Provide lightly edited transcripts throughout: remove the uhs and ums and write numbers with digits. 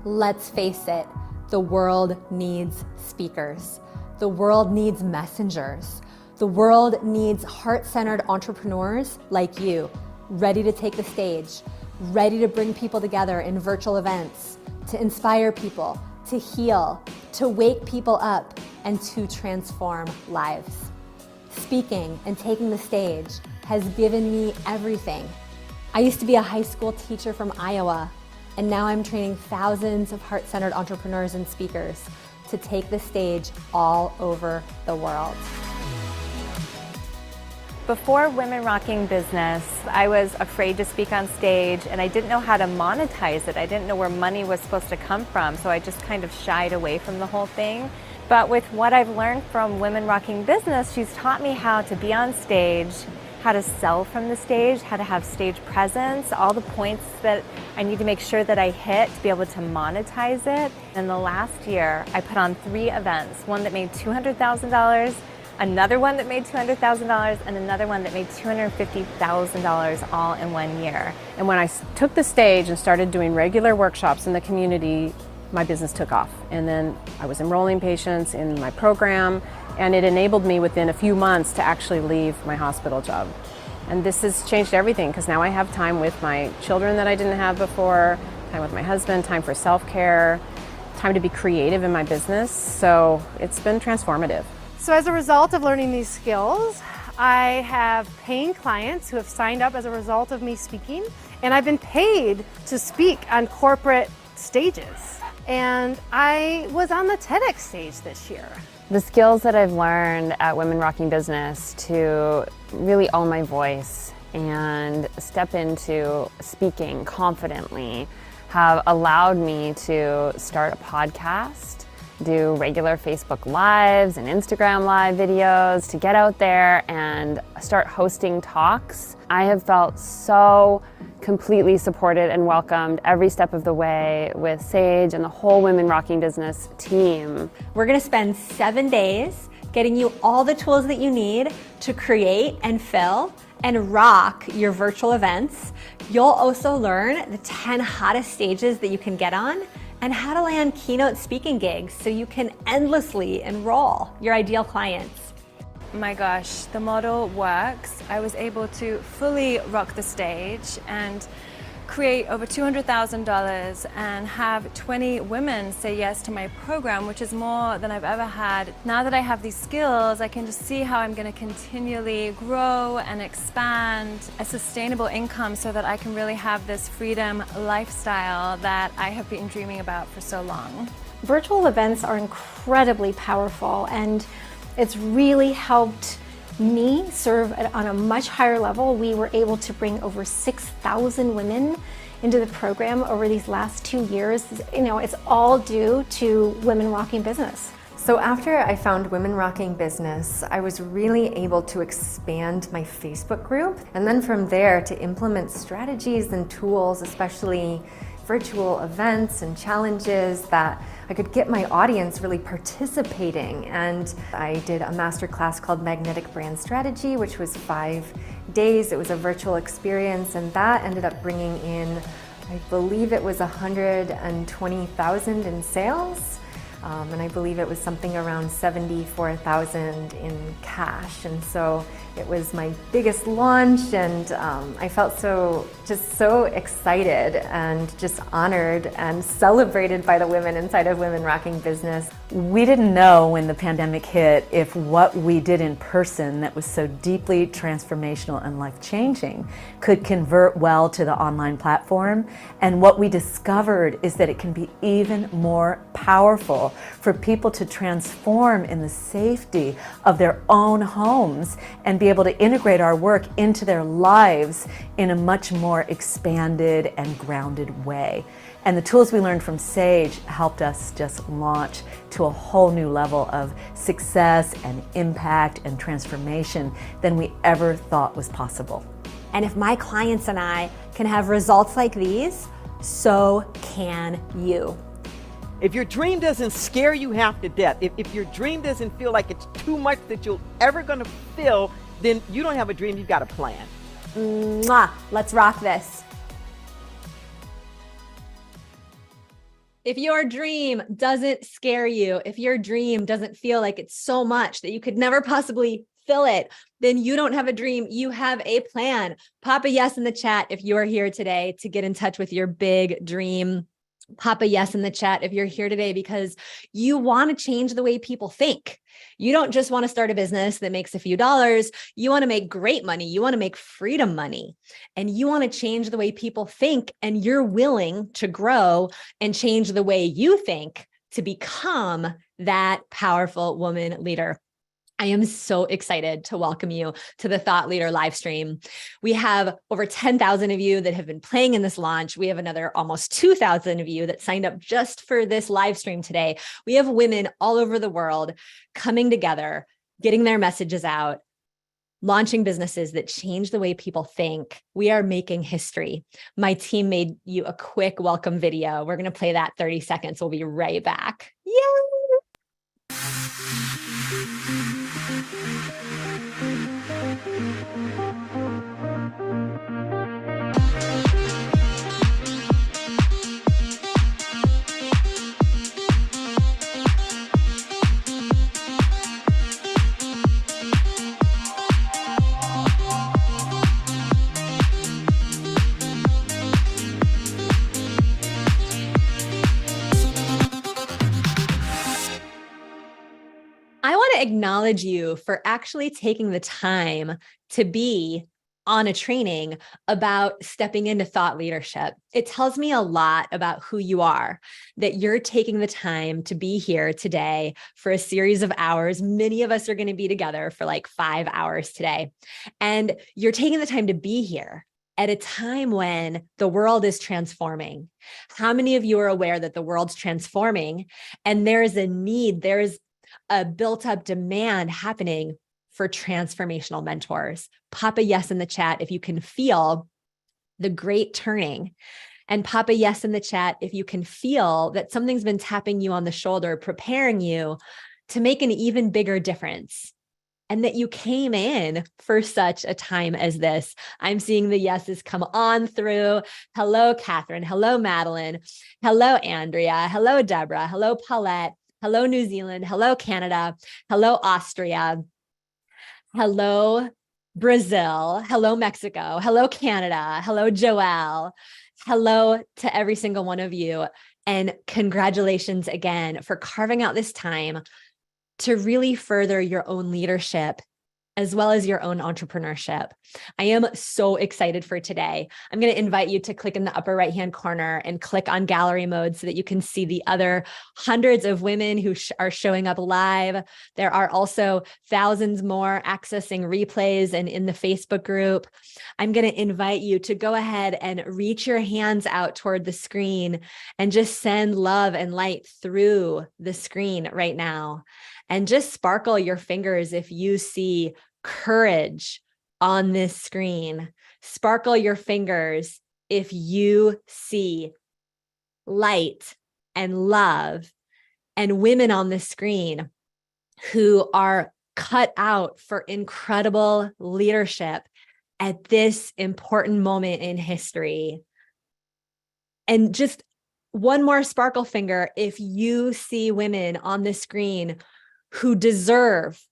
Let's face it, the world needs speakers. The world needs messengers. The world needs heart-centered entrepreneurs like you, ready to take the stage, ready to bring people together in virtual events, to inspire people, to heal, to wake people up, and to transform lives. Speaking and taking the stage has given me everything. I used to be a high school teacher from Iowa, and now I'm training thousands of heart-centered entrepreneurs and speakers to take the stage all over the world. Before Women Rocking Business, I was afraid to speak on stage and I didn't know how to monetize it. I didn't know where money was supposed to come from, so I just kind of shied away from the whole thing. But with what I've learned from Women Rocking Business, she's taught me how to be on stage, how to sell from the stage, how to have stage presence, all the points that I need to make sure that I hit to be able to monetize it. In the last year, I put on 3 events, one that made $200,000, another one that made $200,000, and another one that made $250,000 all in 1 year. And when I took the stage and started doing regular workshops in the community, my business took off. And then I was enrolling patients in my program, and it enabled me within a few months to actually leave my hospital job. And this has changed everything, because now I have time with my children that I didn't have before, time with my husband, time for self-care, time to be creative in my business. So it's been transformative. So as a result of learning these skills, I have paying clients who have signed up as a result of me speaking, and I've been paid to speak on corporate stages. And I was on the TEDx stage this year. The skills that I've learned at Women Rocking Business to really own my voice and step into speaking confidently have allowed me to start a podcast, do regular Facebook Lives and Instagram Live videos, to get out there and start hosting talks. I have felt so completely supported and welcomed every step of the way with Sage and the whole Women Rocking Business team. We're gonna spend 7 days getting you all the tools that you need to create and fill and rock your virtual events. You'll also learn the 10 hottest stages that you can get on and how to land keynote speaking gigs so you can endlessly enroll your ideal clients. My gosh, the model works. I was able to fully rock the stage and create over $200,000 and have 20 women say yes to my program, which is more than I've ever had. Now that I have these skills, I can just see how I'm going to continually grow and expand a sustainable income so that I can really have this freedom lifestyle that I have been dreaming about for so long. Virtual events are incredibly powerful, and it's really helped me serve on a much higher level. We were able to bring over 6,000 women into the program over these last 2 years. You know, it's all due to Women Rocking Business. So after I found Women Rocking Business, I was really able to expand my Facebook group, and then from there to implement strategies and tools, especially virtual events and challenges that I could get my audience really participating. And I did a masterclass called Magnetic Brand Strategy, which was 5 days. It was a virtual experience, and that ended up bringing in, I believe it was 120,000 in sales. And I believe it was something around 74,000 in cash. And so it was my biggest launch, and I felt so excited and just honored and celebrated by the women inside of Women Rocking Business. We didn't know when the pandemic hit if what we did in person that was so deeply transformational and life-changing could convert well to the online platform. And what we discovered is that it can be even more powerful for people to transform in the safety of their own homes and be able to integrate our work into their lives in a much more expanded and grounded way. And the tools we learned from Sage helped us just launch to a whole new level of success and impact and transformation than we ever thought was possible. And if my clients and I can have results like these, so can you. If your dream doesn't scare you half to death, if your dream doesn't feel like it's too much that you're ever gonna feel, then you don't have a dream, you've got a plan. Mwah! Let's rock this. If your dream doesn't scare you, if your dream doesn't feel like it's so much that you could never possibly fill it, then you don't have a dream. You have a plan. Pop a yes in the chat if you're here today to get in touch with your big dream. Pop a yes in the chat if you're here today because you want to change the way people think. You don't just want to start a business that makes a few dollars. You want to make great money. You want to make freedom money, and you want to change the way people think, and you're willing to grow and change the way you think to become that powerful woman leader. I am so excited to welcome you to the Thought Leader live stream. We have over 10,000 of you that have been playing in this launch. We have another almost 2,000 of you that signed up just for this live stream today. We have women all over the world coming together, getting their messages out, launching businesses that change the way people think. We are making history. My team made you a quick welcome video. We're going to play that 30 seconds. We'll be right back. Yay! I want to acknowledge you for actually taking the time to be on a training about stepping into thought leadership. It tells me a lot about who you are, that you're taking the time to be here today for a series of hours. Many of us are going to be together for like 5 hours today. And you're taking the time to be here at a time when the world is transforming. How many of you are aware that the world's transforming and there is a need, there is a built-up demand happening for transformational mentors? Pop a yes in the chat if you can feel the great turning. And pop a yes in the chat if you can feel that something's been tapping you on the shoulder, preparing you to make an even bigger difference, and that you came in for such a time as this. I'm seeing the yeses come on through. Hello, Catherine. Hello, Madeline. Hello, Andrea. Hello, Deborah. Hello, Paulette. Hello, New Zealand. Hello, Canada. Hello, Austria. Hello, Brazil. Hello, Mexico. Hello, Canada. Hello, Joelle. Hello to every single one of you. And congratulations again for carving out this time to really further your own leadership as well as your own entrepreneurship. I am so excited for today. I'm going to invite you to click in the upper right-hand corner and click on gallery mode so that you can see the other hundreds of women who are showing up live. There are also thousands more accessing replays and in the Facebook group. I'm going to invite you to go ahead and reach your hands out toward the screen and just send love and light through the screen right now. And just sparkle your fingers if you see courage on this screen. Sparkle your fingers if you see light and love and women on the screen who are cut out for incredible leadership at this important moment in history. And just one more sparkle finger if you see women on the screen who deserve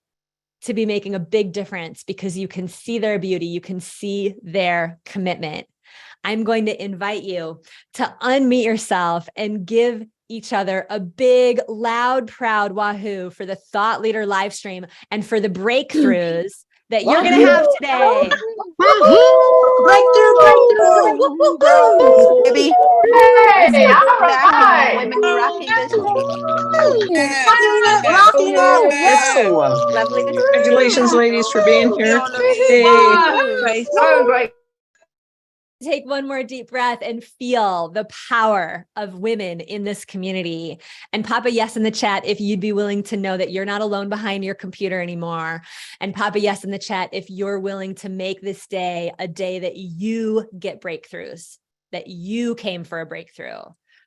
to be making a big difference because you can see their beauty, you can see their commitment. I'm going to invite you to unmute yourself and give each other a big, loud, proud wahoo for the Thought Leader live stream and for the breakthroughs that you're going to have today. Breakthrough, baby. Hey, all right. Women rocking business. Lovely to see Congratulations, ladies, for being here. Hey. Oh, great. Take one more deep breath and feel the power of women in this community. And pop a yes in the chat if you'd be willing to know that you're not alone behind your computer anymore. And pop a yes in the chat if you're willing to make this day a day that you get breakthroughs, that you came for a breakthrough.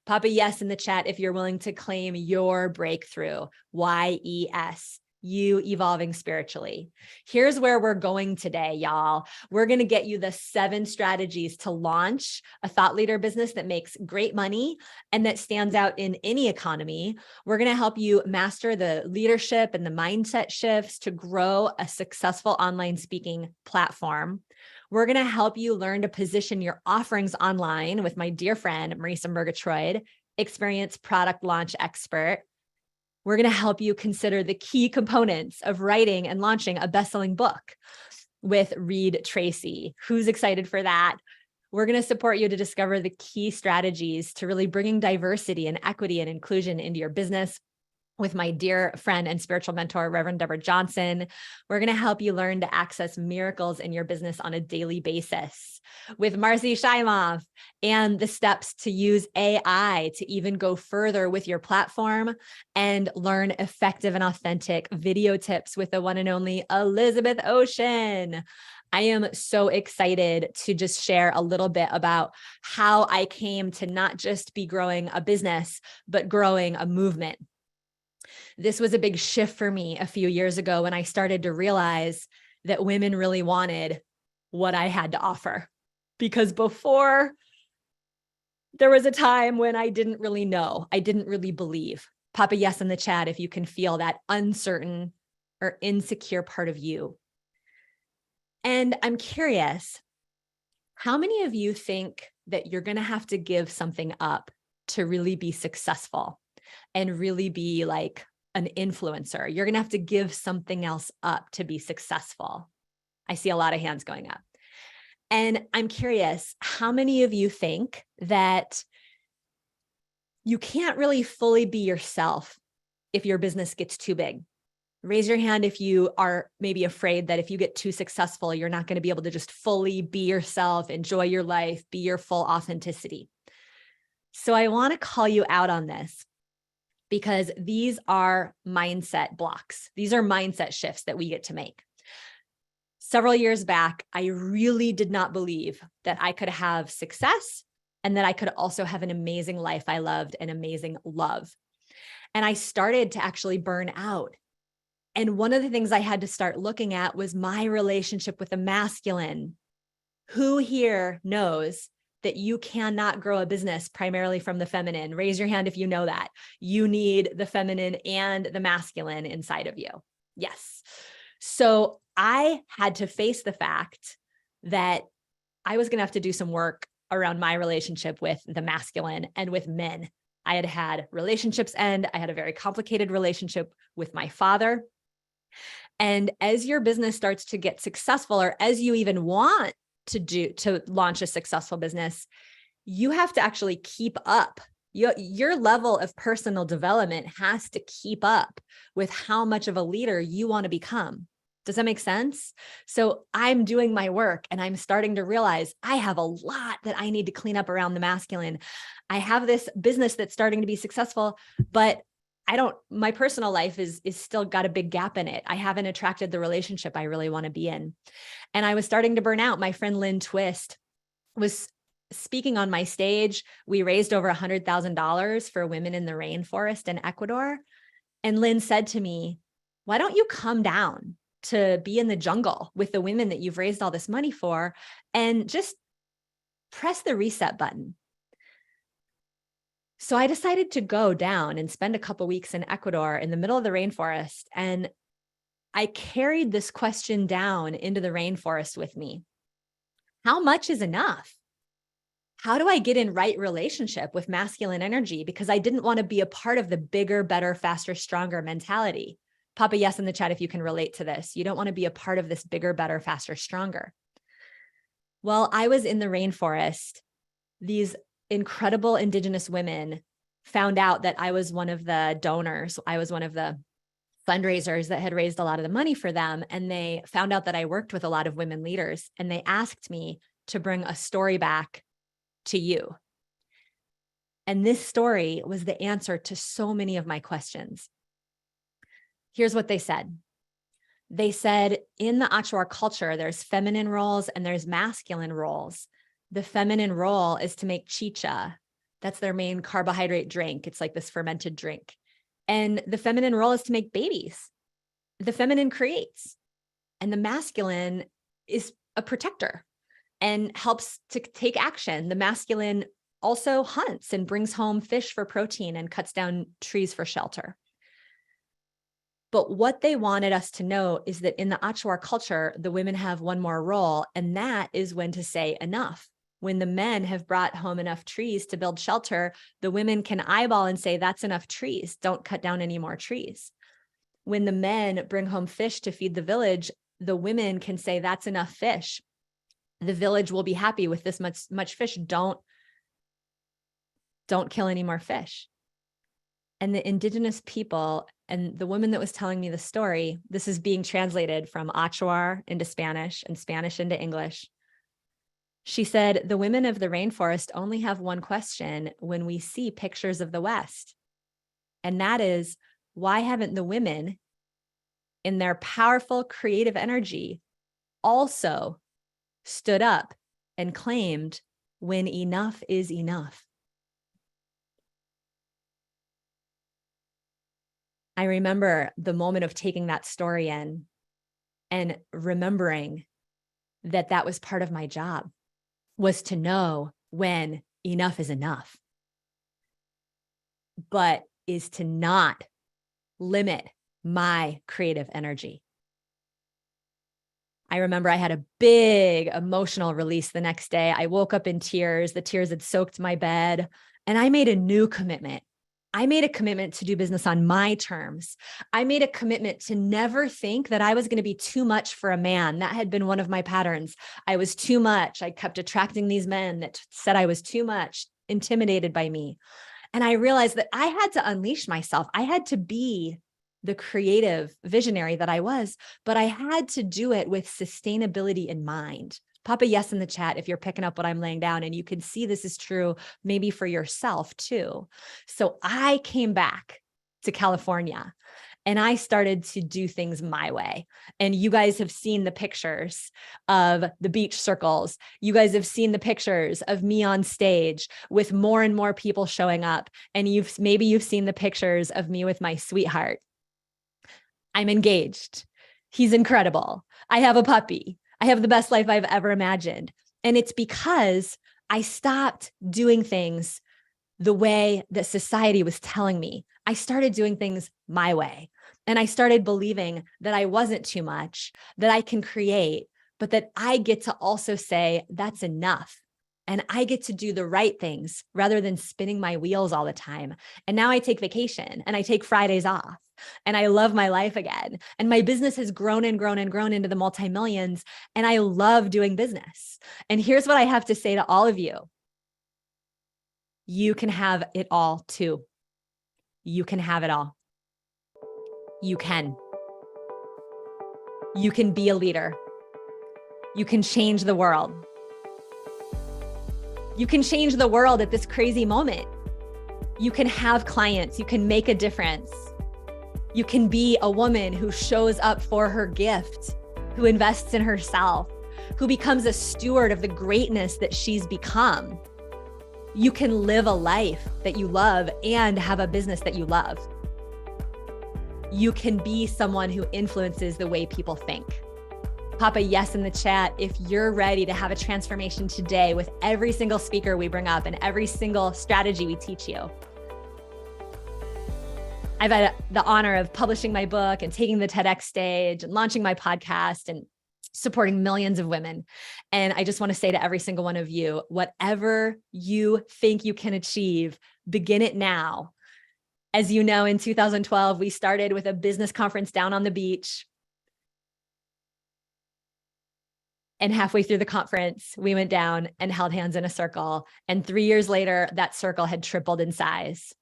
Pop a yes in the chat if you're willing to claim your breakthrough, YES. you evolving spiritually. Here's where we're going today, y'all. We're going to get you the 7 strategies to launch a thought leader business that makes great money and that stands out in any economy. We're going to help you master the leadership and the mindset shifts to grow a successful online speaking platform. We're going to help you learn to position your offerings online with my dear friend, Marisa Murgatroyd, experienced product launch expert. We're going to help you consider the key components of writing and launching a best-selling book with Reed Tracy. Who's excited for that? We're going to support you to discover the key strategies to really bringing diversity and equity and inclusion into your business with my dear friend and spiritual mentor, Reverend Deborah Johnson. We're going to help you learn to access miracles in your business on a daily basis with Marcy Shaimoff, and the steps to use AI to even go further with your platform and learn effective and authentic video tips with the one and only Elizabeth Ocean. I am so excited to just share a little bit about how I came to not just be growing a business, but growing a movement. This was a big shift for me a few years ago when I started to realize that women really wanted what I had to offer. Because before, there was a time when I didn't really know. I didn't really believe. Pop a yes in the chat if you can feel that uncertain or insecure part of you. And I'm curious, how many of you think that you're going to have to give something up to really be successful and really be like an influencer? You're going to have to give something else up to be successful. I see a lot of hands going up. And I'm curious, how many of you think that you can't really fully be yourself if your business gets too big? Raise your hand if you are maybe afraid that if you get too successful, you're not going to be able to just fully be yourself, enjoy your life, be your full authenticity. So I want to call you out on this, because these are mindset blocks. These are mindset shifts that we get to make. Several years back, I really did not believe that I could have success and that I could also have an amazing life I loved and amazing love. And I started to actually burn out. And one of the things I had to start looking at was my relationship with the masculine. Who here knows that you cannot grow a business primarily from the feminine? Raise your hand if you know that. You need the feminine and the masculine inside of you. Yes. So I had to face the fact that I was going to have to do some work around my relationship with the masculine and with men. I had had relationships end. I had a very complicated relationship with my father. And as your business starts to get successful, or as you even want to launch a successful business, you have to actually keep up. Your level of personal development has to keep up with how much of a leader you want to become. Does that make sense? So I'm doing my work and I'm starting to realize I have a lot that I need to clean up around the masculine. I have this business that's starting to be successful, but my personal life is still got a big gap in it. I haven't attracted the relationship I really want to be in. And I was starting to burn out. My friend Lynn Twist was speaking on my stage. We raised over $100,000 for women in the rainforest in Ecuador. And Lynn said to me, why don't you come down to be in the jungle with the women that you've raised all this money for and just press the reset button? So I decided to go down and spend a couple weeks in Ecuador in the middle of the rainforest. And I carried this question down into the rainforest with me. How much is enough? How do I get in right relationship with masculine energy? Because I didn't want to be a part of the bigger, better, faster, stronger mentality. Pop a yes in the chat if you can relate to this. You don't want to be a part of this bigger, better, faster, stronger. While I was in the rainforest, these incredible indigenous women found out that I was one of the donors. I was one of the fundraisers that had raised a lot of the money for them. And they found out that I worked with a lot of women leaders. And they asked me to bring a story back to you. And this story was the answer to so many of my questions. Here's what they said. They said, in the Achuar culture, there's feminine roles and there's masculine roles. The feminine role is to make chicha. That's their main carbohydrate drink. It's like this fermented drink. And the feminine role is to make babies. the feminine creates and the masculine is a protector and helps to take action. The masculine also hunts and brings home fish for protein and cuts down trees for shelter. But what they wanted us to know is that in the Achuar culture, the women have one more role, and that is when to say enough. When the men have brought home enough trees to build shelter, the women can eyeball and say, that's enough trees. Don't cut down any more trees. When the men bring home fish to feed the village, the women can say, that's enough fish. The village will be happy with this much fish. Don't kill any more fish. And the indigenous people and the woman that was telling me the story, this is being translated from Achuar into Spanish and Spanish into English. She said, the women of the rainforest only have one question when we see pictures of the West. And that is, why haven't the women in their powerful creative energy also stood up and claimed when enough is enough? I remember the moment of taking that story in and remembering that that was part of my job, was to know when enough is enough, but is to not limit my creative energy. I remember I had a big emotional release the next day. I woke up in tears. The tears had soaked my bed, and I made a new commitment. I made a commitment to do business on my terms. I made a commitment to never think that I was going to be too much for a man. That had been one of my patterns. I was too much. I kept attracting these men that said I was too much, intimidated by me. And I realized that I had to unleash myself. I had to be the creative visionary that I was, but I had to do it with sustainability in mind. Pop a yes in the chat if you're picking up what I'm laying down, and you can see this is true maybe for yourself too. So I came back to California and I started to do things my way. And you guys have seen the pictures of the beach circles. You guys have seen the pictures of me on stage with more and more people showing up. And maybe you've seen the pictures of me with my sweetheart. I'm engaged. He's incredible. I have a puppy. I have the best life I've ever imagined. And it's because I stopped doing things the way that society was telling me. I started doing things my way. And I started believing that I wasn't too much, that I can create, but that I get to also say, that's enough. And I get to do the right things rather than spinning my wheels all the time. And now I take vacation and I take Fridays off. And I love my life again. And my business has grown and grown and grown into the multi-millions. And I love doing business. And here's what I have to say to all of you. You can have it all too. You can have it all. You can. You can be a leader. You can change the world. You can change the world at this crazy moment. You can have clients. You can make a difference. You can be a woman who shows up for her gift, who invests in herself, who becomes a steward of the greatness that she's become. You can live a life that you love and have a business that you love. You can be someone who influences the way people think. Pop a yes in the chat if you're ready to have a transformation today with every single speaker we bring up and every single strategy we teach you. I've had the honor of publishing my book and taking the TEDx stage and launching my podcast and supporting millions of women. And I just want to say to every single one of you, whatever you think you can achieve, begin it now. As you know, in 2012, we started with a business conference down on the beach. And halfway through the conference, we went down and held hands in a circle. And 3 years later, that circle had tripled in size.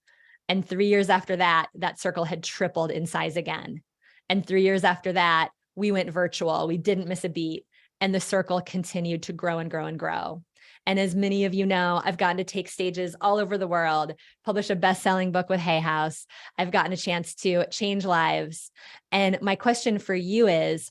And 3 years after that, that circle had tripled in size again. And 3 years after that, we went virtual. We didn't miss a beat. And the circle continued to grow and grow and grow. And as many of you know, I've gotten to take stages all over the world, publish a best-selling book with Hay House. I've gotten a chance to change lives. And my question for you is,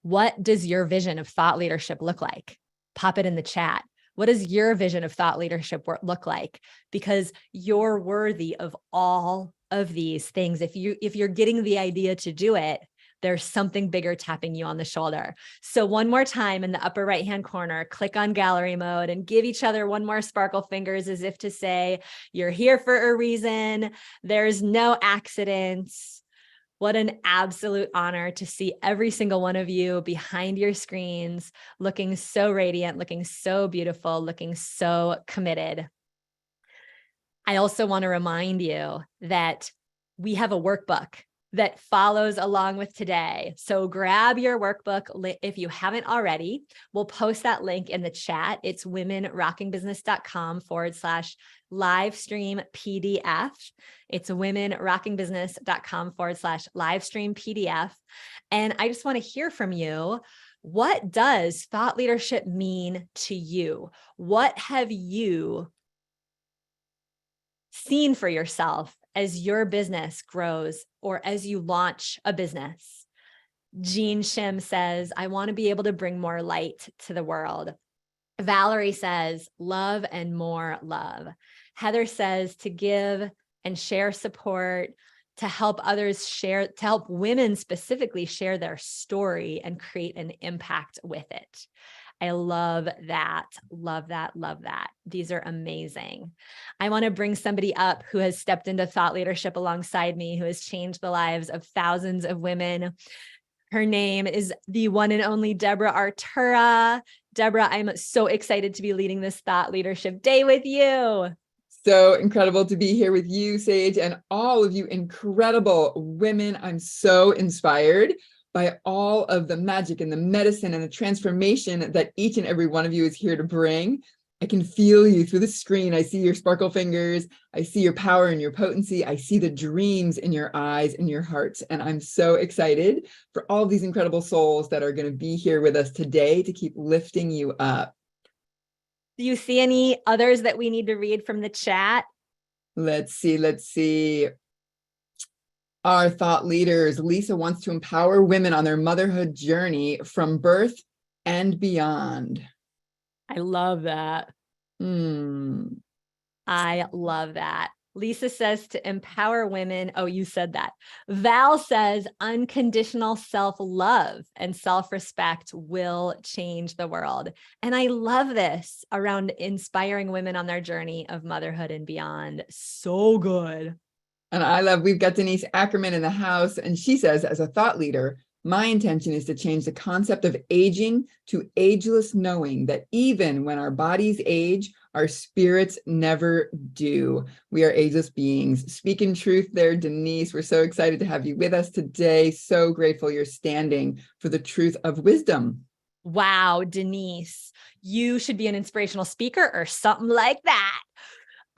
what does your vision of thought leadership look like? Pop it in the chat. What does your vision of thought leadership look like? Because you're worthy of all of these things. If you're getting the idea to do it, there's something bigger tapping you on the shoulder. So one more time in the upper right-hand corner, click on gallery mode and give each other one more sparkle fingers as if to say, you're here for a reason. There's no accidents. What an absolute honor to see every single one of you behind your screens, looking so radiant, looking so beautiful, looking so committed. I also want to remind you that we have a workbook that follows along with today. So grab your workbook if you haven't already. We'll post that link in the chat. It's womenrockingbusiness.com/livestream PDF. It's womenrockingbusiness.com/livestream PDF. And I just want to hear from you. What does thought leadership mean to you? What have you seen for yourself as your business grows or as you launch a business? Jean Shim says, I want to be able to bring more light to the world. Valerie says, love and more love. Heather says, to give and share support, to help others share, to help women specifically share their story and create an impact with it. I love that, love that, love that. These are amazing. I want to bring somebody up who has stepped into thought leadership alongside me, who has changed the lives of thousands of women. Her name is the one and only Deborah Artura. Deborah, I'm so excited to be leading this Thought Leadership Day with you. So incredible to be here with you, Sage, and all of you incredible women. I'm so inspired by all of the magic and the medicine and the transformation that each and every one of you is here to bring. I can feel you through the screen. I see your sparkle fingers. I see your power and your potency. I see the dreams in your eyes and your hearts. And I'm so excited for all of these incredible souls that are going to be here with us today to keep lifting you up. Do you see any others that we need to read from the chat? Let's see. Our thought leaders. Lisa wants to empower women on their motherhood journey from birth and beyond. I love that. I love that. Lisa says to empower women. Oh, you said that. Val says unconditional self-love and self-respect will change the world. And I love this around inspiring women on their journey of motherhood and beyond. So good. And I love, we've got Denise Ackerman in the house, and she says, as a thought leader, my intention is to change the concept of aging to ageless knowing that even when our bodies age, our spirits never do. We are ageless beings. Speaking truth there, Denise. We're so excited to have you with us today. So grateful you're standing for the truth of wisdom. Wow, Denise, you should be an inspirational speaker or something like that.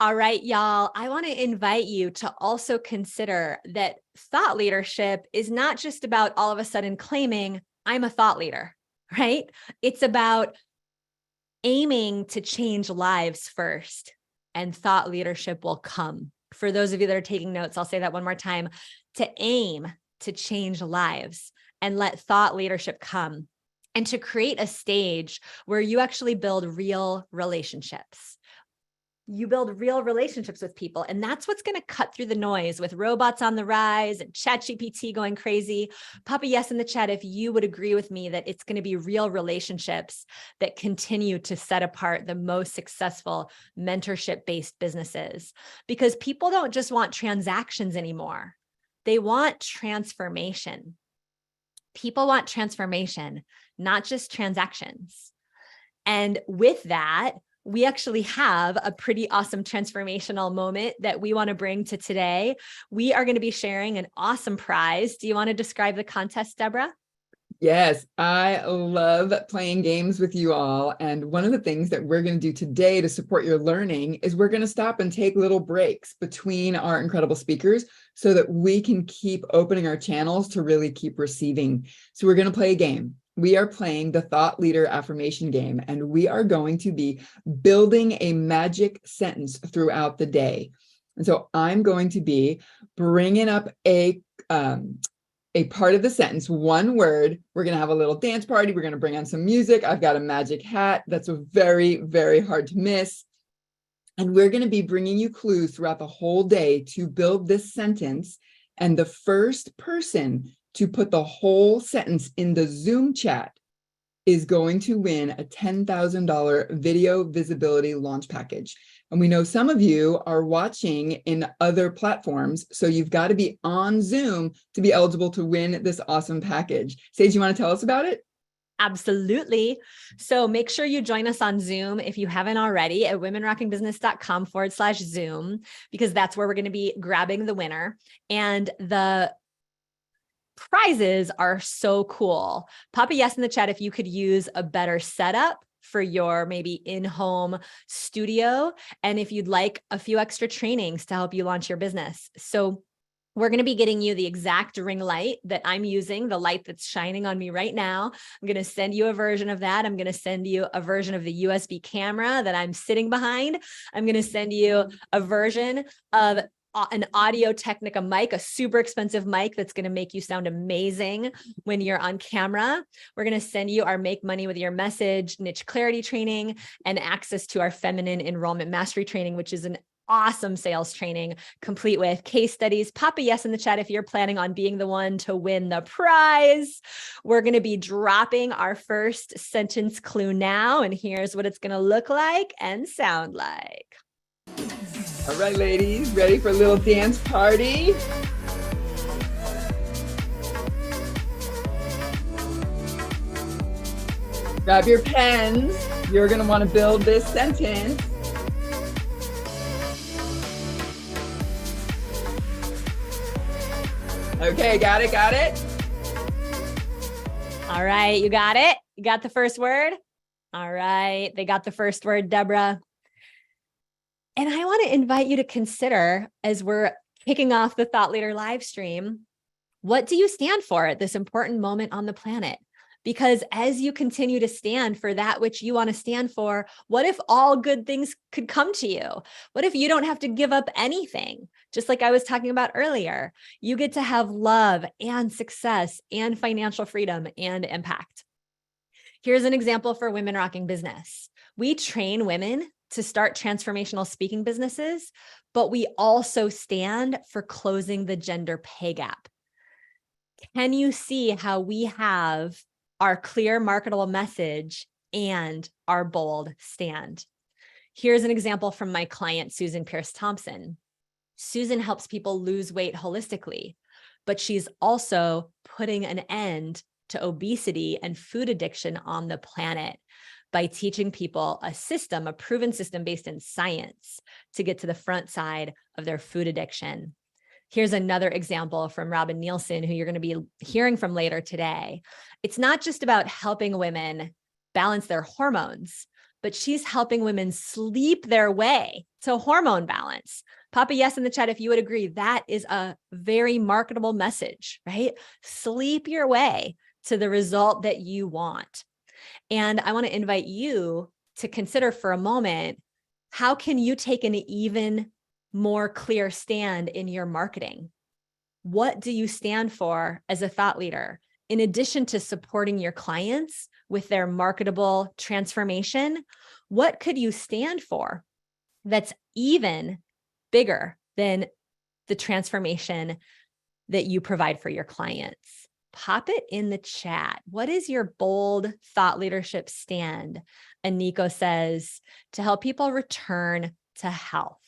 All right, y'all, I want to invite you to also consider that thought leadership is not just about all of a sudden claiming I'm a thought leader, right? It's about aiming to change lives first, and thought leadership will come. For those of you that are taking notes, I'll say that one more time, to aim to change lives and let thought leadership come, and to create a stage where you actually build real relationships. You build real relationships with people. And that's what's going to cut through the noise with robots on the rise and ChatGPT going crazy. Pop a yes in the chat if you would agree with me that it's going to be real relationships that continue to set apart the most successful mentorship-based businesses. Because people don't just want transactions anymore. They want transformation. People want transformation, not just transactions. And with that, we actually have a pretty awesome transformational moment that we want to bring to today. We are going to be sharing an awesome prize. Do you want to describe the contest, Deborah? Yes, I love playing games with you all. And one of the things that we're going to do today to support your learning is we're going to stop and take little breaks between our incredible speakers so that we can keep opening our channels to really keep receiving. So we're going to play a game. We are playing the Thought Leader Affirmation game, and we are going to be building a magic sentence throughout the day. And so I'm going to be bringing up a part of the sentence, one word. We're going to have a little dance party. We're going to bring on some music. I've got a magic hat. That's very, very hard to miss. And we're going to be bringing you clues throughout the whole day to build this sentence. And the first person to put the whole sentence in the Zoom chat is going to win a $10,000 video visibility launch package. And we know some of you are watching in other platforms, so you've got to be on Zoom to be eligible to win this awesome package. Sage, you want to tell us about it? Absolutely. So make sure you join us on Zoom if you haven't already at womenrockingbusiness.com/Zoom, because that's where we're going to be grabbing the winner. And the prizes are so cool. Pop a yes in the chat if you could use a better setup for your maybe in-home studio, and if you'd like a few extra trainings to help you launch your business. So we're going to be getting you the exact ring light that I'm using, the light that's shining on me right now. I'm going to send you a version of that. I'm going to send you a version of the USB camera that I'm sitting behind. I'm going to send you a version of an Audio-Technica mic, a super expensive mic that's going to make you sound amazing when you're on camera. We're going to send you our Make Money with Your Message niche clarity training and access to our feminine enrollment mastery training, which is an awesome sales training complete with case studies. Pop a yes in the chat if you're planning on being the one to win the prize. We're going to be dropping our first sentence clue now, and here's what it's going to look like and sound like. All right, ladies, ready for a little dance party? Grab your pens. You're going to want to build this sentence. Okay, got it, got it? All right, you got it? You got the first word? All right, they got the first word, Deborah. And I want to invite you to consider, as we're kicking off the Thought Leader live stream, what do you stand for at this important moment on the planet? Because as you continue to stand for that which you want to stand for, what if all good things could come to you? What if you don't have to give up anything? Just like I was talking about earlier, you get to have love and success and financial freedom and impact. Here's an example for Women Rocking Business. We train women to start transformational speaking businesses, but we also stand for closing the gender pay gap. Can you see how we have our clear marketable message and our bold stand? Here's an example from my client, Susan Pierce Thompson. Susan helps people lose weight holistically, but she's also putting an end to obesity and food addiction on the planet by teaching people a system, a proven system based in science to get to the front side of their food addiction. Here's another example from Robin Nielsen, who you're going to be hearing from later today. It's not just about helping women balance their hormones, but she's helping women sleep their way to hormone balance. Pop a yes in the chat if you would agree. That is a very marketable message, right? Sleep your way to the result that you want. And I want to invite you to consider for a moment, how can you take an even more clear stand in your marketing? What do you stand for as a thought leader? In addition to supporting your clients with their marketable transformation, what could you stand for that's even bigger than the transformation that you provide for your clients? Pop it in the chat. What is your bold thought leadership stand? Aniko says, to help people return to health.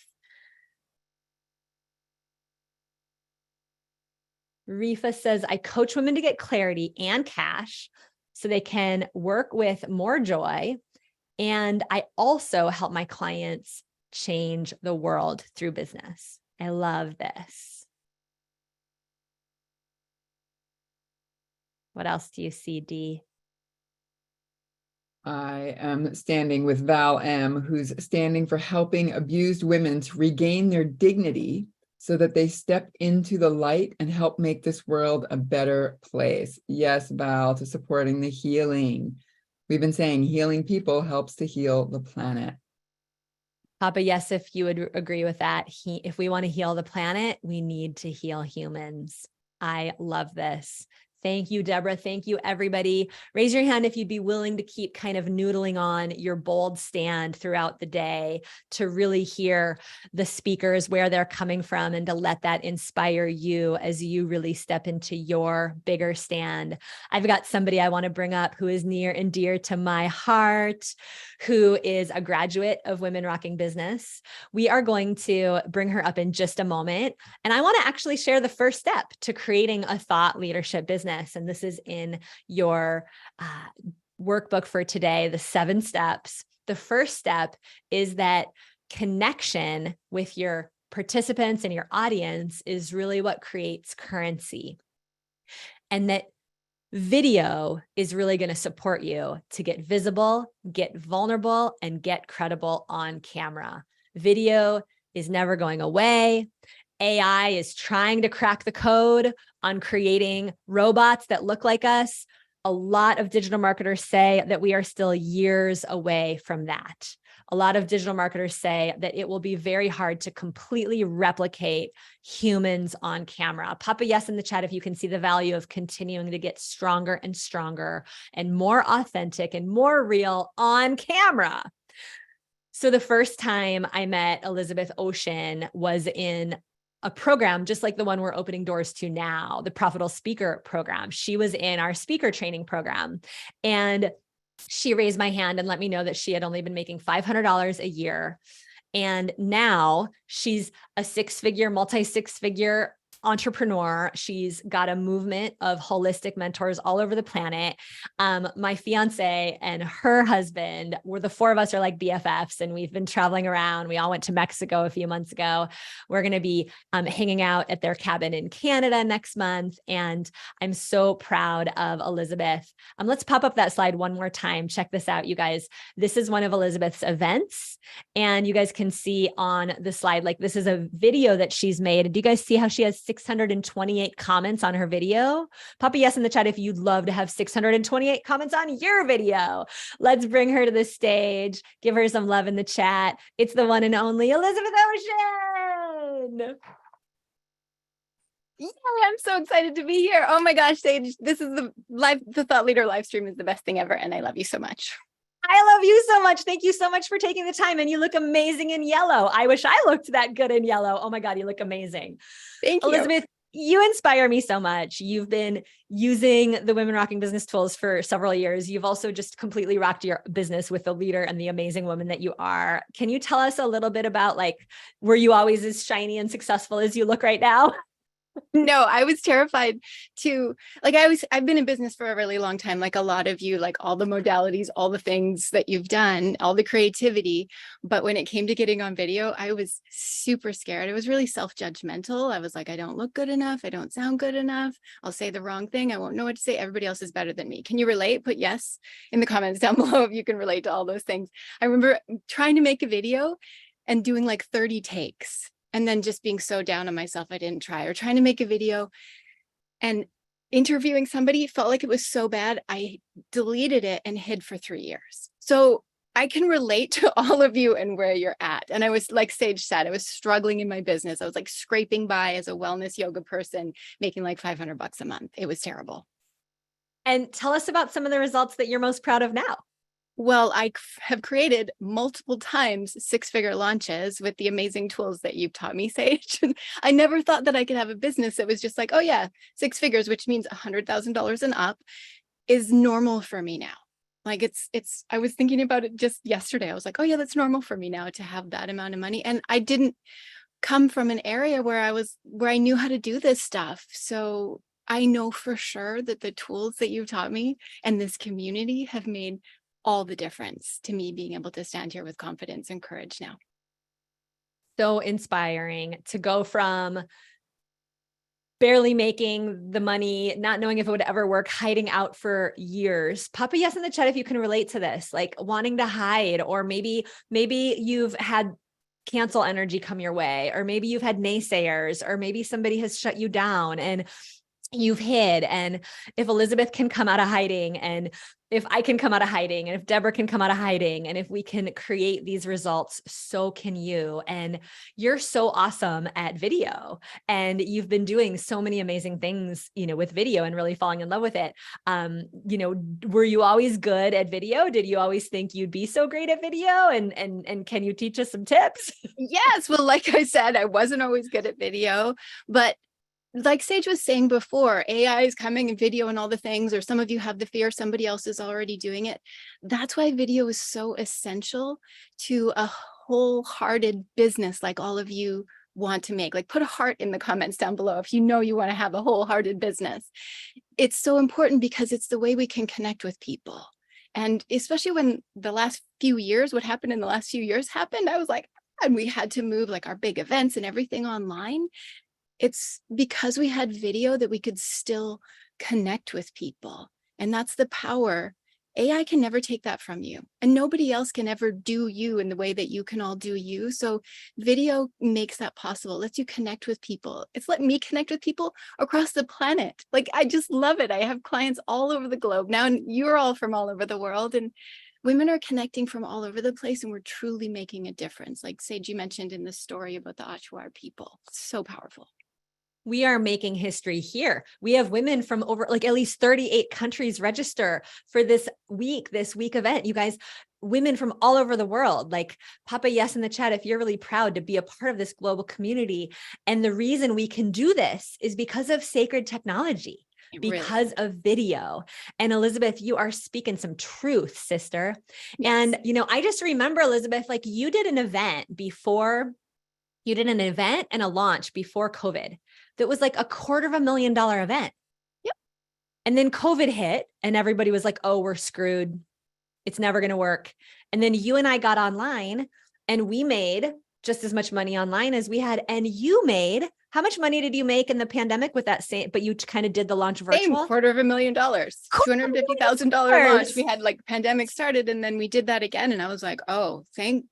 Rifa says, I coach women to get clarity and cash so they can work with more joy. And I also help my clients change the world through business. I love this. What else do you see, Dee? I am standing with Val M., who's standing for helping abused women to regain their dignity so that they step into the light and help make this world a better place. Yes, Val, to supporting the healing. We've been saying healing people helps to heal the planet. Papa, yes, if you would agree with that. If we want to heal the planet, we need to heal humans. I love this. Thank you, Deborah. Thank you, everybody. Raise your hand if you'd be willing to keep kind of noodling on your bold stand throughout the day to really hear the speakers, where they're coming from, and to let that inspire you as you really step into your bigger stand. I've got somebody I want to bring up who is near and dear to my heart, who is a graduate of Women Rocking Business. We are going to bring her up in just a moment. And I want to actually share the first step to creating a thought leadership business. And this is in your workbook for today, the 7 steps. The first step is that connection with your participants and your audience is really what creates currency. And that video is really going to support you to get visible, get vulnerable, and get credible on camera. Video is never going away. AI is trying to crack the code on creating robots that look like us. A lot of digital marketers say that we are still years away from that. A lot of digital marketers say that it will be very hard to completely replicate humans on camera. Pop a yes in the chat if you can see the value of continuing to get stronger and stronger and more authentic and more real on camera. So the first time I met Elizabeth Ocean was in a program just like the one we're opening doors to now, the Profitable Speaker program. She was in our speaker training program, and she raised my hand and let me know that she had only been making $500 a year. And now she's a multi-six-figure entrepreneur. She's got a movement of holistic mentors all over the planet. My fiance and her husband, the 4 of us are like BFFs, and we've been traveling around. We all went to Mexico a few months ago. We're going to be hanging out at their cabin in Canada next month. And I'm so proud of Elizabeth. Let's pop up that slide one more time. Check this out, you guys. This is one of Elizabeth's events. And you guys can see on the slide, like this is a video that she's made. Do you guys see how she has 628 comments on her video? Pop a yes in the chat if you'd love to have 628 comments on your video. Let's bring her to the stage. Give her some love in the chat. It's the one and only Elizabeth Ocean. Yeah, I'm so excited to be here. Oh my gosh, Sage, this is the Thought Leader live stream is the best thing ever. And I love you so much. I love you so much. Thank you so much for taking the time. And you look amazing in yellow. I wish I looked that good in yellow. Oh my God, you look amazing. Thank you. Elizabeth, you inspire me so much. You've been using the Women Rocking Business tools for several years. You've also just completely rocked your business with the leader and the amazing woman that you are. Can you tell us a little bit about, were you always as shiny and successful as you look right now? No, I was terrified to, I've been in business for a really long time, like a lot of you, like all the modalities, all the things that you've done, all the creativity. But when it came to getting on video, I was super scared. I was really self-judgmental. I was like, I don't look good enough. I don't sound good enough. I'll say the wrong thing. I won't know what to say. Everybody else is better than me. Can you relate? Put yes in the comments down below if you can relate to all those things. I remember trying to make a video and doing like 30 takes. And then just being so down on myself, I didn't try, or trying to make a video and interviewing somebody felt like it was so bad. I deleted it and hid for 3 years. So I can relate to all of you and where you're at. And I was, like Sage said, I was struggling in my business. I was like scraping by as a wellness yoga person, making like $500 a month. It was terrible. And tell us about some of the results that you're most proud of now. Well, I have created multiple times 6-figure launches with the amazing tools that you've taught me, Sage. I never thought that I could have a business that was just like, oh yeah, 6 figures, which means $100,000 and up, is normal for me now. Like I was thinking about it just yesterday. I was like, oh yeah, that's normal for me now to have that amount of money. And I didn't come from an area where I knew how to do this stuff. So I know for sure that the tools that you've taught me and this community have made all the difference to me being able to stand here with confidence and courage now. So inspiring to go from barely making the money, not knowing if it would ever work, hiding out for years. Pop a yes in the chat if you can relate to this, like wanting to hide, or maybe you've had cancel energy come your way, or maybe you've had naysayers, or maybe somebody has shut you down. And you've hid. And if Elizabeth can come out of hiding, and if I can come out of hiding, and if Deborah can come out of hiding, and if we can create these results, so can you. And you're so awesome at video, and you've been doing so many amazing things, with video and really falling in love with it. Were you always good at video? Did you always think you'd be so great at video? And can you teach us some tips? Yes. Well, like I said, I wasn't always good at video, but like Sage was saying before, AI is coming in video and all the things, or some of you have the fear somebody else is already doing it. That's why video is so essential to a wholehearted business like all of you want to make. Like, put a heart in the comments down below if you know you want to have a wholehearted business. It's so important because it's the way we can connect with people. And especially when the last few years, what happened in the last few years happened, I was like, and we had to move like our big events and everything online. It's because we had video that we could still connect with people. And that's the power. AI can never take that from you, and nobody else can ever do you in the way that you can all do you. So video makes that possible, lets you connect with people. It's let me connect with people across the planet. Like, I just love it. I have clients all over the globe now, and you're all from all over the world, and women are connecting from all over the place, and we're truly making a difference. Like Sage, you mentioned in the story about the Achuar people. It's so powerful. We are making history here. We have women from over like at least 38 countries register for this week event. You guys, women from all over the world, like Papa Yes in the chat, if you're really proud to be a part of this global community. And the reason we can do this is because of sacred technology, because of video. And Elizabeth, you are speaking some truth, sister. Yes. And, I just remember, Elizabeth, like you did an event and a launch before COVID. That was like a $250,000 event. Yep. And then COVID hit and everybody was like, oh, we're screwed. It's never going to work. And then you and I got online and we made just as much money online as we had. And you made, how much money did you make in the pandemic with that same, but you kind of did the launch virtual? $250,000, $250,000 launch. We had like pandemic started and then we did that again. And I was like, oh, thank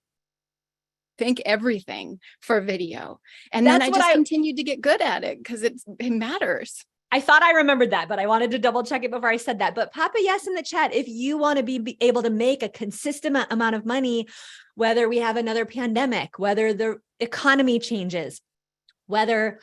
everything for video. And then I just continued to get good at it because it matters. I thought I remembered that, but I wanted to double check it before I said that. But Papa Yes in the chat, if you want to be able to make a consistent amount of money, whether we have another pandemic, whether the economy changes, whether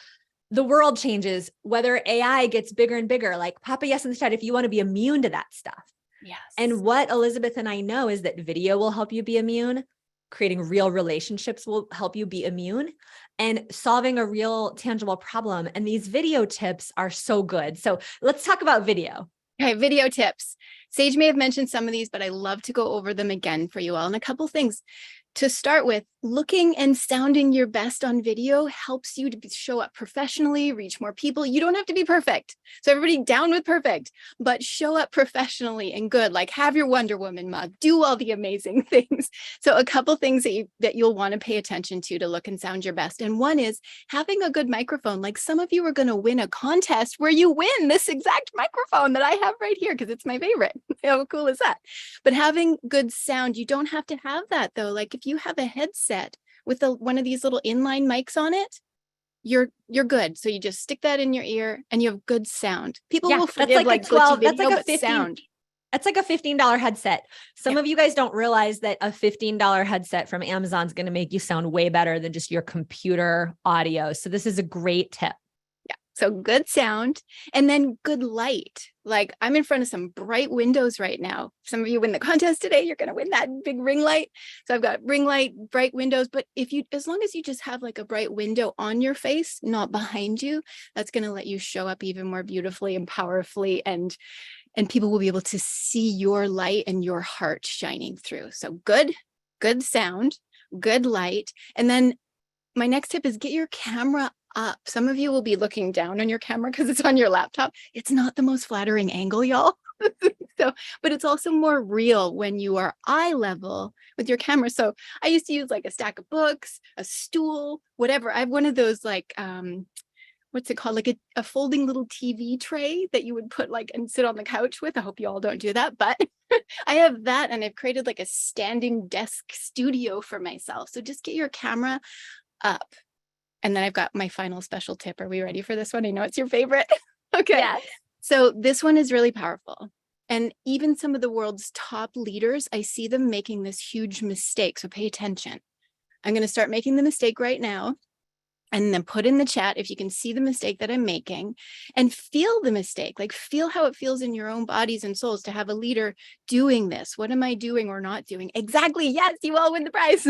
the world changes, whether AI gets bigger and bigger, like Papa Yes in the chat, if you want to be immune to that stuff. Yes. And what Elizabeth and I know is that video will help you be immune. Creating real relationships will help you be immune, and solving a real tangible problem. And these video tips are so good. So let's talk about video. Okay, video tips. Sage may have mentioned some of these, but I love to go over them again for you all. And a couple things. To start with, looking and sounding your best on video helps you to show up professionally, reach more people. You don't have to be perfect. So everybody down with perfect, but show up professionally and good, like have your Wonder Woman mug, do all the amazing things. So a couple things that you'll want to pay attention to look and sound your best. And one is having a good microphone. Like some of you are going to win a contest where you win this exact microphone that I have right here because it's my favorite. How cool is that? But having good sound, you don't have to have that though. Like if you have a headset with one of these little inline mics on it, you're good. So you just stick that in your ear and you have good sound. People will forgive like 12, video, that's like a 15, sound. That's like a $15 headset. Some of you guys don't realize that a $15 headset from Amazon is going to make you sound way better than just your computer audio. So this is a great tip. So good sound and then good light. Like I'm in front of some bright windows right now. Some of you win the contest today, you're going to win that big ring light. So I've got ring light, bright windows, but as long as you just have like a bright window on your face, not behind you, that's going to let you show up even more beautifully and powerfully, and people will be able to see your light and your heart shining through. So good sound, good light. And then my next tip is get your camera up. Some of you will be looking down on your camera because it's on your laptop. It's not the most flattering angle, y'all. But it's also more real when you are eye level with your camera. So I used to use like a stack of books, a stool, whatever. I have one of those like, what's it called? Like a folding little TV tray that you would put like and sit on the couch with. I hope you all don't do that, but I have that, and I've created like a standing desk studio for myself. So just get your camera up. And then I've got my final special tip. Are we ready for this one? I know it's your favorite. Okay. Yes. So this one is really powerful. And even some of the world's top leaders, I see them making this huge mistake. So pay attention. I'm going to start making the mistake right now. And then put in the chat if you can see the mistake that I'm making, and feel the mistake. Like, feel how it feels in your own bodies and souls to have a leader doing this. What am I doing or not doing? Exactly. Yes, you all win the prize.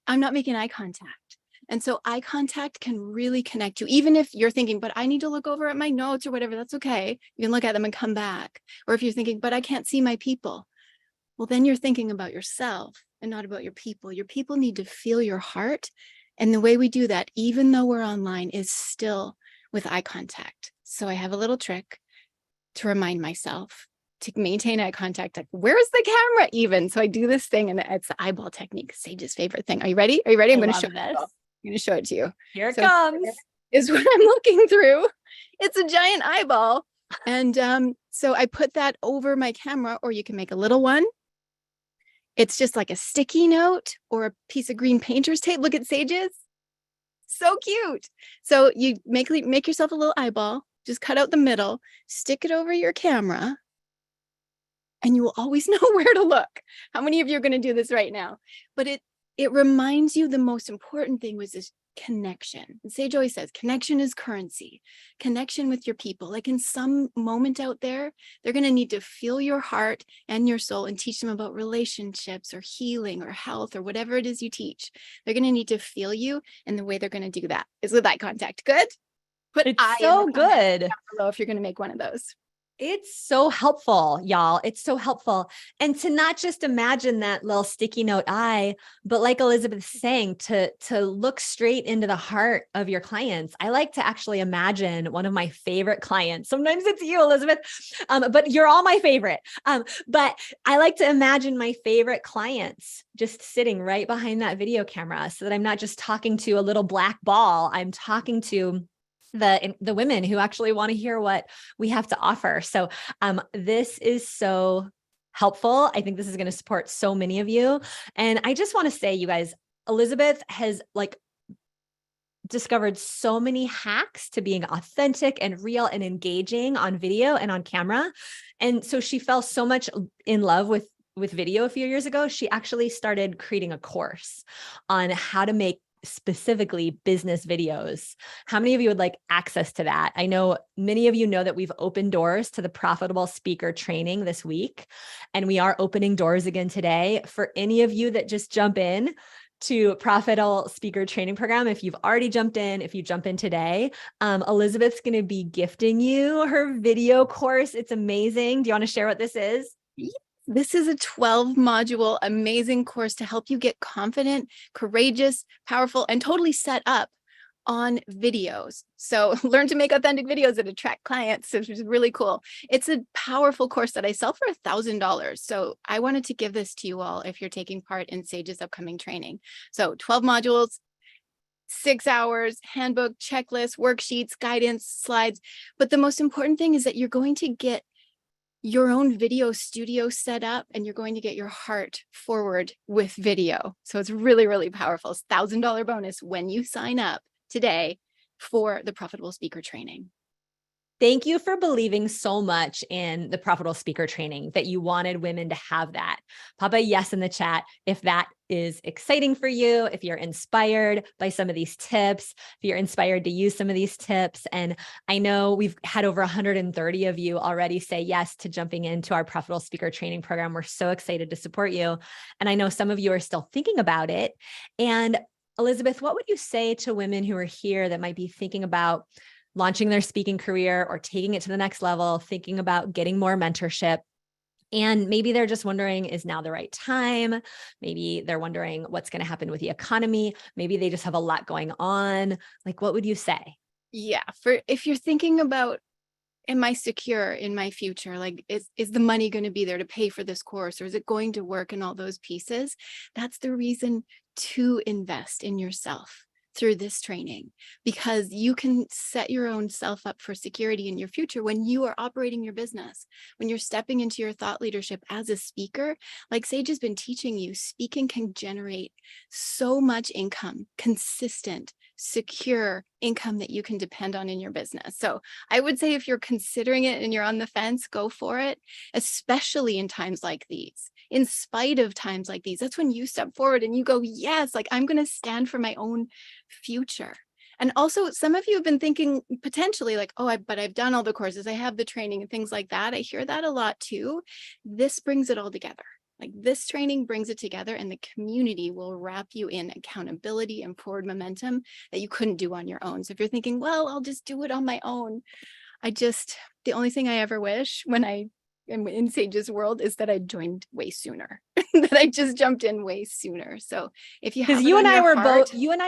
I'm not making eye contact. And so eye contact can really connect you. Even if you're thinking, but I need to look over at my notes or whatever, that's okay. You can look at them and come back. Or if you're thinking, but I can't see my people, well, then you're thinking about yourself and not about your people. Your people need to feel your heart. And the way we do that, even though we're online, is still with eye contact. So I have a little trick to remind myself to maintain eye contact. Like, where's the camera even? So I do this thing, and it's the eyeball technique, Sage's favorite thing. Are you ready? Are you ready? I'm going to show this. I'm going to show it to you. Here it comes. Is what I'm looking through. It's a giant eyeball. And so I put that over my camera, or you can make a little one. It's just like a sticky note or a piece of green painter's tape. Look at Sage's. So cute. So you make yourself a little eyeball, just cut out the middle, stick it over your camera, and you will always know where to look. How many of you are going to do this right now? But it reminds you the most important thing was this connection. And Sage always says, connection is currency. Connection with your people. Like, in some moment out there, they're going to need to feel your heart and your soul and teach them about relationships or healing or health or whatever it is you teach. They're going to need to feel you, and the way they're going to do that is with eye contact. Good? Put It's eye so in the comments good. down below if you're going to make one of those. It's so helpful, y'all. It's so helpful. And to not just imagine that little sticky note eye, but like Elizabeth's saying, to look straight into the heart of your clients. I like to actually imagine one of my favorite clients. Sometimes it's you, Elizabeth, but you're all my favorite. But I like to imagine my favorite clients just sitting right behind that video camera, so that I'm not just talking to a little black ball. I'm talking to the women who actually want to hear what we have to offer. So this is so helpful. I think this is going to support so many of you. And I just want to say, you guys, Elizabeth has discovered so many hacks to being authentic and real and engaging on video and on camera. And so she fell so much in love with video a few years ago. She actually started creating a course on how to make specifically business videos. How many of you would like access to that? I know many of you know that we've opened doors to the Profitable Speaker training this week, and we are opening doors again today. For any of you that just jump in to Profitable Speaker Training Program, if you've already jumped in, if you jump in today, Elizabeth's going to be gifting you her video course. It's amazing. Do you want to share what this is? This is a 12-module amazing course to help you get confident, courageous, powerful, and totally set up on videos. So learn to make authentic videos that attract clients, which is really cool. It's a powerful course that I sell for $1,000. So I wanted to give this to you all if you're taking part in Sage's upcoming training. So 12 modules, 6 hours, handbook, checklist, worksheets, guidance, slides. But the most important thing is that you're going to get your own video studio set up, and you're going to get your heart forward with video. So it's really, really powerful. It's $1,000 bonus when you sign up today for the Profitable Speaker training. Thank you for believing so much in the Profitable Speaker training that you wanted women to have that. Pop a yes in the chat if that is exciting for you, if you're inspired by some of these tips, if you're inspired to use some of these tips. And I know we've had over 130 of you already say yes to jumping into our Profitable Speaker training program. We're so excited to support you. And I know some of you are still thinking about it. And Elizabeth, what would you say to women who are here that might be thinking about launching their speaking career or taking it to the next level, thinking about getting more mentorship? And maybe they're just wondering, is now the right time? Maybe they're wondering what's going to happen with the economy. Maybe they just have a lot going on. Like, what would you say? Yeah, if you're thinking about, am I secure in my future? Like, is the money going to be there to pay for this course, or is it going to work, and all those pieces? That's the reason to invest in yourself through this training, because you can set your own self up for security in your future when you are operating your business, when you're stepping into your thought leadership as a speaker. Like Sage has been teaching you, speaking can generate so much income, consistent, secure income that you can depend on in your business. So I would say if you're considering it and you're on the fence, go for it, especially in times like these. In spite of times like these, that's when you step forward and you go, yes, like I'm going to stand for my own future. And also, some of you have been thinking potentially like, oh, but I've done all the courses, I have the training and things like that. I hear that a lot too. This brings it all together. Like this training brings it together, and the community will wrap you in accountability and forward momentum that you couldn't do on your own. So if you're thinking, well, I'll just do it on my own, the only thing I ever wish when I am in Sage's world is that I joined way sooner, that I just jumped in way sooner. So if you have because you and I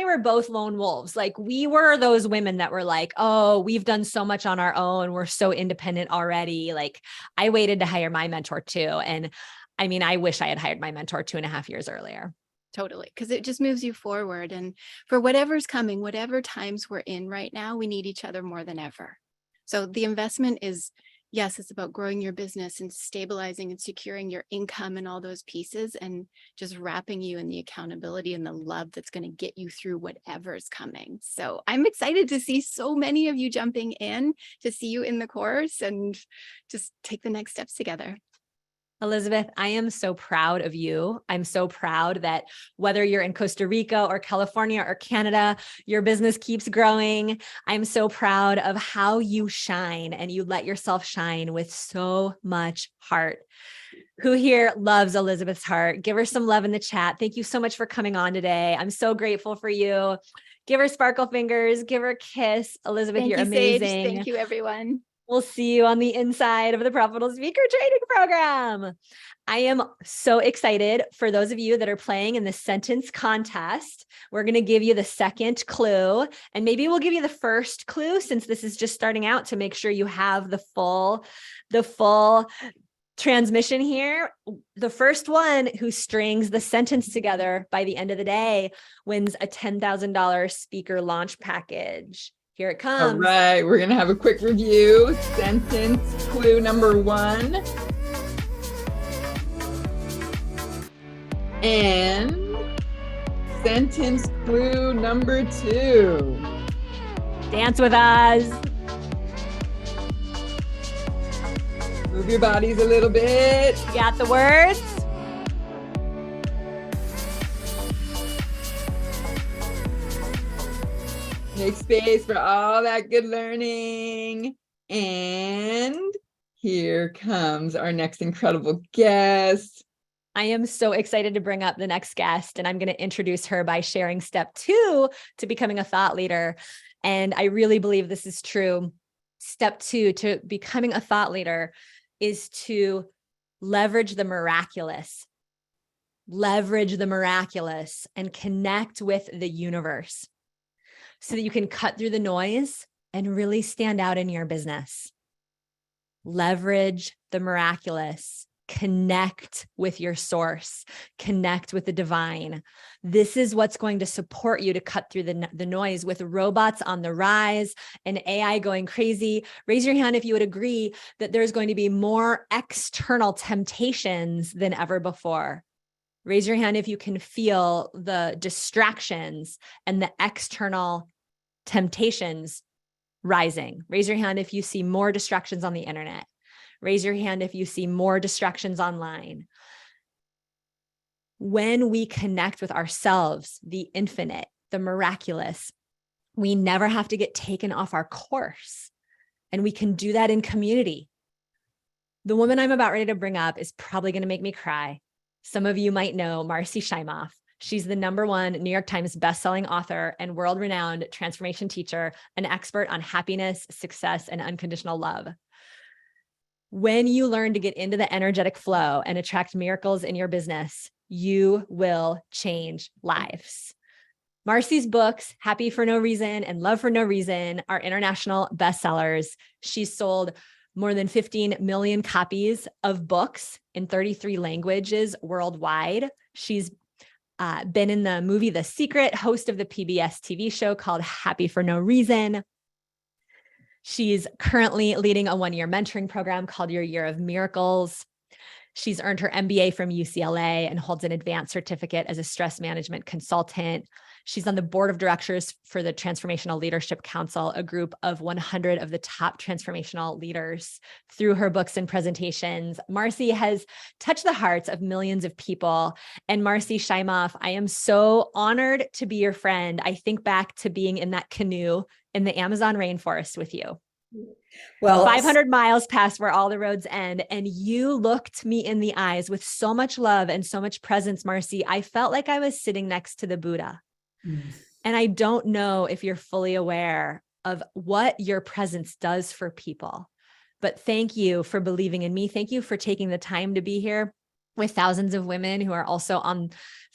were both lone wolves. Like we were those women that were like, oh, we've done so much on our own. We're so independent already. Like I waited to hire my mentor too. And I mean, I wish I had hired my mentor 2.5 years earlier. Totally. Because it just moves you forward. And for whatever's coming, whatever times we're in right now, we need each other more than ever. So the investment is, yes, it's about growing your business and stabilizing and securing your income and all those pieces, and just wrapping you in the accountability and the love that's going to get you through whatever's coming. So I'm excited to see so many of you jumping in, to see you in the course and just take the next steps together. Elizabeth, I am so proud of you. I'm so proud that whether you're in Costa Rica or California or Canada, your business keeps growing. I'm so proud of how you shine, and you let yourself shine with so much heart. Who here loves Elizabeth's heart? Give her some love in the chat. Thank you so much for coming on today. I'm so grateful for you. Give her sparkle fingers. Give her a kiss. Elizabeth, you're amazing. Sage. Thank you, everyone. We'll see you on the inside of the Profitable Speaker Training Program. I am so excited for those of you that are playing in the sentence contest. We're going to give you the second clue, and maybe we'll give you the first clue since this is just starting out, to make sure you have the full transmission here. The first one who strings the sentence together by the end of the day wins a $10,000 speaker launch package. Here it comes. All right, we're going to have a quick review. Sentence clue number 1. And sentence clue number 2. Dance with us. Move your bodies a little bit. You got the words? Make space for all that good learning. And here comes our next incredible guest. I am so excited to bring up the next guest, and I'm going to introduce her by sharing step 2 to becoming a thought leader. And I really believe this is true. Step 2 to becoming a thought leader is to leverage the miraculous and connect with the universe, so that you can cut through the noise and really stand out in your business. Leverage the miraculous, connect with your source, connect with the divine. This is what's going to support you to cut through the noise. With robots on the rise and AI going crazy, raise your hand if you would agree that there's going to be more external temptations than ever before. Raise your hand if you can feel the distractions and the external temptations rising. Raise your hand if you see more distractions on the internet. Raise your hand if you see more distractions online. When we connect with ourselves, the infinite, the miraculous, we never have to get taken off our course. And we can do that in community. The woman I'm about ready to bring up is probably going to make me cry. Some of you might know Marcy Shimoff. She's the #1 New York Times bestselling author and world-renowned transformation teacher, an expert on happiness, success, and unconditional love. When you learn to get into the energetic flow and attract miracles in your business, you will change lives. Marcy's books, Happy for No Reason and Love for No Reason, are international bestsellers. She's sold more than 15 million copies of books in 33 languages worldwide. She's been in the movie The Secret, host of the PBS TV show called Happy for No Reason. She's currently leading a 1-year mentoring program called Your Year of Miracles. She's earned her MBA from UCLA and holds an advanced certificate as a stress management consultant. She's on the board of directors for the Transformational Leadership Council, a group of 100 of the top transformational leaders. Through her books and presentations, Marcy has touched the hearts of millions of people. And Marcy Shimoff, I am so honored to be your friend. I think back to being in that canoe in the Amazon rainforest with you. Well, 500 miles past where all the roads end. And you looked me in the eyes with so much love and so much presence, Marcy. I felt like I was sitting next to the Buddha. And I don't know if you're fully aware of what your presence does for people, but thank you for believing in me. Thank you for taking the time to be here with thousands of women who are also on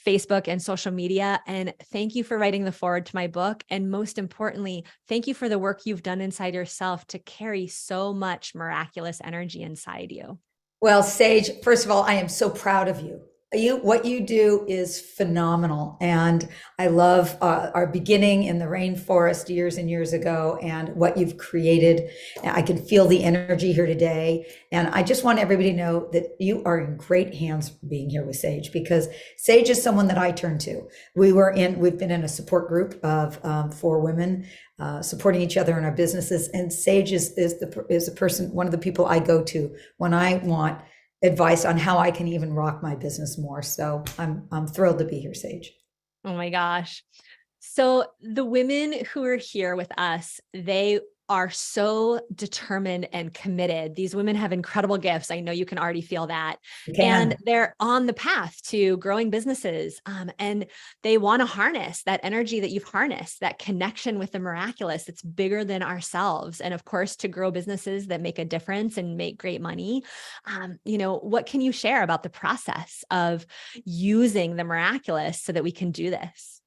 Facebook and social media. And thank you for writing the foreword to my book. And most importantly, thank you for the work you've done inside yourself to carry so much miraculous energy inside you. Well, Sage, first of all, I am so proud of you. What you do is phenomenal. And I love our beginning in the rainforest years and years ago and what you've created. I can feel the energy here today. And I just want everybody to know that you are in great hands being here with Sage, because Sage is someone that I turn to. We've been in a support group of 4 women supporting each other in our businesses. And Sage is the person, one of the people I go to when I want advice on how I can even rock my business more. So I'm thrilled to be here, Sage. Oh my gosh. So the women who are here with us, they are so determined and committed. These women have incredible gifts. I know you can already feel that. And they're on the path to growing businesses. And they want to harness that energy that you've harnessed, that connection with the miraculous that's bigger than ourselves. And of course, to grow businesses that make a difference and make great money. What can you share about the process of using the miraculous so that we can do this?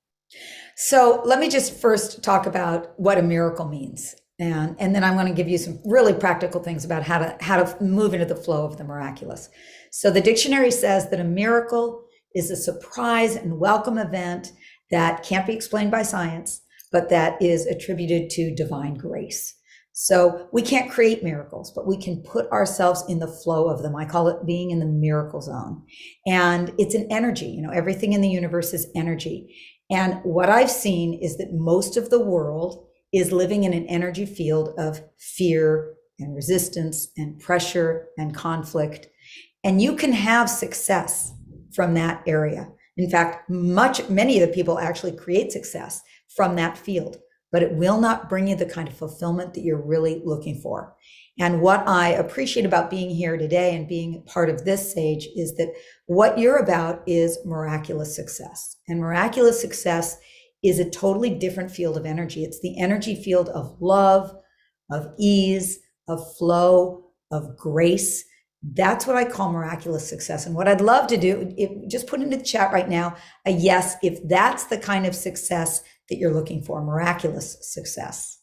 So let me just first talk about what a miracle means. And then I'm going to give you some really practical things about how to move into the flow of the miraculous. So the dictionary says that a miracle is a surprise and welcome event that can't be explained by science, but that is attributed to divine grace. So we can't create miracles, but we can put ourselves in the flow of them. I call it being in the miracle zone. And it's an energy, everything in the universe is energy. And what I've seen is that most of the world is living in an energy field of fear and resistance and pressure and conflict. And you can have success from that area. In fact, many of the people actually create success from that field, but it will not bring you the kind of fulfillment that you're really looking for. And what I appreciate about being here today and being part of this, Sage, is that what you're about is miraculous success. And miraculous success is a totally different field of energy. It's the energy field of love, of ease, of flow, of grace. That's what I call miraculous success. And what I'd love to do, just put into the chat right now, a yes, if that's the kind of success that you're looking for, miraculous success.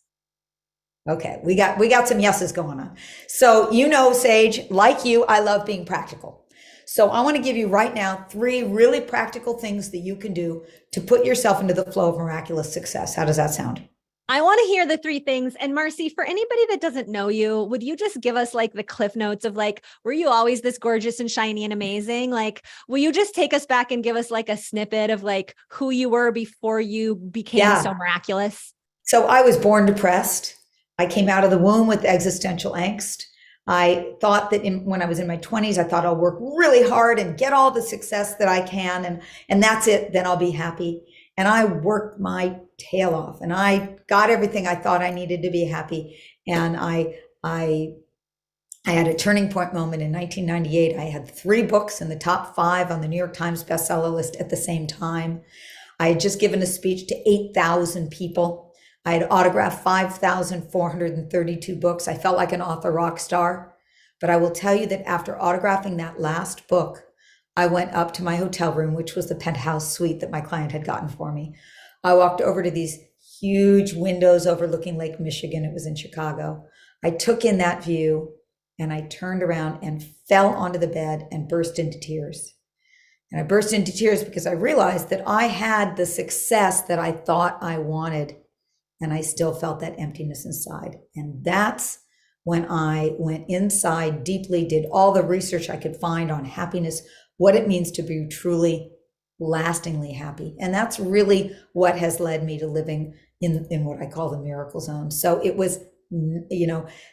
Okay, we got some yeses going on. So, Sage, like you, I love being practical. So I want to give you right now 3 really practical things that you can do to put yourself into the flow of miraculous success. How does that sound? I want to hear the 3 things. And Marcy, for anybody that doesn't know you, would you just give us the cliff notes of were you always this gorgeous and shiny and amazing? Will you just take us back and give us a snippet of who you were before you became so miraculous? So I was born depressed. I came out of the womb with existential angst. I thought that when I was in my 20s, I thought I'll work really hard and get all the success that I can. And that's it. Then I'll be happy. And I worked my tail off and I got everything I thought I needed to be happy. And I had a turning point moment in 1998. I had 3 books in the top 5 on the New York Times bestseller list at the same time. I had just given a speech to 8,000 people. I had autographed 5,432 books. I felt like an author rock star. But I will tell you that after autographing that last book, I went up to my hotel room, which was the penthouse suite that my client had gotten for me. I walked over to these huge windows overlooking Lake Michigan. It was in Chicago. I took in that view and I turned around and fell onto the bed and burst into tears. And I burst into tears because I realized that I had the success that I thought I wanted. And I still felt that emptiness inside. And that's when I went inside deeply, did all the research I could find on happiness, what it means to be truly lastingly happy. And that's really what has led me to living in what I call the miracle zone. So it was,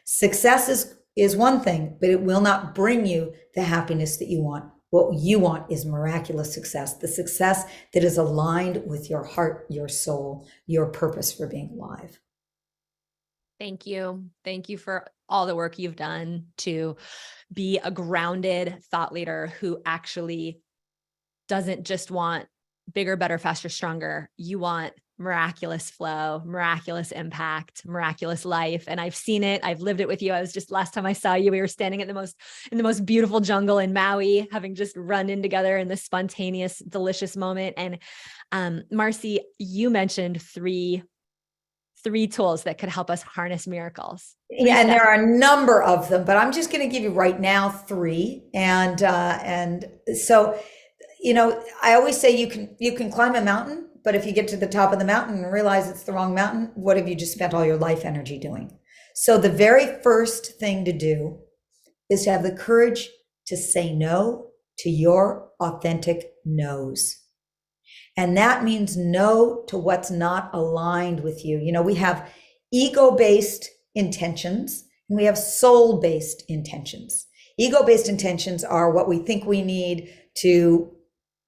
success is one thing, but it will not bring you the happiness that you want. What you want is miraculous success, the success that is aligned with your heart, your soul, your purpose for being alive. Thank you. Thank you for all the work you've done to be a grounded thought leader who actually doesn't just want bigger, better, faster, stronger. You want miraculous flow, miraculous impact, miraculous life. And I've seen it. I've lived it with you. I was just, last time I saw you, we were standing in the most beautiful jungle in Maui, having just run in together in this spontaneous, delicious moment. And Marcy, you mentioned three tools that could help us harness miracles. Yeah, and there are a number of them, but I'm just going to give you right now 3. And so, I always say you can climb a mountain, but if you get to the top of the mountain and realize it's the wrong mountain, what have you just spent all your life energy doing? So the very first thing to do is to have the courage to say no to your authentic no's. And that means no to what's not aligned with you. We have ego-based intentions and we have soul-based intentions. Ego-based intentions are what we think we need to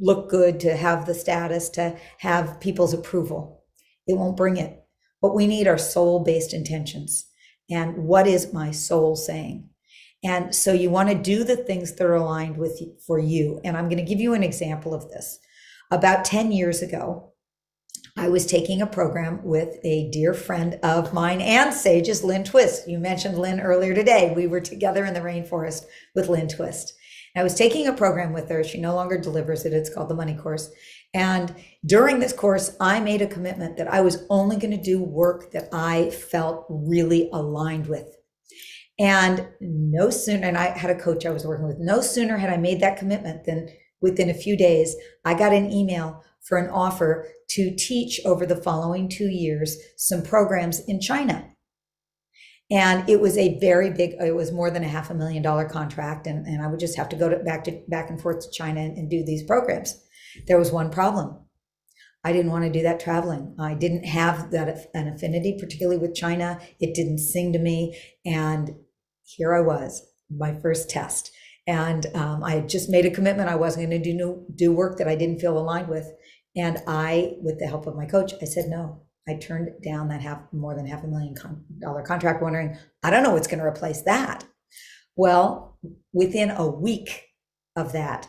look good, to have the status, to have people's approval. It won't bring it. What we need are soul-based intentions. And what is my soul saying? And so you want to do the things that are aligned with you, for you. And I'm going to give you an example of this. About 10 years ago, I was taking a program with a dear friend of mine and Sage's, Lynn Twist. You mentioned Lynn earlier today. We were together in the rainforest with Lynn Twist. I was taking a program with her. She no longer delivers it. It's called the Money Course. And during this course, I made a commitment that I was only going to do work that I felt really aligned with. And no sooner, and I had a coach I was working with, no sooner had I made that commitment than within a few days, I got an email for an offer to teach over the following 2 years some programs in China. And it was a very big, it was more than a $500,000 contract. And I would just have to go back and forth to China and do these programs. There was one problem. I didn't want to do that traveling. I didn't have an affinity, particularly with China. It didn't sing to me. And here I was, my first test. And I had just made a commitment. I wasn't going to do work that I didn't feel aligned with. And with the help of my coach, I said no. I turned down that more than $500,000 contract, wondering, I don't know what's going to replace that. Well, within a week of that,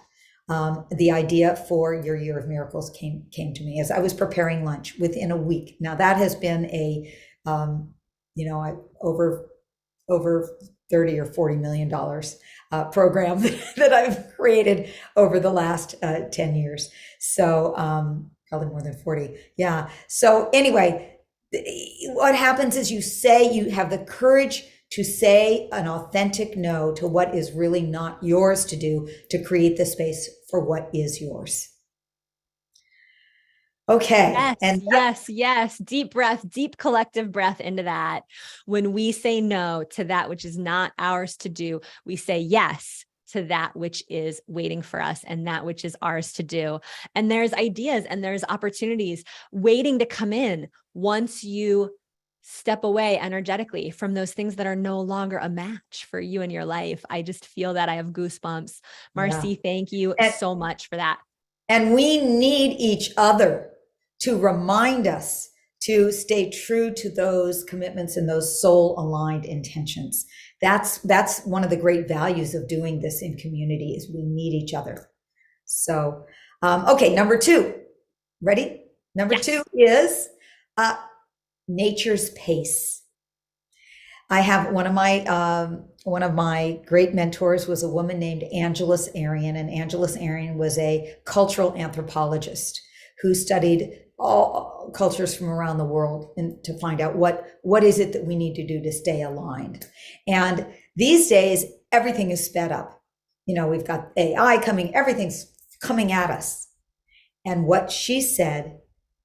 the idea for your Year of Miracles came to me as I was preparing lunch within a week. Now that has been over $30 or $40 million program that I've created over the last 10 years. So probably more than 40. Yeah. So anyway, what happens is you have the courage to say an authentic no to what is really not yours to do, to create the space for what is yours. Okay. Yes. Deep breath, deep collective breath into that. When we say no to that which is not ours to do, we say yes to that which is waiting for us and that which is ours to do. And there's ideas and there's opportunities waiting to come in once you step away energetically from those things that are no longer a match for you in your life. I just feel that I have goosebumps. Marcy, thank you so much for that. And we need each other to remind us to stay true to those commitments and those soul aligned intentions. That's one of the great values of doing this in community, is we need each other. So, okay, number 2, ready? Number 2 is nature's pace. I have one of my great mentors was a woman named Angeles Arian, and Angeles Arian was a cultural anthropologist who studied all cultures from around the world and to find out what is it that we need to do to stay aligned. And these days, everything is sped up. We've got AI coming, everything's coming at us. And what she said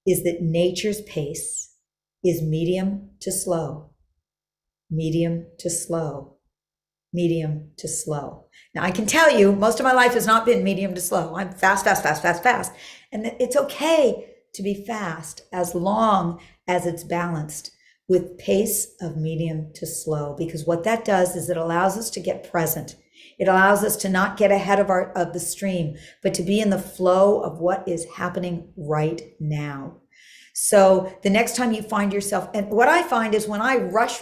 is that nature's pace is medium to slow, medium to slow, medium to slow. Now, I can tell you, most of my life has not been medium to slow. I'm fast, fast, fast, fast, fast. And it's okay to be fast as long as it's balanced with pace of medium to slow, because what that does is it allows us to get present. It allows us to not get ahead of the stream, but to be in the flow of what is happening right now. So the next time you find yourself, and what I find is when I rush,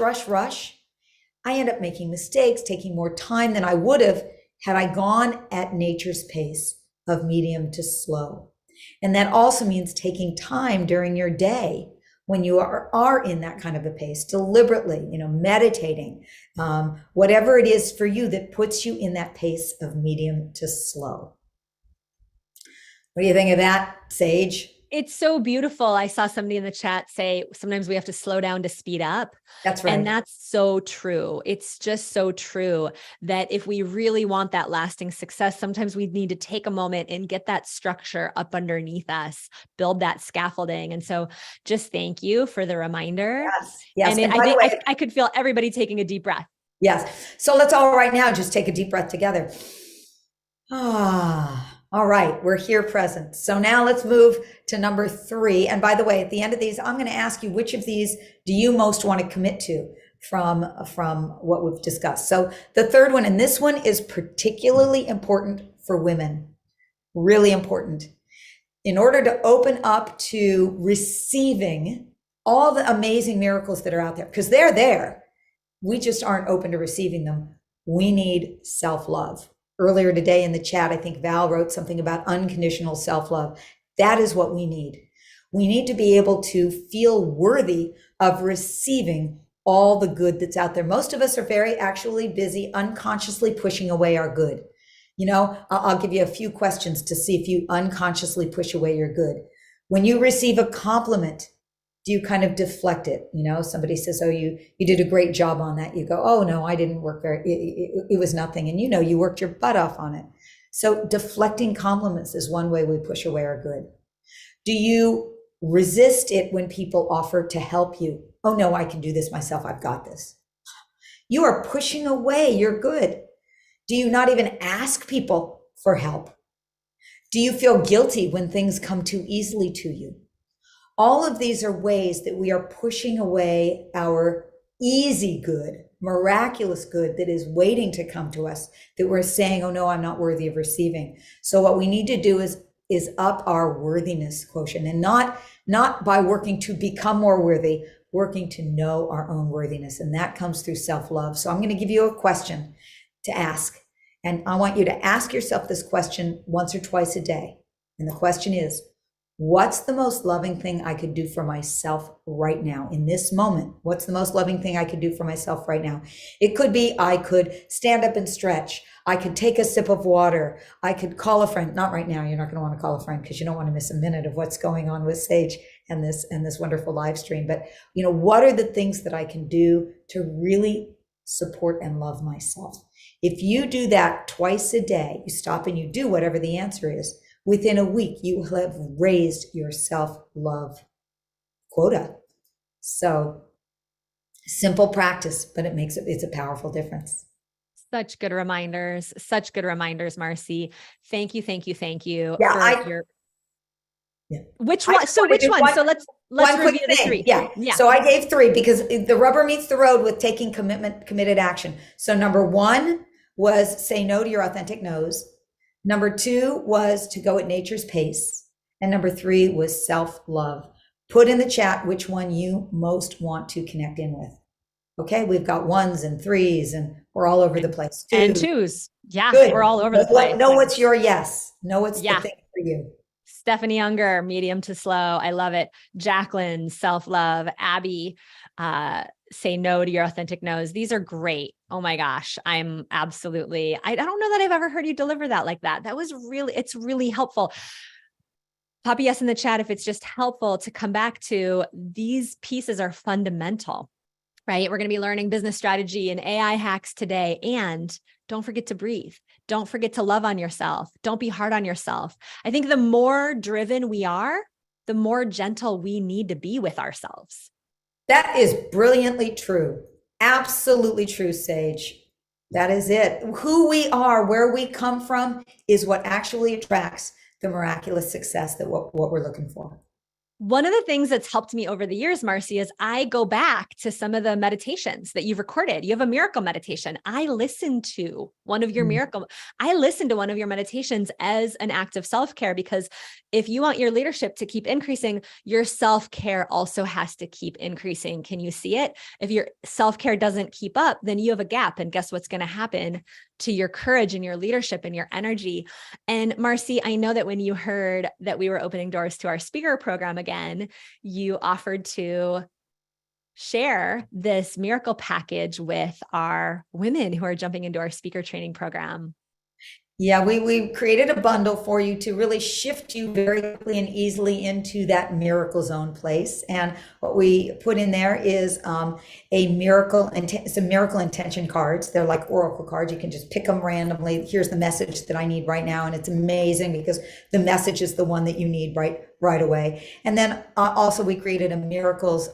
I end up making mistakes, taking more time than I would have had I gone at nature's pace of medium to slow. And that also means taking time during your day when you are in that kind of a pace, deliberately, meditating, whatever it is for you that puts you in that pace of medium to slow. What do you think of that, Sage? It's so beautiful. I saw somebody in the chat say, sometimes we have to slow down to speed up. That's right. And that's so true. It's just so true that if we really want that lasting success, sometimes we need to take a moment and get that structure up underneath us, build that scaffolding. And so just thank you for the reminder. Yes. And I think I could feel everybody taking a deep breath. Yes. So let's all right now just take a deep breath together. All right, we're here present. So now let's move to number 3. And by the way, at the end of these, I'm going to ask you, which of these do you most want to commit to from what we've discussed? So the third one, and this one is particularly important for women, really important. In order to open up to receiving all the amazing miracles that are out there, because they're there, we just aren't open to receiving them. We need self-love. Earlier today in the chat, I think Val wrote something about unconditional self-love. That is what we need. We need to be able to feel worthy of receiving all the good that's out there. Most of us are very actually busy, unconsciously pushing away our good. I'll give you a few questions to see if you unconsciously push away your good. When you receive a compliment, do you kind of deflect it? Somebody says, oh, you did a great job on that. You go, oh, no, I didn't work it was nothing. And you worked your butt off on it. So deflecting compliments is one way we push away our good. Do you resist it when people offer to help you? Oh, no, I can do this myself. I've got this. You are pushing away your good. Do you not even ask people for help? Do you feel guilty when things come too easily to you? All of these are ways that we are pushing away our easy good, miraculous good that is waiting to come to us, that we're saying, oh no, I'm not worthy of receiving. So what we need to do is up our worthiness quotient, and not by working to become more worthy, working to know our own worthiness. And that comes through self-love. So I'm going to give you a question to ask. And I want you to ask yourself this question once or twice a day. And the question is, what's the most loving thing I could do for myself right now in this moment? What's the most loving thing I could do for myself right now? It could be I could stand up and stretch. I could take a sip of water. I could call a friend. Not right now. You're not going to want to call a friend because you don't want to miss a minute of what's going on with Sage and this wonderful live stream. But what are the things that I can do to really support and love myself? If you do that twice a day, you stop and you do whatever the answer is. Within a week, you will have raised your self-love quota. So simple practice, but it's a powerful difference. Such good reminders, Marcy. Thank you. Yeah, Which one? So which one? So let's review the 3. Yeah. So I gave 3 because the rubber meets the road with taking committed action. So number 1 was say no to your authentic no's. Number 2 was to go at nature's pace. And number 3 was self-love. Put in the chat which one you most want to connect in with. Okay, we've got 1s and 3s and we're all over the place. 2. And 2s. Yeah, Good. We're all over the place. Know what's your yes. Know what's the thing for you. Stephanie Unger, medium to slow. I love it. Jacqueline, self-love. Abby, say no to your authentic no's. These are great. Oh my gosh. I don't know that I've ever heard you deliver that like that. It's really helpful. Pop yes in the chat if it's just helpful to come back to. These pieces are fundamental, right? We're going to be learning business strategy and AI hacks today. And don't forget to breathe. Don't forget to love on yourself. Don't be hard on yourself. I think the more driven we are, the more gentle we need to be with ourselves. That is brilliantly true. Absolutely true, Sage. That is it. Who we are, where we come from, is what actually attracts the miraculous success that what we're looking for. One of the things that's helped me over the years, Marcy, is I go back to some of the meditations that you've recorded. You have a miracle meditation. I listened to one of your meditations as an act of self-care, because if you want your leadership to keep increasing, your self-care also has to keep increasing. Can you see it? If your self-care doesn't keep up, then you have a gap. And guess what's going to happen to your courage and your leadership and your energy? And Marcy, I know that when you heard that we were opening doors to our speaker program again, you offered to share this miracle package with our women who are jumping into our speaker training program. Yeah, we created a bundle for you to really shift you very quickly and easily into that miracle zone place. And what we put in there is some miracle intention cards. They're like oracle cards. You can just pick them randomly. Here's the message that I need right now, and it's amazing because the message is the one that you need right away. And then also we created a miracles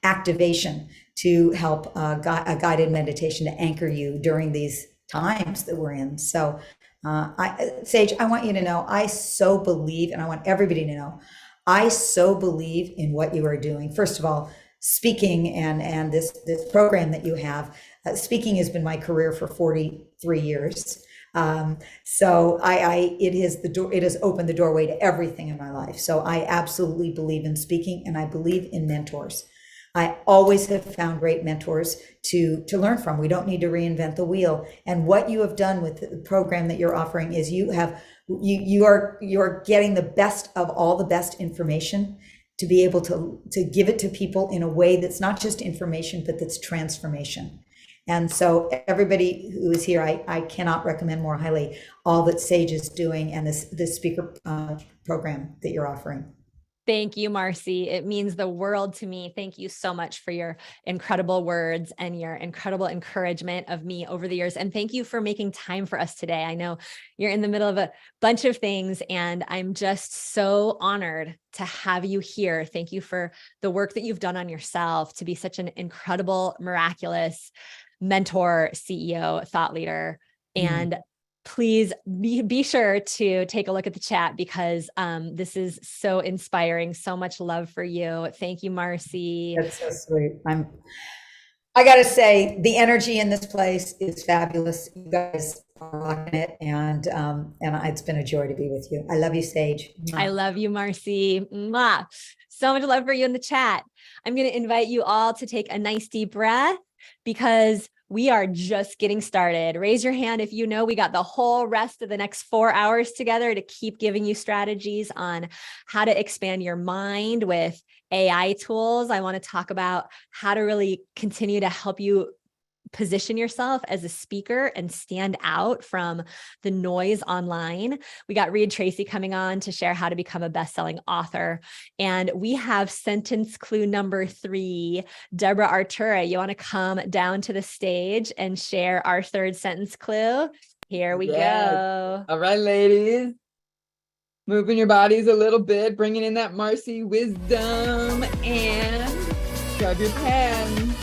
activation to help a guided meditation to anchor you during these times that we're in. So Sage, I want you to know, I so believe, and I want everybody to know, I so believe in what you are doing. First of all, speaking and this program that you have, speaking has been my career for 43 years. So it has opened the doorway to everything in my life. So I absolutely believe in speaking, and I believe in mentors. I always have found great mentors to learn from. We don't need to reinvent the wheel. And what you have done with the program that you're offering is you are getting the best of all the best information to be able to give it to people in a way that's not just information, but that's transformation. And so everybody who is here, I cannot recommend more highly all that Sage is doing and this speaker program that you're offering. Thank you, Marcy. It means the world to me. Thank you so much for your incredible words and your incredible encouragement of me over the years. And thank you for making time for us today. I know you're in the middle of a bunch of things, and I'm just so honored to have you here. Thank you for the work that you've done on yourself to be such an incredible, miraculous mentor, CEO, thought leader. And please be sure to take a look at the chat, because this is so inspiring. So much love for you. Thank you, Marcy. That's so sweet. I got to say, the energy in this place is fabulous. You guys are rocking it, and it's been a joy to be with you. I love you, Sage. I love you, Marcy. Mwah. So much love for you in the chat. I'm going to invite you all to take a nice deep breath, because we are just getting started. Raise your hand if you know we got the whole rest of the next 4 hours together to keep giving you strategies on how to expand your mind with AI tools. I want to talk about how to really continue to help you position yourself as a speaker and stand out from the noise online. We got Reed Tracy coming on to share how to become a best-selling author. And we have sentence clue number 3. Deborah Artura, you want to come down to the stage and share our third sentence clue? Here we go. All right, ladies. Moving your bodies a little bit, bringing in that Marcy wisdom, and grab your pen.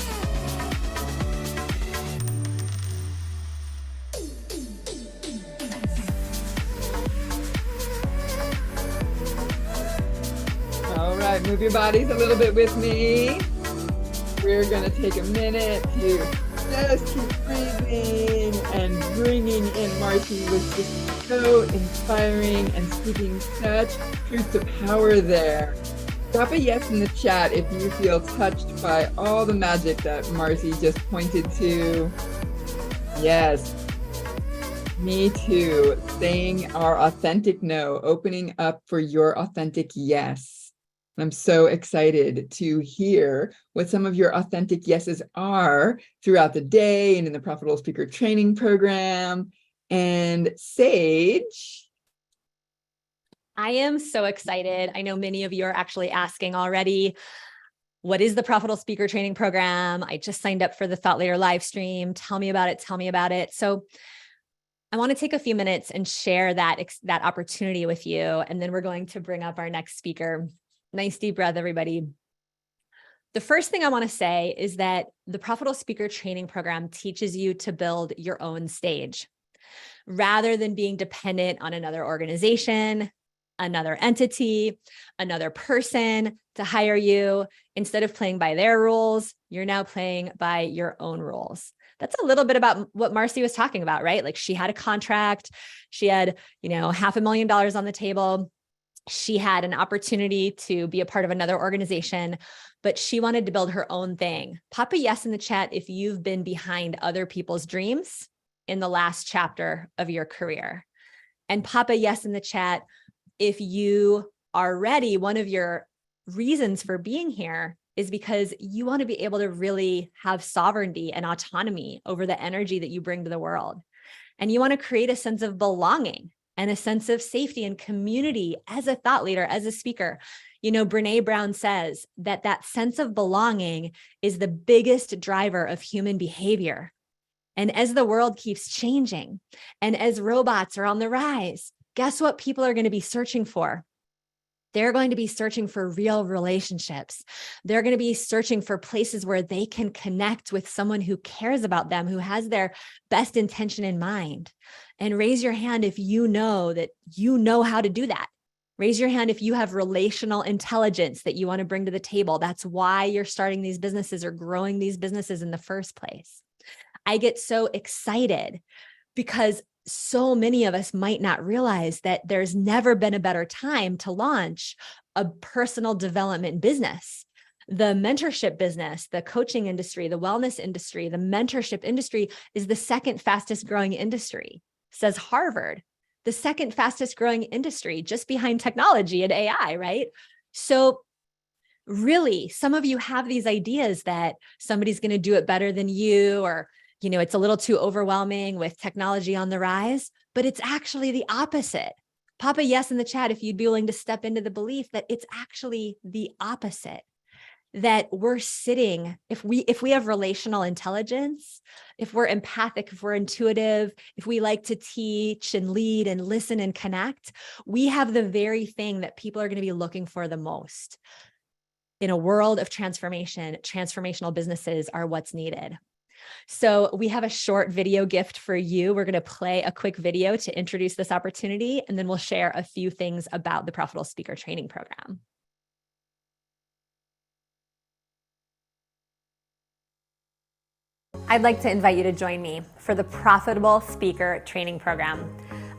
All right, move your bodies a little bit with me. We're gonna take a minute to just keep breathing and bringing in. Marcy was just so inspiring and speaking such truth to power there. Drop a yes in the chat if you feel touched by all the magic that Marcy just pointed to. Yes, me too. Saying our authentic no, opening up for your authentic yes. I'm so excited to hear what some of your authentic yeses are throughout the day and in the Profitable Speaker Training Program. And Sage. I am so excited. I know many of you are actually asking already, what is the Profitable Speaker Training Program? I just signed up for the Thought Leader live stream. Tell me about it. Tell me about it. So I want to take a few minutes and share that opportunity with you. And then we're going to bring up our next speaker. Nice deep breath, everybody. The first thing I want to say is that the Profitable Speaker Training Program teaches you to build your own stage rather than being dependent on another organization, another entity, another person to hire you. Instead of playing by their rules, you're now playing by your own rules. That's a little bit about what Marcy was talking about, right? Like she had a contract, she had, $500,000 on the table. She had an opportunity to be a part of another organization, but she wanted to build her own thing. Pop a yes in the chat if you've been behind other people's dreams in the last chapter of your career. And pop a yes in the chat if you are ready. One of your reasons for being here is because you want to be able to really have sovereignty and autonomy over the energy that you bring to the world. And you want to create a sense of belonging and a sense of safety and community as a thought leader, as a speaker. Brené Brown says that sense of belonging is the biggest driver of human behavior. And as the world keeps changing and as robots are on the rise, guess what people are going to be searching for? They're going to be searching for real relationships. They're going to be searching for places where they can connect with someone who cares about them, who has their best intention in mind. And raise your hand if you know that you know how to do that. Raise your hand if you have relational intelligence that you want to bring to the table. That's why you're starting these businesses or growing these businesses in the first place. I get so excited because so many of us might not realize that there's never been a better time to launch a personal development business. The mentorship business, the coaching industry, the wellness industry, the mentorship industry is the second fastest growing industry, says Harvard, the second fastest growing industry just behind technology and AI, right? So really, some of you have these ideas that somebody's going to do it better than you, or it's a little too overwhelming with technology on the rise, but it's actually the opposite. Pop a yes in the chat if you'd be willing to step into the belief that it's actually the opposite, that we're sitting, if we have relational intelligence, if we're empathic, if we're intuitive, if we like to teach and lead and listen and connect, we have the very thing that people are going to be looking for the most. In a world of transformation, transformational businesses are what's needed. So we have a short video gift for you. We're going to play a quick video to introduce this opportunity, and then we'll share a few things about the Profitable Speaker Training Program. I'd like to invite you to join me for the Profitable Speaker Training Program.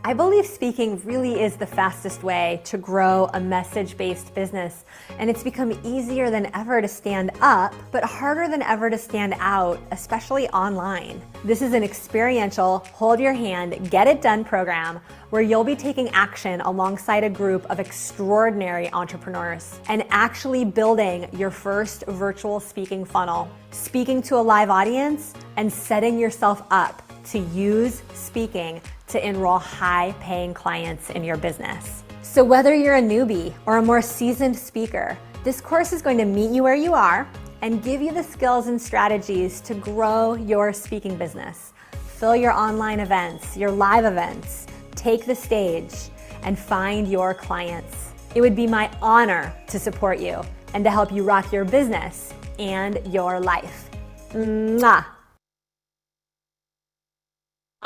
I believe speaking really is the fastest way to grow a message-based business, and it's become easier than ever to stand up, but harder than ever to stand out, especially online. This is an experiential, hold your hand, get it done program where you'll be taking action alongside a group of extraordinary entrepreneurs and actually building your first virtual speaking funnel, speaking to a live audience, and setting yourself up to use speaking to enroll high-paying clients in your business. So whether you're a newbie or a more seasoned speaker, this course is going to meet you where you are and give you the skills and strategies to grow your speaking business, fill your online events, your live events, take the stage, and find your clients. It would be my honor to support you and to help you rock your business and your life. Mwah!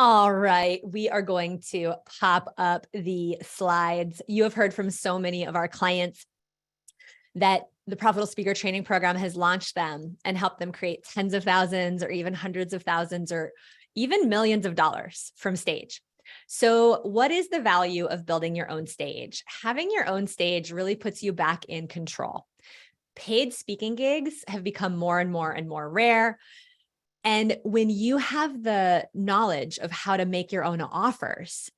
All right, we are going to pop up the slides. You have heard from so many of our clients that the Profitable Speaker Training Program has launched them and helped them create tens of thousands or even hundreds of thousands or even millions of dollars from stage. So what is the value of building your own stage? Having your own stage really puts you back in control. Paid speaking gigs have become more and more and more rare. And when you have the knowledge of how to make your own offers,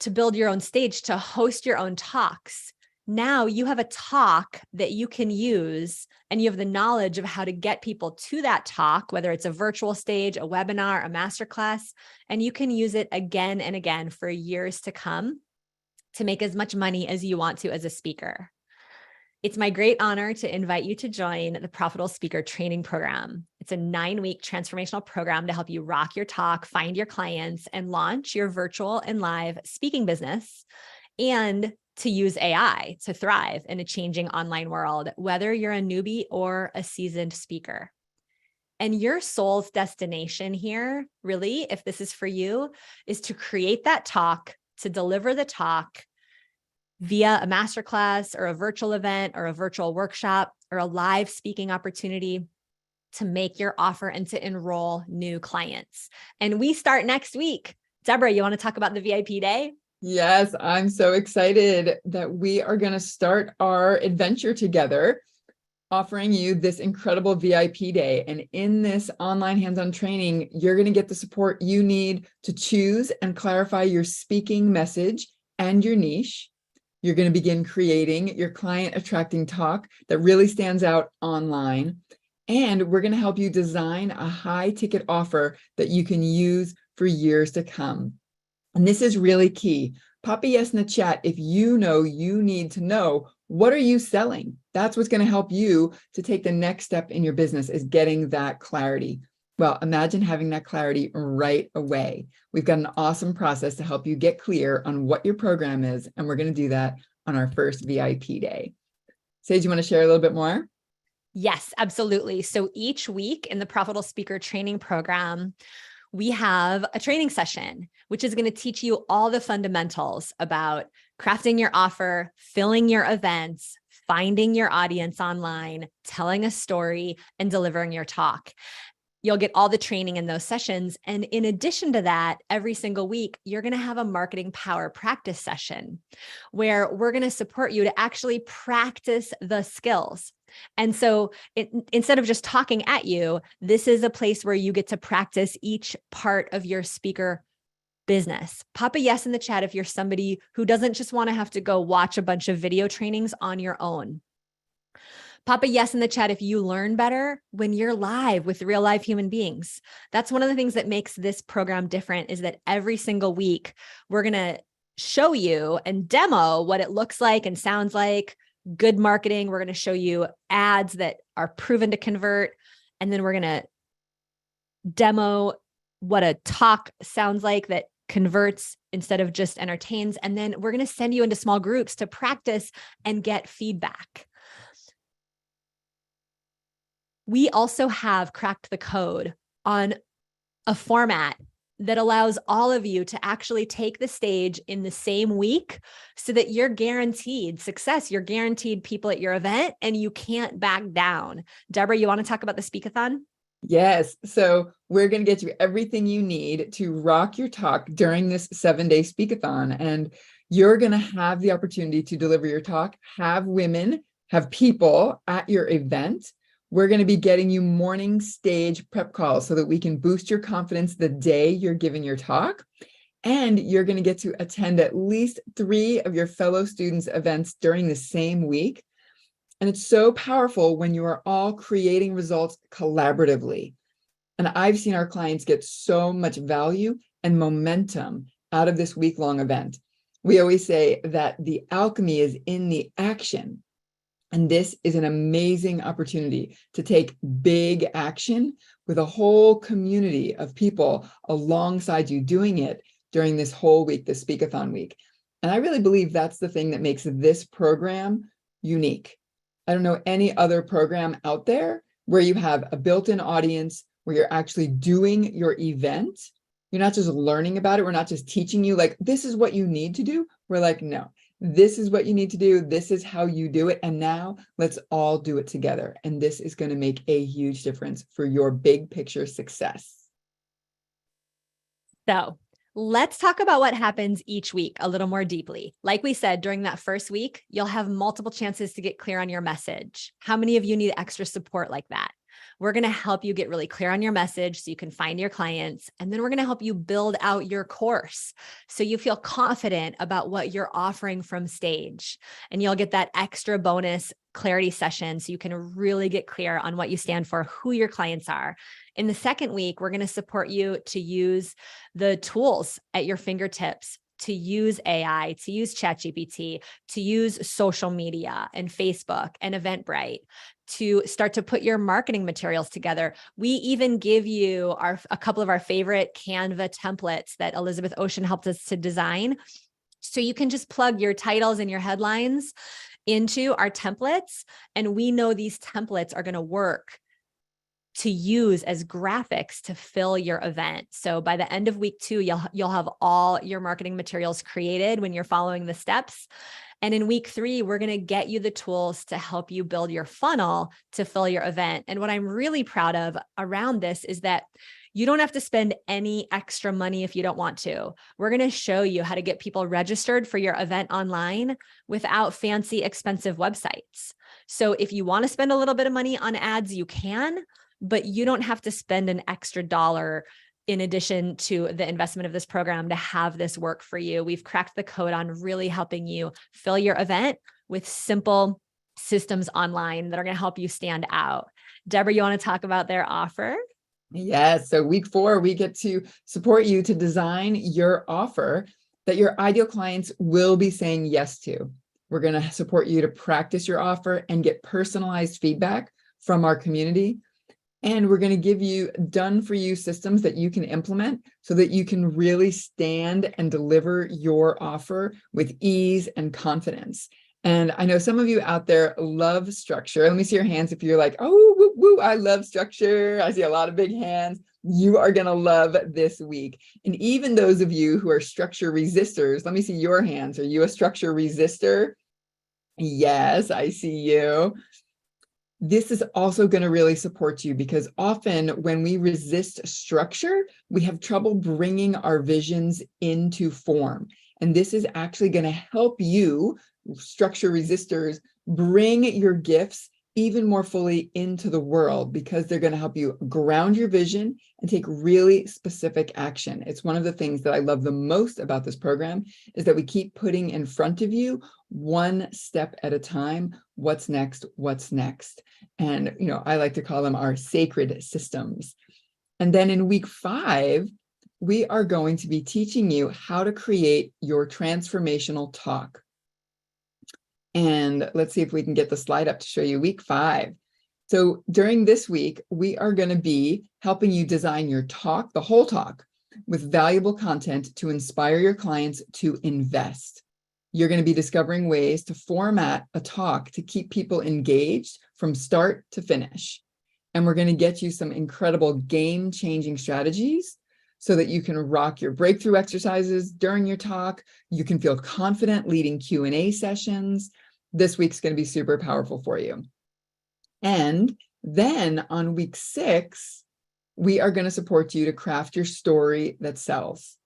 to build your own stage, to host your own talks, now you have a talk that you can use, and you have the knowledge of how to get people to that talk, whether it's a virtual stage, a webinar, a masterclass, and you can use it again and again for years to come to make as much money as you want to as a speaker. It's my great honor to invite you to join the Profitable Speaker Training Program. It's a 9-week transformational program to help you rock your talk, find your clients, and launch your virtual and live speaking business, and to use AI to thrive in a changing online world, whether you're a newbie or a seasoned speaker. And your soul's destination here, really, if this is for you, is to create that talk, to deliver the talk via a masterclass or a virtual event or a virtual workshop or a live speaking opportunity, to make your offer and to enroll new clients. And we start next week. Deborah, you want to talk about the VIP day? Yes, I'm so excited that we are going to start our adventure together, offering you this incredible VIP day. And in this online hands-on training, you're going to get the support you need to choose and clarify your speaking message and your niche. You're going to begin creating your client attracting talk that really stands out online. And we're going to help you design a high ticket offer that you can use for years to come. And this is really key. Pop a yes in the chat if you know you need to know, what are you selling? That's what's going to help you to take the next step in your business, is getting that clarity. Well, imagine having that clarity right away. We've got an awesome process to help you get clear on what your program is, and we're going to do that on our first VIP day. Sage, you want to share a little bit more? Yes, absolutely. So each week in the Profitable Speaker Training Program, we have a training session, which is going to teach you all the fundamentals about crafting your offer, filling your events, finding your audience online, telling a story, and delivering your talk. You'll get all the training in those sessions. And in addition to that, every single week, you're going to have a marketing power practice session where we're going to support you to actually practice the skills. And so instead of just talking at you, this is a place where you get to practice each part of your speaker business. Pop a yes in the chat if you're somebody who doesn't just want to have to go watch a bunch of video trainings on your own. Pop a yes in the chat if you learn better when you're live with real live human beings. That's one of the things that makes this program different, is that every single week, we're going to show you and demo what it looks like and sounds like. Good marketing. We're going to show you ads that are proven to convert. And then we're going to demo what a talk sounds like that converts instead of just entertains. And then we're going to send you into small groups to practice and get feedback. We also have cracked the code on a format that allows all of you to actually take the stage in the same week so that you're guaranteed success. You're guaranteed people at your event and you can't back down. Deborah, you want to talk about the Speakathon? Yes. So we're going to get you everything you need to rock your talk during this 7-day Speakathon. And you're going to have the opportunity to deliver your talk, have women, have people at your event. We're going to be getting you morning stage prep calls so that we can boost your confidence the day you're giving your talk. And you're going to get to attend at least 3 of your fellow students' events during the same week. And it's so powerful when you are all creating results collaboratively. And I've seen our clients get so much value and momentum out of this week-long event. We always say that the alchemy is in the action. And this is an amazing opportunity to take big action with a whole community of people alongside you doing it during this whole week, the Speakathon week. And I really believe that's the thing that makes this program unique. I don't know any other program out there where you have a built-in audience, where you're actually doing your event. You're not just learning about it. We're not just teaching you like, this is what you need to do. We're like, no. This is what you need to do. This is how you do it. And now let's all do it together. And this is going to make a huge difference for your big picture success. So let's talk about what happens each week a little more deeply. Like we said, during that first week, you'll have multiple chances to get clear on your message. How many of you need extra support like that? We're going to help you get really clear on your message so you can find your clients. And then we're going to help you build out your course so you feel confident about what you're offering from stage. And you'll get that extra bonus clarity session so you can really get clear on what you stand for, who your clients are. In the second week, we're going to support you to use the tools at your fingertips, to use AI, to use ChatGPT, to use social media and Facebook and Eventbrite, to start to put your marketing materials together. We even give you a couple of our favorite Canva templates that Elizabeth Ocean helped us to design So you can just plug your titles and your headlines into our templates, and we know these templates are going to work to use as graphics to fill your event. So by the end of week 2, you'll have all your marketing materials created when you're following the steps. And in week 3, we're going to get you the tools to help you build your funnel to fill your event. And what I'm really proud of around this is that you don't have to spend any extra money if you don't want to. We're going to show you how to get people registered for your event online without fancy, expensive websites. So if you want to spend a little bit of money on ads, you can, but you don't have to spend an extra dollar in addition to the investment of this program to have this work for you. We've cracked the code on really helping you fill your event with simple systems online that are going to help you stand out. Deborah, you want to talk about their offer? Yes. So week 4, we get to support you to design your offer that your ideal clients will be saying yes to. We're going to support you to practice your offer and get personalized feedback from our community. And we're going to give you done-for-you systems that you can implement so that you can really stand and deliver your offer with ease and confidence. And I know some of you out there love structure. Let me see your hands if you're like, oh, woo, woo, I love structure. I see a lot of big hands. You are going to love this week. And even those of you who are structure resistors, let me see your hands. Are you a structure resistor? Yes, I see you. This is also going to really support you because often when we resist structure, we have trouble bringing our visions into form. And this is actually going to help you, structure resistors, bring your gifts even more fully into the world because they're going to help you ground your vision and take really specific action. It's one of the things that I love the most about this program is that we keep putting in front of you one step at a time. What's next? What's next? And, I like to call them our sacred systems. And then in week 5, we are going to be teaching you how to create your transformational talk. And let's see if we can get the slide up to show you week 5. So during this week, we are going to be helping you design your talk, the whole talk, with valuable content to inspire your clients to invest. You're going to be discovering ways to format a talk to keep people engaged from start to finish. And we're going to get you some incredible game-changing strategies so that you can rock your breakthrough exercises during your talk. You can feel confident leading Q&A sessions. This week's going to be super powerful for you. And then on week 6, we are going to support you to craft your story that sells.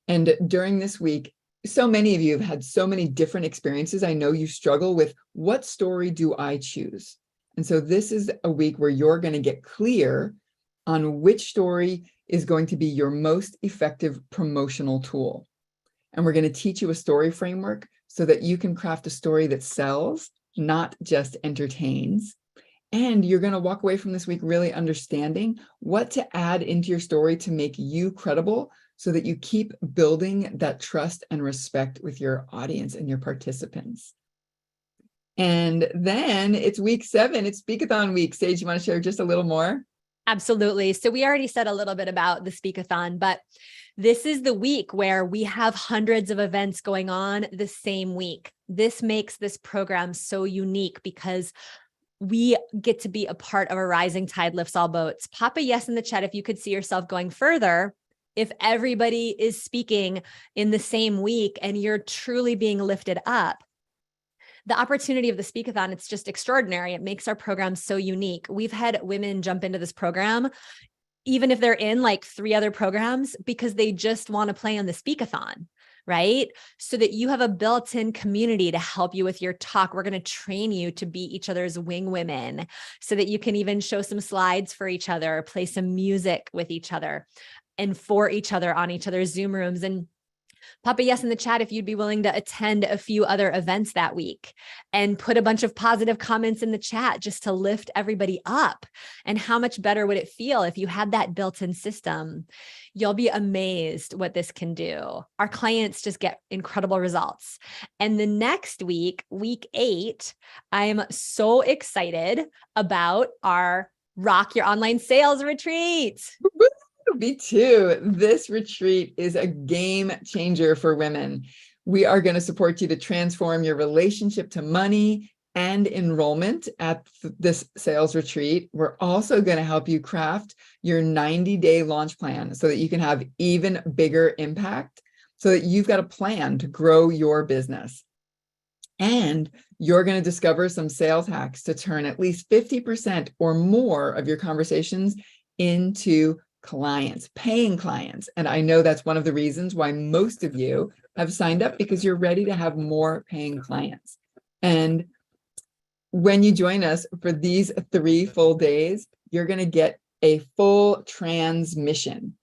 And during this week, so many of you have had so many different experiences. I know you struggle with what story do I choose? And so this is a week where you're going to get clear on which story is going to be your most effective promotional tool. And we're going to teach you a story framework so that you can craft a story that sells, not just entertains. And you're going to walk away from this week really understanding what to add into your story to make you credible so that you keep building that trust and respect with your audience and your participants. And then it's week 7, it's Speakathon week. Sage, you want to share just a little more? Absolutely. So we already said a little bit about the Speakathon, but this is the week where we have hundreds of events going on the same week. This makes this program so unique because we get to be a part of a rising tide lifts all boats. Pop a yes in the chat if you could see yourself going further. If everybody is speaking in the same week and you're truly being lifted up. The opportunity of the Speakathon, it's just extraordinary. It makes our program so unique. We've had women jump into this program, even if they're in like 3 other programs, because they just want to play on the Speakathon, right? So that you have a built-in community to help you with your talk. We're going to train you to be each other's wing women so that you can even show some slides for each other, play some music with each other and for each other on each other's Zoom rooms. And pop a yes in the chat if you'd be willing to attend a few other events that week and put a bunch of positive comments in the chat just to lift everybody up. And how much better would it feel if you had that built-in system? You'll be amazed what this can do. Our clients just get incredible results. And the next week, week 8, I'm so excited about our Rock Your Online Sales retreat. Me too. This retreat is a game changer for women. We are going to support you to transform your relationship to money and enrollment at this sales retreat. We're also going to help you craft your 90-day launch plan so that you can have even bigger impact, so that you've got a plan to grow your business. And you're going to discover some sales hacks to turn at least 50% or more of your conversations into clients, paying clients. And I know that's one of the reasons why most of you have signed up, because you're ready to have more paying clients. And when you join us for these 3 full days, you're going to get a full transmission.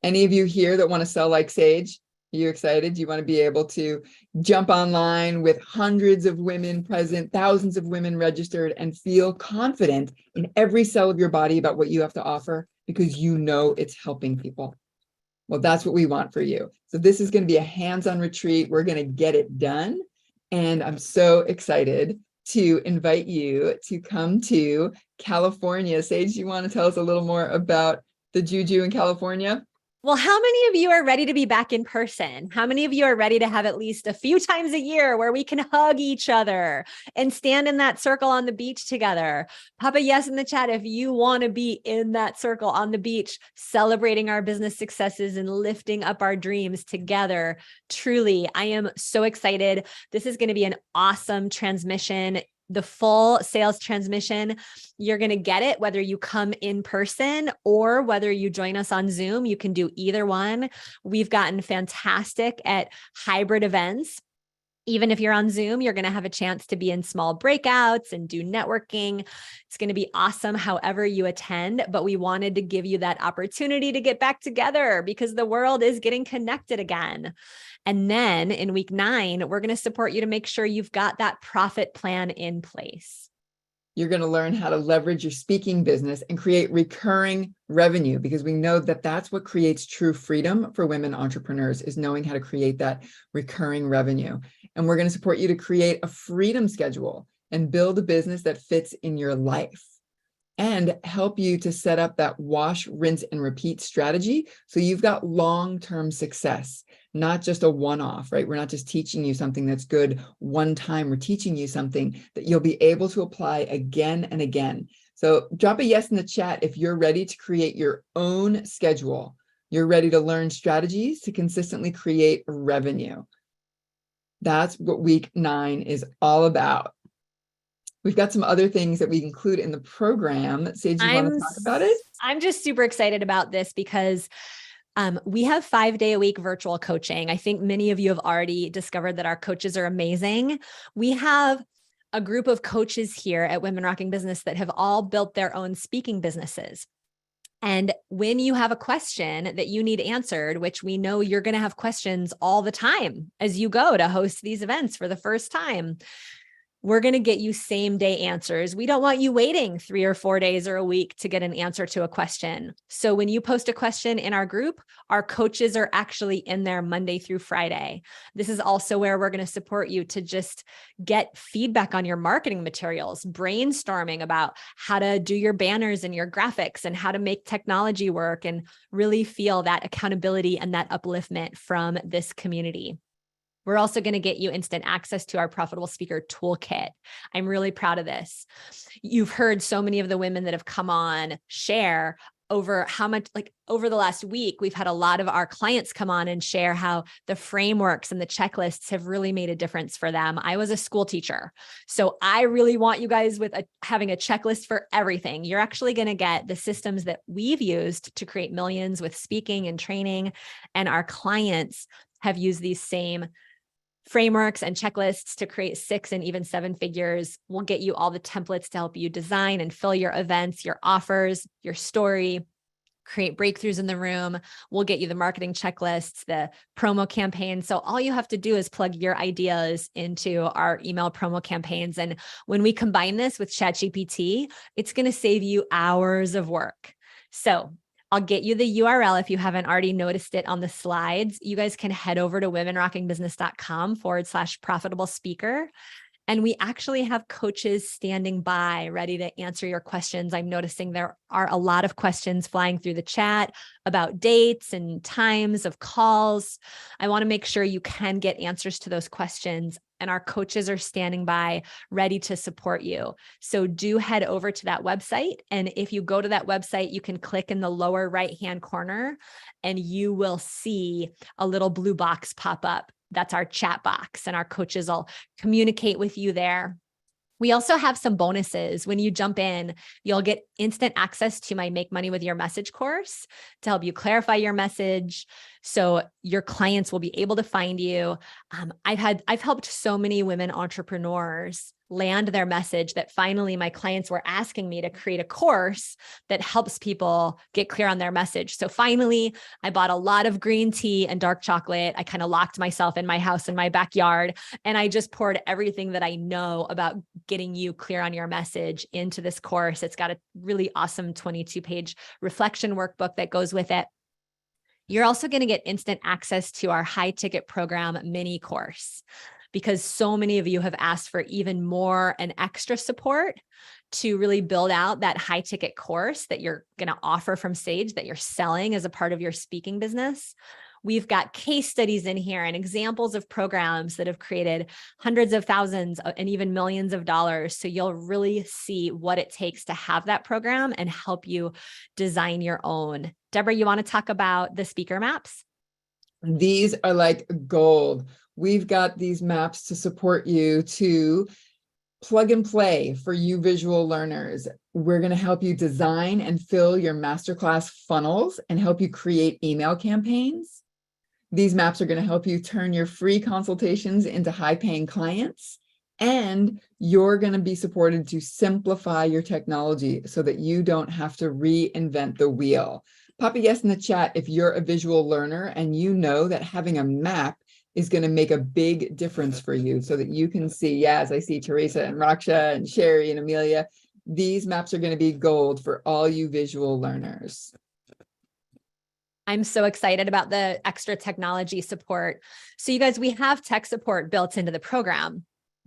Any of you here that want to sell like Sage? Are you excited? Do you want to be able to jump online with hundreds of women present, thousands of women registered, and feel confident in every cell of your body about what you have to offer because you know it's helping people? Well, that's what we want for you. So this is going to be a hands-on retreat. We're going to get it done. And I'm so excited to invite you to come to California. Sage, you want to tell us a little more about the Juju in California? Well, how many of you are ready to be back in person? How many of you are ready to have at least a few times a year where we can hug each other and stand in that circle on the beach together? Pop a yes in the chat if you want to be in that circle on the beach, celebrating our business successes and lifting up our dreams together. Truly, I am so excited. This is going to be an awesome transmission. The full sales transmission, you're going to get it whether you come in person or whether you join us on Zoom. You can do either one. We've gotten fantastic at hybrid events. Even if you're on Zoom, you're going to have a chance to be in small breakouts and do networking. It's going to be awesome however you attend, but we wanted to give you that opportunity to get back together because the world is getting connected again. And then in week 9, we're going to support you to make sure you've got that profit plan in place. You're going to learn how to leverage your speaking business and create recurring revenue, because we know that that's what creates true freedom for women entrepreneurs, is knowing how to create that recurring revenue. And we're going to support you to create a freedom schedule and build a business that fits in your life, and help you to set up that wash, rinse, and repeat strategy so you've got long-term success, not just a one-off, right? We're not just teaching you something that's good one time. We're teaching you something that you'll be able to apply again and again. So drop a yes in the chat if you're ready to create your own schedule. You're ready to learn strategies to consistently create revenue. That's what week 9 is all about. We've got some other things that we include in the program. Sage, you want to talk about it? I'm just super excited about this because we have 5-day-a-week virtual coaching. I think many of you have already discovered that our coaches are amazing. We have a group of coaches here at Women Rocking Business that have all built their own speaking businesses. And when you have a question that you need answered, which we know you're going to have questions all the time as you go to host these events for the first time, we're going to get you same day answers. We don't want you waiting 3 or 4 days or a week to get an answer to a question. So when you post a question in our group, our coaches are actually in there Monday through Friday. This is also where we're going to support you to just get feedback on your marketing materials, brainstorming about how to do your banners and your graphics and how to make technology work, and really feel that accountability and that upliftment from this community. We're also going to get you instant access to our Profitable Speaker Toolkit. I'm really proud of this. You've heard so many of the women that have come on share over how much, like over the last week, we've had a lot of our clients come on and share how the frameworks and the checklists have really made a difference for them. I was a school teacher, so I really want you guys with having a checklist for everything. You're actually going to get the systems that we've used to create millions with speaking and training, and our clients have used these same frameworks and checklists to create 6 and even 7 figures. We'll get you all the templates to help you design and fill your events, your offers, your story, create breakthroughs in the room. We'll get you the marketing checklists, the promo campaigns. So all you have to do is plug your ideas into our email promo campaigns. And when we combine this with ChatGPT, it's going to save you hours of work. So I'll get you the URL if you haven't already noticed it on the slides. You guys can head over to womenrockingbusiness.com/profitable speaker. And we actually have coaches standing by ready to answer your questions. I'm noticing there are a lot of questions flying through the chat about dates and times of calls. I want to make sure you can get answers to those questions, and our coaches are standing by ready to support you. So do head over to that website. And if you go to that website, you can click in the lower right-hand corner and you will see a little blue box pop up. That's our chat box, and our coaches will communicate with you there. We also have some bonuses. When you jump in, you'll get instant access to my Make Money with Your Message course to help you clarify your message so your clients will be able to find you. I've helped so many women entrepreneurs land their message that finally my clients were asking me to create a course that helps people get clear on their message. So finally, I bought a lot of green tea and dark chocolate. I kind of locked myself in my house in my backyard, and I just poured everything that I know about getting you clear on your message into this course. It's got a really awesome 22-page reflection workbook that goes with it. You're also going to get instant access to our high ticket program mini course, because so many of you have asked for even more and extra support to really build out that high ticket course that you're going to offer from stage, that you're selling as a part of your speaking business. We've got case studies in here and examples of programs that have created hundreds of thousands and even millions of dollars. So you'll really see what it takes to have that program and help you design your own. Deborah, you want to talk about the speaker maps? These are like gold. We've got these maps to support you to plug and play for you visual learners. We're going to help you design and fill your masterclass funnels and help you create email campaigns. These maps are going to help you turn your free consultations into high-paying clients, and you're going to be supported to simplify your technology so that you don't have to reinvent the wheel. Pop a yes in the chat if you're a visual learner and you know that having a map is going to make a big difference for you so that you can see, yes, I see Teresa and Raksha and Sherry and Amelia. These maps are going to be gold for all you visual learners. I'm so excited about the extra technology support. So you guys, we have tech support built into the program,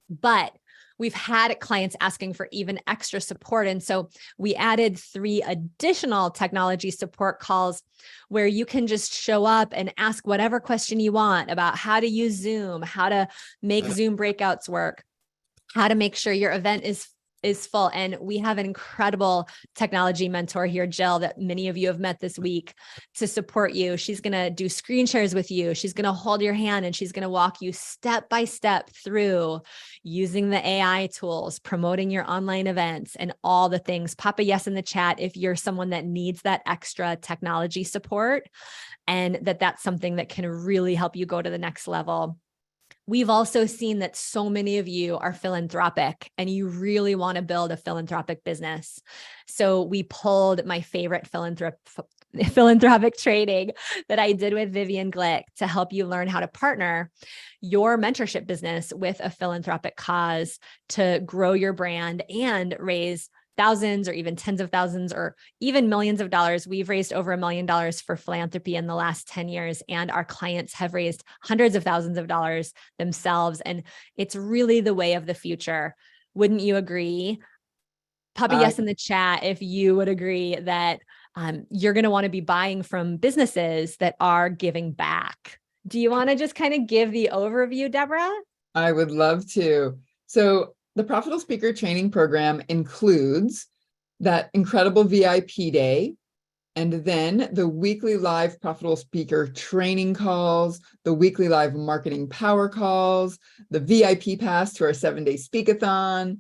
but we've had clients asking for even extra support. And so we added 3 additional technology support calls where you can just show up and ask whatever question you want about how to use Zoom, how to make Zoom breakouts work, how to make sure your event is full. And we have an incredible technology mentor here, Jill, that many of you have met this week to support you. She's going to do screen shares with you. She's going to hold your hand and she's going to walk you step by step through using the AI tools, promoting your online events and all the things. Pop a yes in the chat if you're someone that needs that extra technology support and that's something that can really help you go to the next level. We've also seen that so many of you are philanthropic and you really want to build a philanthropic business. So we pulled my favorite philanthropic training that I did with Vivian Glick to help you learn how to partner your mentorship business with a philanthropic cause to grow your brand and raise thousands or even tens of thousands or even millions of dollars. We've raised over $1 million for philanthropy in the last 10 years, and our clients have raised hundreds of thousands of dollars themselves. And it's really the way of the future. Wouldn't you agree? Pop a yes in the chat if you would agree that you're going to want to be buying from businesses that are giving back. Do you want to just kind of give the overview, Deborah? I would love to. So the Profitable Speaker Training Program includes that incredible VIP day, and then the weekly live Profitable Speaker training calls, the weekly live marketing power calls, the VIP pass to our 7-day speakathon,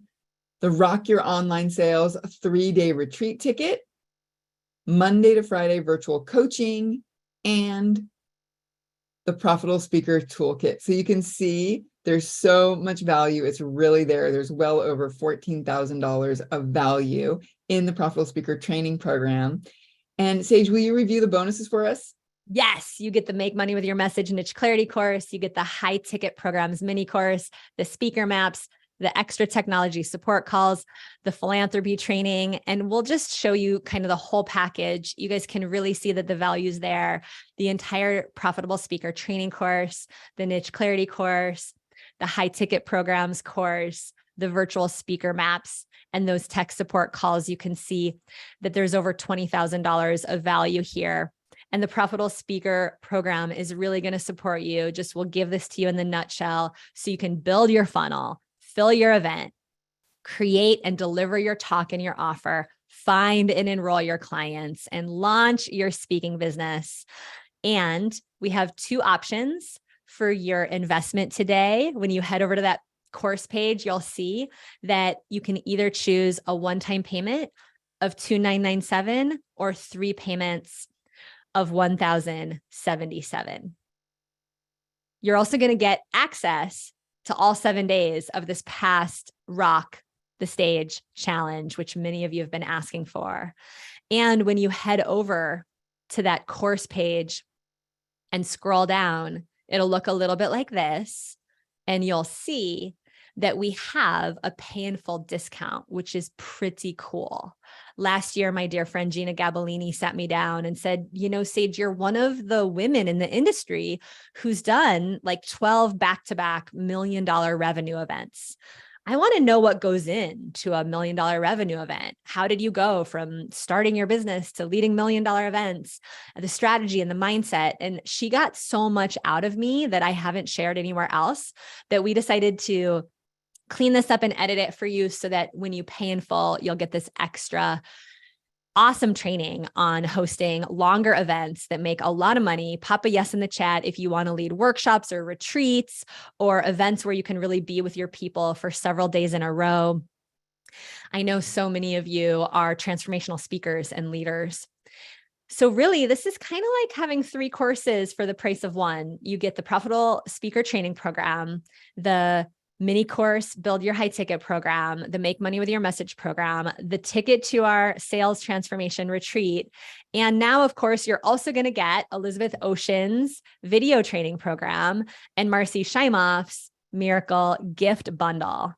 the Rock Your Online Sales 3-day retreat ticket, Monday to Friday virtual coaching, and the Profitable Speaker Toolkit. So you can see there's so much value. It's really there. There's well over $14,000 of value in the Profitable Speaker Training Program. And Sage, will you review the bonuses for us? Yes, you get the Make Money with Your Message Niche Clarity course. You get the High Ticket Programs mini course, the speaker maps, the extra technology support calls, the philanthropy training, and we'll just show you kind of the whole package. You guys can really see that the value's there. The entire Profitable Speaker Training course, the Niche Clarity course, the high ticket programs course, the virtual speaker maps, and those tech support calls, you can see that there's over $20,000 of value here. And the Profitable Speaker program is really going to support you. Just we'll give this to you in the nutshell so you can build your funnel, fill your event, create and deliver your talk and your offer, find and enroll your clients, and launch your speaking business. And we have two options for your investment today. When you head over to that course page, you'll see that you can either choose a one-time payment of $2,997 or 3 payments of $1,077. You're also going to get access to all 7 days of this past Rock the Stage challenge, which many of you have been asking for. And when you head over to that course page and scroll down, it'll look a little bit like this, and you'll see that we have a pay in full discount, which is pretty cool. Last year, my dear friend Gina Gabellini sat me down and said, Sage, you're one of the women in the industry who's done like 12 back-to-back $1 million revenue events. I want to know what goes into a $1 million revenue event. How did you go from starting your business to leading $1 million events, the strategy and the mindset? And she got so much out of me that I haven't shared anywhere else, that we decided to clean this up and edit it for you so that when you pay in full, you'll get this extra awesome training on hosting longer events that make a lot of money. Pop a yes in the chat if you want to lead workshops or retreats or events where you can really be with your people for several days in a row. I know so many of you are transformational speakers and leaders. So really, this is kind of like having 3 courses for the price of one. You get the Profitable Speaker Training Program, the mini course, Build Your High Ticket program, the Make Money with Your Message program, the ticket to our sales transformation retreat. And now, of course, you're also going to get Elizabeth Ocean's video training program and Marcy Scheimoff's Miracle Gift Bundle.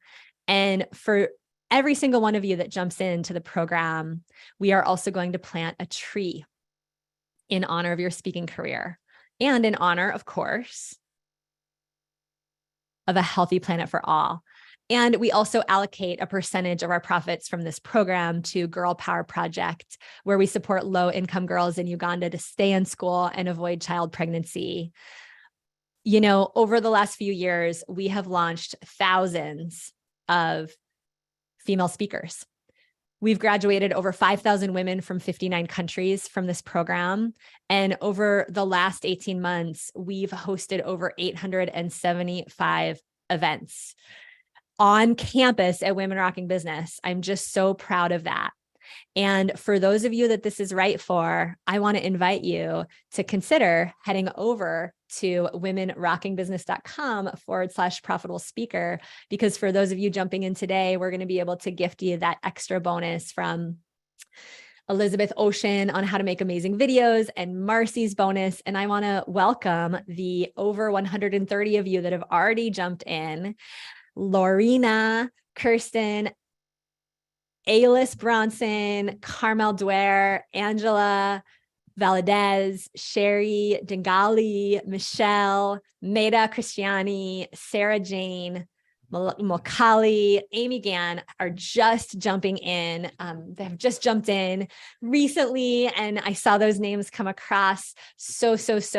And for every single one of you that jumps into the program, we are also going to plant a tree in honor of your speaking career and in honor, of course, of a healthy planet for all. And we also allocate a percentage of our profits from this program to Girl Power Project, where we support low-income girls in Uganda to stay in school and avoid child pregnancy. Over the last few years, we have launched thousands of female speakers. We've graduated over 5,000 women from 59 countries from this program. And over the last 18 months, we've hosted over 875 events on campus at Women Rocking Business. I'm just so proud of that. And for those of you that this is right for, I want to invite you to consider heading over to womenrockingbusiness.com/profitable speaker, because for those of you jumping in today, we're going to be able to gift you that extra bonus from Elizabeth Ocean on how to make amazing videos and Marcy's bonus. And I want to welcome the over 130 of you that have already jumped in: Lorena, Kirsten, Aylis Bronson, Carmel Dwyer, Angela Valadez, Sherry Dengali, Michelle, Maida Christiani, Sarah Jane, Mokali, Amy Gann are just jumping in. They have just jumped in recently, and I saw those names come across. So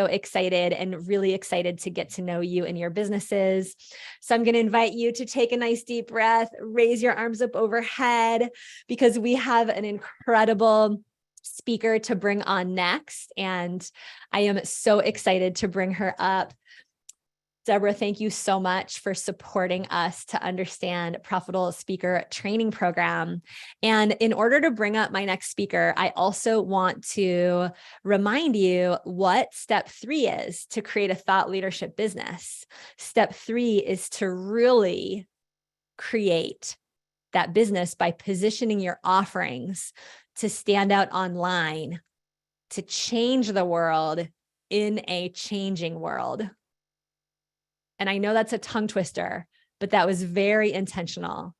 excited, and really excited to get to know you and your businesses. So I'm going to invite you to take a nice deep breath, raise your arms up overhead, because we have an incredible speaker to bring on next. And I am so excited to bring her up. Deborah, thank you so much for supporting us to understand Profitable Speaker Training Program. And in order to bring up my next speaker, I also want to remind you what step 3 is to create a thought leadership business. Step 3 is to really create that business by positioning your offerings to stand out online, to change the world in a changing world. And I know that's a tongue twister, but that was very intentional,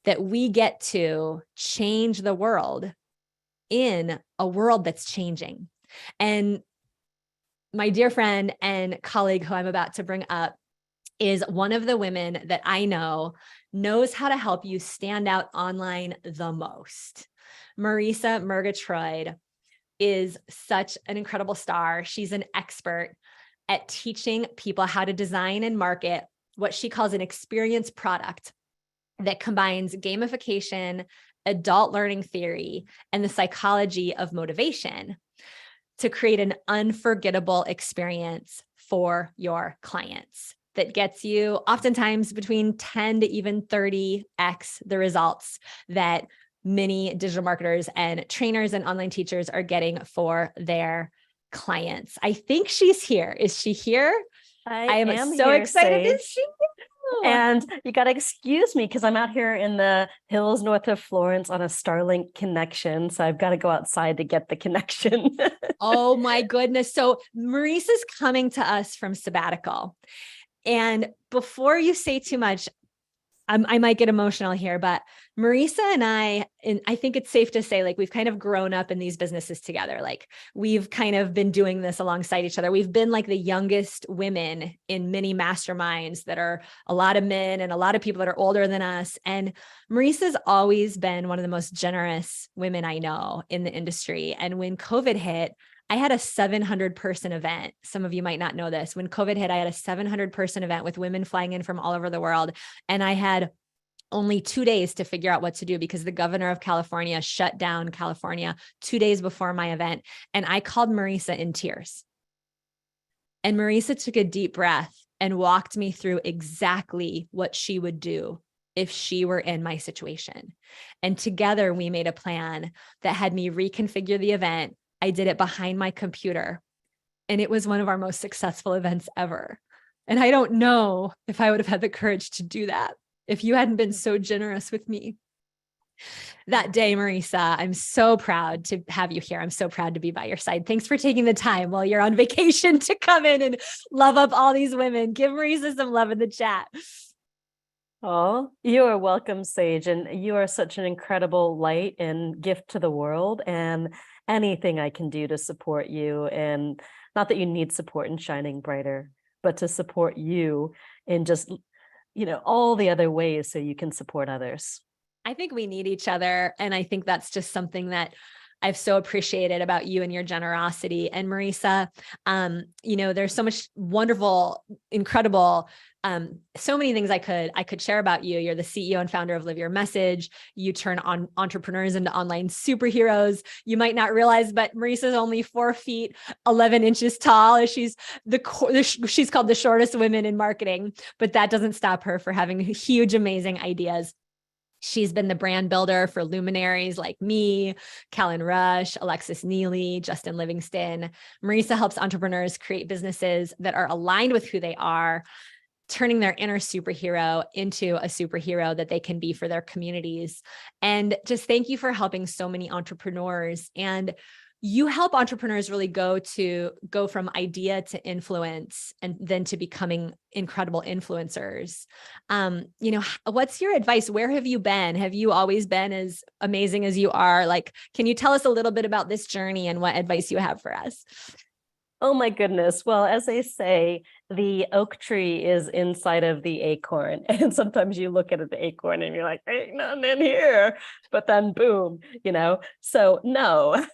that we get to change the world in a world that's changing. And my dear friend and colleague who I'm about to bring up is one of the women that I know knows how to help you stand out online the most. Marisa Murgatroyd is such an incredible star. She's an expert at teaching people how to design and market what she calls an experience product that combines gamification, adult learning theory, and the psychology of motivation to create an unforgettable experience for your clients that gets you oftentimes between 10 to even 30x the results that many digital marketers and trainers and online teachers are getting for their clients. I think she's here. Is she here? I am so here, excited to Sage. see you. And you got to excuse me because I'm out here in the hills north of Florence on a Starlink connection. So I've got to go outside to get the connection. Oh my goodness. So Marisa's coming to us from sabbatical. And before you say too much, I might get emotional here, but Marisa and I think it's safe to say, like, we've kind of grown up in these businesses together. Like, we've kind of been doing this alongside each other. We've been like the youngest women in many masterminds that are a lot of men and a lot of people that are older than us. And Marisa's always been one of the most generous women I know in the industry. And when COVID hit, I had a 700-person event. Some of you might not know this. When COVID hit, I had a 700-person event with women flying in from all over the world. And I had only 2 days to figure out what to do because the governor of California shut down California 2 days before my event. And I called Marisa in tears. And Marisa took a deep breath and walked me through exactly what she would do if she were in my situation. And together we made a plan that had me reconfigure the event. I did it behind my computer, and it was one of our most successful events ever. And I don't know if I would have had the courage to do that if you hadn't been so generous with me that day, Marisa. I'm so proud to have you here. I'm so proud to be by your side. Thanks for taking the time while you're on vacation to come in and love up all these women. Give Marisa some love in the chat. Oh, you are welcome, Sage. And you are such an incredible light and gift to the world. And anything I can do to support you, and not that you need support in shining brighter, but to support you in just, all the other ways so you can support others. I think we need each other. And I think that's just something that I've so appreciated about you and your generosity. And Marisa, there's so much wonderful, incredible, so many things I could share about you. You're the CEO and founder of Live Your Message. You turn on entrepreneurs into online superheroes. You might not realize, but Marisa's only 4 feet, 11 inches tall. She's she's called the shortest woman in marketing, but that doesn't stop her for having huge, amazing ideas. She's been the brand builder for luminaries like me, Callan Rush, Alexis Neely, Justin Livingston. Marisa helps entrepreneurs create businesses that are aligned with who they are, turning their inner superhero into a superhero that they can be for their communities. And just thank you for helping so many entrepreneurs. And you help entrepreneurs really go from idea to influence and then to becoming incredible influencers. What's your advice? Where have you been? Have you always been as amazing as you are? Like, can you tell us a little bit about this journey and what advice you have for us? Oh my goodness. Well, as they say, the oak tree is inside of the acorn. And sometimes you look at the acorn and you're like, ain't nothing in here. But then boom, So no,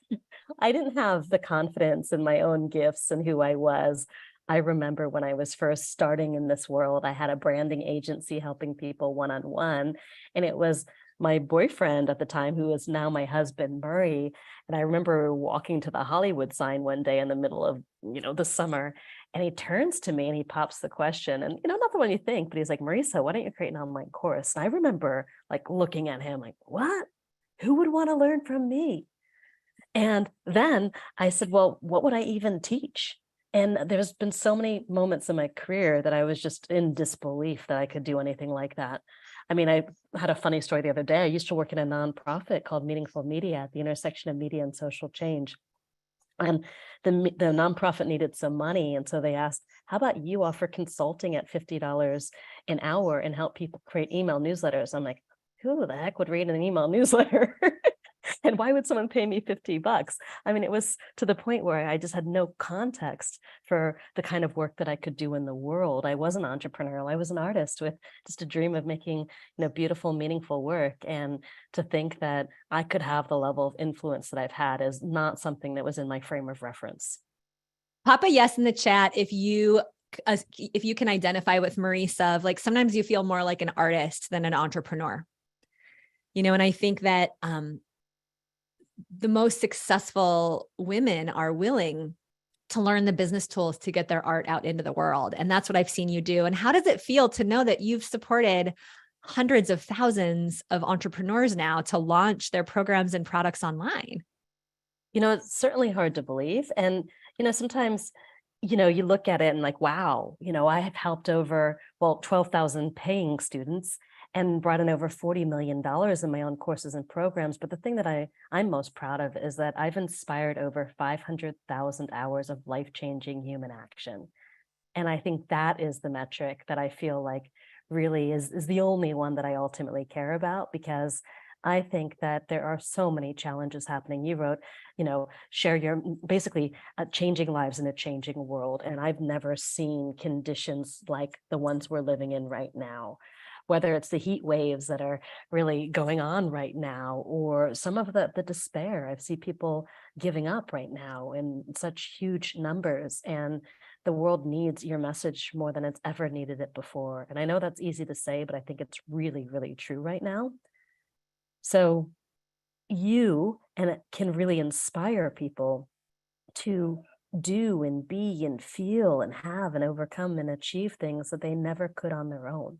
I didn't have the confidence in my own gifts and who I was. I remember when I was first starting in this world, I had a branding agency helping people one-on-one. And it was my boyfriend at the time, who is now my husband, Murray. And I remember walking to the Hollywood sign one day in the middle of, the summer, and he turns to me and he pops the question, and, not the one you think, but he's like, Marisa, why don't you create an online course? And I remember like looking at him like, what? Who would want to learn from me? And then I said, well, what would I even teach? And there's been so many moments in my career that I was just in disbelief that I could do anything like that. I mean, I had a funny story the other day. I used to work in a nonprofit called Meaningful Media at the intersection of media and social change. And the nonprofit needed some money. And so they asked, how about you offer consulting at $50 an hour and help people create email newsletters? I'm like, who the heck would read an email newsletter? And why would someone pay me $50? I mean, it was to the point where I just had no context for the kind of work that I could do in the world. I wasn't entrepreneurial. I was an artist with just a dream of making, beautiful, meaningful work. And to think that I could have the level of influence that I've had is not something that was in my frame of reference. Pop a yes in the chat if you can identify with Marisa of like, sometimes you feel more like an artist than an entrepreneur. And I think that the most successful women are willing to learn the business tools to get their art out into the world. And that's what I've seen you do. And how does it feel to know that you've supported hundreds of thousands of entrepreneurs now to launch their programs and products online? It's certainly hard to believe. And, sometimes, you look at it and like, wow, I have helped over, 12,000 paying students and brought in over $40 million in my own courses and programs. But the thing that I'm most proud of is that I've inspired over 500,000 hours of life-changing human action. And I think that is the metric that I feel like really is the only one that I ultimately care about, because I think that there are so many challenges happening. You wrote, share your basically changing lives in a changing world. And I've never seen conditions like the ones we're living in right now, whether it's the heat waves that are really going on right now, or some of the despair. I see people giving up right now in such huge numbers, and the world needs your message more than it's ever needed it before. And I know that's easy to say, but I think it's really, really true right now. So you and it can really inspire people to do and be and feel and have and overcome and achieve things that they never could on their own.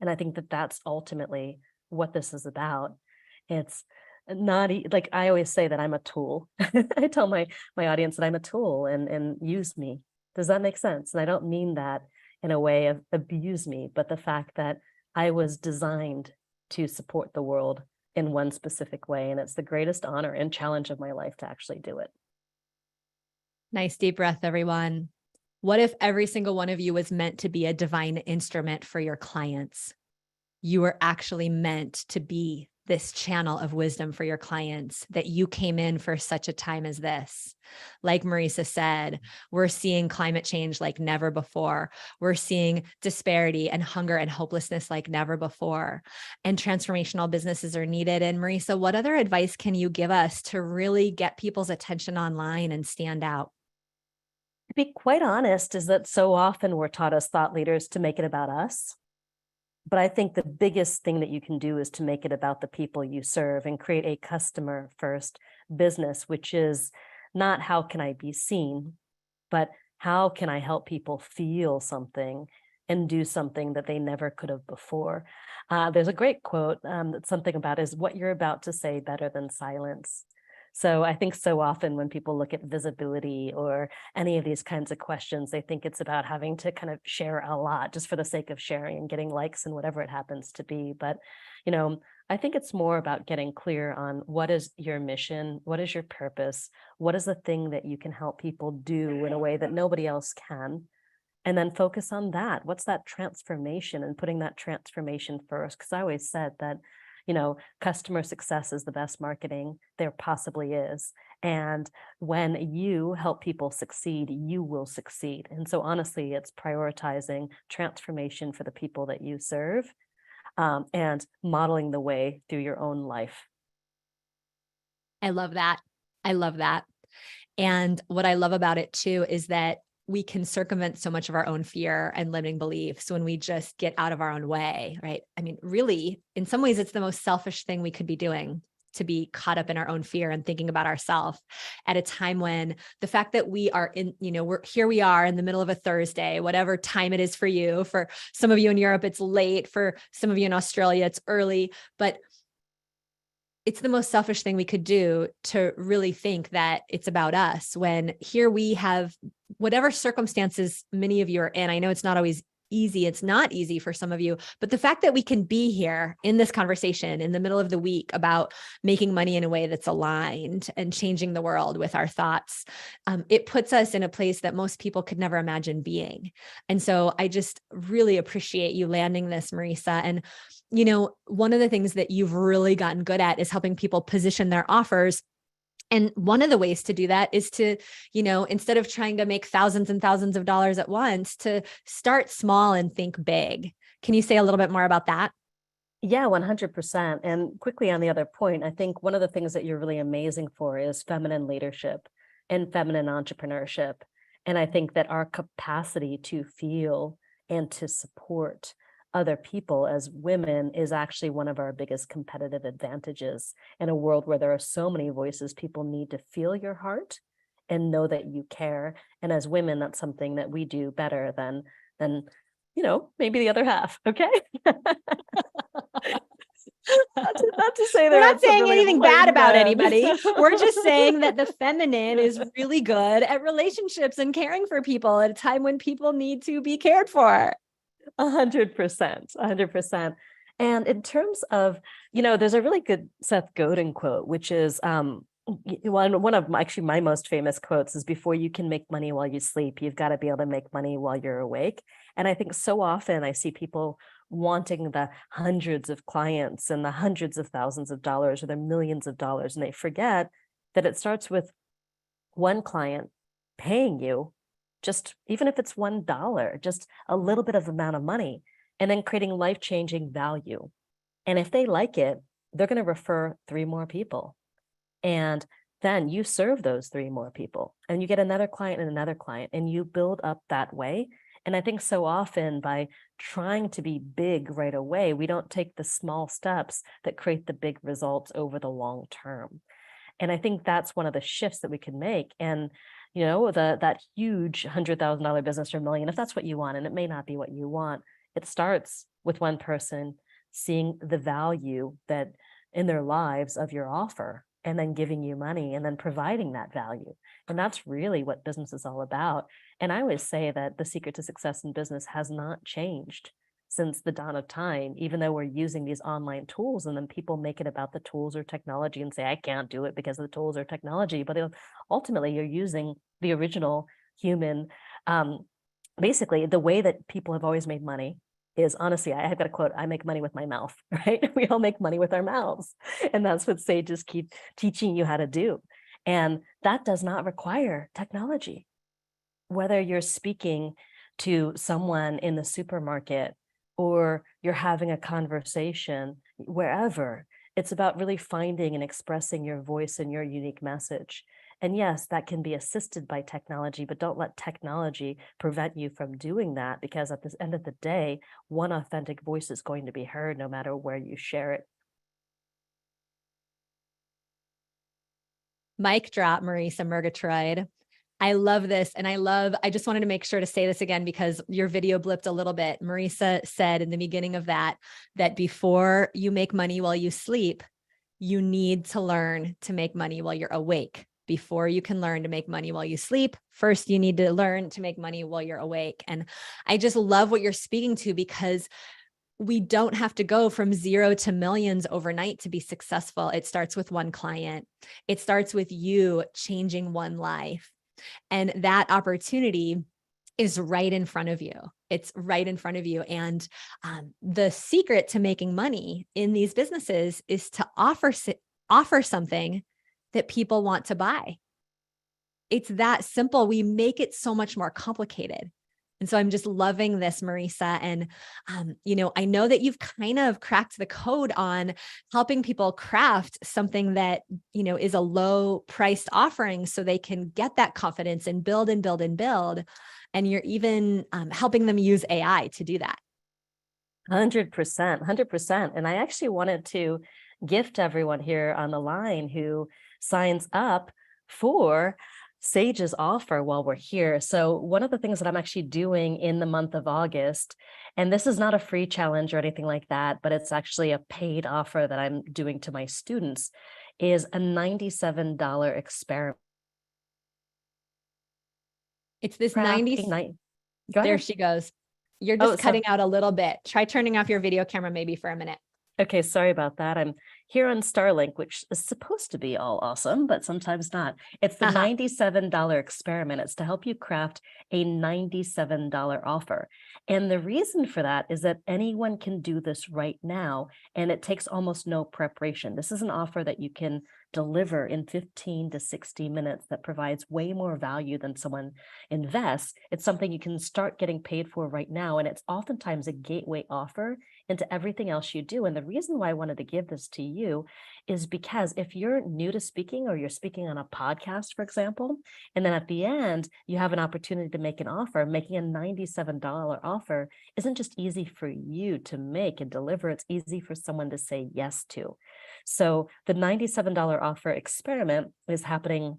And I think that that's ultimately what this is about. It's not like I always say that I'm a tool. I tell my audience that I'm a tool and use me. Does that make sense? And I don't mean that in a way of abuse me, but the fact that I was designed to support the world in one specific way. And it's the greatest honor and challenge of my life to actually do it. Nice deep breath, everyone. What if every single one of you was meant to be a divine instrument for your clients? You were actually meant to be this channel of wisdom for your clients, that you came in for such a time as this. Like Marisa said, we're seeing climate change like never before. We're seeing disparity and hunger and hopelessness like never before. And transformational businesses are needed. And Marisa, what other advice can you give us to really get people's attention online and stand out? To be quite honest, is that so often we're taught as thought leaders to make it about us. But I think the biggest thing that you can do is to make it about the people you serve and create a customer first business, which is not how can I be seen, but how can I help people feel something and do something that they never could have before. There's a great quote that's something about is what you're about to say better than silence. So I think so often when people look at visibility or any of these kinds of questions, they think it's about having to kind of share a lot just for the sake of sharing and getting likes and whatever it happens to be. But, I think it's more about getting clear on what is your mission, what is your purpose, what is the thing that you can help people do in a way that nobody else can, and then focus on that. What's that transformation, and putting that transformation first? Because I always said that customer success is the best marketing there possibly is. And when you help people succeed, you will succeed. And so honestly, it's prioritizing transformation for the people that you serve, and modeling the way through your own life. I love that. I love that. And what I love about it too is that we can circumvent so much of our own fear and limiting beliefs when we just get out of our own way, right? I mean, really, in some ways, it's the most selfish thing we could be doing, to be caught up in our own fear and thinking about ourselves at a time when the fact that we are in, we are in the middle of a Thursday, whatever time it is for you. For some of you in Europe, it's late. For some of you in Australia, it's early. But it's the most selfish thing we could do to really think that it's about us, when here we have whatever circumstances many of you are in. I know it's not always easy. It's not easy for some of you, but the fact that we can be here in this conversation in the middle of the week about making money in a way that's aligned and changing the world with our thoughts, it puts us in a place that most people could never imagine being. And so I just really appreciate you landing this, Marisa. And, you know, one of the things that you've really gotten good at is helping people position their offers. And one of the ways to do that is to, you know, instead of trying to make thousands and thousands of dollars at once, to start small and think big. Can you say a little bit more about that? Yeah, 100%. And quickly on the other point, I think one of the things that you're really amazing for is feminine leadership and feminine entrepreneurship. And I think that our capacity to feel and to support other people as women is actually one of our biggest competitive advantages in a world where there are so many voices. People need to feel your heart and know that you care. And as women, that's something that we do better than you know, maybe the other half. Okay. Not to say we're not saying really anything bad about men. anybody. We're just saying that the feminine is really good at relationships and caring for people at a time when people need to be cared for. 100%, 100%. And in terms of, you know, there's a really good Seth Godin quote, which is one of actually my most famous quotes is, before you can make money while you sleep, you've got to be able to make money while you're awake. And I think so often I see people wanting the hundreds of clients and the hundreds of thousands of dollars or the millions of dollars, and they forget that it starts with one client paying you, just even if it's $1, just a little bit of amount of money, and then creating life-changing value. And if they like it, they're going to refer 3 more people. And then you serve those 3 more people and you get another client and another client, and you build up that way. And I think so often by trying to be big right away, we don't take the small steps that create the big results over the long term. And I think that's one of the shifts that we can make. And, you know, that huge $100,000 business or $1 million, if that's what you want, and it may not be what you want, it starts with one person seeing the value that in their lives of your offer, and then giving you money and then providing that value. And that's really what business is all about. And I always say that the secret to success in business has not changed since the dawn of time, even though we're using these online tools, and then people make it about the tools or technology and say, I can't do it because of the tools or technology. But ultimately, you're using the original human. Basically, the way that people have always made money is, honestly, I have got a quote, I make money with my mouth, right? We all make money with our mouths. And that's what sages keep teaching you how to do. And that does not require technology. Whether you're speaking to someone in the supermarket or you're having a conversation, wherever, it's about really finding and expressing your voice and your unique message. And yes, that can be assisted by technology, but don't let technology prevent you from doing that, because at the end of the day, one authentic voice is going to be heard no matter where you share it. Mic drop, Marisa Murgatroyd. I love this. And I just wanted to make sure to say this again, because your video blipped a little bit. Marisa said in the beginning of that before you make money while you sleep, you need to learn to make money while you're awake. Before you can learn to make money while you sleep, first you need to learn to make money while you're awake. And I just love what you're speaking to, because we don't have to go from 0 to millions overnight to be successful. It starts with one client. It starts with you changing one life. And that opportunity is right in front of you. It's right in front of you. And the secret to making money in these businesses is to offer something that people want to buy. It's that simple. We make it so much more complicated. And so I'm just loving this, Marisa. And, you know, I know that you've kind of cracked the code on helping people craft something that, you know, is a low priced offering so they can get that confidence and build and build and build. And you're even helping them use AI to do that. 100%, 100%. And I actually wanted to gift everyone here on the line who signs up for Sage's offer while we're here. So one of the things that I'm actually doing in the month of August, and this is not a free challenge or anything like that, but it's actually a paid offer that I'm doing to my students, is a $97 experiment. It's this 90. There she goes. You're just cutting out a little bit. Try turning off your video camera maybe for a minute. Okay, sorry about that. I'm here on Starlink, which is supposed to be all awesome, but sometimes not. It's the $97 experiment. It's to help you craft a $97 offer. And the reason for that is that anyone can do this right now, and it takes almost no preparation. This is an offer that you can deliver in 15 to 60 minutes that provides way more value than someone invests. It's something you can start getting paid for right now, and it's oftentimes a gateway offer into everything else you do. And the reason why I wanted to give this to you is because if you're new to speaking, or you're speaking on a podcast, for example, and then at the end, you have an opportunity to make an offer, making a $97 offer isn't just easy for you to make and deliver, it's easy for someone to say yes to. So the $97 offer experiment is happening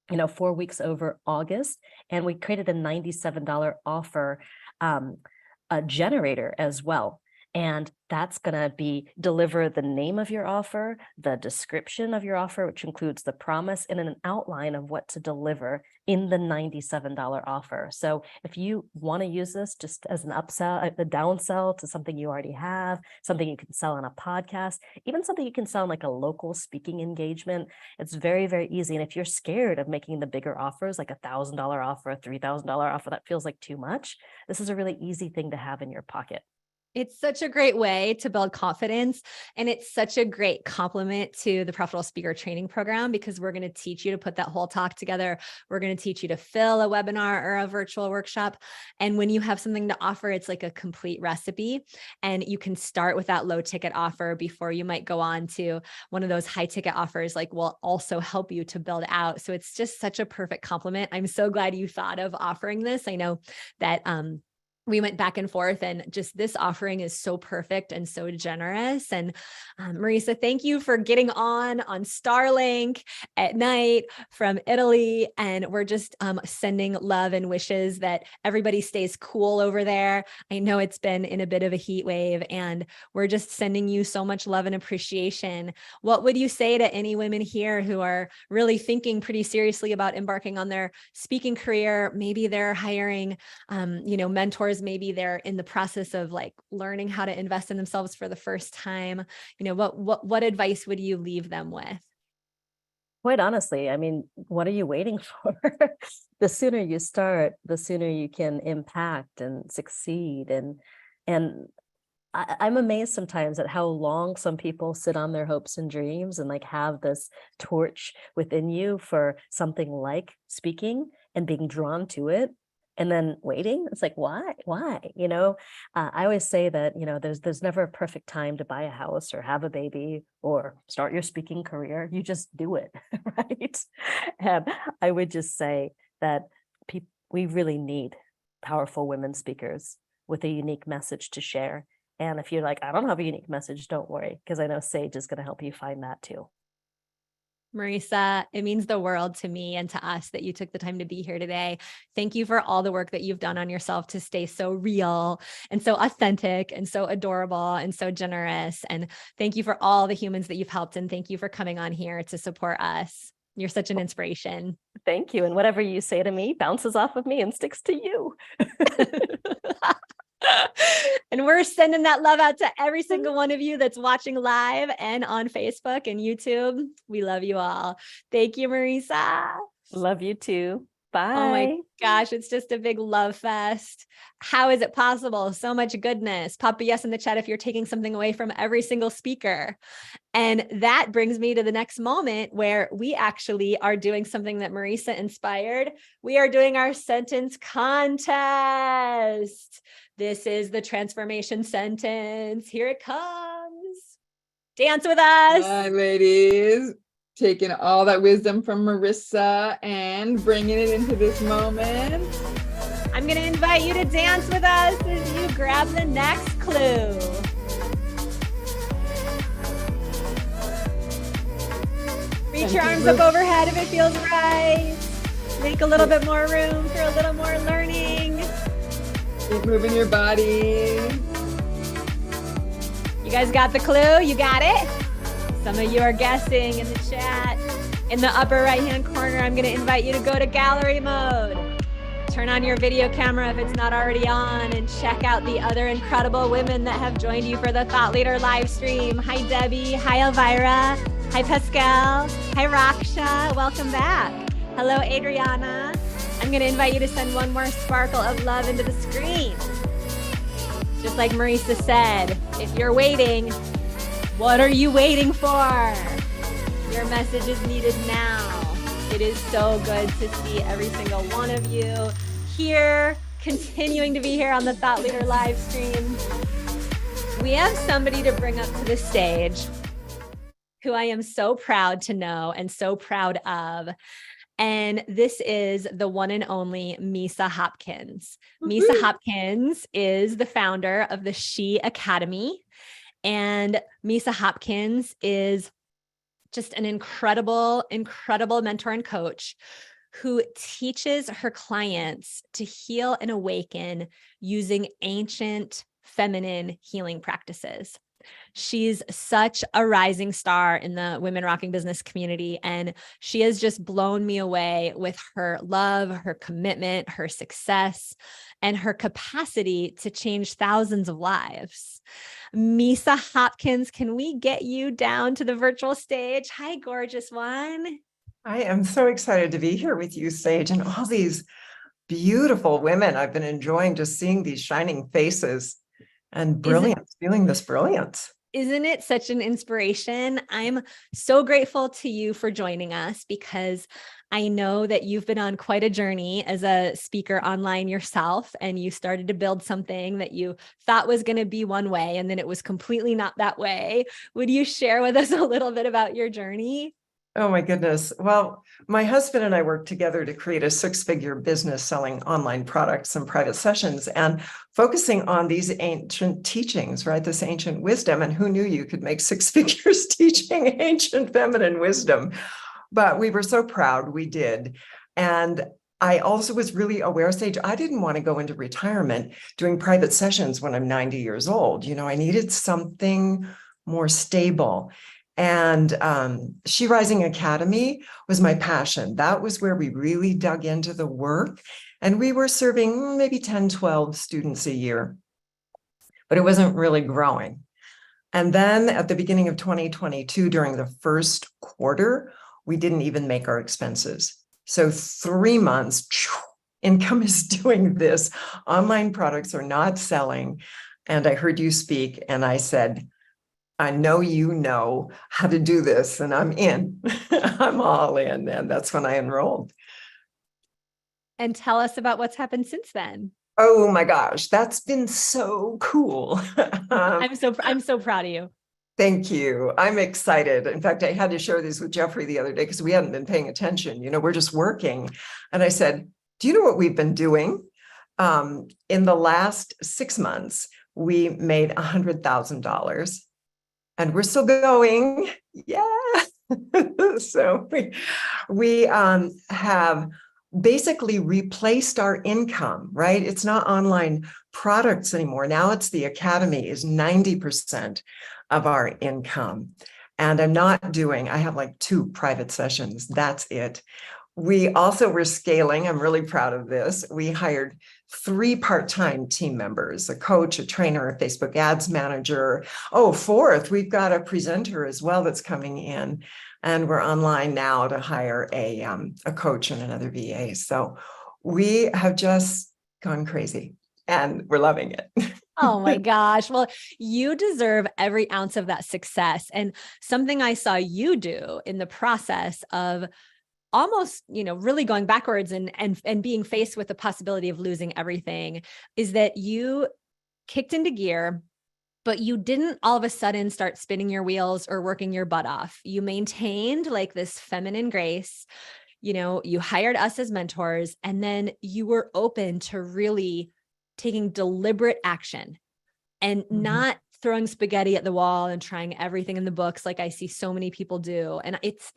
4 weeks over August, and we created a $97 offer a generator as well. And that's going to deliver the name of your offer, the description of your offer, which includes the promise and an outline of what to deliver in the $97 offer. So if you want to use this just as an upsell, a downsell to something you already have, something you can sell on a podcast, even something you can sell in like a local speaking engagement, it's very, very easy. And if you're scared of making the bigger offers, like $1,000 offer, a $3,000 offer, that feels like too much, this is a really easy thing to have in your pocket. It's such a great way to build confidence. And it's such a great complement to the Profitable Speaker Training Program, because we're going to teach you to put that whole talk together. We're going to teach you to fill a webinar or a virtual workshop. And when you have something to offer, it's like a complete recipe. And you can start with that low ticket offer before you might go on to one of those high ticket offers, like will also help you to build out. So it's just such a perfect complement. I'm so glad you thought of offering this. I know that, we went back and forth, and just this offering is so perfect and so generous. And Marisa, thank you for getting on Starlink at night from Italy. And we're just sending love and wishes that everybody stays cool over there. I know it's been in a bit of a heat wave, and we're just sending you so much love and appreciation. What would you say to any women here who are really thinking pretty seriously about embarking on their speaking career? Maybe they're hiring, mentors. Maybe they're in the process of like learning how to invest in themselves for the first time. What advice would you leave them with? Quite honestly, I mean, what are you waiting for? The sooner you start, the sooner you can impact and succeed. And I'm amazed sometimes at how long some people sit on their hopes and dreams and like have this torch within you for something like speaking and being drawn to it. And then waiting, it's like, why? I always say that, there's never a perfect time to buy a house or have a baby or start your speaking career. You just do it, right? And I would just say that we really need powerful women speakers with a unique message to share. And if you're like, I don't have a unique message, don't worry, because I know Sage is going to help you find that too. Marisa, it means the world to me and to us that you took the time to be here today. Thank you for all the work that you've done on yourself to stay so real and so authentic and so adorable and so generous. And thank you for all the humans that you've helped. And thank you for coming on here to support us. You're such an inspiration. Thank you. And whatever you say to me bounces off of me and sticks to you. And we're sending that love out to every single one of you that's watching live and on Facebook and YouTube. We love you all. Thank you, Marisa. Love you too. Bye. Oh my gosh, it's just a big love fest. How is it possible? So much goodness. Pop a yes in the chat if you're taking something away from every single speaker. And that brings me to the next moment where we actually are doing something that Marisa inspired. We are doing our sentence contest. This is the transformation sentence. Here it comes. Dance with us. Hi, ladies. Taking all that wisdom from Marisa and bringing it into this moment. I'm going to invite you to dance with us as you grab the next clue. Reach your arms up overhead if it feels right. Make a little bit more room for a little more learning. Keep moving your body. You guys got the clue? You got it? Some of you are guessing in the chat. In the upper right-hand corner, I'm going to invite you to go to gallery mode. turn on your video camera if it's not already on, and check out the other incredible women that have joined you for the Thought Leader live stream. Hi, Debbie. Hi, Elvira. Hi, Pascal. Hi, Raksha. Welcome back. Hello, Adriana. I'm going to invite you to send one more sparkle of love into the screen. Just like Marisa said, if you're waiting, what are you waiting for? Your message is needed now. It is so good to see every single one of you here, continuing to be here on the Thought Leader live stream. We have somebody to bring up to the stage who I am so proud to know and so proud of. And this is the one and only Misa Hopkins. Misa Hopkins is the founder of the She Academy. And Misa Hopkins is just an incredible, incredible mentor and coach who teaches her clients to heal and awaken using ancient feminine healing practices. She's such a rising star in the Women Rocking Business community, and she has just blown me away with her love, her commitment, her success, and her capacity to change thousands of lives. Misa Hopkins, can we get you down to the virtual stage? Hi, gorgeous one. I am so excited to be here with you, Sage, and all these beautiful women. I've been enjoying just seeing these shining faces and brilliance, feeling this brilliance. Isn't it such an inspiration? I'm so grateful to you for joining us, because I know that you've been on quite a journey as a speaker online yourself, and you started to build something that you thought was going to be one way, and then it was completely not that way. Would you share with us a little bit about your journey? Oh my goodness. Well, my husband and I worked together to create a six-figure business selling online products and private sessions and focusing on these ancient teachings, right? This ancient wisdom. And who knew you could make six figures teaching ancient feminine wisdom? But we were so proud we did. And I also was really aware, Sage, I didn't want to go into retirement doing private sessions when I'm 90 years old. You know, I needed something more stable. And She Rising Academy was my passion. That was where we really dug into the work. And we were serving maybe 10, 12 students a year, but it wasn't really growing. And then at the beginning of 2022, during the first quarter, we didn't even make our expenses. So 3 months, income is doing this. Online products are not selling. And I heard you speak and I said, I know you know how to do this, and I'm in. I'm all in. And that's when I enrolled. And tell us about what's happened since then. Oh my gosh, that's been so cool. I'm so proud of you. Thank you. I'm excited. In fact, I had to share this with Jeffrey the other day because we hadn't been paying attention. You know, we're just working. And I said, do you know what we've been doing? In the last 6 months, we made $100,000. And we're still going. Yeah. So we have basically replaced our income, right? It's not online products anymore. Now it's the Academy is 90% of our income. And I have like 2 private sessions. That's it. We also were scaling. I'm really proud of this. We hired 3 part-time team members, a coach, a trainer, a Facebook ads manager. Oh, 4th, we've got a presenter as well that's coming in. And we're online now to hire a coach and another VA. So we have just gone crazy and we're loving it. Oh my gosh. Well, you deserve every ounce of that success. And something I saw you do in the process of almost, really going backwards and being faced with the possibility of losing everything is that you kicked into gear, but you didn't all of a sudden start spinning your wheels or working your butt off. You maintained like this feminine grace. You hired us as mentors, and then you were open to really taking deliberate action and not throwing spaghetti at the wall and trying everything in the books like I see so many people do. And it's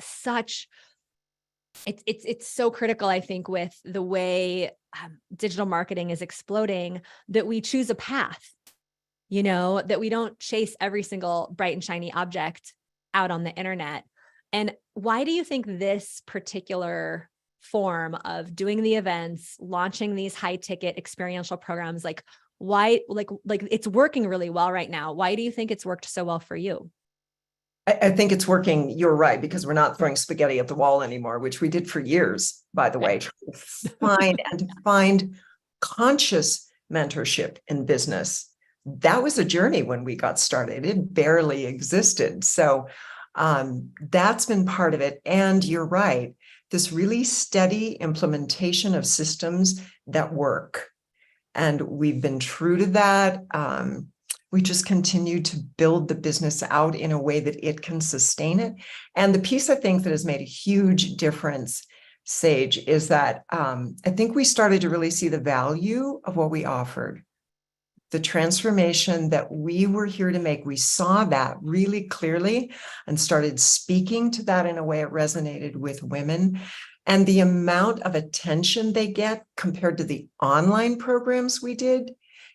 so critical, I think, with the way digital marketing is exploding, that we choose a path, that we don't chase every single bright and shiny object out on the internet. And why do you think this particular form of doing the events, launching these high ticket experiential programs, like why, like it's working really well right now. Why do you think it's worked so well for you? I think it's working. You're right, because we're not throwing spaghetti at the wall anymore, which we did for years, by the way, trying to find conscious mentorship in business. That was a journey when we got started. It barely existed. So that's been part of it. And you're right, this really steady implementation of systems that work. And we've been true to that. We just continue to build the business out in a way that it can sustain it. And the piece I think that has made a huge difference, Sage, is that I think we started to really see the value of what we offered. The transformation that we were here to make, we saw that really clearly and started speaking to that in a way it resonated with women. And the amount of attention they get compared to the online programs we did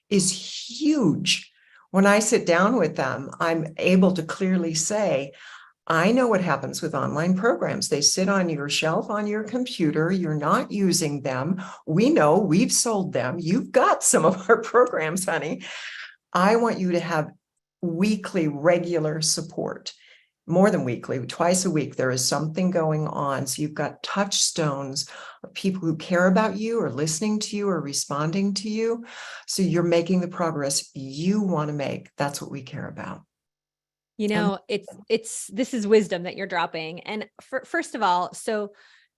is huge. When I sit down with them, I'm able to clearly say, I know what happens with online programs. They sit on your shelf on your computer. You're not using them. We know, we've sold them. You've got some of our programs, honey. I want you to have weekly, regular support. More than weekly, twice a week, there is something going on. So you've got touchstones of people who care about you or listening to you or responding to you. So you're making the progress you want to make. That's what we care about. You know, this is wisdom that you're dropping. And first of all, so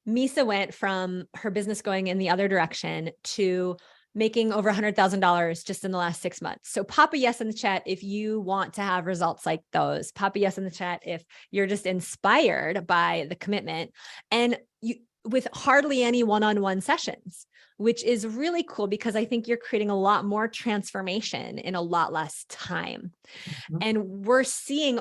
Misa went from her business going in the other direction to making over $100,000 just in the last 6 months. So pop a yes in the chat if you want to have results like those. Pop a yes in the chat if you're just inspired by the commitment, and you with hardly any one-on-one sessions, which is really cool because I think you're creating a lot more transformation in a lot less time. Mm-hmm. And we're seeing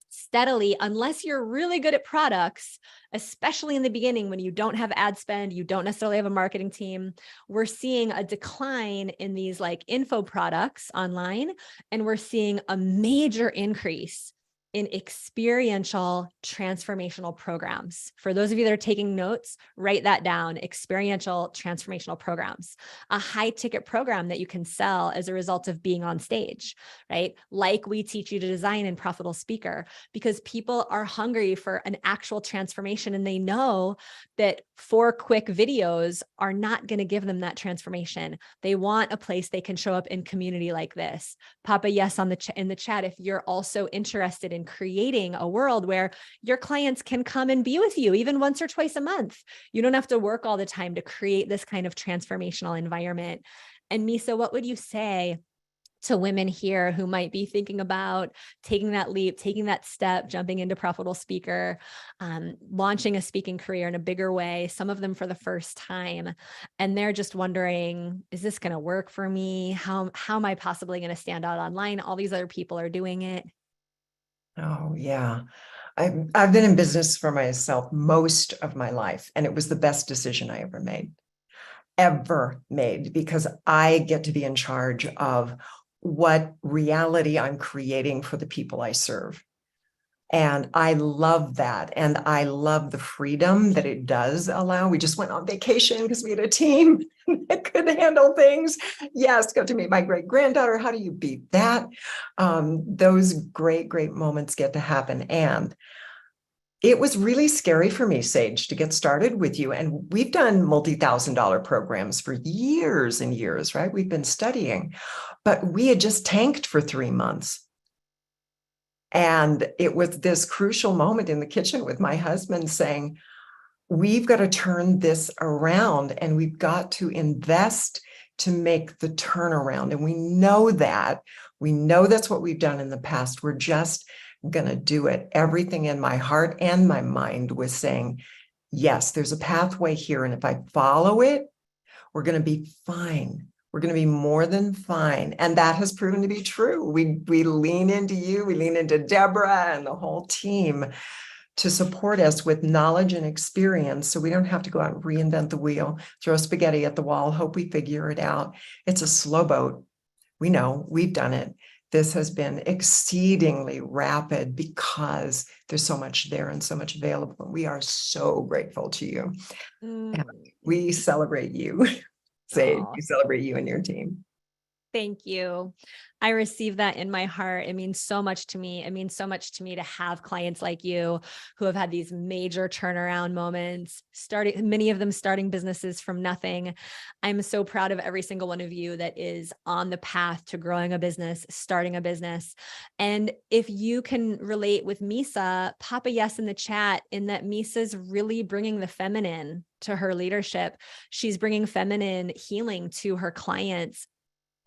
steadily, unless you're really good at products, especially in the beginning when you don't have ad spend, you don't necessarily have a marketing team, we're seeing a decline in these like info products online, and we're seeing a major increase in experiential transformational programs. For those of you that are taking notes, write that down: experiential transformational programs, a high ticket program that you can sell as a result of being on stage, right? Like we teach you to design in Profitable Speaker, because people are hungry for an actual transformation, and they know that 4 quick videos are not going to give them that transformation. They want a place they can show up in community like this. Pop a yes on in the chat if you're also interested in creating a world where your clients can come and be with you even once or twice a month. You don't have to work all the time to create this kind of transformational environment. And Misa, what would you say to women here who might be thinking about taking that leap, taking that step, jumping into Profitable Speaker, launching a speaking career in a bigger way, some of them for the first time, and they're just wondering, is this going to work for me? How am I possibly going to stand out online? All these other people are doing it. Oh, yeah. I've been in business for myself most of my life, and it was the best decision I ever made, because I get to be in charge of what reality I'm creating for the people I serve. And I love that. And I love the freedom that it does allow. We just went on vacation because we had a team that could handle things. Yes, got to meet my great granddaughter. How do you beat that? Those great, great moments get to happen. And it was really scary for me, Sage, to get started with you. And we've done multi-$1,000 programs for years and years, right? We've been studying, but we had just tanked for 3 months. And it was this crucial moment in the kitchen with my husband saying, we've got to turn this around, and we've got to invest to make the turnaround. And we know that. We know that's what we've done in the past. We're just going to do it. Everything in my heart and my mind was saying, yes, there's a pathway here. And if I follow it, we're going to be fine. We're going to be more than fine. And that has proven to be true. We lean into you, we lean into Deborah and the whole team to support us with knowledge and experience, so we don't have to go out and reinvent the wheel, throw spaghetti at the wall, hope we figure it out. It's a slow boat. We know, we've done it. this has been exceedingly rapid because there's so much there and so much available. We are so grateful to you. And we celebrate you. Sage, we celebrate you and your team. Thank you. I receive that in my heart. It means so much to me. It means so much to me to have clients like you who have had these major turnaround moments, many of them starting businesses from nothing. I'm so proud of every single one of you that is on the path to growing a business, starting a business. And if you can relate with Misa, pop a yes in the chat, in that Misa's really bringing the feminine to her leadership. She's bringing feminine healing to her clients.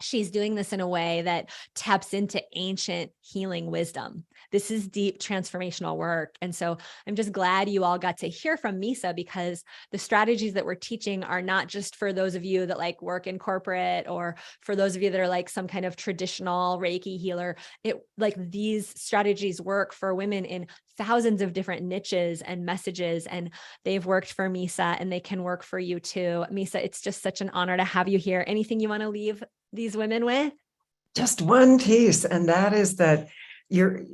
She's doing this in a way that taps into ancient healing wisdom. This is deep transformational work. And so I'm just glad you all got to hear from Misa, because the strategies that we're teaching are not just for those of you that like work in corporate, or for those of you that are like some kind of traditional Reiki healer. These strategies work for women in thousands of different niches and messages, and they've worked for Misa, and they can work for you too. Misa, it's just such an honor to have you here. Anything you want to leave these women with? Just one piece, and that is that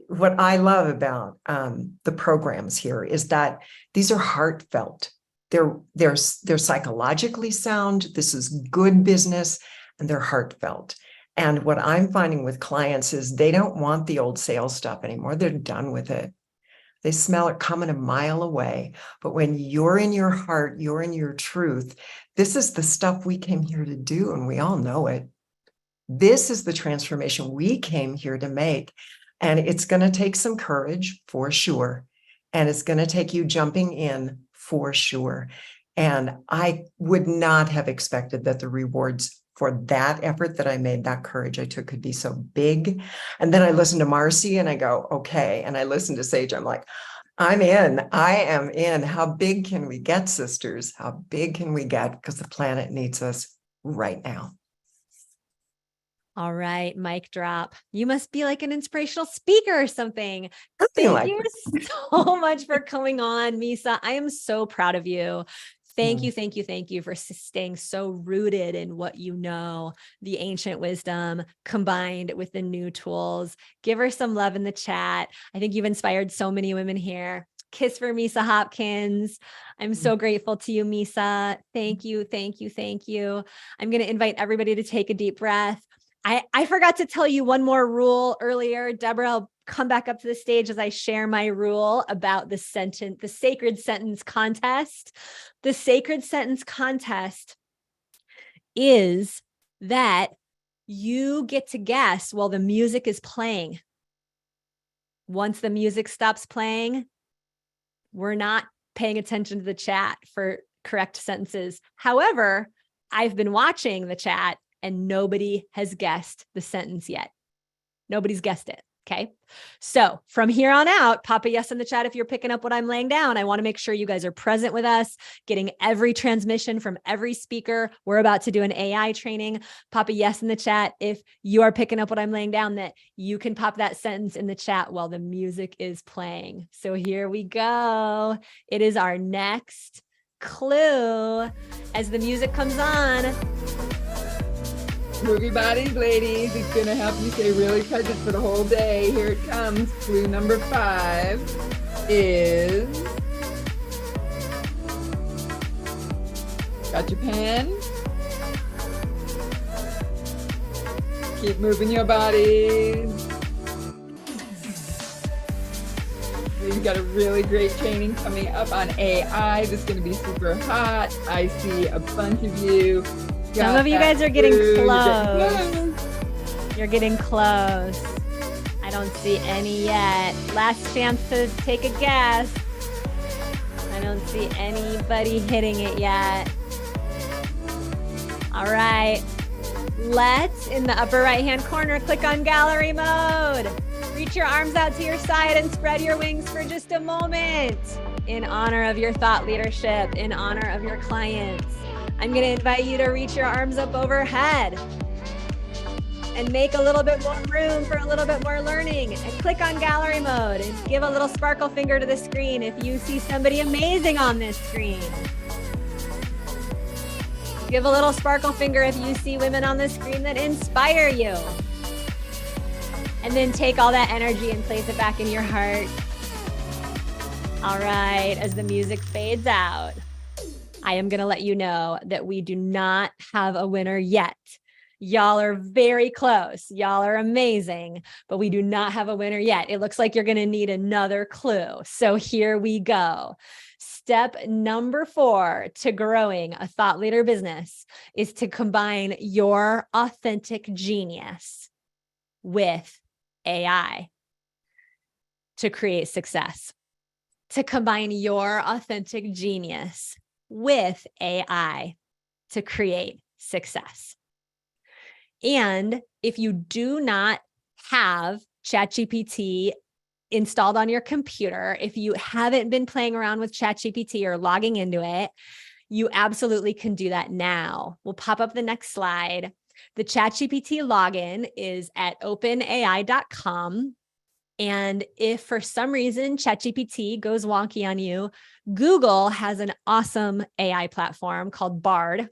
what I love about the programs here is that these are heartfelt. They're psychologically sound. This is good business, and they're heartfelt. And what I'm finding with clients is they don't want the old sales stuff anymore. They're done with it. They smell it coming a mile away. But when you're in your heart, you're in your truth, this is the stuff we came here to do, and we all know it. This is the transformation we came here to make. And it's going to take some courage for sure. And it's going to take you jumping in for sure. And I would not have expected that the rewards for that effort that I made, that courage I took, could be so big. And then I listened to Marcy and I go, okay. And I listened to Sage. I'm like, I'm in. I am in. How big can we get, sisters? How big can we get? Because the planet needs us right now. All right, mic drop. You must be like an inspirational speaker or something. Thank you so much for coming on, Misa. I am so proud of you. Thank you for staying so rooted in what you know, the ancient wisdom combined with the new tools. Give her some love in the chat. I think you've inspired so many women here. Kiss for Misa Hopkins. I'm so grateful to you, Misa. Thank you. I'm going to invite everybody to take a deep breath. I forgot to tell you one more rule earlier. Deborah, I'll come back up to the stage as I share my rule about the sacred sentence contest. The sacred sentence contest is that you get to guess while the music is playing. Once the music stops playing, we're not paying attention to the chat for correct sentences. However, I've been watching the chat and nobody has guessed the sentence yet. Nobody's guessed it. Okay. So from here on out, pop a yes in the chat if you're picking up what I'm laying down. I want to make sure you guys are present with us, getting every transmission from every speaker. We're about to do an AI training. Pop a yes in the chat if you are picking up what I'm laying down, that you can pop that sentence in the chat while the music is playing. So here we go. It is our next clue as the music comes on. Move your bodies, ladies. It's going to help you stay really present for the whole day. Here it comes. Clue number 5 is... Got your pen? Keep moving your bodies. We've got a really great training coming up on AI. This is going to be super hot. I see a bunch of you. Some of you guys are getting close. You're getting close. I don't see any yet. Last chance to take a guess. I don't see anybody hitting it yet. All right. Let's, in the upper right-hand corner, click on gallery mode. Reach your arms out to your side and spread your wings for just a moment in honor of your thought leadership, in honor of your clients. I'm going to invite you to reach your arms up overhead and make a little bit more room for a little bit more learning, and click on gallery mode and give a little sparkle finger to the screen if you see somebody amazing on this screen. Give a little sparkle finger if you see women on the screen that inspire you. And then take all that energy and place it back in your heart. All right, as the music fades out, I am going to let you know that we do not have a winner yet. Y'all are very close. Y'all are amazing, but we do not have a winner yet. It looks like you're going to need another clue. So here we go. Step number 4 to growing a thought leader business is to combine your authentic genius with AI to create success. To combine your authentic genius with AI to create success. And if you do not have ChatGPT installed on your computer, if you haven't been playing around with ChatGPT or logging into it, you absolutely can do that now. We'll pop up the next slide. The ChatGPT login is at openai.com. And if for some reason ChatGPT goes wonky on you, Google has an awesome AI platform called Bard.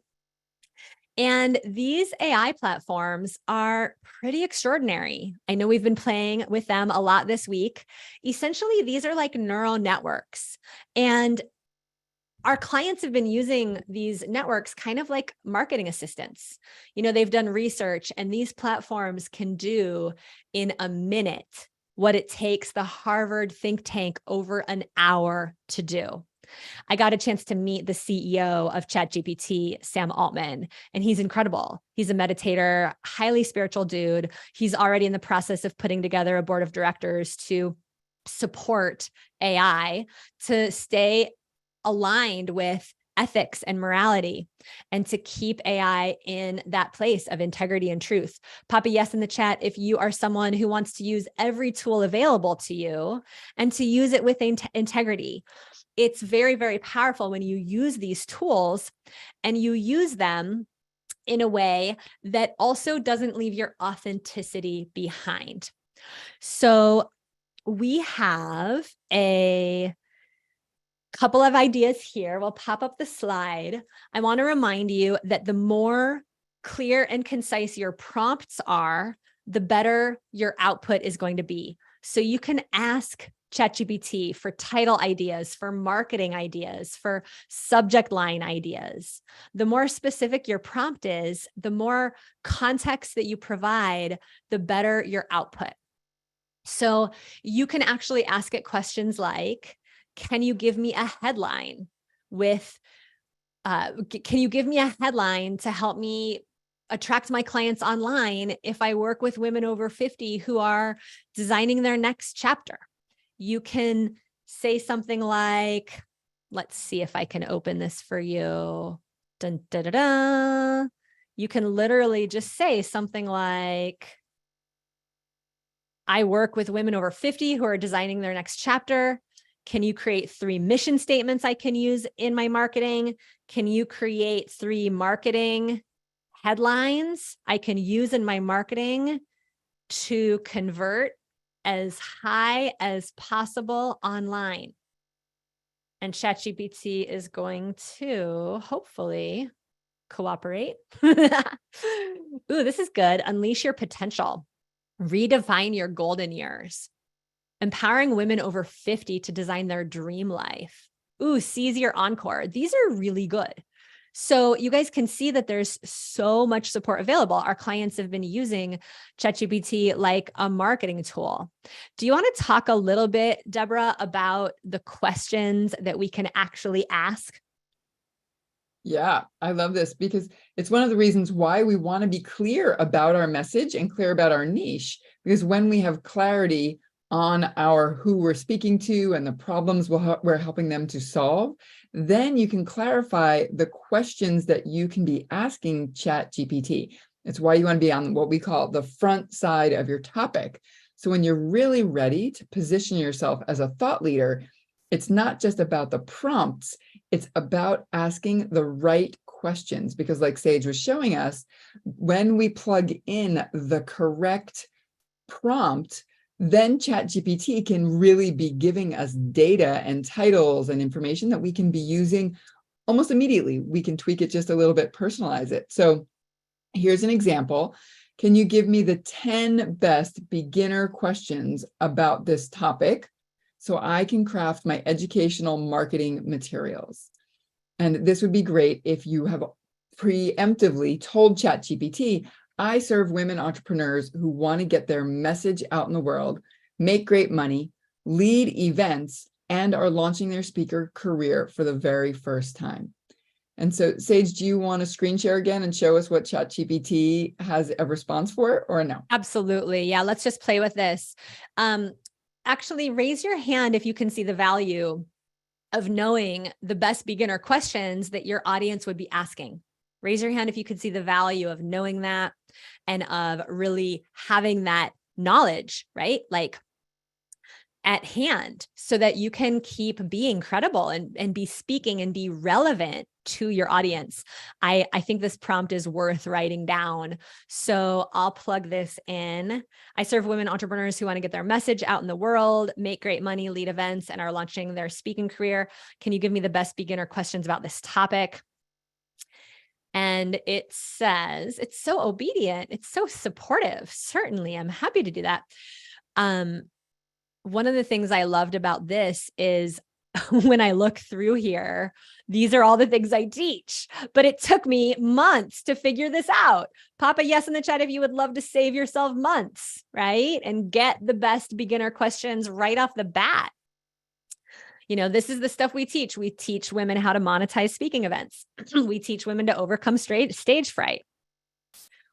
And these AI platforms are pretty extraordinary. I know we've been playing with them a lot this week. Essentially, these are like neural networks. And our clients have been using these networks kind of like marketing assistants. You know, they've done research, and these platforms can do in a minute what it takes the Harvard think tank over an hour to do. I got a chance to meet the CEO of ChatGPT, Sam Altman, and he's incredible. He's a meditator, highly spiritual dude. He's already in the process of putting together a board of directors to support AI to stay aligned with ethics and morality, and to keep AI in that place of integrity and truth. Pop a yes in the chat if you are someone who wants to use every tool available to you and to use it with integrity. It's very, very powerful when you use these tools and you use them in a way that also doesn't leave your authenticity behind. So we have a couple of ideas here. We'll pop up the slide. I want to remind you that the more clear and concise your prompts are, the better your output is going to be. So you can ask ChatGPT for title ideas, for marketing ideas, for subject line ideas. The more specific your prompt is, the more context that you provide, the better your output. So you can actually ask it questions like, can you give me a headline with, can you give me a headline to help me attract my clients online if I work with women over 50 who are designing their next chapter? You can say something like, let's see if I can open this for you. Dun, da, da, da. You can literally just say something like, I work with women over 50 who are designing their next chapter. Can you create 3 mission statements I can use in my marketing? Can you create 3 marketing headlines I can use in my marketing to convert as high as possible online? And ChatGPT is going to hopefully cooperate. Ooh, this is good. Unleash your potential. Redefine your golden years. Empowering women over 50 to design their dream life. Ooh, seize your encore. These are really good. So you guys can see that there's so much support available. Our clients have been using ChatGPT like a marketing tool. Do you want to talk a little bit, Deborah, about the questions that we can actually ask? Yeah, I love this because it's one of the reasons why we want to be clear about our message and clear about our niche. Because when we have clarity on our who we're speaking to and the problems we're helping them to solve, then you can clarify the questions that you can be asking ChatGPT. It's why you want to be on what we call the front side of your topic. So when you're really ready to position yourself as a thought leader, it's not just about the prompts, it's about asking the right questions. Because like Sage was showing us, when we plug in the correct prompt, then ChatGPT can really be giving us data and titles and information that we can be using almost immediately. We can tweak it just a little bit, personalize it. So here's an example. can you give me the 10 best beginner questions about this topic so I can craft my educational marketing materials? And this would be great if you have preemptively told ChatGPT, I serve women entrepreneurs who want to get their message out in the world, make great money, lead events, and are launching their speaker career for the very first time. And so, Sage, do you want to screen share again and show us what ChatGPT has a response for, or no? Absolutely. Yeah, let's just play with this. Actually, raise your hand if you can see the value of knowing the best beginner questions that your audience would be asking. Raise your hand if you could see the value of knowing that and of really having that knowledge, right? Like at hand, so that you can keep being credible and be speaking and be relevant to your audience. I think this prompt is worth writing down. So I'll plug this in. I serve women entrepreneurs who want to get their message out in the world, make great money, lead events, and are launching their speaking career. Can you give me the best beginner questions about this topic? And it says, it's so obedient. It's so supportive. Certainly, I'm happy to do that. One of the things I loved about this is when I look through here, these are all the things I teach, but it took me months to figure this out. Pop a yes in the chat if you would love to save yourself months, right? And get the best beginner questions right off the bat. You know, this is the stuff we teach. We teach women how to monetize speaking events. We teach women to overcome stage fright.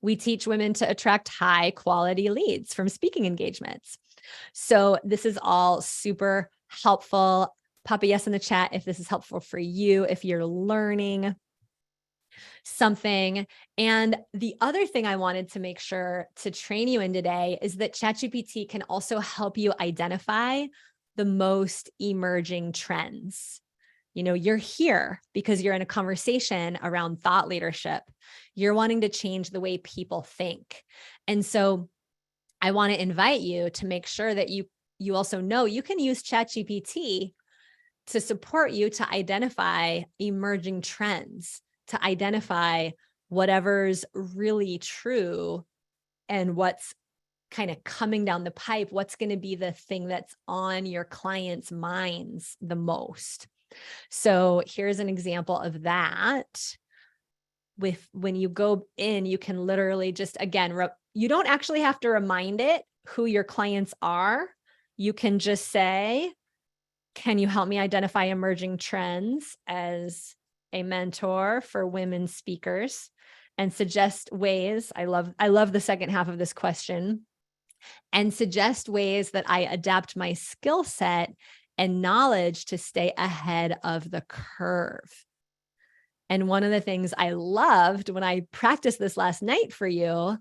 We teach women to attract high quality leads from speaking engagements. So this is all super helpful. Pop a yes in the chat if this is helpful for you, if you're learning something. And the other thing I wanted to make sure to train you in today is that ChatGPT can also help you identify the most emerging trends. You know, you're here because you're in a conversation around thought leadership. You're wanting to change the way people think. And so I want to invite you to make sure that you also know you can use ChatGPT to support you to identify emerging trends, to identify whatever's really true and what's kind of coming down the pipe, what's going to be the thing that's on your clients' minds the most. So here's an example of that. When you go in, you can literally just, again, you don't actually have to remind it who your clients are. You can just say, can you help me identify emerging trends as a mentor for women speakers, and suggest ways. I love the second half of this question, and suggest ways that I adapt my skill set and knowledge to stay ahead of the curve. And one of the things I loved when I practiced this last night for you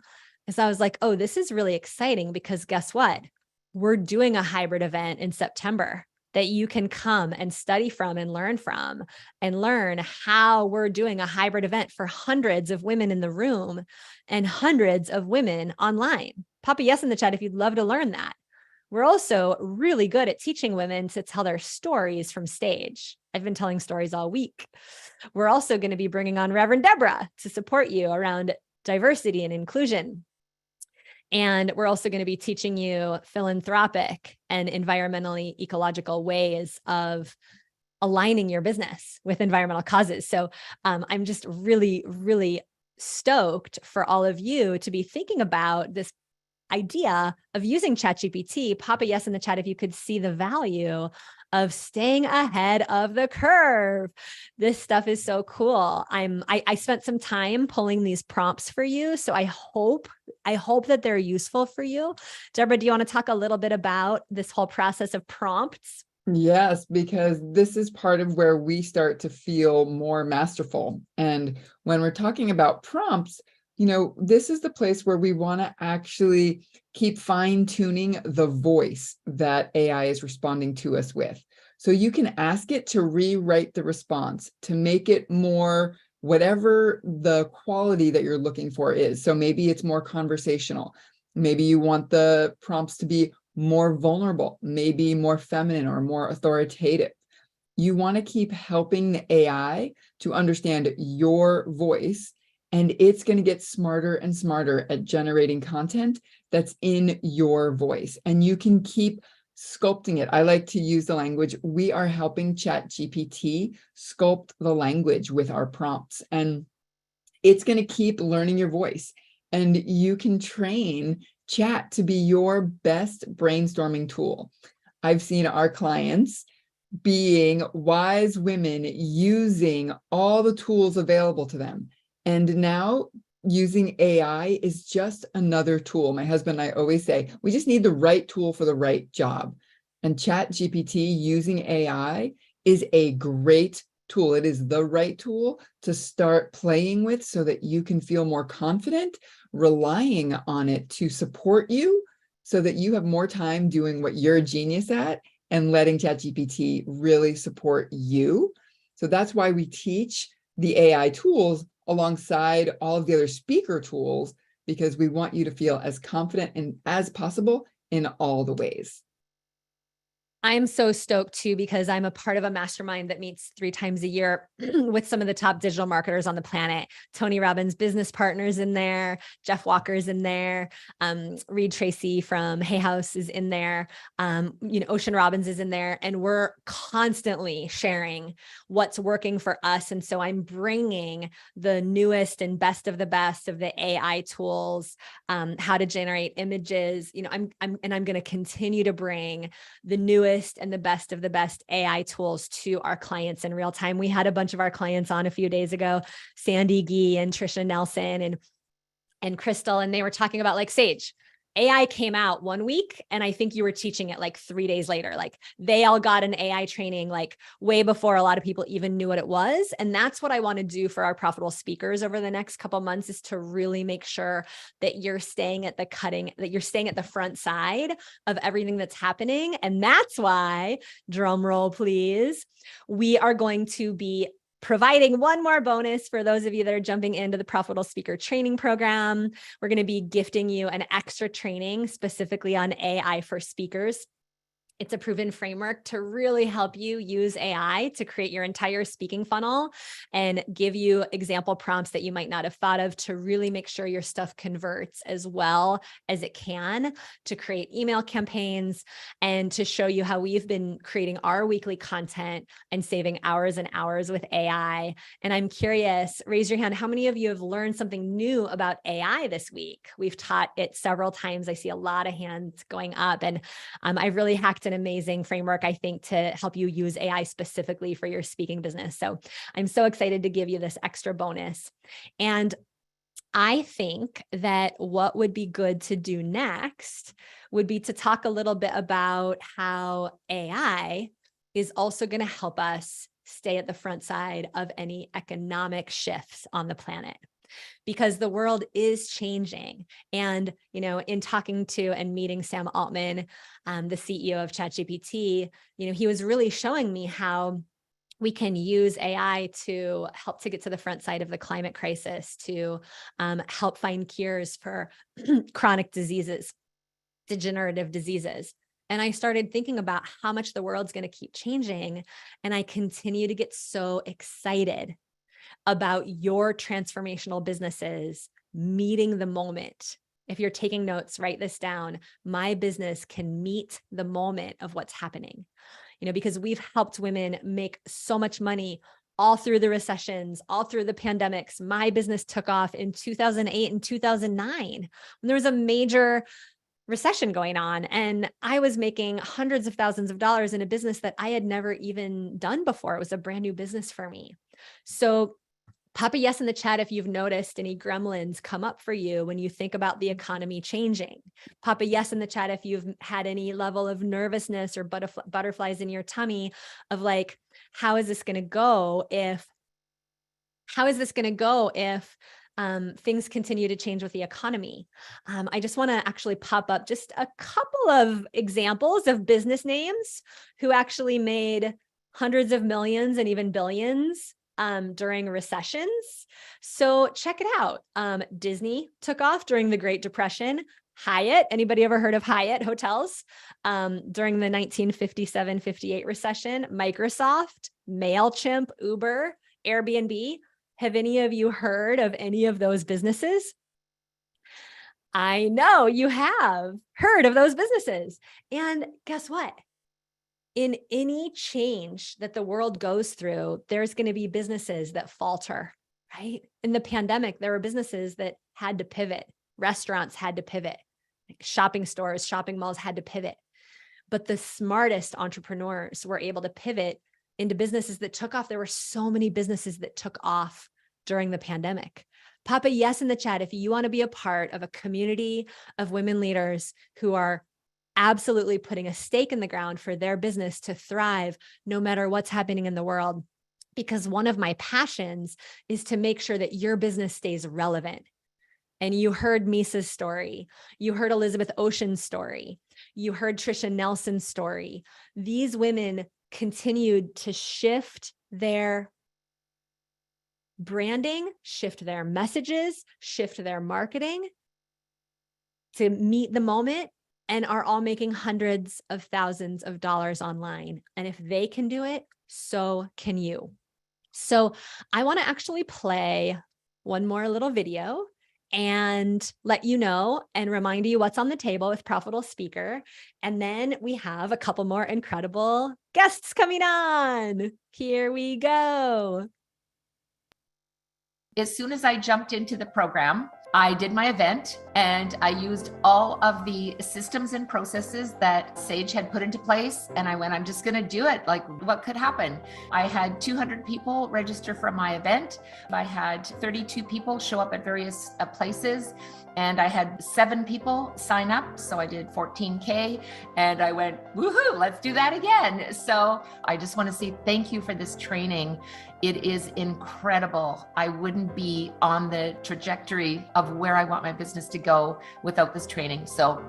is I was like, oh, this is really exciting, because guess what? We're doing a hybrid event in September that you can come and study from and learn how we're doing a hybrid event for hundreds of women in the room and hundreds of women online. Pop a yes in the chat if you'd love to learn that. We're also really good at teaching women to tell their stories from stage. I've been telling stories all week. We're also going to be bringing on Reverend Deborah to support you around diversity and inclusion. And we're also going to be teaching you philanthropic and environmentally ecological ways of aligning your business with environmental causes. So I'm just really, really stoked for all of you to be thinking about this idea of using ChatGPT. Pop a yes in the chat if you could see the value of staying ahead of the curve. This stuff is so cool. I spent some time pulling these prompts for you, so I hope that they're useful for you. Deborah, do you want to talk a little bit about this whole process of prompts? Yes, because this is part of where we start to feel more masterful. And when we're talking about prompts, you know, this is the place where we want to actually keep fine-tuning the voice that AI is responding to us with. So you can ask it to rewrite the response to make it more whatever the quality that you're looking for is. So maybe it's more conversational. Maybe you want the prompts to be more vulnerable, maybe more feminine or more authoritative. You want to keep helping the AI to understand your voice and it's going to get smarter and smarter at generating content that's in your voice. And you can keep sculpting it. I like to use the language, we are helping ChatGPT sculpt the language with our prompts, and it's going to keep learning your voice. And you can train chat to be your best brainstorming tool. I've seen our clients being wise women using all the tools available to them. And now using AI is just another tool. My husband and I always say, we just need the right tool for the right job. And ChatGPT using AI is a great tool. It is the right tool to start playing with so that you can feel more confident, relying on it to support you so that you have more time doing what you're a genius at and letting ChatGPT really support you. So that's why we teach the AI tools alongside all of the other speaker tools, because we want you to feel as confident and as possible in all the ways. I'm so stoked too, because I'm a part of a mastermind that meets 3 times a year with some of the top digital marketers on the planet. Tony Robbins' business partners in there, Jeff Walker's in there, Reed Tracy from Hay House is in there, Ocean Robbins is in there, and we're constantly sharing what's working for us. And so I'm bringing the newest and best of the AI tools, how to generate images. I'm going to continue to bring the newest and the best of the best AI tools to our clients in real time. We had a bunch of our clients on a few days ago, Sandy Gee and Trisha Nelson and Crystal, and they were talking about like Sage. AI came out 1 week, and I think you were teaching it like 3 days later. Like they all got an AI training like way before a lot of people even knew what it was. And that's what I want to do for our profitable speakers over the next couple of months, is to really make sure that you're staying at the front side of everything that's happening. And that's why, drum roll please, we are going to be providing one more bonus for those of you that are jumping into the Profitable Speaker Training Program. We're going to be gifting you an extra training specifically on AI for speakers. It's a proven framework to really help you use AI to create your entire speaking funnel and give you example prompts that you might not have thought of to really make sure your stuff converts as well as it can, to create email campaigns, and to show you how we've been creating our weekly content and saving hours and hours with AI. And I'm curious, raise your hand, how many of you have learned something new about AI this week? We've taught it several times. I see a lot of hands going up, and I've really hacked an amazing framework, I think, to help you use AI specifically for your speaking business. So I'm so excited to give you this extra bonus. And I think that what would be good to do next would be to talk a little bit about how AI is also going to help us stay at the front side of any economic shifts on the planet, because the world is changing. And, in talking to and meeting Sam Altman, the CEO of ChatGPT, he was really showing me how we can use AI to help to get to the front side of the climate crisis, to help find cures for chronic diseases, degenerative diseases. And I started thinking about how much the world's going to keep changing. And I continue to get so excited about your transformational businesses meeting the moment. If you're taking notes, write this down. My business can meet the moment of what's happening, because we've helped women make so much money all through the recessions, all through the pandemics. My business took off in 2008 and 2009 when there was a major recession going on, and I was making hundreds of thousands of dollars in a business that I had never even done before. It was a brand new business for me. So pop a yes in the chat if you've noticed any gremlins come up for you when you think about the economy changing. Pop a yes in the chat if you've had any level of nervousness or butterflies in your tummy of like, how is this going to go if things continue to change with the economy? I just want to actually pop up just a couple of examples of business names who actually made hundreds of millions and even billions during recessions. So check it out. Disney took off during the Great Depression. Hyatt, anybody ever heard of Hyatt hotels? During the 1957-58 recession. Microsoft, MailChimp, Uber, Airbnb, Have any of you heard of any of those businesses? I know you have heard of those businesses. And guess what? In any change that the world goes through, there's going to be businesses that falter, right? In the pandemic, there were businesses that had to pivot. Restaurants had to pivot. Like shopping stores, shopping malls had to pivot. But the smartest entrepreneurs were able to pivot into businesses that took off. There were so many businesses that took off during the pandemic. Pop a yes in the chat if you want to be a part of a community of women leaders who are absolutely putting a stake in the ground for their business to thrive no matter what's happening in the world. Because one of my passions is to make sure that your business stays relevant. And you heard Misa's story. You heard Elizabeth Ocean's story. You heard Trisha Nelson's story. These women continued to shift their branding, shift their messages, shift their marketing to meet the moment, and are all making hundreds of thousands of dollars online. And if they can do it, so can you. So I want to actually play one more little video and let you know and remind you what's on the table with Profitable Speaker. And then we have a couple more incredible guests coming on. Here we go. As soon as I jumped into the program, I did my event and I used all of the systems and processes that Sage had put into place. And I went, I'm just going to do it. Like, what could happen? I had 200 people register for my event. I had 32 people show up at various places. And I had 7 people sign up. So I did 14K and I went, woohoo, let's do that again. So I just want to say thank you for this training. It is incredible. I wouldn't be on the trajectory of where I want my business to go without this training. So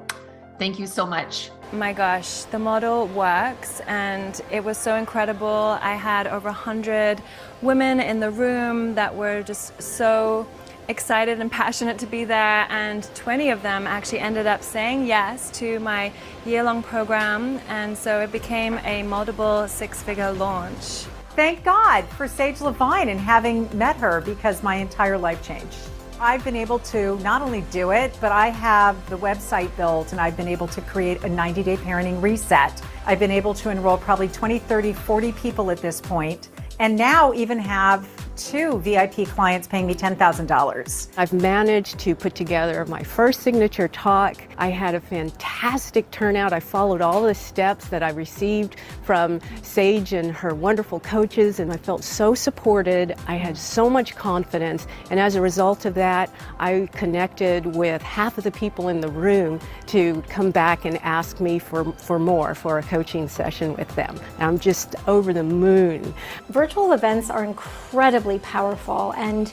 thank you so much. My gosh, the model works and it was so incredible. I had over 100 women in the room that were just so excited and passionate to be there, and 20 of them actually ended up saying yes to my year-long program, and so it became a multiple six-figure launch. Thank God for Sage Levine and having met her, because my entire life changed. I've been able to not only do it, but I have the website built and I've been able to create a 90-day parenting reset. I've been able to enroll probably 20, 30, 40 people at this point, and now even have 2 VIP clients paying me $10,000. I've managed to put together my first signature talk. I had a fantastic turnout. I followed all the steps that I received from Sage and her wonderful coaches, and I felt so supported. I had so much confidence, and as a result of that, I connected with half of the people in the room to come back and ask me for a coaching session with them. I'm just over the moon. Virtual events are incredibly powerful, and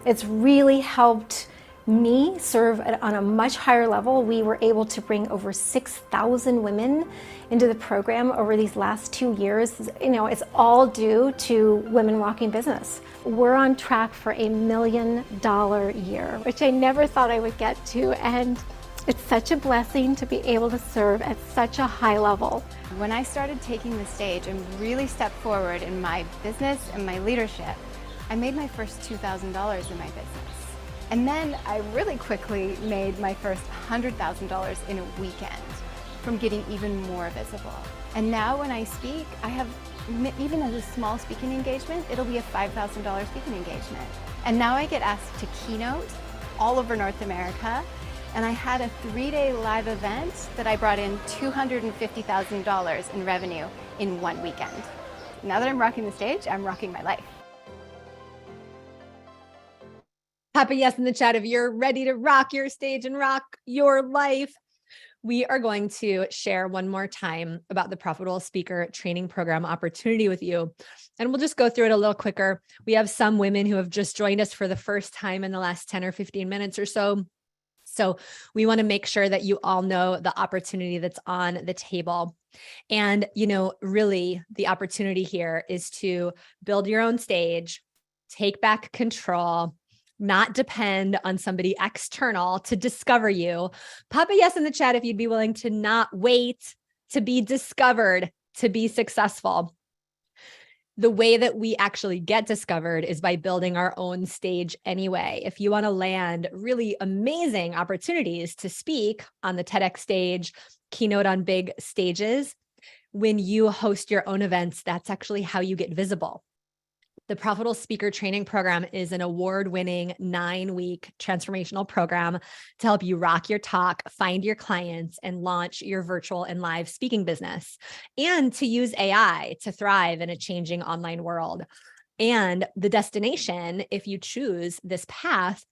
it's really helped me serve on a much higher level. We were able to bring over 6,000 women into the program over these last 2 years. You know, it's all due to Women Rocking Business. We're on track for $1 million year, which I never thought I would get to, and it's such a blessing to be able to serve at such a high level. When I started taking the stage and really stepped forward in my business and my leadership, I made my first $2,000 in my business. And then I really quickly made my first $100,000 in a weekend from getting even more visible. And now when I speak, I have, even as a small speaking engagement, it'll be a $5,000 speaking engagement. And now I get asked to keynote all over North America. And I had a 3-day live event that I brought in $250,000 in revenue in one weekend. Now that I'm rocking the stage, I'm rocking my life. Pop a yes in the chat if you're ready to rock your stage and rock your life. We are going to share one more time about the Profitable Speaker Training Program opportunity with you. And we'll just go through it a little quicker. We have some women who have just joined us for the first time in the last 10 or 15 minutes or so. So we want to make sure that you all know the opportunity that's on the table. And, you know, really the opportunity here is to build your own stage, take back control, not depend on somebody external to discover you. Pop a yes in the chat if you'd be willing to not wait to be discovered to be successful. The way that we actually get discovered is by building our own stage anyway. If you want to land really amazing opportunities to speak on the TEDx stage, keynote on big stages, when you host your own events, that's actually how you get visible. The Profitable Speaker Training Program is an award-winning 9-week transformational program to help you rock your talk, find your clients, and launch your virtual and live speaking business, and to use AI to thrive in a changing online world. And the destination, if you choose this path,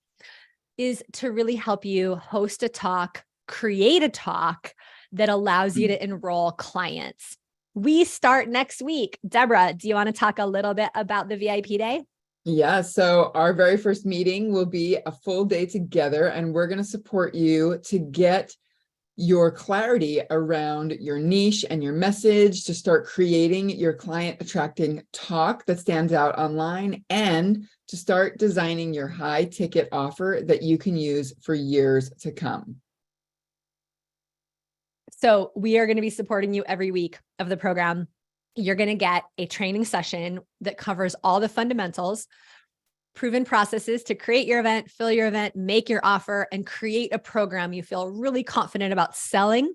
is to really help you host a talk, create a talk that allows you to enroll clients. We start next week. Deborah, do you want to talk a little bit about the VIP day? Yeah, so our very first meeting will be a full day together, and we're going to support you to get your clarity around your niche and your message, to start creating your client attracting talk that stands out online, and to start designing your high ticket offer that you can use for years to come. So we are going to be supporting you every week of the program. You're going to get a training session that covers all the fundamentals, proven processes to create your event, fill your event, make your offer, and create a program you feel really confident about selling.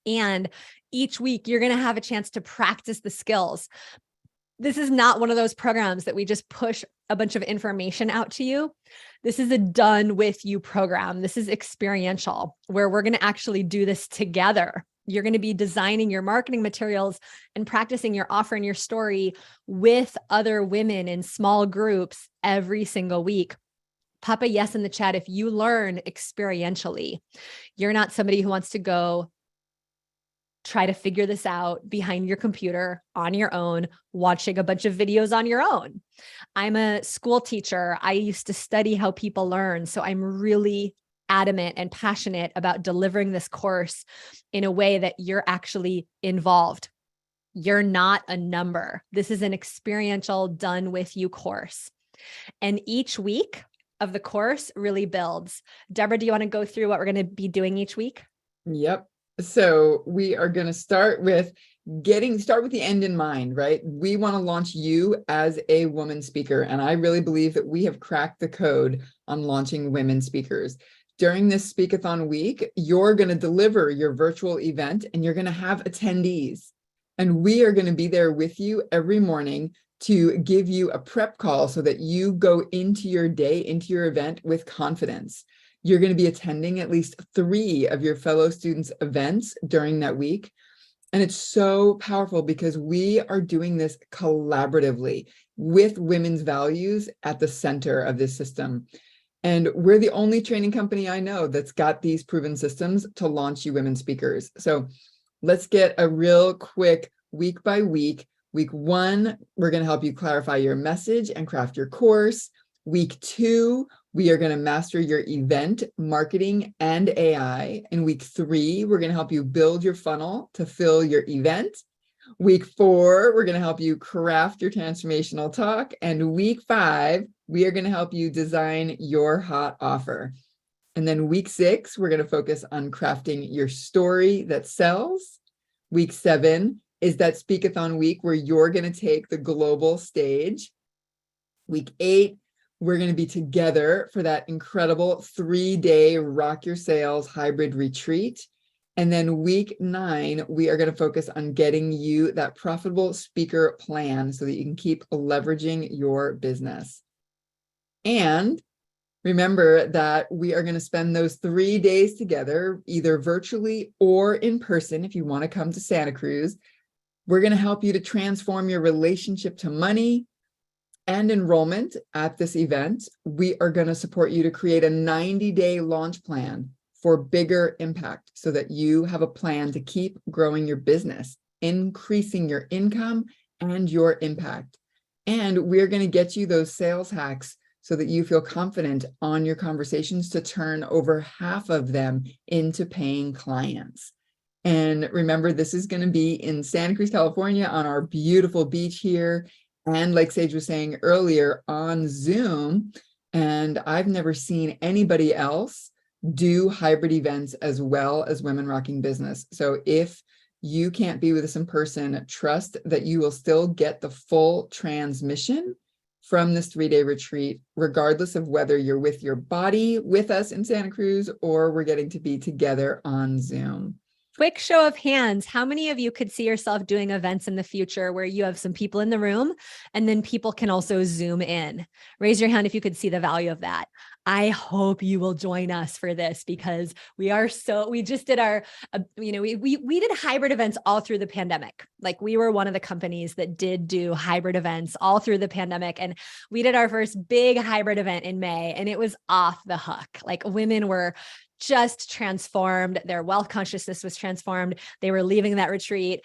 And each week, you're going to have a chance to practice the skills. This is not one of those programs that we just push a bunch of information out to you. This is a done with you program. This is experiential, where we're going to actually do this together. You're going to be designing your marketing materials and practicing your offer and your story with other women in small groups every single week. Pop a yes in the chat if you learn experientially. You're not somebody who wants to go try to figure this out behind your computer on your own, watching a bunch of videos on your own. I'm a school teacher. I used to study how people learn. So I'm really adamant and passionate about delivering this course in a way that you're actually involved. You're not a number. This is an experiential, done with you course. And each week of the course really builds. Deborah, do you want to go through what we're going to be doing each week? Yep. So we are going to start with the end in mind, right? We want to launch you as a woman speaker. And I really believe that we have cracked the code on launching women speakers. During this Speakathon week, you're going to deliver your virtual event and you're going to have attendees. And we are going to be there with you every morning to give you a prep call so that you go into your day, into your event with confidence. You're going to be attending at least 3 of your fellow students' events during that week. And it's so powerful because we are doing this collaboratively with women's values at the center of this system. And we're the only training company I know that's got these proven systems to launch you women speakers. So let's get a real quick week by week. Week 1, we're going to help you clarify your message and craft your course. Week 2, we are going to master your event, marketing, and AI. In week 3, we're going to help you build your funnel to fill your event. Week 4, we're going to help you craft your transformational talk. And week 5, we are going to help you design your hot offer. And then week 6, we're going to focus on crafting your story that sells. Week 7 is that Speakathon week where you're going to take the global stage. Week 8, we're going to be together for that incredible 3-day Rock Your Sales hybrid retreat. And then week 9, we are going to focus on getting you that profitable speaker plan so that you can keep leveraging your business. And remember that we are going to spend those 3 days together, either virtually or in person. If you want to come to Santa Cruz, we're going to help you to transform your relationship to money and enrollment at this event. We are going to support you to create a 90-day launch plan for bigger impact so that you have a plan to keep growing your business, increasing your income and your impact. And we're going to get you those sales hacks so that you feel confident on your conversations to turn over half of them into paying clients. And remember, this is going to be in Santa Cruz, California, on our beautiful beach here. And like Sage was saying earlier, on Zoom. And I've never seen anybody else do hybrid events as well as Women Rocking Business. So if you can't be with us in person, trust that you will still get the full transmission from this 3-day retreat, regardless of whether you're with your body with us in Santa Cruz or we're getting to be together on Zoom. Quick show of hands. How many of you could see yourself doing events in the future where you have some people in the room and then people can also Zoom in? Raise your hand if you could see the value of that. I hope you will join us for this because we just did our, we did hybrid events all through the pandemic. Like we were one of the companies that did do hybrid events all through the pandemic. And we did our first big hybrid event in May and it was off the hook. Like women were just transformed. Their wealth consciousness was transformed. They were leaving that retreat,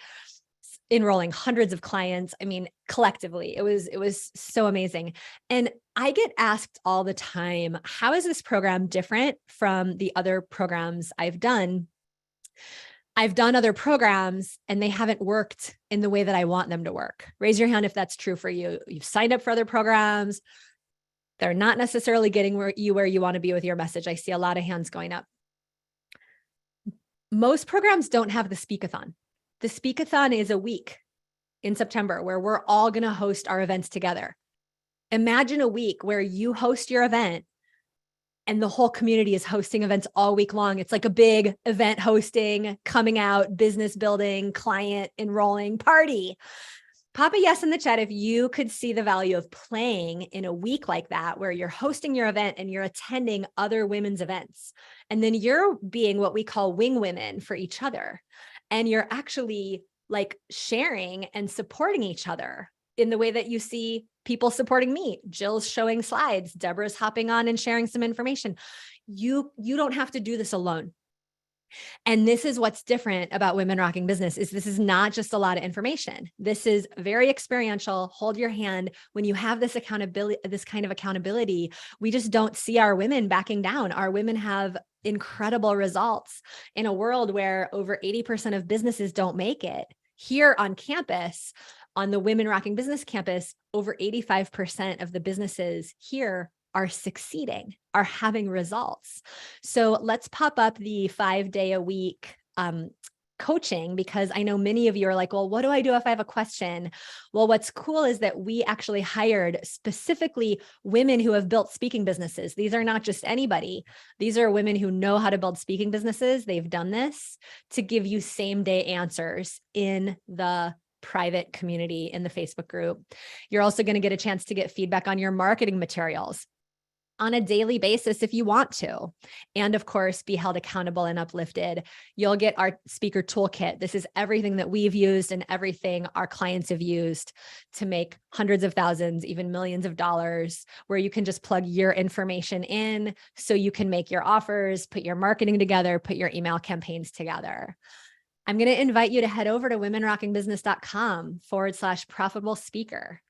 enrolling hundreds of clients. I mean, collectively, it was so amazing. And I get asked all the time, how is this program different from the other programs I've done? I've done other programs and they haven't worked in the way that I want them to work. Raise your hand if that's true for you. You've signed up for other programs. They're not necessarily getting where you want to be with your message. I see a lot of hands going up. Most programs don't have the Speakathon. The Speakathon is a week in September where we're all going to host our events together. Imagine a week where you host your event and the whole community is hosting events all week long. It's like a big event hosting, coming out, business building, client enrolling party. Pop a yes in the chat if you could see the value of playing in a week like that, where you're hosting your event and you're attending other women's events. And then you're being what we call wing women for each other. And you're actually like sharing and supporting each other in the way that you see people supporting me. Jill's showing slides. Deborah's hopping on and sharing some information. You don't have to do this alone. And this is what's different about Women Rocking Business is this is not just a lot of information. This is very experiential. Hold your hand. When you have this accountability, this kind of accountability, we just don't see our women backing down. Our women have incredible results in a world where over 80% of businesses don't make it. Here on campus, on the Women Rocking Business campus, over 85% of the businesses here are succeeding, are having results. So let's pop up the 5-day-a-week coaching, because I know many of you are like, well, what do I do if I have a question? Well, what's cool is that we actually hired specifically women who have built speaking businesses. These are not just anybody. These are women who know how to build speaking businesses. They've done this to give you same-day answers in the private community in the Facebook group. You're also going to get a chance to get feedback on your marketing materials on a daily basis if you want to. And of course, be held accountable and uplifted. You'll get our speaker toolkit. This is everything that we've used and everything our clients have used to make hundreds of thousands, even millions of dollars, where you can just plug your information in so you can make your offers, put your marketing together, put your email campaigns together. I'm going to invite you to head over to womenrockingbusiness.com/profitable speaker.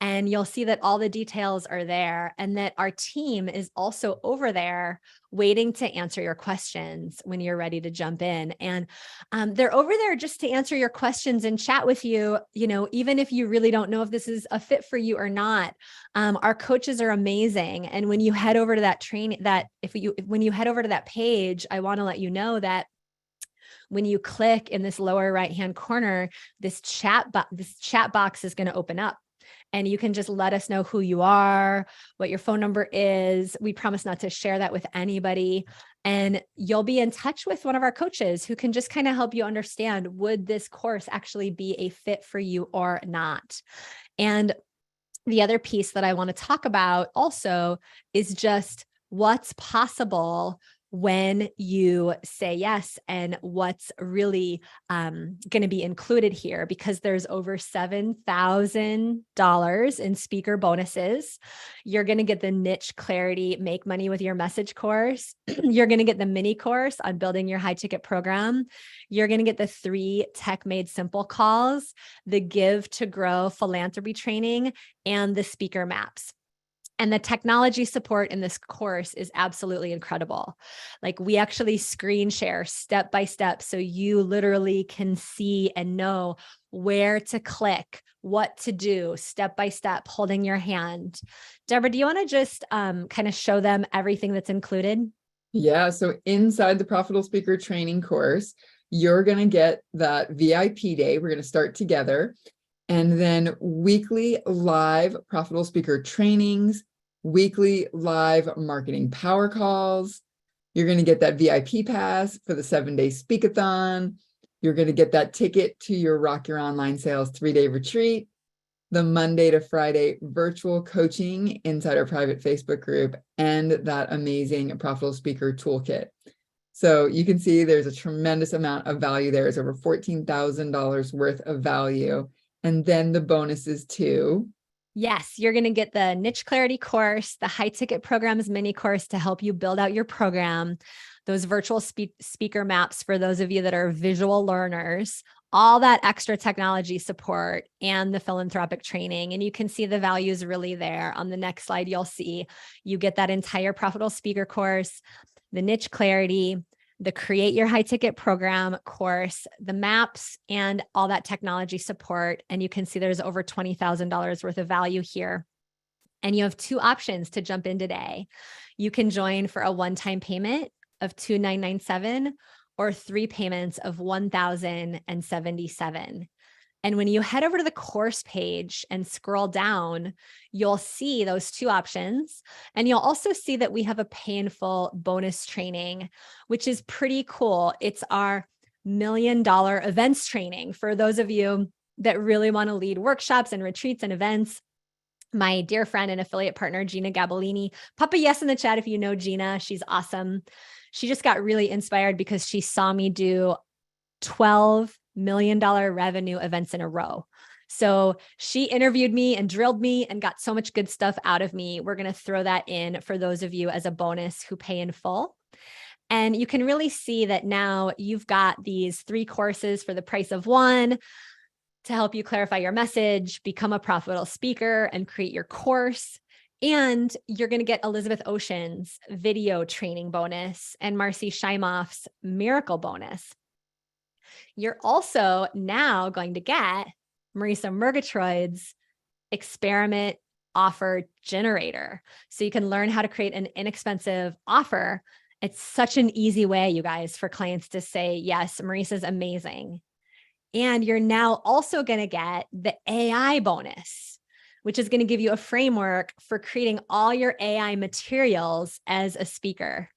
And you'll see that all the details are there and that our team is also over there waiting to answer your questions when you're ready to jump in. And they're over there just to answer your questions and chat with you, even if you really don't know if this is a fit for you or not. Our coaches are amazing. And when you head over to that when you head over to that page, I want to let you know that when you click in this lower right-hand corner, this chat box is going to open up. And you can just let us know who you are, what your phone number is. We promise not to share that with anybody. And you'll be in touch with one of our coaches who can just kind of help you understand, would this course actually be a fit for you or not? And the other piece that I want to talk about also is just what's possible when you say yes and what's really going to be included here, because there's over $7,000 in speaker bonuses. You're going to get the Niche Clarity Make Money with Your Message course. You're going to get the mini course on building your high ticket program. You're going to get the 3 Tech Made Simple calls, the Give to Grow philanthropy training, and the speaker maps. And the technology support in this course is absolutely incredible. Like, we actually screen share step by step, so you literally can see and know where to click, what to do step by step, holding your hand. Deborah, do you want to just kind of show them everything that's included? Yeah, so inside the Profitable Speaker training course, you're going to get that VIP day. We're going to start together. And then weekly live profitable speaker trainings, weekly live marketing power calls. You're going to get that VIP pass for the 7-day speakathon. You're going to get that ticket to your Rock Your Online Sales 3-day retreat, the Monday to Friday virtual coaching inside our private Facebook group, and that amazing profitable speaker toolkit. So you can see there's a tremendous amount of value there. It's over $14,000 worth of value. And then the bonuses too. Yes, you're going to get the Niche Clarity course, the High Ticket Programs mini course to help you build out your program, those virtual speaker maps for those of you that are visual learners, all that extra technology support, and the philanthropic training. And you can see the values really there. On the next slide, you'll see you get that entire profitable speaker course, the Niche Clarity, the Create Your High Ticket Program course, the maps, and all that technology support. And you can see there's over $20,000 worth of value here. And you have two options to jump in today. You can join for a one-time payment of $2,997 or 3 payments of $1,077. And when you head over to the course page and scroll down, you'll see those two options. And you'll also see that we have a painful bonus training, which is pretty cool. It's our $1 million events training for those of you that really want to lead workshops and retreats and events. My dear friend and affiliate partner, Gina Gabellini, pop a yes in the chat if you know Gina. She's awesome. She just got really inspired because she saw me do 12 $1 million revenue events in a row. So she interviewed me and drilled me and got so much good stuff out of me. We're going to throw that in for those of you as a bonus who pay in full. And you can really see that now you've got these 3 courses for the price of one to help you clarify your message, become a profitable speaker, and create your course. And you're going to get Elizabeth Ocean's video training bonus and Marcy Scheimoff's miracle bonus. You're also now going to get Marisa Murgatroyd's experiment offer generator. So you can learn how to create an inexpensive offer. It's such an easy way, you guys, for clients to say, yes, Marisa's amazing. And you're now also going to get the AI bonus, which is going to give you a framework for creating all your AI materials as a speaker.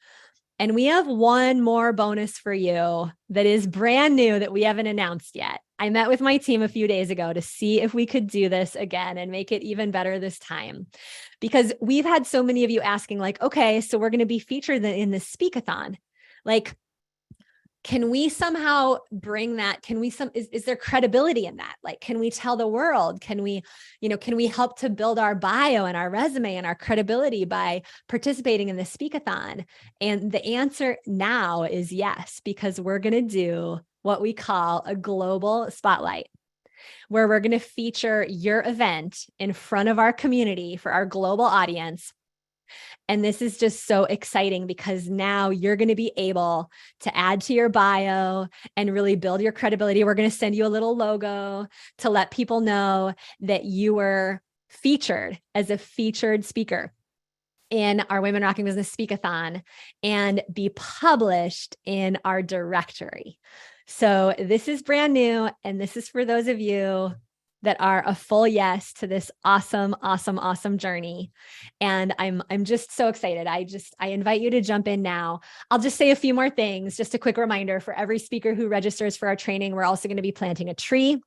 And we have one more bonus for you that is brand new that we haven't announced yet. I met with my team a few days ago to see if we could do this again and make it even better this time. Because we've had so many of you asking like, okay, so we're going to be featured in this speakathon. Like, can we somehow bring that? Is there credibility in that? Like, can we tell the world? Can we help to build our bio and our resume and our credibility by participating in the speakathon? And the answer now is yes, because we're going to do what we call a global spotlight, where we're going to feature your event in front of our community for our global audience. And this is just so exciting because now you're going to be able to add to your bio and really build your credibility. We're going to send you a little logo to let people know that you were featured as a featured speaker in our Women Rocking Business Speakathon and be published in our directory. So this is brand new. And this is for those of you that are a full yes to this awesome, awesome, awesome journey. And I'm just so excited. I invite you to jump in now. I'll just say a few more things. Just a quick reminder for every speaker who registers for our training, we're also going to be planting a tree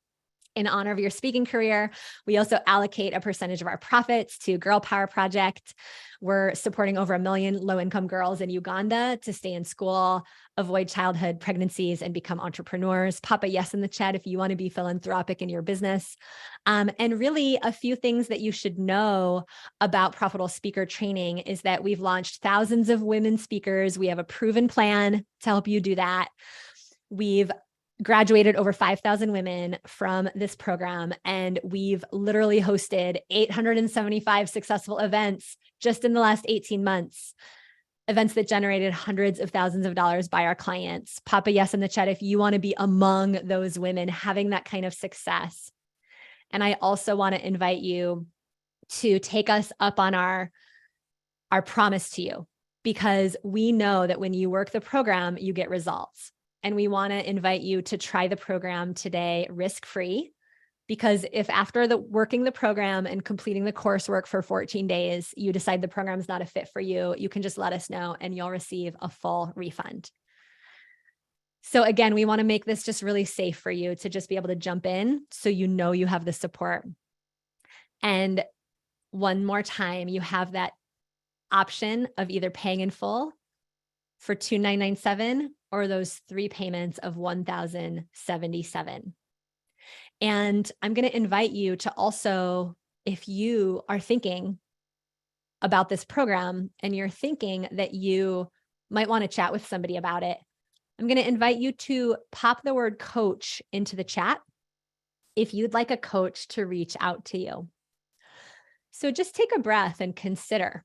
in honor of your speaking career. We also allocate a percentage of our profits to Girl Power Project. We're supporting over 1 million low-income girls in Uganda to stay in school, avoid childhood pregnancies, and become entrepreneurs. Pop a yes in the chat if you want to be philanthropic in your business. And really, a few things that you should know about Profitable Speaker Training is that we've launched thousands of women speakers. We have a proven plan to help you do that. We've graduated over 5,000 women from this program, and we've literally hosted 875 successful events just in the last 18 months, events that generated hundreds of thousands of dollars by our clients. Pop a yes in the chat if you want to be among those women having that kind of success. And I also want to invite you to take us up on our promise to you, because we know that when you work the program, you get results. And we want to invite you to try the program today risk-free, because if after working the program and completing the coursework for 14 days, you decide the program is not a fit for you, you can just let us know and you'll receive a full refund. So again, we want to make this just really safe for you to just be able to jump in so you know you have the support. And one more time, you have that option of either paying in full for $2,997 or those 3 payments of $1,077. And I'm going to invite you to also, if you are thinking about this program and you're thinking that you might want to chat with somebody about it, I'm going to invite you to pop the word coach into the chat if you'd like a coach to reach out to you. So just take a breath and consider,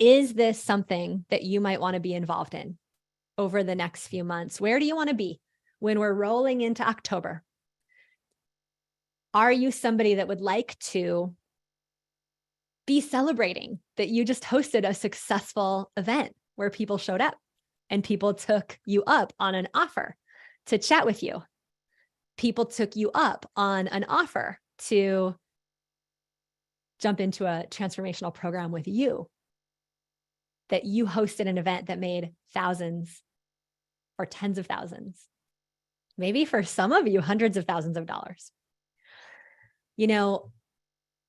is this something that you might want to be involved in over the next few months? Where do you want to be when we're rolling into October? Are you somebody that would like to be celebrating that you just hosted a successful event where people showed up and people took you up on an offer to chat with you? People took you up on an offer to jump into a transformational program with you, that you hosted an event that made thousands or tens of thousands, maybe for some of you, hundreds of thousands of dollars. You know,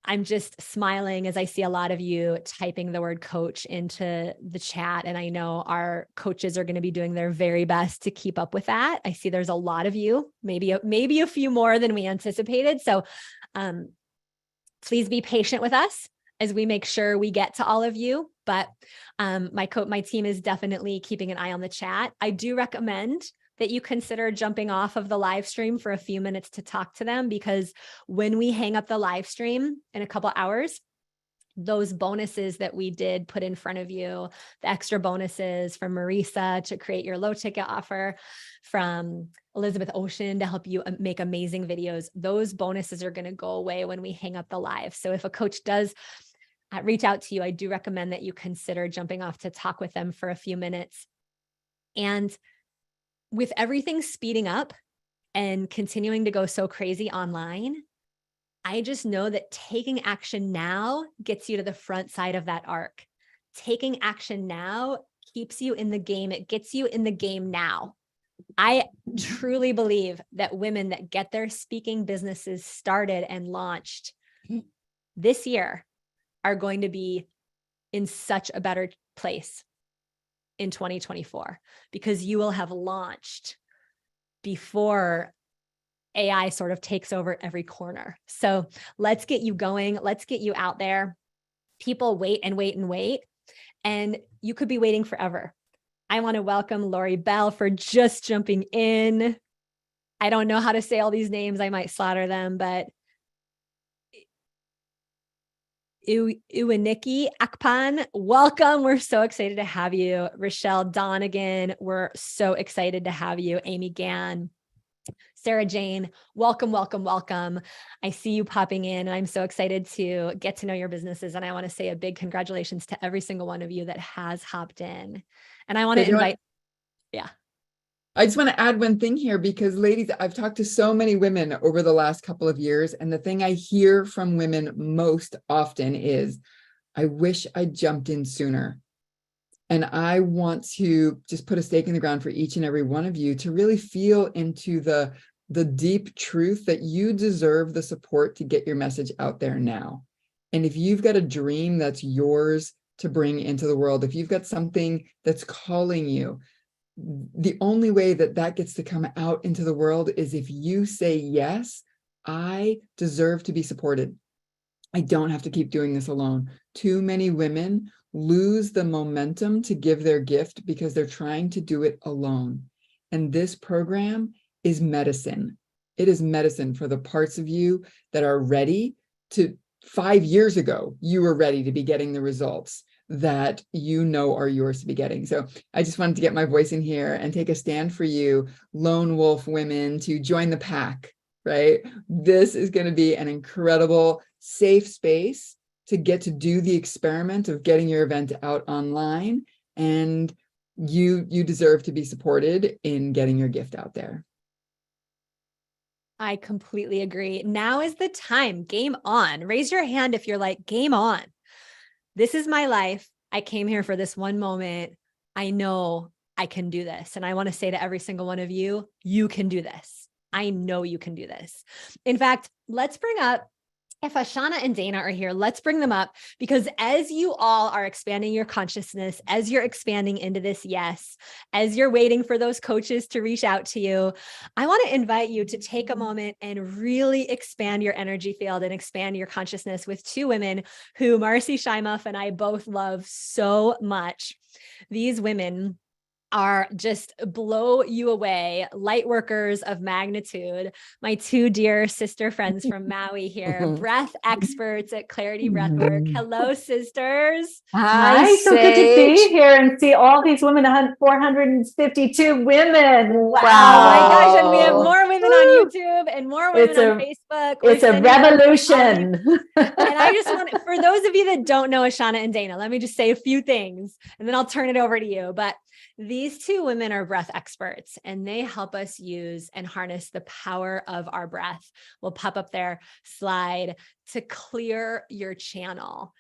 I'm just smiling as I see a lot of you typing the word coach into the chat. And I know our coaches are going to be doing their very best to keep up with that. I see there's a lot of you, maybe a few more than we anticipated. So please be patient with us as we make sure we get to all of you. But my team is definitely keeping an eye on the chat. I do recommend that you consider jumping off of the live stream for a few minutes to talk to them, because when we hang up the live stream in a couple hours, those bonuses that we did put in front of you, the extra bonuses from Marisa to create your low ticket offer, from Elizabeth Ocean to help you make amazing videos, those bonuses are going to go away when we hang up the live. So if a coach does reach out to you, I do recommend that you consider jumping off to talk with them for a few minutes. And with everything speeding up and continuing to go so crazy online, I just know that taking action now gets you to the front side of that arc. Taking action now keeps you in the game. It gets you in the game now. I truly believe that women that get their speaking businesses started and launched this year are going to be in such a better place in 2024, because you will have launched before AI sort of takes over every corner. So let's get you going. Let's get you out there. People wait and wait and wait, and you could be waiting forever. I want to welcome Lori Bell for just jumping in. I don't know how to say all these names. I might slaughter them, but Uwaniki Akpan, welcome. We're so excited to have you. Rochelle Donegan, we're so excited to have you. Amy Gann, Sarah Jane, welcome, welcome, welcome. I see you popping in, and I'm so excited to get to know your businesses. And I want to say a big congratulations to every single one of you that has hopped in. And I want to invite, I just want to add one thing here, because ladies, I've talked to so many women over the last couple of years, and the thing I hear from women most often is, I wish I jumped in sooner. And I want to just put a stake in the ground for each and every one of you to really feel into the deep truth that you deserve the support to get your message out there now. And if you've got a dream that's yours to bring into the world, if you've got something that's calling you, the only way that that gets to come out into the world is if you say, yes, I deserve to be supported. I don't have to keep doing this alone. Too many women lose the momentum to give their gift because they're trying to do it alone. And this program is medicine. It is medicine for the parts of you that are ready to, 5 years ago, you were ready to be getting the results that you know are yours to be getting. So I just wanted to get my voice in here and take a stand for you, lone wolf women, to join the pack, right? This is going to be an incredible, safe space to get to do the experiment of getting your event out online. And you deserve to be supported in getting your gift out there. I completely agree. Now is the time. Game on. Raise your hand if you're like, game on. This is my life. I came here for this one moment. I know I can do this. And I want to say to every single one of you, you can do this. I know you can do this. In fact, let's bring up, if Ashana and Dana are here, let's bring them up, because as you all are expanding your consciousness, as you're expanding into this yes, as you're waiting for those coaches to reach out to you, I want to invite you to take a moment and really expand your energy field and expand your consciousness with two women who Marcy Shymuff and I both love so much. These women are just blow you away, light workers of magnitude. My two dear sister friends from Maui here, breath experts at Clarity Breathwork. Hello, sisters. Hi, so good to be here and see all these women, 452 women. Wow. Oh my gosh, and we have more women on YouTube and more women on Facebook. It's a revolution. And I just want, for those of you that don't know Ashana and Dana, let me just say a few things and then I'll turn it over to you. But these two women are breath experts and they help us use and harness the power of our breath. We'll pop up their slide to clear your channel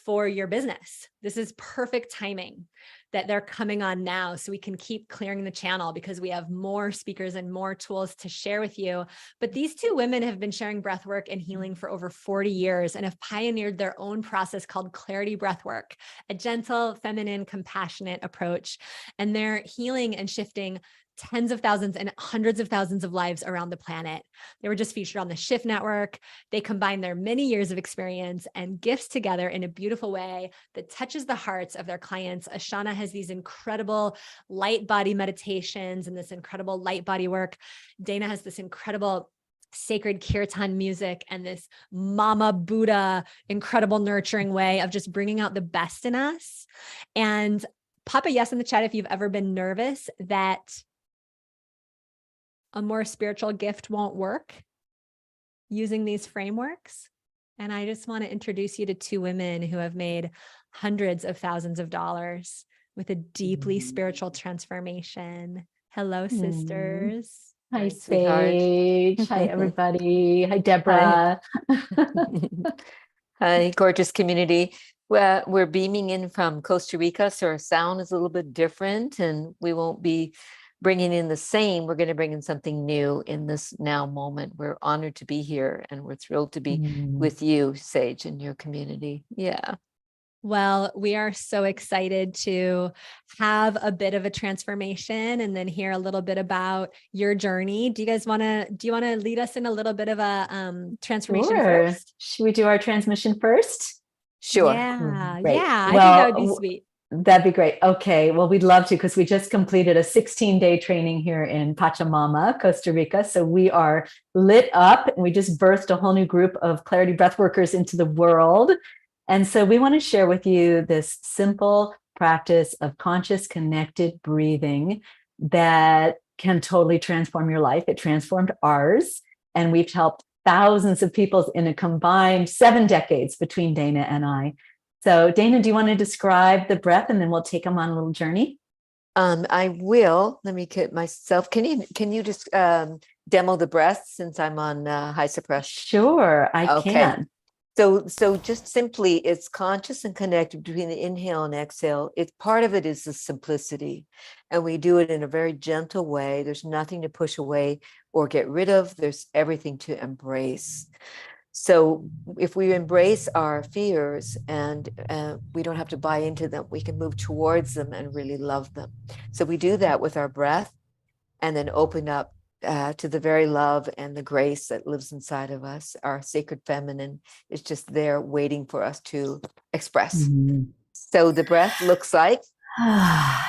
for your business. This is perfect timing that they're coming on now so we can keep clearing the channel because we have more speakers and more tools to share with you. But these two women have been sharing breath work and healing for over 40 years and have pioneered their own process called Clarity Breathwork, a gentle, feminine, compassionate approach. And they're healing and shifting tens of thousands and hundreds of thousands of lives around the planet. They were just featured on the Shift Network. They combine their many years of experience and gifts together in a beautiful way that touches the hearts of their clients. Ashana has these incredible light body meditations and this incredible light body work. Dana has this incredible sacred kirtan music and this Mama Buddha, incredible nurturing way of just bringing out the best in us. And pop a yes in the chat if you've ever been nervous that a more spiritual gift won't work using these frameworks. And I just want to introduce you to two women who have made hundreds of thousands of dollars with a deeply spiritual transformation. Hello, sisters. Hi, Sage. Hi, everybody. Hi, Deborah. Hi, gorgeous community. Well, we're beaming in from Costa Rica, so our sound is a little bit different and we won't be bringing in the same. We're going to bring in something new in this now moment. We're honored to be here and we're thrilled to be with you, Sage, and your community. Yeah. Well, we are so excited to have a bit of a transformation and then hear a little bit about your journey. Do you want to lead us in a little bit of a transformation first? Should we do our transmission first? Sure. Yeah. Great. Yeah. I think that would be sweet. That'd be great. Okay. Well, we'd love to, because we just completed a 16-day training here in Pachamama, Costa Rica. So we are lit up and we just birthed a whole new group of Clarity Breathworkers into the world. And so we want to share with you this simple practice of conscious connected breathing that can totally transform your life. It transformed ours. And we've helped thousands of people in a combined 7 decades between Dana and I. So Dana, do you want to describe the breath and then we'll take them on a little journey? I will. Let me get myself. Can you just demo the breath since I'm on high suppress? Sure, I can. So just simply, it's conscious and connected between the inhale and exhale. It's part of it is the simplicity, and we do it in a very gentle way. There's nothing to push away or get rid of. There's everything to embrace. So if we embrace our fears and we don't have to buy into them, we can move towards them and really love them. So we do that with our breath and then open up to the very love and the grace that lives inside of us. Our sacred feminine is just there waiting for us to express. So the breath looks like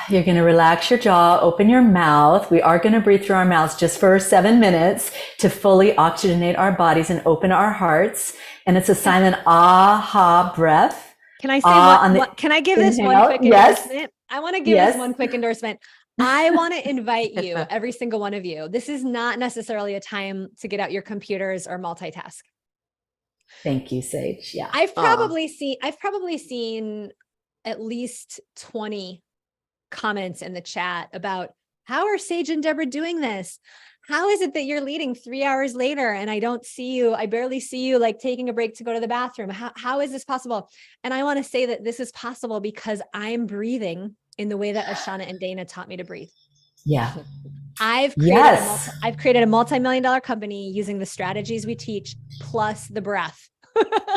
you're going to relax your jaw, open your mouth. We are going to breathe through our mouths just for 7 minutes to fully oxygenate our bodies and open our hearts. And it's a silent aha breath. Can I say can I give this one quick endorsement? I want to give this one quick endorsement. I want to invite you, every single one of you. This is not necessarily a time to get out your computers or multitask. Thank you, Sage. Yeah. I've probably seen at least 20 comments in the chat about how are Sage and Deborah doing this? How is it that you're leading 3 hours later and I don't see you, I barely see you like taking a break to go to the bathroom? How is this possible? And I want to say that this is possible because I'm breathing in the way that Ashana and Dana taught me to breathe. Yeah. I've created a multi-million-dollar company using the strategies we teach plus the breath.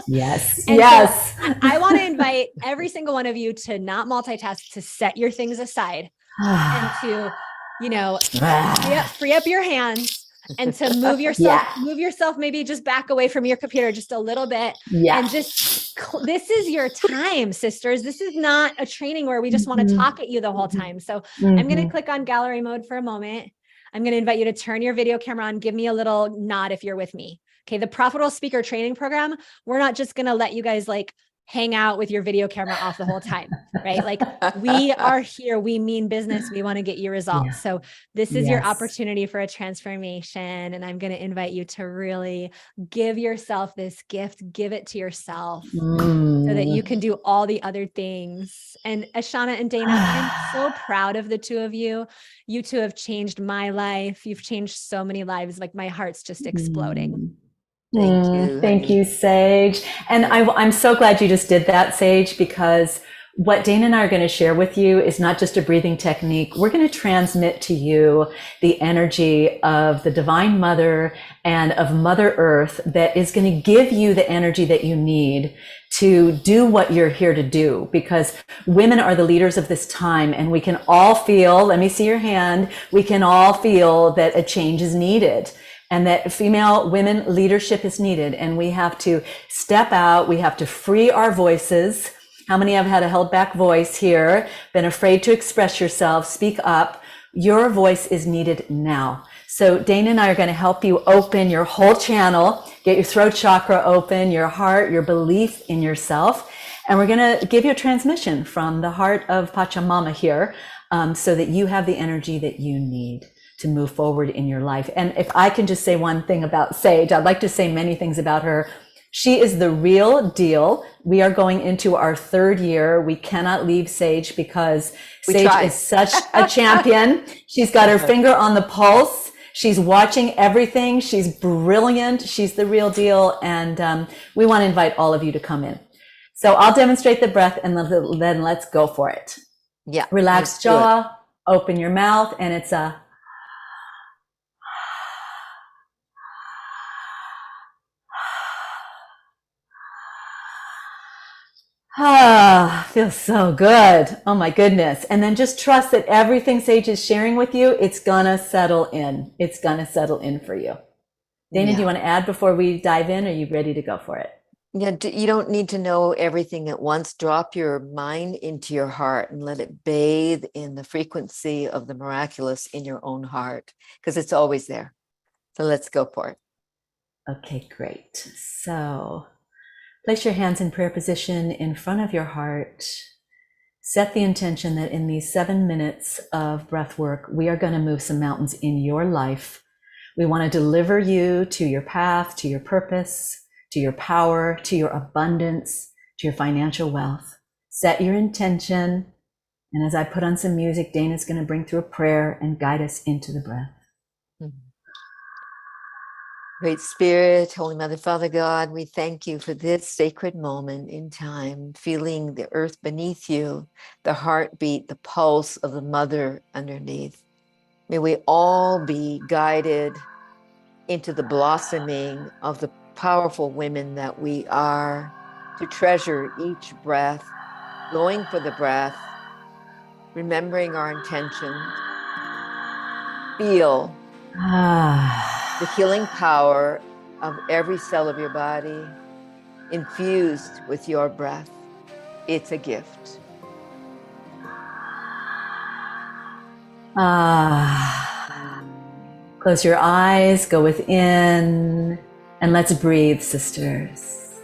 Yes. And yes. so I want to invite every single one of you to not multitask, to set your things aside and to, you know, free up your hands and to move yourself, maybe just back away from your computer just a little bit. Yeah. And just, this is your time, sisters. This is not a training where we just want to talk at you the whole time. So I'm going to click on gallery mode for a moment. I'm going to invite you to turn your video camera on. Give me a little nod if you're with me. Okay. The Profitable Speaker Training Program, we're not just going to let you guys like hang out with your video camera off the whole time, right? Like we are here, we mean business. We want to get you results. Yeah. So this is your opportunity for a transformation. And I'm going to invite you to really give yourself this gift, give it to yourself so that you can do all the other things. And Ashana and Dana, I'm so proud of the two of you. You two have changed my life. You've changed so many lives. Like my heart's just exploding. Thank you, Sage. And I'm so glad you just did that, Sage, because what Dana and I are going to share with you is not just a breathing technique. We're going to transmit to you the energy of the Divine Mother and of Mother Earth that is going to give you the energy that you need to do what you're here to do, because women are the leaders of this time, and we can all feel, let me see your hand, we can all feel that a change is needed. And that female women leadership is needed. And we have to step out. We have to free our voices. How many have had a held back voice here? Been afraid to express yourself, speak up. Your voice is needed now. So Dana and I are going to help you open your whole channel, get your throat chakra open, your heart, your belief in yourself. And we're going to give you a transmission from the heart of Pachamama here, so that you have the energy that you need to move forward in your life. And if I can just say one thing about Sage, I'd like to say many things about her. She is the real deal. We are going into our 3rd year. We cannot leave Sage because Sage is such a champion. She's got her finger on the pulse. She's watching everything. She's brilliant. She's the real deal. And we want to invite all of you to come in. So I'll demonstrate the breath and then let's go for it. Yeah. Relax jaw, open your mouth, and it's a feels so good. Oh my goodness. And then just trust that everything Sage is sharing with you, it's gonna settle in. It's gonna settle in for you. Dana, do you want to add before we dive in? Are you ready to go for it? Yeah, you don't need to know everything at once. Drop your mind into your heart and let it bathe in the frequency of the miraculous in your own heart, because it's always there. So let's go for it. Okay, great. So place your hands in prayer position in front of your heart. Set the intention that in these 7 minutes of breath work, we are going to move some mountains in your life. We want to deliver you to your path, to your purpose, to your power, to your abundance, to your financial wealth. Set your intention. And as I put on some music, Dana's going to bring through a prayer and guide us into the breath. Great Spirit, Holy Mother, Father God, we thank you for this sacred moment in time, feeling the earth beneath you, the heartbeat, the pulse of the mother underneath. May we all be guided into the blossoming of the powerful women that we are, to treasure each breath, going for the breath, remembering our intention, feel the healing power of every cell of your body infused with your breath. It's a gift. Close your eyes, go within, and let's breathe, sisters.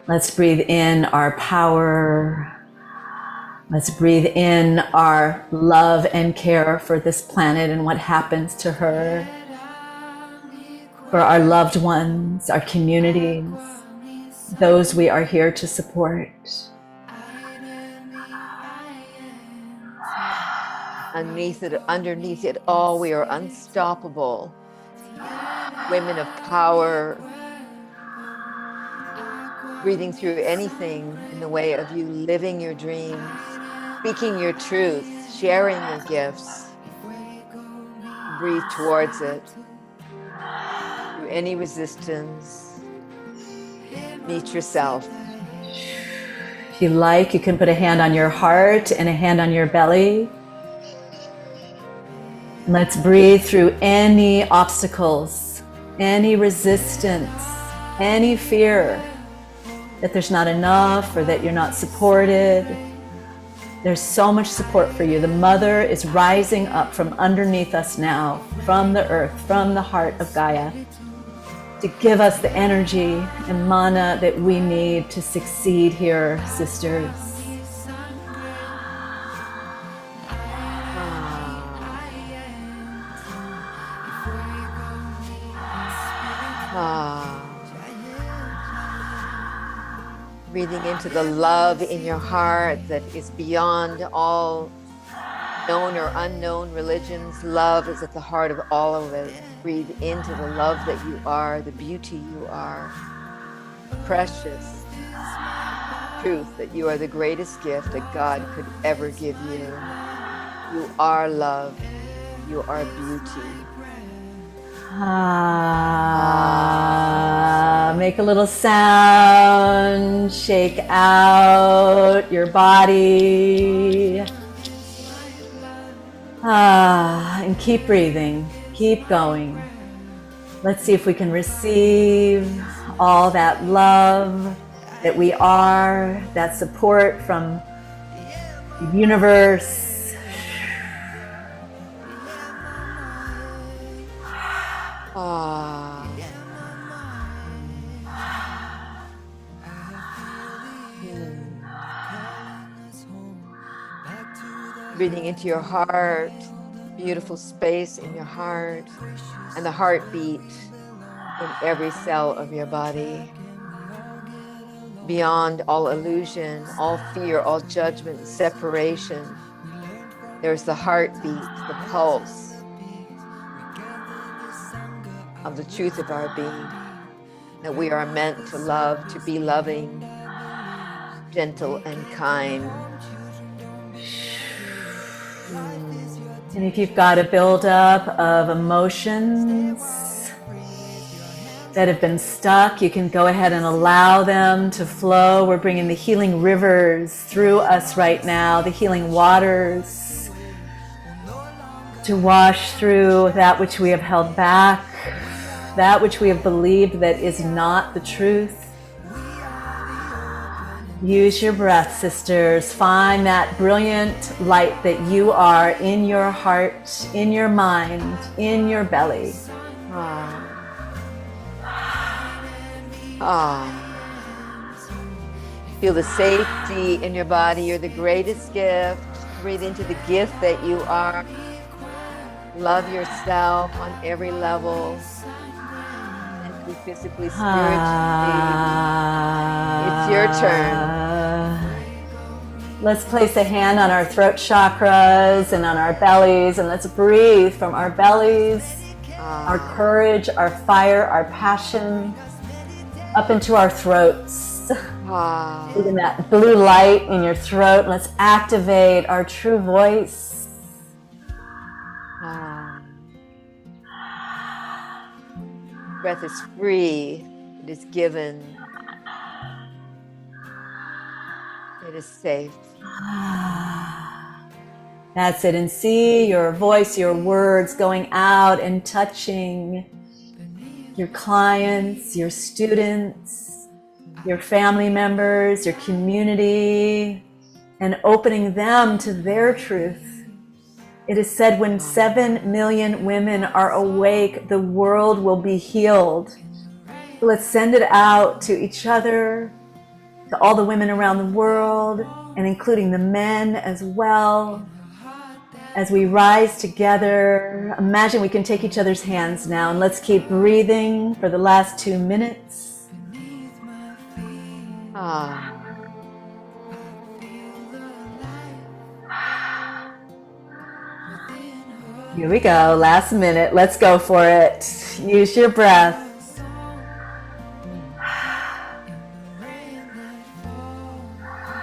Let's breathe in our power. Let's breathe in our love and care for this planet and what happens to her, for our loved ones, our communities, those we are here to support. Underneath it all, we are unstoppable. Women of power, breathing through anything in the way of you living your dreams, speaking your truth, sharing your gifts. Breathe towards it. Through any resistance, meet yourself. If you like, you can put a hand on your heart and a hand on your belly. Let's breathe through any obstacles, any resistance, any fear that there's not enough or that you're not supported. There's so much support for you. The mother is rising up from underneath us now, from the earth, from the heart of Gaia, to give us the energy and mana that we need to succeed here, sisters. Breathing into the love in your heart that is beyond all known or unknown religions. Love is at the heart of all of it. Breathe into the love that you are, the beauty you are, the precious truth that you are the greatest gift that God could ever give you. You are love. You are beauty. Make a little sound, shake out your body. And keep breathing, keep going. Let's see if we can receive all that love that we are, that support from the universe. Breathing into your heart, beautiful space in your heart, and the heartbeat in every cell of your body. Beyond all illusion, all fear, all judgment, separation, there's the heartbeat, the pulse of the truth of our being, that we are meant to love, to be loving, gentle and kind. And if you've got a buildup of emotions that have been stuck, you can go ahead and allow them to flow. We're bringing the healing rivers through us right now, the healing waters, to wash through that which we have held back, that which we have believed that is not the truth. Use your breath, sisters. Find that brilliant light that you are in your heart, in your mind, in your belly. Feel the safety in your body. You're the greatest gift. Breathe into the gift that you are. Love yourself on every level. Physically, spiritually. It's your turn. Let's place a hand on our throat chakras and on our bellies, and let's breathe from our bellies, our courage, our fire, our passion, up into our throats. Feeling that blue light in your throat. Let's activate our true voice. Breath is free. It is given. It is safe. That's it. And see your voice, your words going out and touching your clients, your students, your family members, your community, and opening them to their truth. It is said when 7 million women are awake, the world will be healed. Let's send it out to each other, to all the women around the world, and including the men as well. As we rise together, imagine we can take each other's hands now, and let's keep breathing for the last 2 minutes. Here we go. Last minute. Let's go for it. Use your breath.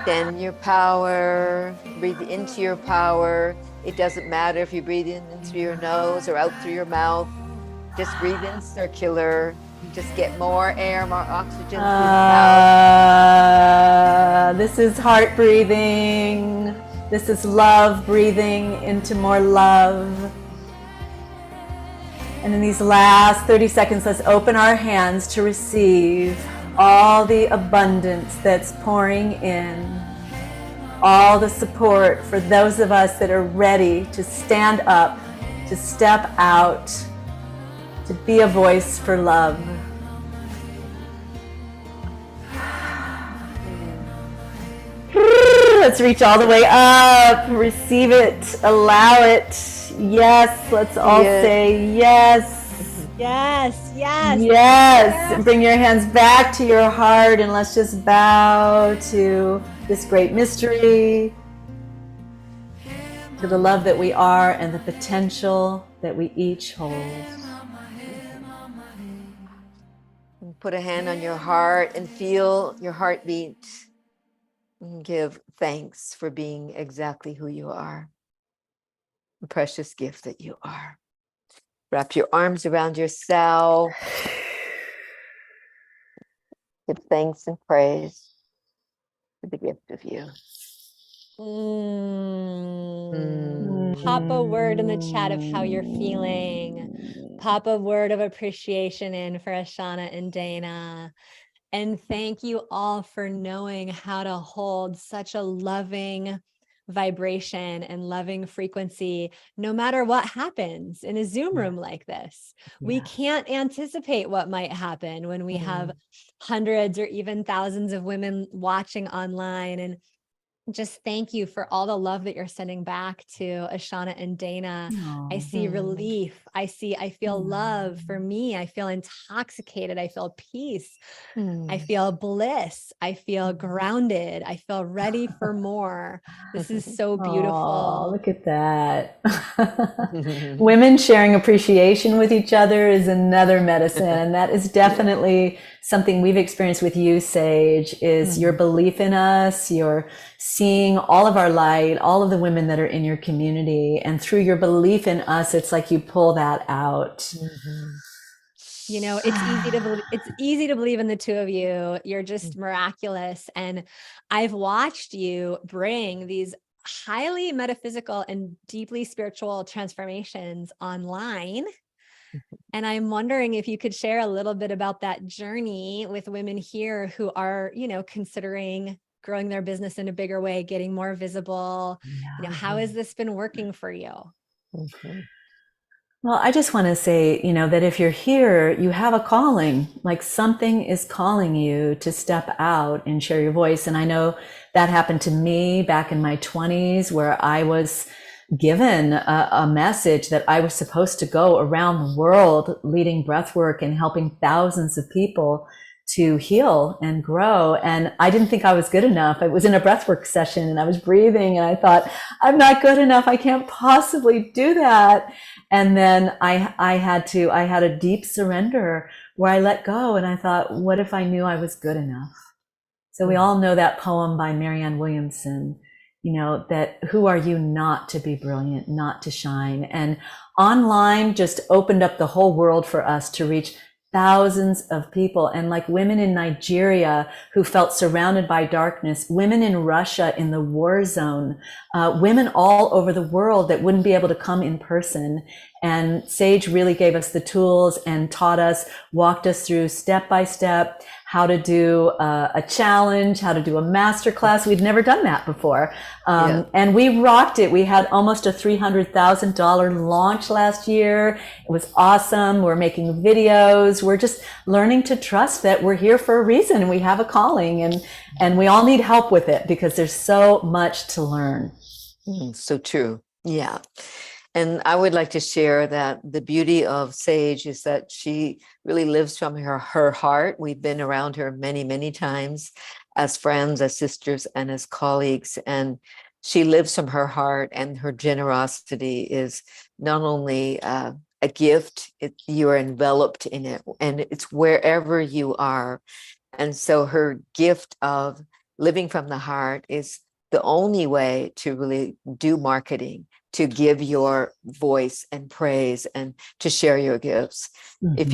Stand in your power. Breathe into your power. It doesn't matter if you breathe in through your nose or out through your mouth. Just breathe in circular. Just get more air, more oxygen through the mouth. This is heart breathing. This is love breathing into more love. And in these last 30 seconds, let's open our hands to receive all the abundance that's pouring in. All the support for those of us that are ready to stand up, to step out, to be a voice for love. Let's reach all the way up, receive it, allow it. Yes, let's all say yes. Yes, yes. Yes. Bring your hands back to your heart and let's just bow to this great mystery, to the love that we are and the potential that we each hold. Put a hand on your heart and feel your heartbeat. And give thanks for being exactly who you are. The precious gift that you are. Wrap your arms around yourself. Give thanks and praise for the gift of you. Pop a word in the chat of how you're feeling. Pop a word of appreciation in for Ashana and Dana. And thank you all for knowing how to hold such a loving vibration and loving frequency, no matter what happens in a Zoom room like this. We can't anticipate what might happen when we have hundreds or even thousands of women watching online. And just thank you for all the love that you're sending back to Ashana and Dana. I see relief. I feel love for me. I feel intoxicated. I feel peace. I feel bliss. I feel grounded. I feel ready for more. This is so beautiful. Oh, look at that. Women sharing appreciation with each other is another medicine. That is definitely something we've experienced with you, Sage, is your belief in us, your seeing all of our light, all of the women that are in your community. And through your belief in us, it's like you pull that out. You know, it's easy to believe in the two of you. You're just miraculous. And I've watched you bring these highly metaphysical and deeply spiritual transformations online. And I'm wondering if you could share a little bit about that journey with women here who are, you know, considering growing their business in a bigger way, getting more visible. You know, how has this been working for you? Well, I just want to say, you know, that if you're here, you have a calling, like something is calling you to step out and share your voice. And I know that happened to me back in my 20s, where I was given a message that I was supposed to go around the world leading breath work and helping thousands of people to heal and grow. And I didn't think I was good enough. I was in a breathwork session and I was breathing and I thought, I'm not good enough. I can't possibly do that. And then I had a deep surrender where I let go and I thought, what if I knew I was good enough? So we all know that poem by Marianne Williamson, you know, that who are you not to be brilliant, not to shine? And online just opened up the whole world for us to reach thousands of people. And like women in Nigeria who felt surrounded by darkness, women in Russia in the war zone, women all over the world that wouldn't be able to come in person. And Sage really gave us the tools and taught us, walked us through step by step, how to do a challenge, how to do a masterclass. We'd never done that before. And we rocked it. We had almost a $300,000 launch last year. It was awesome. We're making videos. We're just learning to trust that we're here for a reason and we have a calling, and we all need help with it because there's so much to learn. So true. Yeah. And I would like to share that the beauty of Sage is that she really lives from her heart. We've been around her many, many times as friends, as sisters, and as colleagues. And She lives from her heart, and her generosity is not only a gift, you're enveloped in it, and it's wherever you are. And so her gift of living from the heart is the only way to really do marketing, to give your voice and praise and to share your gifts. If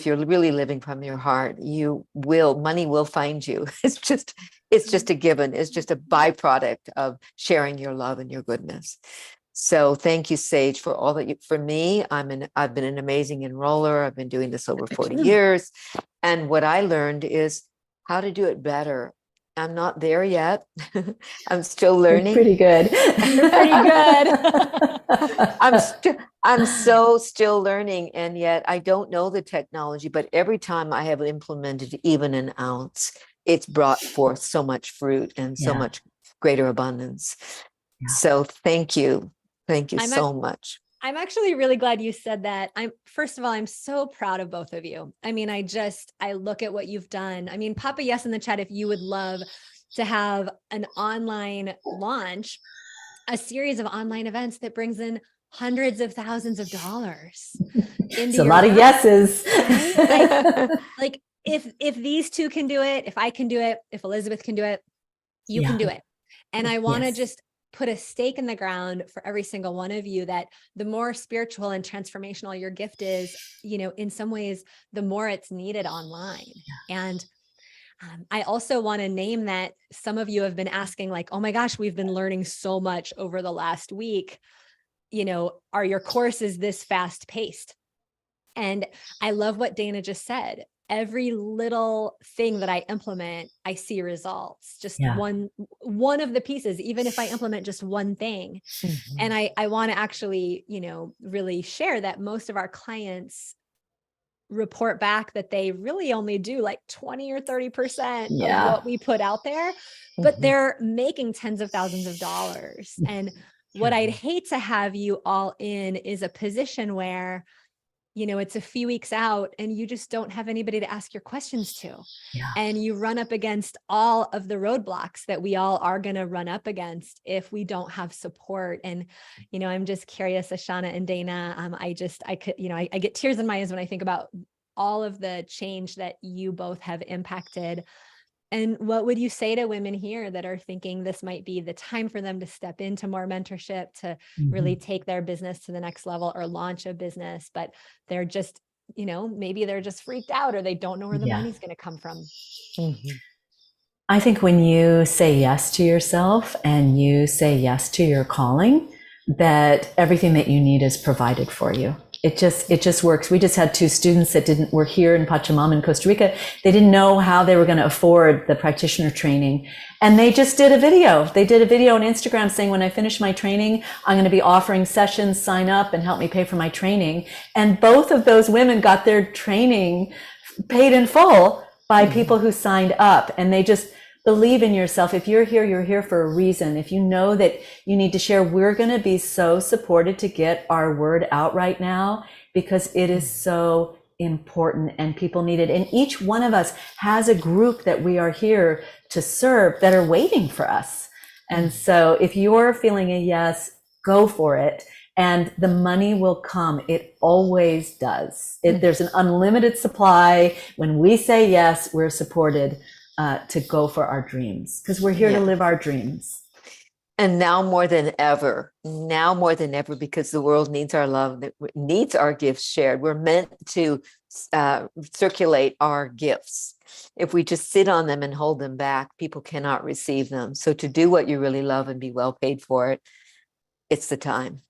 you're really living from your heart, money will find you. It's just a given. It's just a byproduct of sharing your love and your goodness. So thank you, Sage, for all that for me. I've been an amazing enroller. I've been doing this over 40 years. And what I learned is how to do it better. I'm not there yet. I'm still learning. You're pretty good. You're pretty good. I'm so still learning, and yet I don't know the technology, but every time I have implemented even an ounce, it's brought forth so much fruit and so much greater abundance. So thank you. Thank you so much. I'm actually really glad you said that. First of all, I'm so proud of both of you. I mean, I look at what you've done. I mean, pop a yes in the chat if you would love to have an online launch, a series of online events that brings in hundreds of thousands of dollars. It's a lot of yeses. Right? Like if these two can do it, if I can do it, if Elizabeth can do it, you can do it. And I want to just put a stake in the ground for every single one of you that the more spiritual and transformational your gift is, in some ways, the more it's needed online. And I also want to name that some of you have been asking like, oh my gosh, we've been learning so much over the last week. Are your courses this fast paced? And I love what Dana just said. Every little thing that I implement, I see results. Just one of the pieces, even if I implement just one thing. And I want to actually, really share that most of our clients report back that they really only do like 20 or 30% of what we put out there, but they're making tens of thousands of dollars. And what I'd hate to have you all in is a position where it's a few weeks out and you just don't have anybody to ask your questions to. And you run up against all of the roadblocks that we all are going to run up against if we don't have support. And, I'm just curious, Ashana and Dana, I get tears in my eyes when I think about all of the change that you both have impacted. And what would you say to women here that are thinking this might be the time for them to step into more mentorship, to really take their business to the next level or launch a business, but they're just, maybe they're just freaked out or they don't know where the money's going to come from? I think when you say yes to yourself and you say yes to your calling, that everything that you need is provided for you. It just works. We just had 2 students that were here in Pachamama in Costa Rica. They didn't know how they were going to afford the practitioner training. And they just did a video. They did a video on Instagram saying, when I finish my training, I'm going to be offering sessions, sign up and help me pay for my training. And both of those women got their training paid in full by people who signed up. And they just believe in yourself. If you're here for a reason. If you know that you need to share, we're going to be so supported to get our word out right now because it is so important and people need it. And each one of us has a group that we are here to serve that are waiting for us. And so if you're feeling a yes, go for it. And the money will come. It always does. There's an unlimited supply. When we say yes, we're supported to go for our dreams because we're here to live our dreams. And now more than ever, because the world needs our love, needs our gifts shared. We're meant to circulate our gifts. If we just sit on them and hold them back, people cannot receive them. So to do what you really love and be well paid for it, it's the time.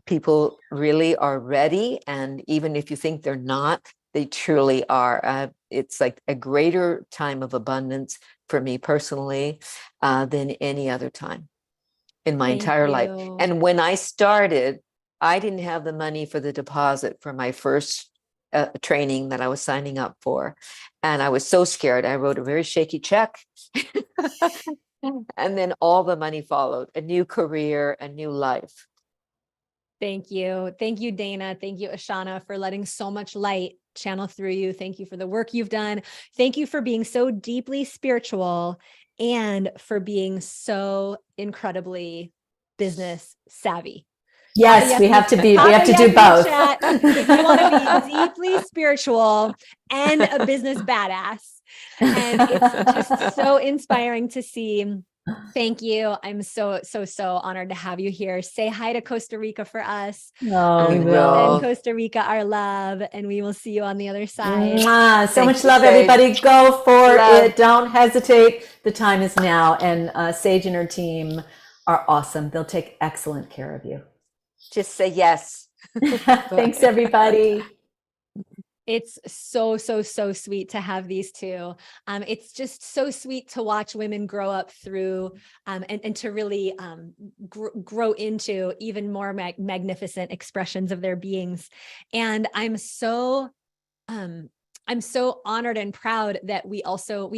People really are ready. And even if you think they're not, they truly are. It's like a greater time of abundance for me personally than any other time in my entire life. And when I started, I didn't have the money for the deposit for my first training that I was signing up for. And I was so scared. I wrote a very shaky check. And then all the money followed, a new career, a new life. Thank you. Thank you, Dana. Thank you, Ashana, for letting so much light channel through you. Thank you for the work you've done. Thank you for being so deeply spiritual and for being so incredibly business savvy. Yes, we have to be, we have to do both. If you want to be deeply spiritual and a business badass. And it's just so inspiring to see. Thank you. I'm so honored to have you here. Say hi to Costa Rica for us. Oh, we Send will. Costa Rica our love, and we will see you on the other side. Mwah. So Thank much you, love, Sage. everybody. Go for Love. it. Don't hesitate. The time is now. And Sage and her team are awesome. They'll take excellent care of you. Just say yes. Thanks, everybody. It's so sweet to have these two. It's just so sweet to watch women grow up through and to really grow into even more magnificent expressions of their beings. And I'm so honored and proud that we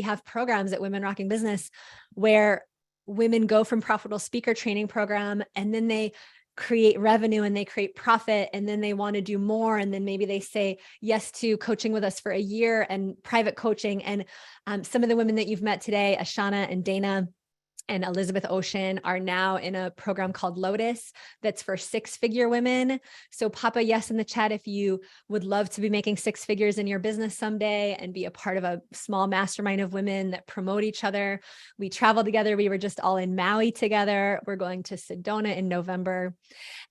have programs at Women Rocking Business where women go from profitable speaker training program, and then they create revenue and they create profit, and then they want to do more. And then maybe they say yes to coaching with us for a year and private coaching. And some of the women that you've met today, Ashana and Dana and Elizabeth Ocean, are now in a program called Lotus that's for 6-figure women. So pop a yes in the chat if you would love to be making 6 figures in your business someday and be a part of a small mastermind of women that promote each other. We travel together. We were just all in Maui together. We're going to Sedona in November.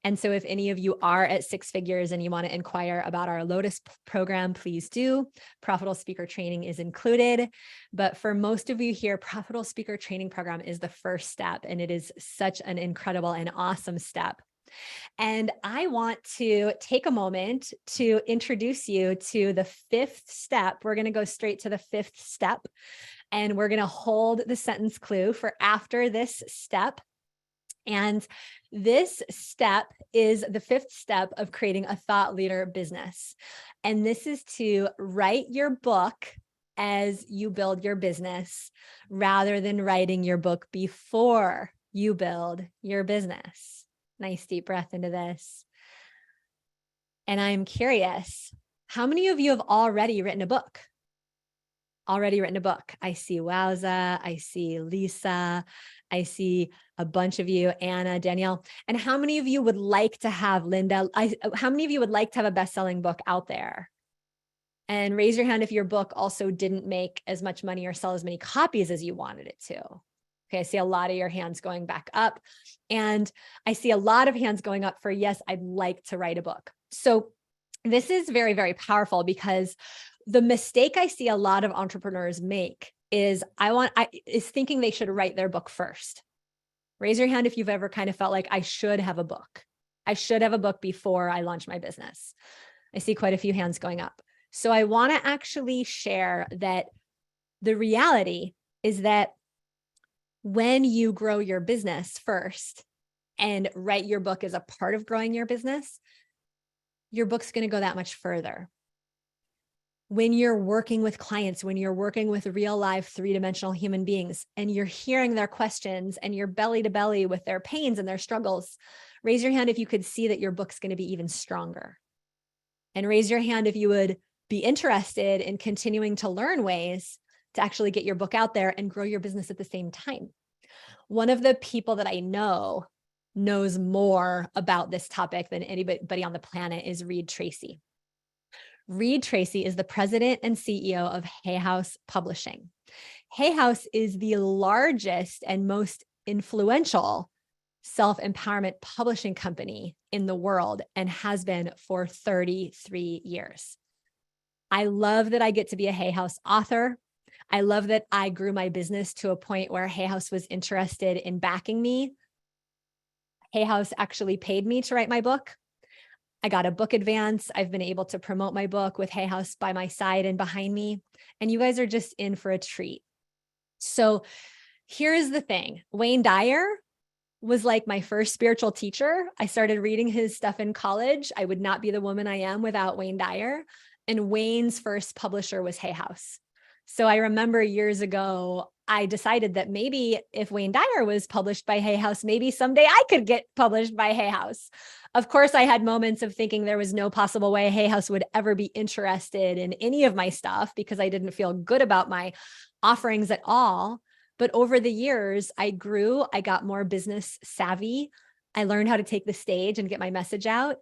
And so if any of you are at 6 figures and you want to inquire about our Lotus program, please do. Profitable speaker training is included. But for most of you here, profitable speaker training program is the first step, and it is such an incredible and awesome step. And I want to take a moment to introduce you to the 5th step. We're going to go straight to the 5th step, and we're going to hold the sentence clue for after this step. And this step is the 5th step of creating a thought leader business. And this is to write your book as you build your business rather than writing your book before you build your business. Nice deep breath into this. And I'm curious, how many of you have already written a book? Already written a book? I see Wowza, I see Lisa, I see a bunch of you, Anna, Danielle. And how many of you would like to have, Linda, how many of you would like to have a best-selling book out there? And raise your hand if your book also didn't make as much money or sell as many copies as you wanted it to. Okay, I see a lot of your hands going back up. And I see a lot of hands going up for, yes, I'd like to write a book. So this is very, very powerful, because the mistake I see a lot of entrepreneurs make is thinking they should write their book first. Raise your hand if you've ever kind of felt like I should have a book. I should have a book before I launch my business. I see quite a few hands going up. So I want to actually share that the reality is that when you grow your business first and write your book as a part of growing your business, your book's going to go that much further. When you're working with clients, when you're working with real life 3-dimensional human beings, and you're hearing their questions and you're belly to belly with their pains and their struggles, raise your hand if you could see that your book's going to be even stronger. And raise your hand if you would be interested in continuing to learn ways to actually get your book out there and grow your business at the same time. One of the people that I know knows more about this topic than anybody on the planet is Reed Tracy. Reed Tracy is the president and CEO of Hay House Publishing. Hay House is the largest and most influential self-empowerment publishing company in the world and has been for 33 years. I love that I get to be a Hay House author. I love that I grew my business to a point where Hay House was interested in backing me. Hay House actually paid me to write my book. I got a book advance. I've been able to promote my book with Hay House by my side and behind me. And you guys are just in for a treat. So here's the thing. Wayne Dyer was like my first spiritual teacher. I started reading his stuff in college. I would not be the woman I am without Wayne Dyer. And Wayne's first publisher was Hay House. So I remember years ago, I decided that maybe if Wayne Dyer was published by Hay House, maybe someday I could get published by Hay House. Of course, I had moments of thinking there was no possible way Hay House would ever be interested in any of my stuff because I didn't feel good about my offerings at all. But over the years, I grew, I got more business savvy. I learned how to take the stage and get my message out.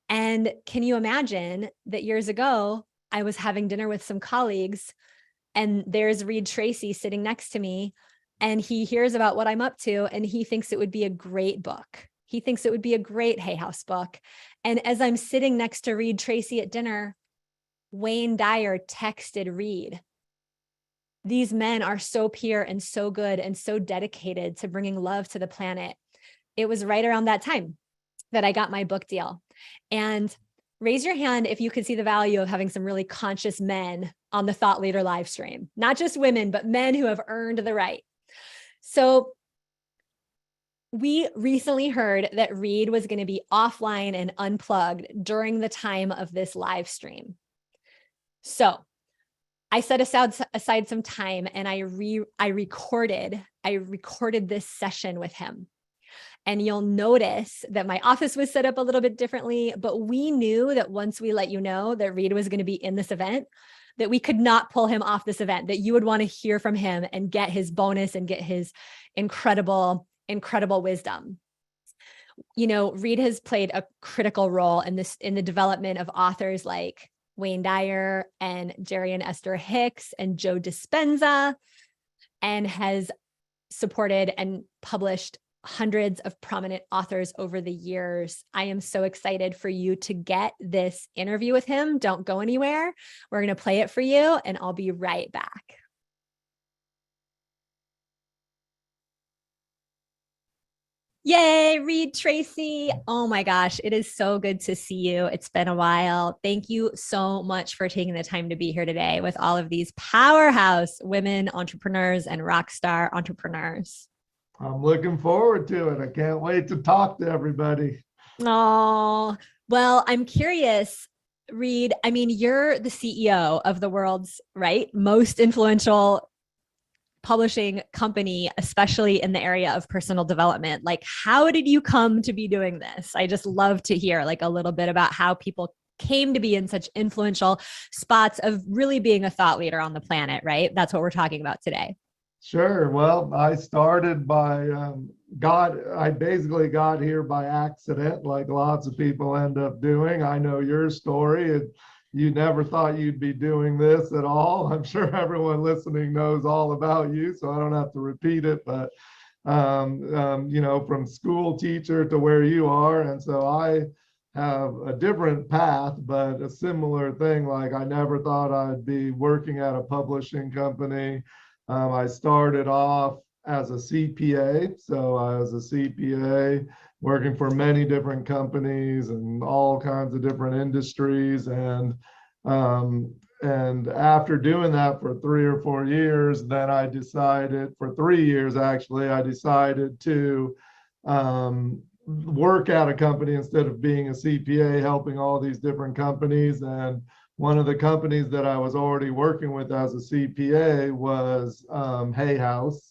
And can you imagine that years ago, I was having dinner with some colleagues, and there's Reed Tracy sitting next to me, and he hears about what I'm up to, and he thinks it would be a great book. He thinks it would be a great Hay House book. And as I'm sitting next to Reed Tracy at dinner, Wayne Dyer texted Reed. These men are so pure and so good and so dedicated to bringing love to the planet. It was right around that time that I got my book deal. And raise your hand if you could see the value of having some really conscious men on the Thought Leader live stream, not just women, but men who have earned the right. So we recently heard that Reed was going to be offline and unplugged during the time of this live stream. So I set aside some time, and I recorded this session with him. And you'll notice that my office was set up a little bit differently, but we knew that once we let you know that Reed was going to be in this event, that we could not pull him off this event, that you would want to hear from him and get his bonus and get his incredible wisdom. You know, Reed has played a critical role in the development of authors like Wayne Dyer and Jerry and Esther Hicks and Joe Dispenza, and has supported and published hundreds of prominent authors over the years. I am so excited for you to get this interview with him. Don't go anywhere. We're going to play it for you, and I'll be right back. Yay, Reed Tracy. Oh my gosh, it is so good to see you. It's been a while. Thank you so much for taking the time to be here today with all of these powerhouse women entrepreneurs and rock star entrepreneurs. I'm looking forward to it. I can't wait to talk to everybody. Oh, well, I'm curious, Reed. I mean, you're the CEO of the world's most influential publishing company, especially in the area of personal development. Like, how did you come to be doing this? I just love to hear a little bit about how people came to be in such influential spots of really being a thought leader on the planet, right? That's what we're talking about today. Sure. Well, I started by I basically got here by accident, like lots of people end up doing. I know your story. You never thought you'd be doing this at all. I'm sure everyone listening knows all about you, so I don't have to repeat it. But from school teacher to where you are, and so I have a different path, but a similar thing. Like, I never thought I'd be working at a publishing company. I started off as a CPA. So I was a CPA working for many different companies and all kinds of different industries. And after doing that for 3 or 4 years, then I decided, for 3 years actually, I decided to work at a company instead of being a CPA, helping all these different companies. And one of the companies that I was already working with as a CPA was Hay House.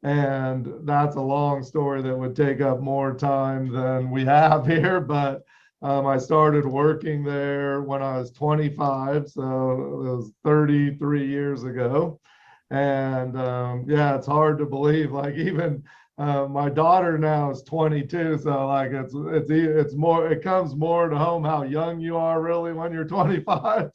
And that's a long story that would take up more time than we have here. But I started working there when I was 25. So it was 33 years ago. And it's hard to believe, like, even my daughter now is 22, so like it's more, it comes more to home how young you are really when you're 25.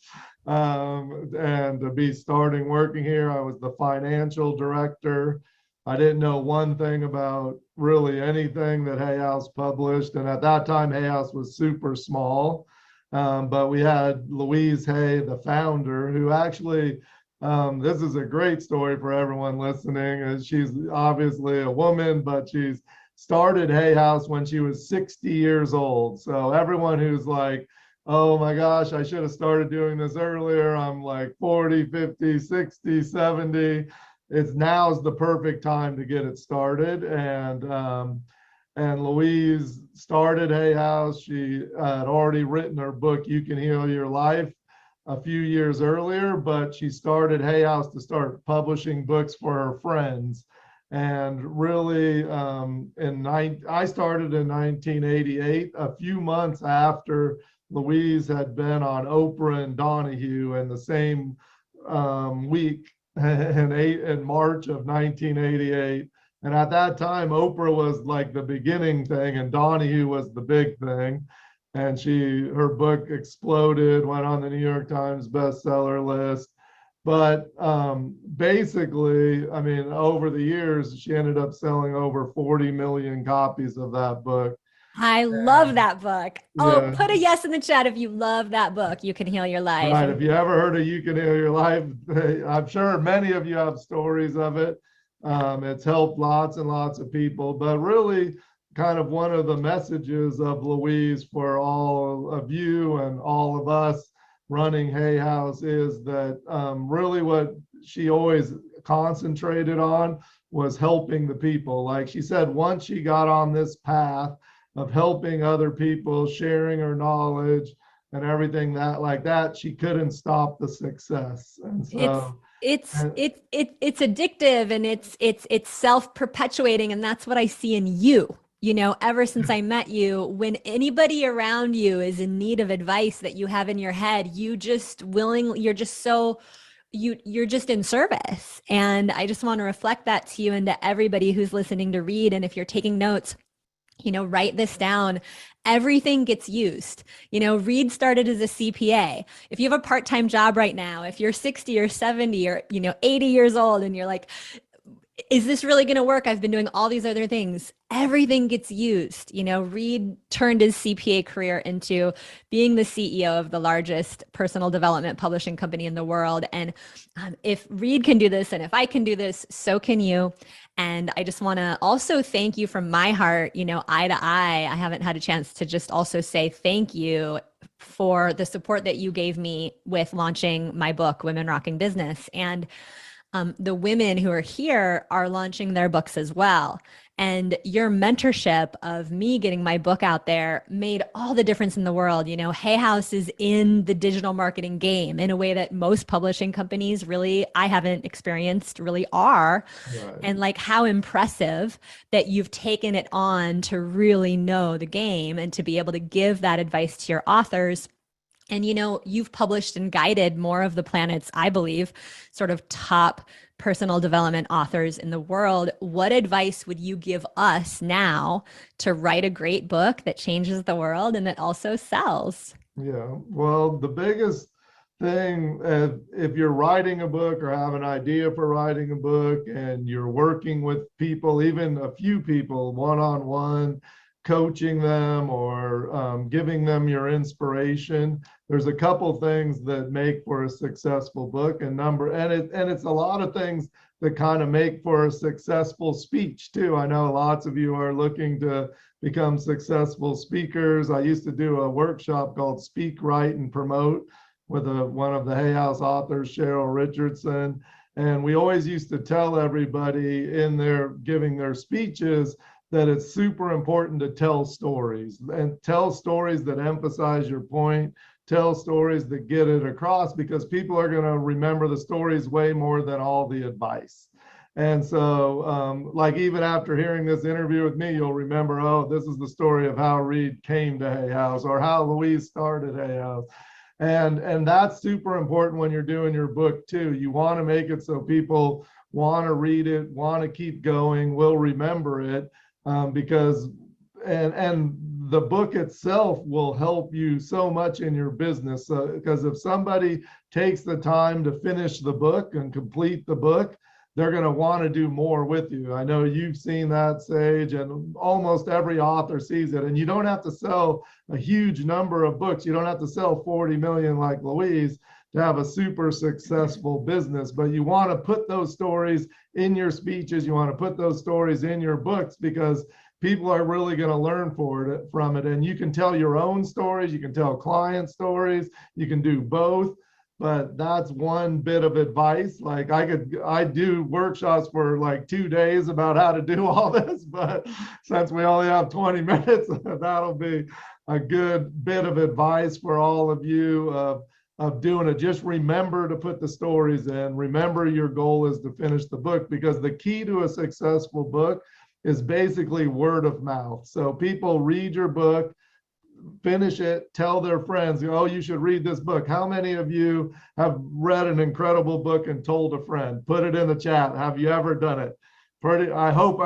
And to be starting working here, I was the financial director. I didn't know one thing about really anything that Hay House published, and at that time Hay House was super small. But we had Louise Hay, the founder, who actually, this is a great story for everyone listening. And she's obviously a woman, but she's started Hay House when she was 60 years old. So everyone who's like, oh my gosh, I should have started doing this earlier. I'm like 40, 50, 60, 70. Now's the perfect time to get it started. And Louise started Hay House. She had already written her book, You Can Heal Your Life, a few years earlier, but she started Hay House to start publishing books for her friends. And really, I started in 1988, a few months after Louise had been on Oprah and Donahue, in the same week in March of 1988. And at that time, Oprah was like the beginning thing, and Donahue was the big thing. And her book exploded, went on the New York Times bestseller list. But basically, I mean, over the years, she ended up selling over 40 million copies of that book. I love that book. Oh, Yeah. put a yes in the chat if you love that book. You Can Heal Your Life. Right. If you ever heard of You Can Heal Your Life, I'm sure many of you have stories of it. It's helped lots and lots of people, but really kind of one of the messages of Louise for all of you and all of us running Hay House is that really what she always concentrated on was helping the people. Like she said, once she got on this path of helping other people, sharing her knowledge and everything like that, she couldn't stop the success. And so it's addictive, and it's self-perpetuating, and that's what I see in you. You know, ever since I met you, when anybody around you is in need of advice that you have in your head, you're just in service. And I just want to reflect that to you and to everybody who's listening to Read. And if you're taking notes, you know, write this down. Everything gets used. You know, Read started as a CPA. If you have a part-time job right now, if you're 60 or 70 or, 80 years old and you're like, is this really going to work? I've been doing all these other things. Everything gets used. You know, Reed turned his CPA career into being the CEO of the largest personal development publishing company in the world. And if Reed can do this, and if I can do this, so can you. And I just want to also thank you from my heart, eye to eye. I haven't had a chance to just also say thank you for the support that you gave me with launching my book, Women Rocking Business. And the women who are here are launching their books as well. And your mentorship of me getting my book out there made all the difference in the world. You know, Hay House is in the digital marketing game in a way that most publishing companies really, I haven't experienced, really are. Right. And like how impressive that you've taken it on to really know the game and to be able to give that advice to your authors. And, you've published and guided more of the planet's, I believe, sort of top personal development authors in the world. What advice would you give us now to write a great book that changes the world and that also sells? Yeah, well, the biggest thing, if you're writing a book or have an idea for writing a book and you're working with people, even a few people, one-on-one, coaching them or giving them your inspiration, there's a couple things that make for a successful book, and it's a lot of things that kind of make for a successful speech too. I know lots of you are looking to become successful speakers. I used to do a workshop called Speak, Write, and Promote with one of the Hay House authors, Cheryl Richardson. And we always used to tell everybody in their giving their speeches that it's super important to tell stories, and tell stories that emphasize your point, tell stories that get it across, because people are going to remember the stories way more than all the advice. And so like even after hearing this interview with me, you'll remember, oh, this is the story of how Reed came to Hay House or how Louise started Hay House. And that's super important when you're doing your book too. You want to make it so people want to read it, want to keep going, will remember it. Because the book itself will help you so much in your business, because if somebody takes the time to finish the book and complete the book, they're going to want to do more with you. I know you've seen that, Sage, and almost every author sees it. And you don't have to sell a huge number of books. You don't have to sell 40 million like Louise to have a super successful business, but you want to put those stories in your speeches. You want to put those stories in your books, because people are really going to learn from it. And you can tell your own stories, you can tell client stories, you can do both. But that's one bit of advice. Like I do workshops for like 2 days about how to do all this, but since we only have 20 minutes, that'll be a good bit of advice for all of you of doing it. Just remember to put the stories in. Remember your goal is to finish the book, because the key to a successful book is basically word of mouth. So people read your book, finish it, tell their friends, oh, you should read this book. How many of you have read an incredible book and told a friend? Put it in the chat. Have you ever done it? I hope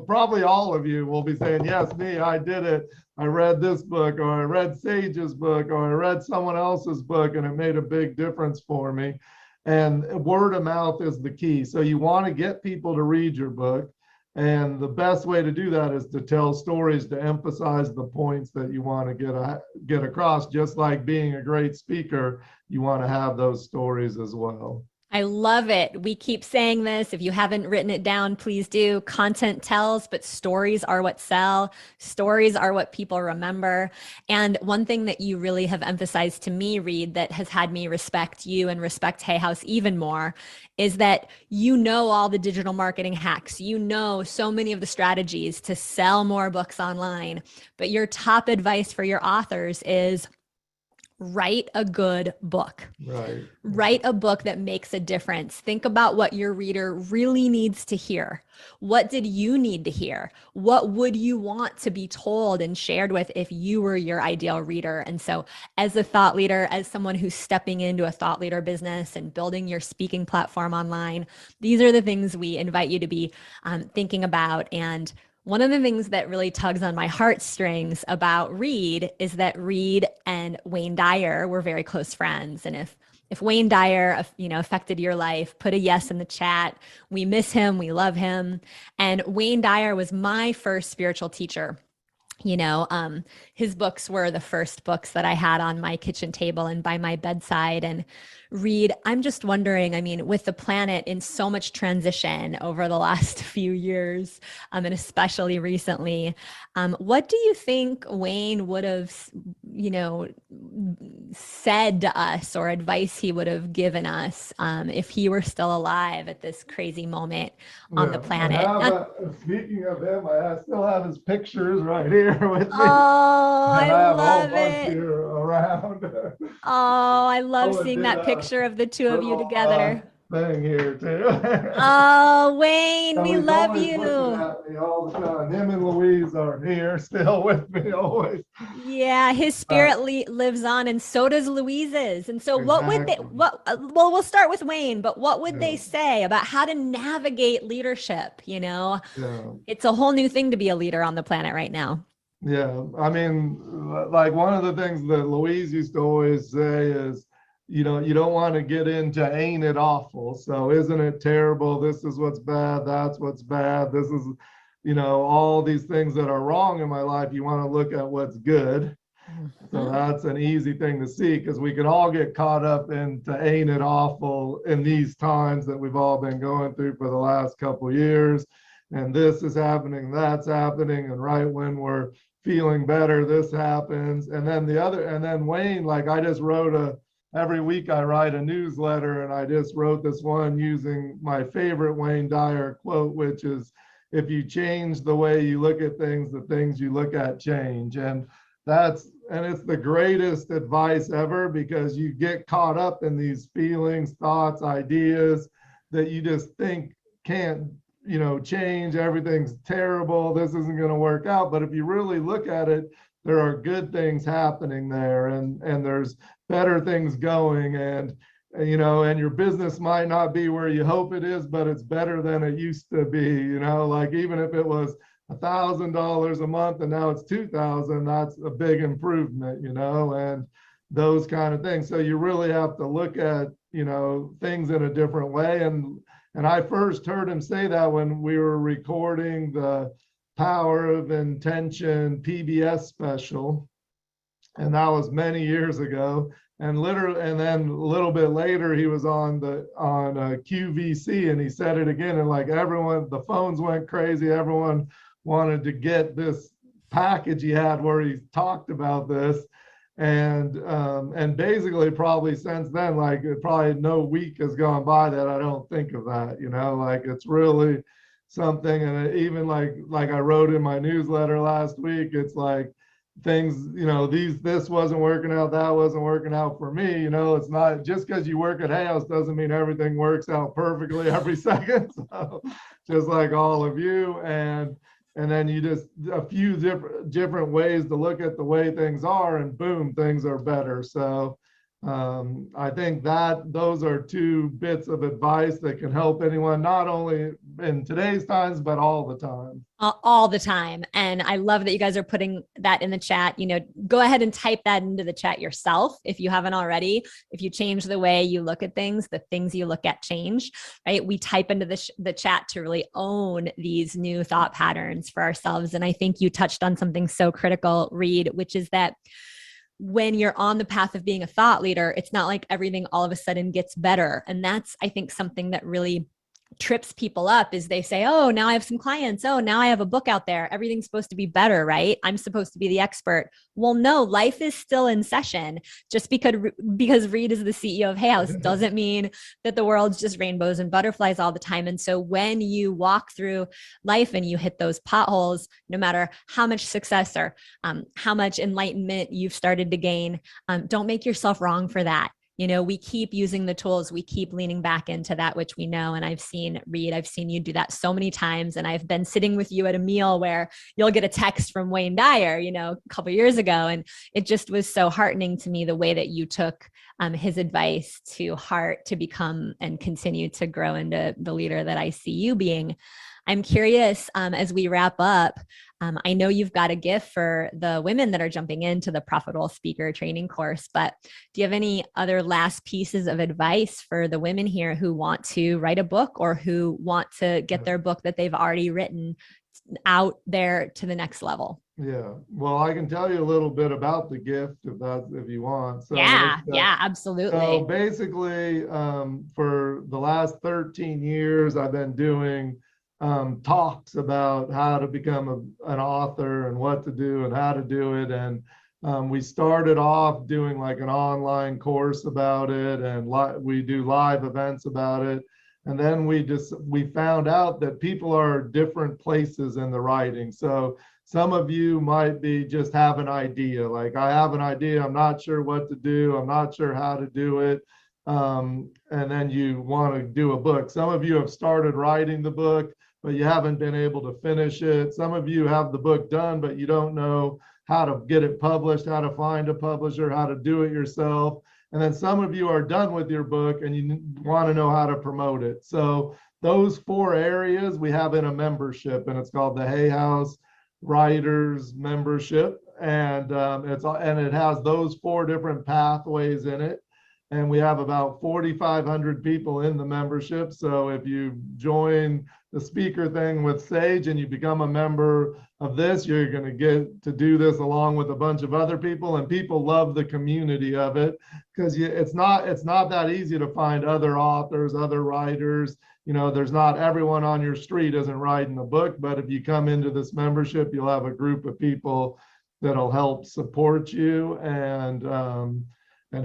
probably all of you will be saying, yes, me, I did it. I read this book, or I read Sage's book, or I read someone else's book, and it made a big difference for me. And word of mouth is the key. So you want to get people to read your book. And the best way to do that is to tell stories to emphasize the points that you want to get across. Just like being a great speaker, you want to have those stories as well. I love it. We keep saying this. If you haven't written it down, please do. Content tells, but stories are what sell. Stories are what people remember. And one thing that you really have emphasized to me, Reed, that has had me respect you and respect Hay House even more, is that you know all the digital marketing hacks. You know so many of the strategies to sell more books online. But your top advice for your authors is write a good book. Right. Write a book that makes a difference. Think about what your reader really needs to hear. What did you need to hear? What would you want to be told and shared with if you were your ideal reader? And so as a thought leader, as someone who's stepping into a thought leader business and building your speaking platform online, these are the things we invite you to be thinking about. And one of the things that really tugs on my heartstrings about Reed is that Reed and Wayne Dyer were very close friends. And if Wayne Dyer, affected your life, put a yes in the chat. We miss him. We love him. And Wayne Dyer was my first spiritual teacher. His books were the first books that I had on my kitchen table and by my bedside. And Reed, I'm just wondering, with the planet in so much transition over the last few years, and especially recently, what do you think Wayne would have, said to us, or advice he would have given us if he were still alive at this crazy moment on the planet? Speaking of him, I still have his pictures right here with me. Oh, and I have love a whole bunch it. here around. Oh, I love seeing that picture of the two of you together. Thing here too. Oh, Wayne, So we he's love always looking you. at me all the time. Him and Louise are here still with me always. Yeah, his spirit lives on, and so does Louise's. And so what would they, well, we'll start with Wayne, but what would they say about how to navigate leadership? It's a whole new thing to be a leader on the planet right now. Yeah, like one of the things that Louise used to always say is, you don't want to get into ain't it awful? So isn't it terrible? This is what's bad. That's what's bad. This is, all these things that are wrong in my life. You want to look at what's good. So that's an easy thing to see, because we can all get caught up into ain't it awful in these times that we've all been going through for the last couple of years. And this is happening, that's happening. And right when we're feeling better, this happens. And then Wayne, like I just wrote every week I write a newsletter, and I just wrote this one using my favorite Wayne Dyer quote, which is, if you change the way you look at things, the things you look at change. And it's the greatest advice ever, because you get caught up in these feelings, thoughts, ideas that you just think can't, change. Everything's terrible. This isn't going to work out. But if you really look at it, there are good things happening there, and there's better things going, and your business might not be where you hope it is, but it's better than it used to be. Like even if it was $1,000 a month and now it's $2,000, that's a big improvement, and those kind of things. So you really have to look at, things in a different way. And I first heard him say that when we were recording the Power of Intention PBS special. And that was many years ago. And then a little bit later, he was on QVC, and he said it again. And like everyone, the phones went crazy. Everyone wanted to get this package he had where he talked about this. And basically probably since then, like probably no week has gone by that I don't think of that, like it's really something. And even like I wrote in my newsletter last week, it's like things, this wasn't working out, that wasn't working out for me. It's not just because you work at Hay House doesn't mean everything works out perfectly every second. So just like all of you. And and then you just a few different ways to look at the way things are, and boom, things are better. So I think that those are two bits of advice that can help anyone, not only in today's times, but all the time. All the time. And I love that you guys are putting that in the chat. You know, go ahead and type that into the chat yourself if you haven't already. If you change the way you look at things, the things you look at change, right? We type into the chat to really own these new thought patterns for ourselves. And I think you touched on something so critical, Reed, which is that when you're on the path of being a thought leader, it's not like everything all of a sudden gets better. And that's, I think, something that really trips people up is they say, oh, now I have some clients. Oh, now I have a book out there. Everything's supposed to be better, right? I'm supposed to be the expert. Well, no, life is still in session. Just because Reed is the CEO of Hay House doesn't mean that the world's just rainbows and butterflies all the time. And so when you walk through life and you hit those potholes, no matter how much success or how much enlightenment you've started to gain, don't make yourself wrong for that. You know, we keep using the tools, we keep leaning back into that which we know. And I've seen, Reed, I've seen you do that so many times. And I've been sitting with you at a meal where you'll get a text from Wayne Dyer, you know, a couple of years ago. And it just was so heartening to me the way that you took his advice to heart to become and continue to grow into the leader that I see you being. I'm curious, as we wrap up, I know you've got a gift for the women that are jumping into the Profitable Speaker Training course, but do you have any other last pieces of advice for the women here who want to write a book or who want to get their book that they've already written out there to the next level? Yeah, well, I can tell you a little bit about the gift if you want. So yeah, absolutely. So basically, for the last 13 years, I've been doing talks about how to become an author and what to do and how to do it. And we started off doing like an online course about it, and we do live events about it. And then we found out that people are different places in the writing. So some of you might be just have an idea, like I have an idea, I'm not sure what to do, I'm not sure how to do it. And then you want to do a book. Some of you have started writing the book, but you haven't been able to finish it. Some of you have the book done, but you don't know how to get it published, how to find a publisher, how to do it yourself. And then some of you are done with your book and you want to know how to promote it. So those 4 areas we have in a membership, and it's called the Hay House Writers Membership. And it has those 4 different pathways in it. And we have about 4,500 people in the membership. So if you join the speaker thing with Sage and you become a member of this, you're going to get to do this along with a bunch of other people. And people love the community of it because it's not that easy to find other authors, other writers. You know, there's not everyone on your street isn't writing a book, but if you come into this membership, you'll have a group of people that'll help support you and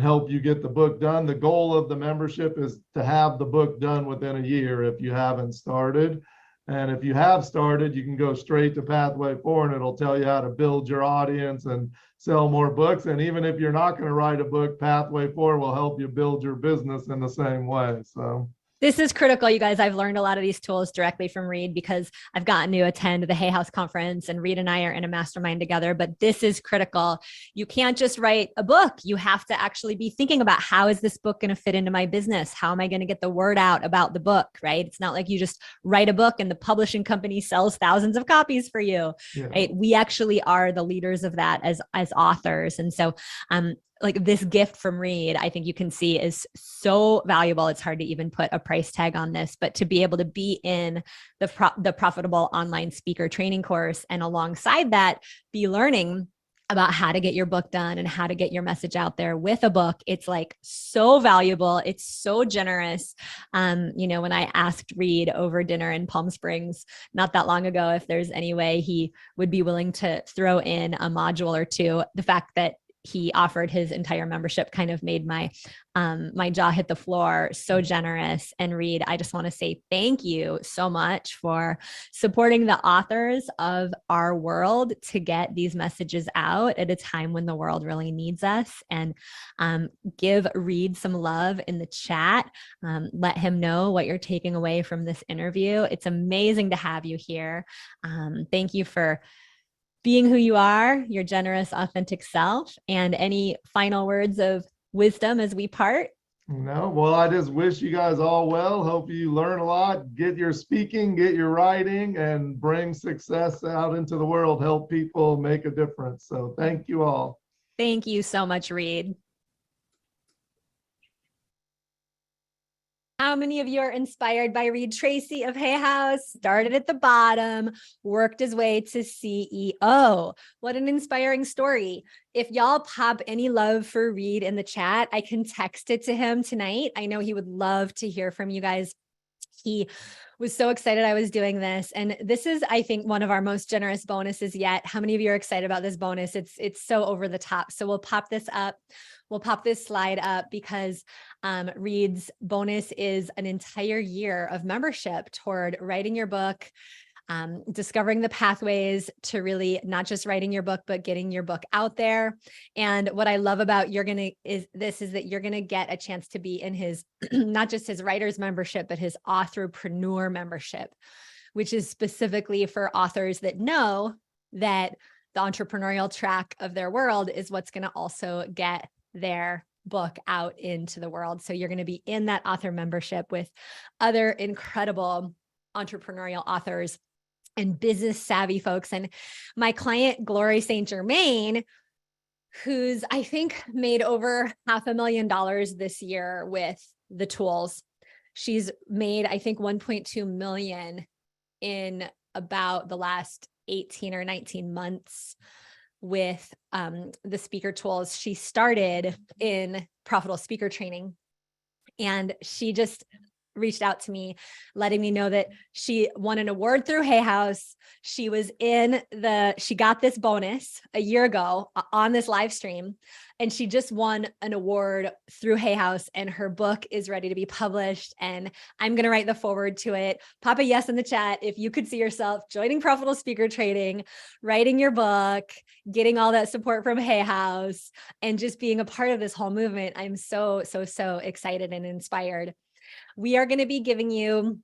help you get the book done. The goal of the membership is to have the book done within a year if you haven't started. And if you have started, you can go straight to Pathway 4 and it'll tell you how to build your audience and sell more books. And even if you're not going to write a book, Pathway 4 will help you build your business in the same way. So this is critical, you guys. I've learned a lot of these tools directly from Reed because I've gotten to attend the Hay House conference and Reed and I are in a mastermind together, but this is critical. You can't just write a book. You have to actually be thinking about how is this book going to fit into my business? How am I going to get the word out about the book, right? It's not like you just write a book and the publishing company sells thousands of copies for you, right? We actually are the leaders of that as authors. And so, like this gift from Reed, I think you can see is so valuable. It's hard to even put a price tag on this, but to be able to be in the Profitable Online Speaker Training course and alongside that, be learning about how to get your book done and how to get your message out there with a book. It's like so valuable. It's so generous. You know, when I asked Reed over dinner in Palm Springs not that long ago if there's any way he would be willing to throw in a module or 2, the fact that he offered his entire membership, kind of made my my jaw hit the floor. So generous. And Reed, I just want to say thank you so much for supporting the authors of our world to get these messages out at a time when the world really needs us. And give Reed some love in the chat. Let him know what you're taking away from this interview. It's amazing to have you here. Thank you for being who you are, your generous, authentic self. And any final words of wisdom as we part? No, well, I just wish you guys all well. Hope you learn a lot, get your speaking, get your writing, and bring success out into the world, help people make a difference. So thank you all. Thank you so much, Reed. How many of you are inspired by Reed Tracy of Hay House? Started at the bottom, worked his way to CEO. What an inspiring story. If y'all pop any love for Reed in the chat, I can text it to him tonight. I know he would love to hear from you guys. He was so excited I was doing this. And this is, I think, one of our most generous bonuses yet. How many of you are excited about this bonus? It's so over the top. So we'll pop this up. We'll pop this slide up because Reed's bonus is an entire year of membership toward writing your book, discovering the pathways to really not just writing your book, but getting your book out there. And what I love about is that you're going to get a chance to be in his, not just his writer's membership, but his authorpreneur membership, which is specifically for authors that know that the entrepreneurial track of their world is what's going to also get their book out into the world. So you're going to be in that author membership with other incredible entrepreneurial authors and business savvy folks. And my client, Glory St. Germain, who's I think made over $500,000 this year with the tools. She's made, I think, 1.2 million in about the last 18 or 19 months with the speaker tools. She started in profitable speaker training, and she just reached out to me, letting me know that she won an award through Hay House. She got this bonus a year ago on this live stream, and she just won an award through Hay House, and her book is ready to be published. And I'm going to write the foreword to it. Pop a yes in the chat if you could see yourself joining profitable speaker training, writing your book, getting all that support from Hay House, and just being a part of this whole movement. I'm so excited and inspired. We are going to be giving you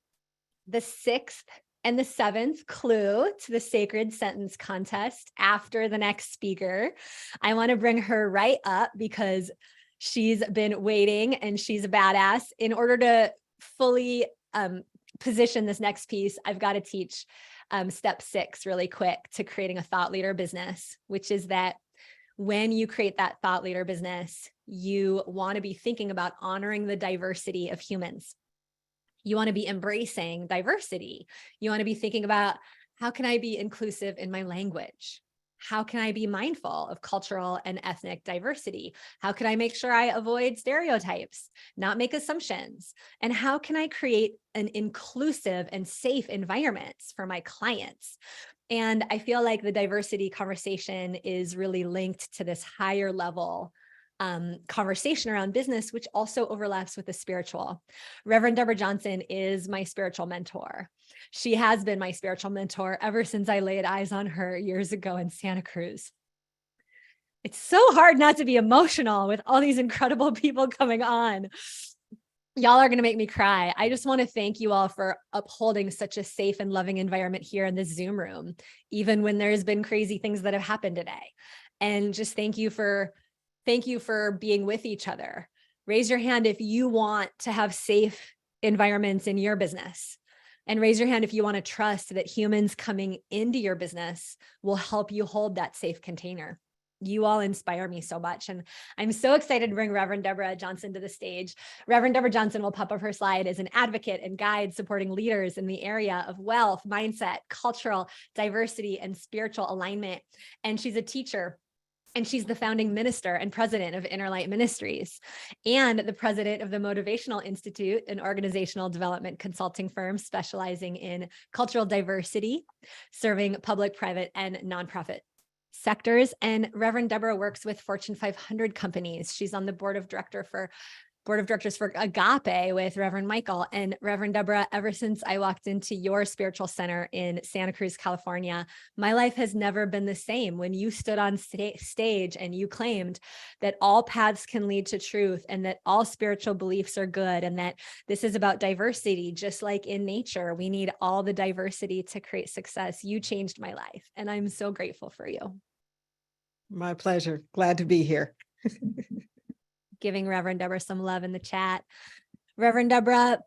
the 6th and the 7th clue to the Sacred Sentence Contest after the next speaker. I want to bring her right up because she's been waiting and she's a badass. In order to fully position this next piece, I've got to teach step 6 really quick to creating a thought leader business, which is that when you create that thought leader business, you want to be thinking about honoring the diversity of humans. You want to be embracing diversity. You want to be thinking about, how can I be inclusive in my language? How can I be mindful of cultural and ethnic diversity? How can I make sure I avoid stereotypes, not make assumptions? And how can I create an inclusive and safe environments for my clients? And I feel like the diversity conversation is really linked to this higher level conversation around business, which also overlaps with the spiritual. Reverend Deborah Johnson is my spiritual mentor. She has been my spiritual mentor ever since I laid eyes on her years ago in Santa Cruz. It's so hard not to be emotional with all these incredible people coming on. Y'all are going to make me cry. I just want to thank you all for upholding such a safe and loving environment here in this Zoom room, even when there's been crazy things that have happened today. And just thank you for being with each other. Raise your hand if you want to have safe environments in your business. And raise your hand if you want to trust that humans coming into your business will help you hold that safe container. You all inspire me so much. And I'm so excited to bring Reverend Deborah Johnson to the stage. Reverend Deborah Johnson will pop up her slide as an advocate and guide supporting leaders in the area of wealth, mindset, cultural diversity, and spiritual alignment. And she's a teacher. And she's the founding minister and president of Inner Light Ministries and the president of the Motivational Institute, an organizational development consulting firm specializing in cultural diversity, serving public, private, and nonprofit sectors. And Reverend Deborah works with Fortune 500 companies. She's on the board of directors for Agape with Reverend Michael. And Reverend Deborah, ever since I walked into your spiritual center in Santa Cruz, California, my life has never been the same. When you stood on stage and you claimed that all paths can lead to truth and that all spiritual beliefs are good and that this is about diversity, just like in nature, we need all the diversity to create success. You changed my life, and I'm so grateful for you. My pleasure. Glad to be here. Giving Reverend Deborah some love in the chat. Reverend Deborah,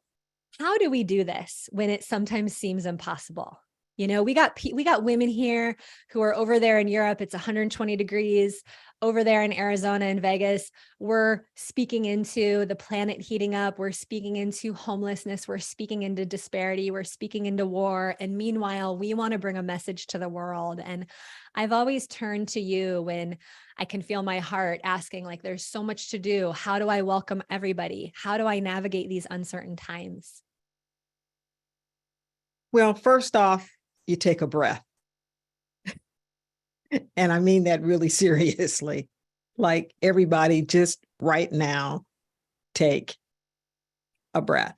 how do we do this when it sometimes seems impossible? You know, we got women here who are over there in Europe. It's 120 degrees. Over there in Arizona and Vegas, we're speaking into the planet heating up. We're speaking into homelessness. We're speaking into disparity. We're speaking into war. And meanwhile, we want to bring a message to the world. And I've always turned to you when I can feel my heart asking, like, there's so much to do. How do I welcome everybody? How do I navigate these uncertain times? Well, first off, you take a breath. And I mean that really seriously. Like, everybody, just right now, take a breath.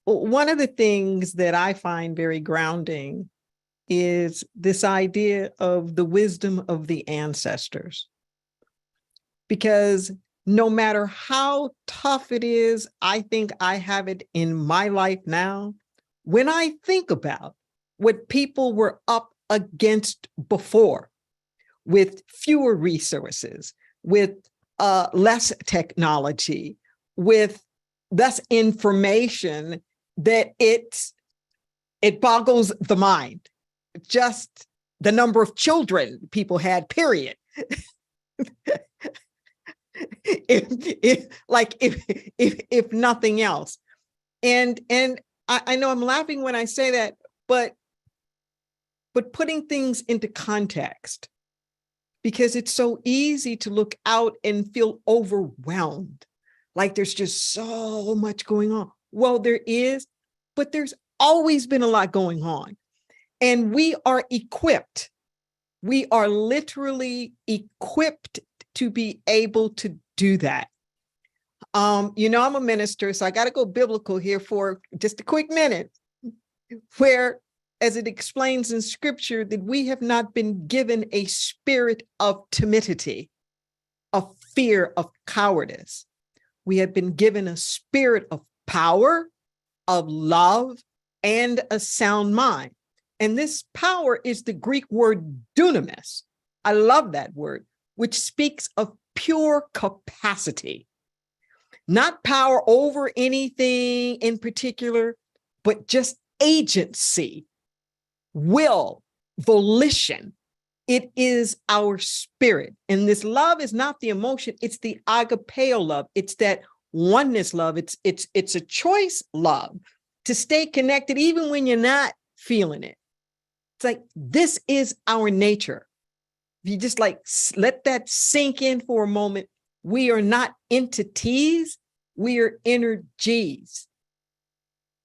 One of the things that I find very grounding is this idea of the wisdom of the ancestors. Because no matter how tough it is, I think I have it in my life now. When I think about what people were up against before, with fewer resources, with less technology, with less information, that it boggles the mind. Just the number of children people had, period. if nothing else. And I know I'm laughing when I say that, but putting things into context, because it's so easy to look out and feel overwhelmed, like there's just so much going on. Well, there is, but there's always been a lot going on. And we are equipped. We are literally equipped to be able to do that. You know, I'm a minister, so I got to go biblical here for just a quick minute, where, as it explains in scripture, that we have not been given a spirit of timidity, of fear, of cowardice. We have been given a spirit of power, of love, and a sound mind. And this power is the Greek word dunamis. I love that word, which speaks of pure capacity. Not power over anything in particular, but just agency, will, volition. It is our spirit. And this love is not the emotion, it's the agapeo love. It's that oneness love. It's a choice love to stay connected even when you're not feeling it. It's like, this is our nature. If you just like let that sink in for a moment, we are not entities, we are energies.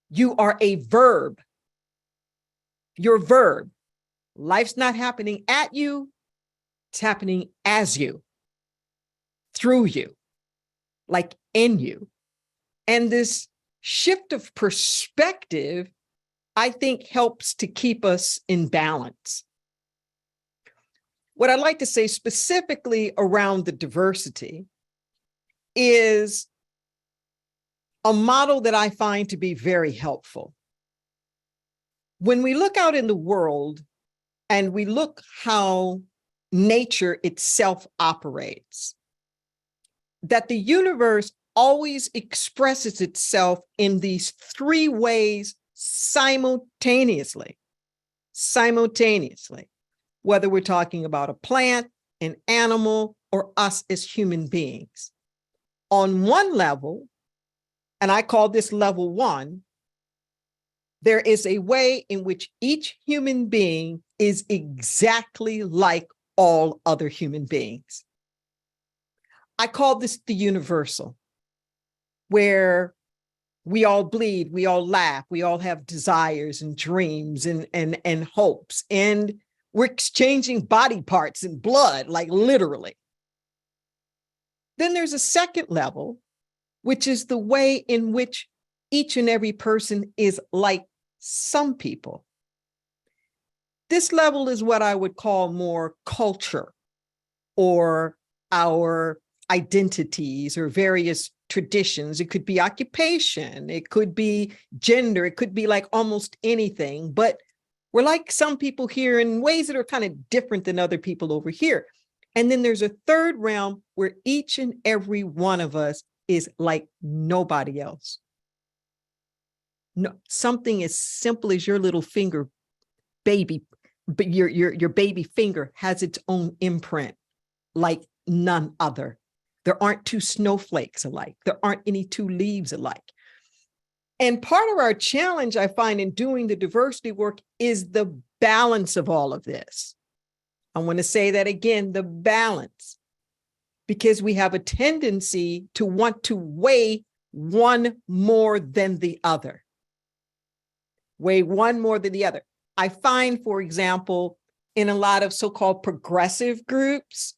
You are a verb. Your verb. Life's not happening at you, it's happening as you, through you, like in you. And this shift of perspective, I think, helps to keep us in balance. What I'd like to say specifically around the diversity is a model that I find to be very helpful. When we look out in the world and we look how nature itself operates, that the universe always expresses itself in these three ways simultaneously, whether we're talking about a plant, an animal, or us as human beings. On one level, and I call this level one, there is a way in which each human being is exactly like all other human beings. I call this the universal, where we all bleed, we all laugh, we all have desires and dreams and hopes. And We're exchanging body parts and blood, like literally. Then there's a second level, which is the way in which each and every person is like some people. This level is what I would call more culture, or our identities, or various traditions. It could be occupation, it could be gender, it could be like almost anything, but we're like some people here in ways that are kind of different than other people over here. And then there's a third realm where each and every one of us is like nobody else. No, something as simple as your little finger, baby, but your baby finger has its own imprint like none other. There aren't two snowflakes alike. There aren't any two leaves alike. And part of our challenge, I find, in doing the diversity work is the balance of all of this. I want to say that again, the balance, because we have a tendency to want to weigh one more than the other. Weigh one more than the other. I find, for example, in a lot of so-called progressive groups,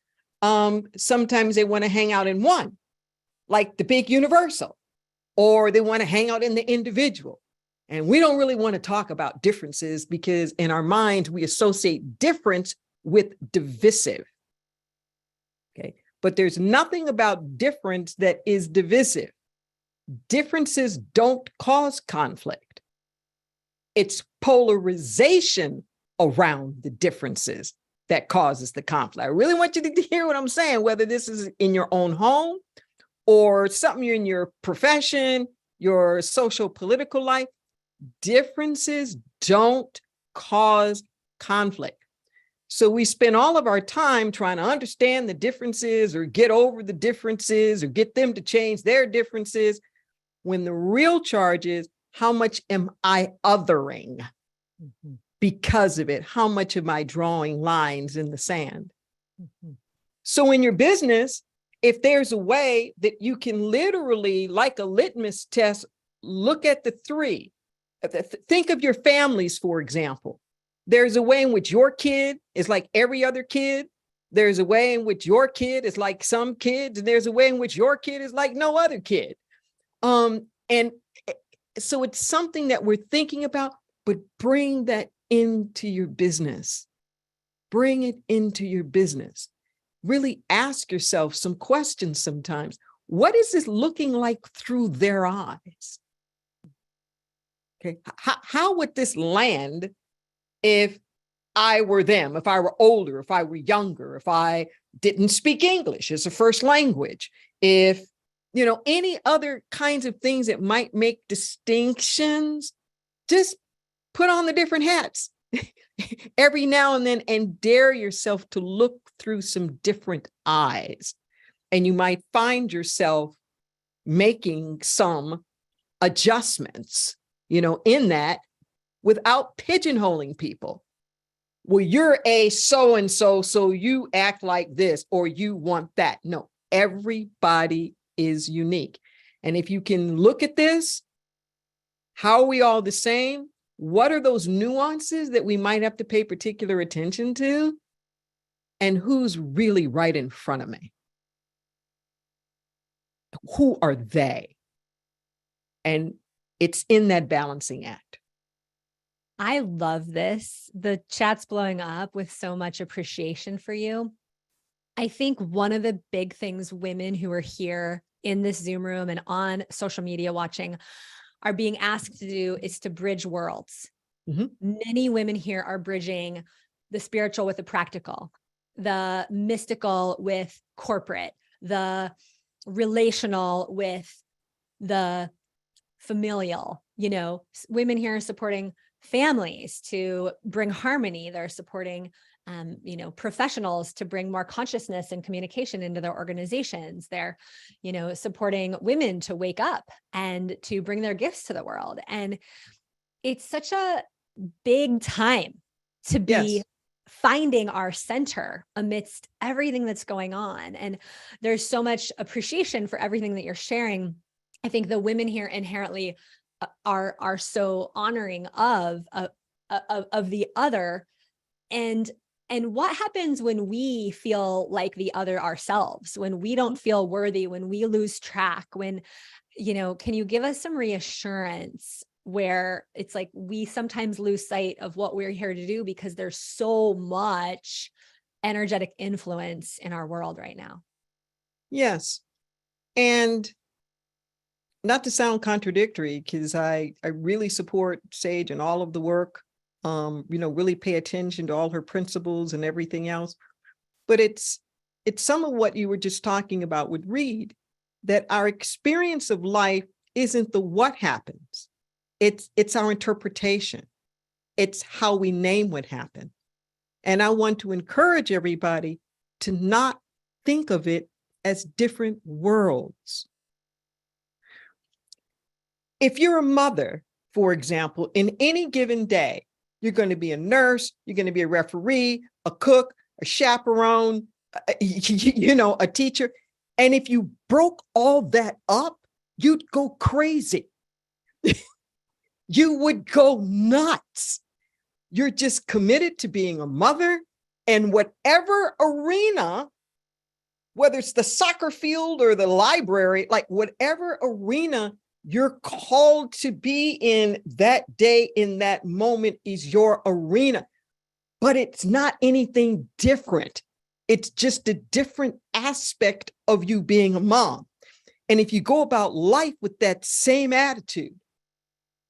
sometimes they want to hang out in one, like the big universal, or they want to hang out in the individual. And we don't really want to talk about differences because in our minds, we associate difference with divisive. Okay. But there's nothing about difference that is divisive. Differences don't cause conflict. It's polarization around the differences that causes the conflict. I really want you to hear what I'm saying, whether this is in your own home or something in your profession, your social political life. Differences don't cause conflict. So we spend all of our time trying to understand the differences or get over the differences or get them to change their differences, when the real charge is, how much am I othering because of it? How much am I drawing lines in the sand? So in your business, if there's a way that you can literally, like a litmus test, look at the three. Think of your families, for example. There's a way in which your kid is like every other kid. There's a way in which your kid is like some kids. And there's a way in which your kid is like no other kid. And so it's something that we're thinking about, but bring that into your business. Bring it into your business. Really ask yourself some questions sometimes. What is this looking like through their eyes? Okay. How would this land if I were them, if I were older, if I were younger, if I didn't speak English as a first language, if, any other kinds of things that might make distinctions? Just put on the different hats every now and then and dare yourself to look through some different eyes. And you might find yourself making some adjustments, in that, without pigeonholing people. Well, you're a so-and-so, so you act like this, or you want that. No, everybody is unique. And if you can look at this, how are we all the same? What are those nuances that we might have to pay particular attention to? And who's really right in front of me? Who are they? And it's in that balancing act. I love this. The chat's blowing up with so much appreciation for you. I think one of the big things women who are here in this Zoom room and on social media watching are being asked to do is to bridge worlds. Many women here are bridging the spiritual with the practical, the mystical with corporate, the relational with the familial. Women here are supporting families to bring harmony. They're supporting professionals to bring more consciousness and communication into their organizations. They're, supporting women to wake up and to bring their gifts to the world. And it's such a big time to be finding our center amidst everything that's going on. And there's so much appreciation for everything that you're sharing. I think the women here inherently are so honoring of the other. And And what happens when we feel like the other ourselves, when we don't feel worthy, when we lose track, when, can you give us some reassurance where it's like we sometimes lose sight of what we're here to do because there's so much energetic influence in our world right now? Yes. And not to sound contradictory, because I really support Sage and all of the work, really pay attention to all her principles and everything else. But it's some of what you were just talking about with Reed, that our experience of life isn't the what happens. It's our interpretation. It's how we name what happened. And I want to encourage everybody to not think of it as different worlds. If you're a mother, for example, in any given day, you're going to be a nurse, you're going to be a referee, a cook, a chaperone, a teacher. And if you broke all that up, you'd go crazy. You would go nuts. You're just committed to being a mother, and whatever arena, whether it's the soccer field or the library, like whatever arena you're called to be in that day, in that moment, is your arena. But it's not anything different. It's just a different aspect of you being a mom. And if you go about life with that same attitude,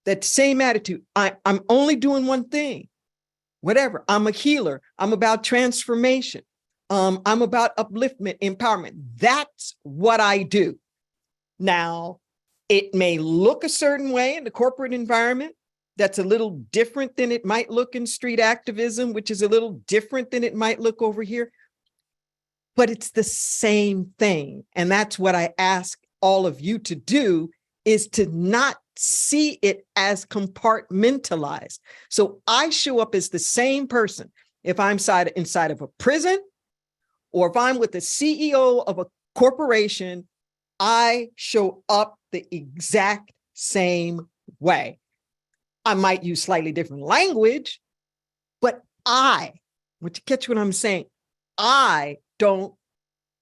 I'm only doing one thing, whatever. I'm a healer. I'm about transformation. I'm about upliftment, empowerment. That's what I do. Now, it may look a certain way in the corporate environment that's a little different than it might look in street activism, which is a little different than it might look over here. But it's the same thing. And that's what I ask all of you to do, is to not see it as compartmentalized. So I show up as the same person if I'm inside of a prison, or if I'm with the CEO of a corporation. I show up the exact same way. I might use slightly different language, but would you catch what I'm saying? I don't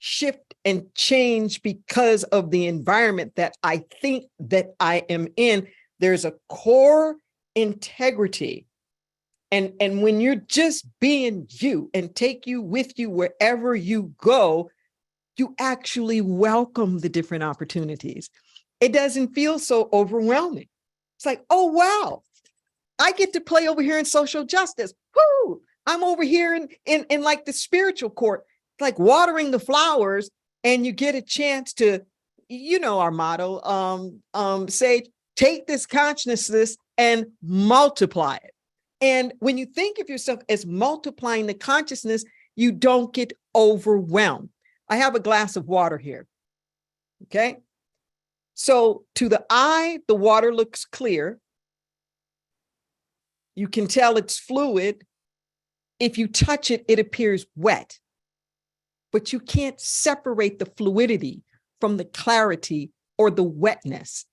shift and change because of the environment that I think that I am in. There's a core integrity. And when you're just being you and take you with you wherever you go, you actually welcome the different opportunities. It doesn't feel so overwhelming. It's like, oh, wow, I get to play over here in social justice. Whoo, I'm over here in like the spiritual court, like watering the flowers, and you get a chance to, our motto, Sage, take this consciousness and multiply it. And when you think of yourself as multiplying the consciousness, you don't get overwhelmed. I have a glass of water here. Okay. So to the eye, the water looks clear. You can tell it's fluid. If you touch it, it appears wet. But you can't separate the fluidity from the clarity or the wetness.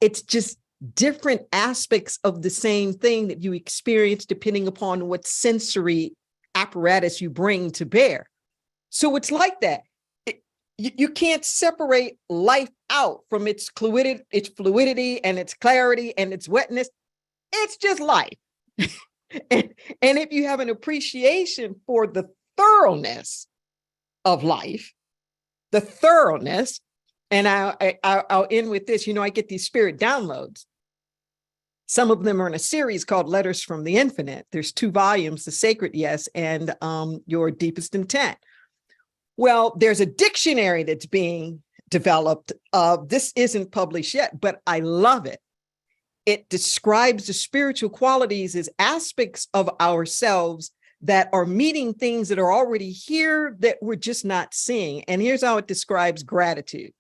It's just different aspects of the same thing that you experience depending upon what sensory apparatus you bring to bear. So it's like that. You can't separate life out from its fluidity and its clarity and its wetness. It's just life. and if you have an appreciation for the thoroughness of life, the thoroughness, and I'll end with this, I get these spirit downloads. Some of them are in a series called Letters from the Infinite. There's 2 volumes, The Sacred Yes and Your Deepest Intent. Well, there's a dictionary that's being developed. This isn't published yet, but I love it. It describes the spiritual qualities as aspects of ourselves that are meeting things that are already here that we're just not seeing. And here's how it describes gratitude.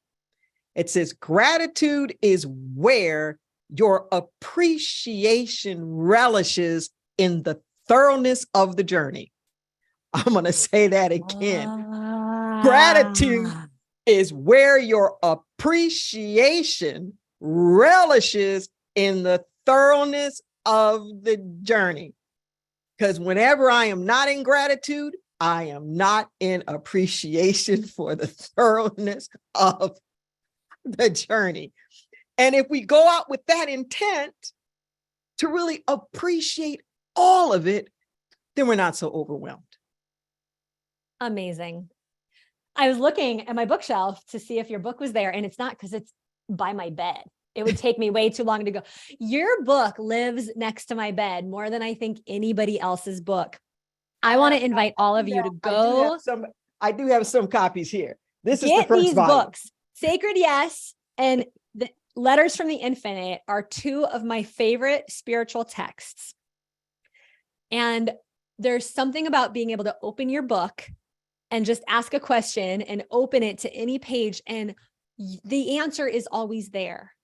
It says, gratitude is where your appreciation relishes in the thoroughness of the journey. I'm going to say that again. Gratitude is where your appreciation relishes in the thoroughness of the journey. Because whenever I am not in gratitude, I am not in appreciation for the thoroughness of the journey. And if we go out with that intent to really appreciate all of it, then we're not so overwhelmed. Amazing. I was looking at my bookshelf to see if your book was there, and it's not, because it's by my bed. It would take me way too long to go. Your book lives next to my bed more than I think anybody else's book. I want to invite all of you to go. I do have some copies here. This is the Get first these volume. books. Sacred Yes and the Letters from the Infinite are two of my favorite spiritual texts. And there's something about being able to open your book and just ask a question and open it to any page, and the answer is always there.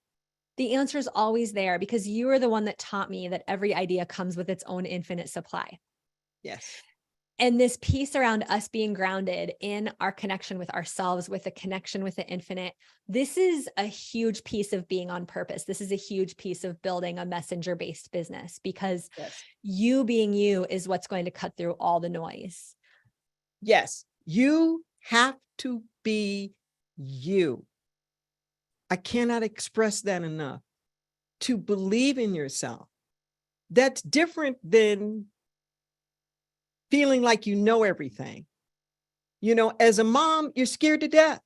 The answer is always there, because you are the one that taught me that every idea comes with its own infinite supply. Yes. And this piece around us being grounded in our connection with ourselves, with the connection with the infinite, this is a huge piece of being on purpose. This is a huge piece of building a messenger-based business, because you being you is what's going to cut through all the noise. Yes, you have to be you. I cannot express that enough. To believe in yourself. That's different than feeling like you know everything. You know, as a mom, you're scared to death,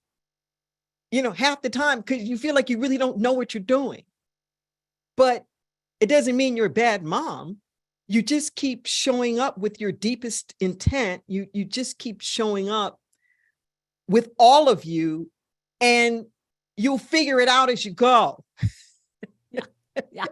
you know, half the time, because you feel like you really don't know what you're doing. But it doesn't mean you're a bad mom. You just keep showing up with your deepest intent. You just keep showing up with all of you, and you'll figure it out as you go. Yeah.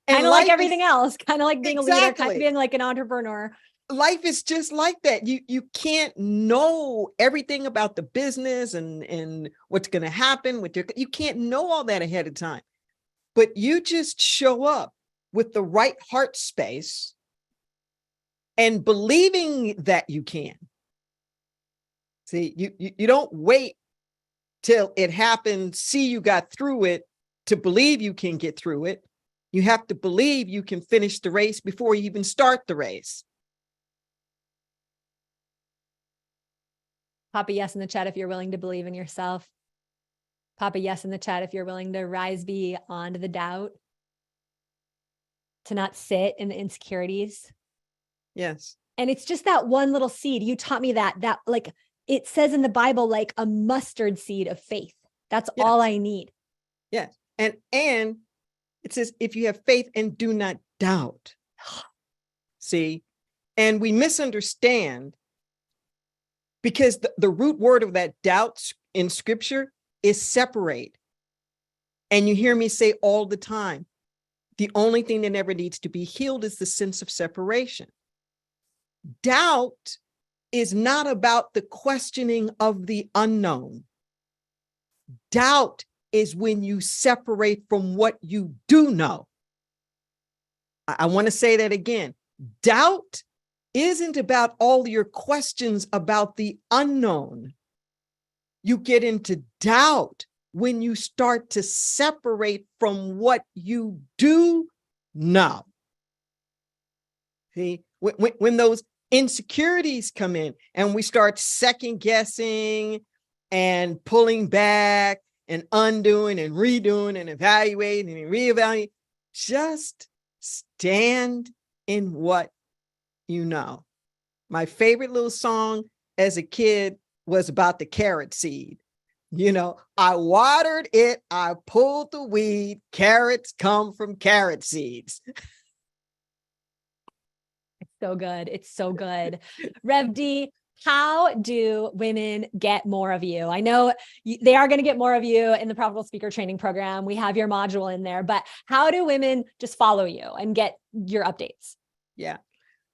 Kind of like everything else, kind of like being a leader, kind of being like an entrepreneur. Life is just like that. You can't know everything about the business and what's going to happen with you can't know all that ahead of time, but you just show up with the right heart space and believing that you can. See, you don't wait till it happens, see you got through it, to believe you can get through it. You have to believe you can finish the race before you even start the race. Pop a yes in the chat if you're willing to believe in yourself. Pop a yes in the chat if you're willing to rise beyond the doubt, to not sit in the insecurities. Yes. And it's just that one little seed. You taught me that like it says in the Bible, like a mustard seed of faith. That's all I need. Yes. And it says, if you have faith and do not doubt. See, and we misunderstand, because the root word of that doubt in scripture is separate. And you hear me say all the time, the only thing that never needs to be healed is the sense of separation. Doubt is not about the questioning of the unknown. Doubt is when you separate from what you do know. I want to say that again. Doubt isn't about all your questions about the unknown. You get into doubt when you start to separate from what you do know. See, when those insecurities come in and we start second guessing and pulling back and undoing and redoing and evaluating and reevaluating, just stand in what you know. My favorite little song as a kid was about the carrot seed. You know, I watered it, I pulled the weed, carrots come from carrot seeds. It's so good. It's so good. Rev D, how do women get more of you? I know they are going to get more of you in the Profitable Speaker Training Program. We have your module in there, but how do women just follow you and get your updates? Yeah.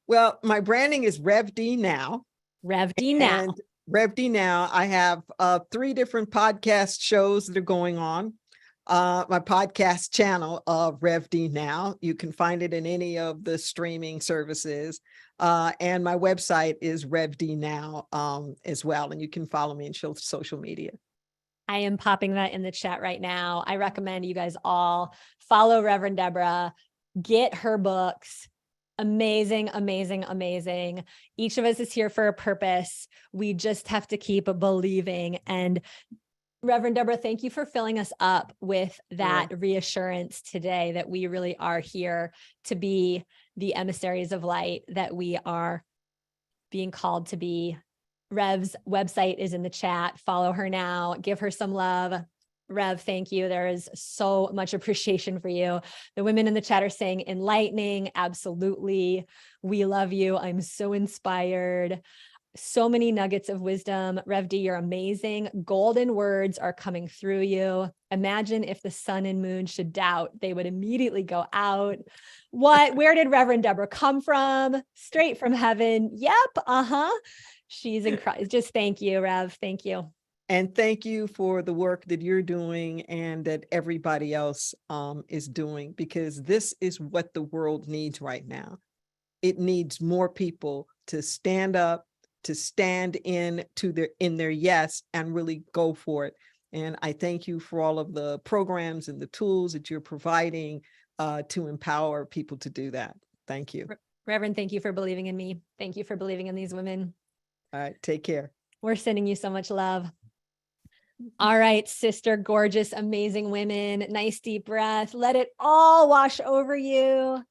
Well, my branding is Rev D Now. Rev D Now. And Rev D Now, I have 3 different podcast shows that are going on. My podcast channel of Rev D Now. You can find it in any of the streaming services. And my website is Rev D Now as well. And you can follow me in social media. I am popping that in the chat right now. I recommend you guys all follow Reverend Deborah, get her books, Amazing, amazing, amazing. Each of us is here for a purpose. We just have to keep believing. And Reverend Deborah, thank you for filling us up with that reassurance today that we really are here to be the emissaries of light, that we are being called to be. Rev's website is in the chat. Follow her now. Give her some love. Rev, thank you. There is so much appreciation for you. The women in the chat are saying enlightening. Absolutely. We love you. I'm so inspired. So many nuggets of wisdom. Rev D, you're amazing. Golden words are coming through you. Imagine if the sun and moon should doubt, they would immediately go out. What? Where did Reverend Deborah come from? Straight from heaven. Yep. She's incredible. Just thank you, Rev. Thank you. And thank you for the work that you're doing and that everybody else is doing, because this is what the world needs right now. It needs more people to stand up, to stand in their yes and really go for it. And I thank you for all of the programs and the tools that you're providing to empower people to do that. Thank you. Reverend, thank you for believing in me. Thank you for believing in these women. All right, take care. We're sending you so much love. All right, sister, gorgeous, amazing women. Nice deep breath. Let it all wash over you.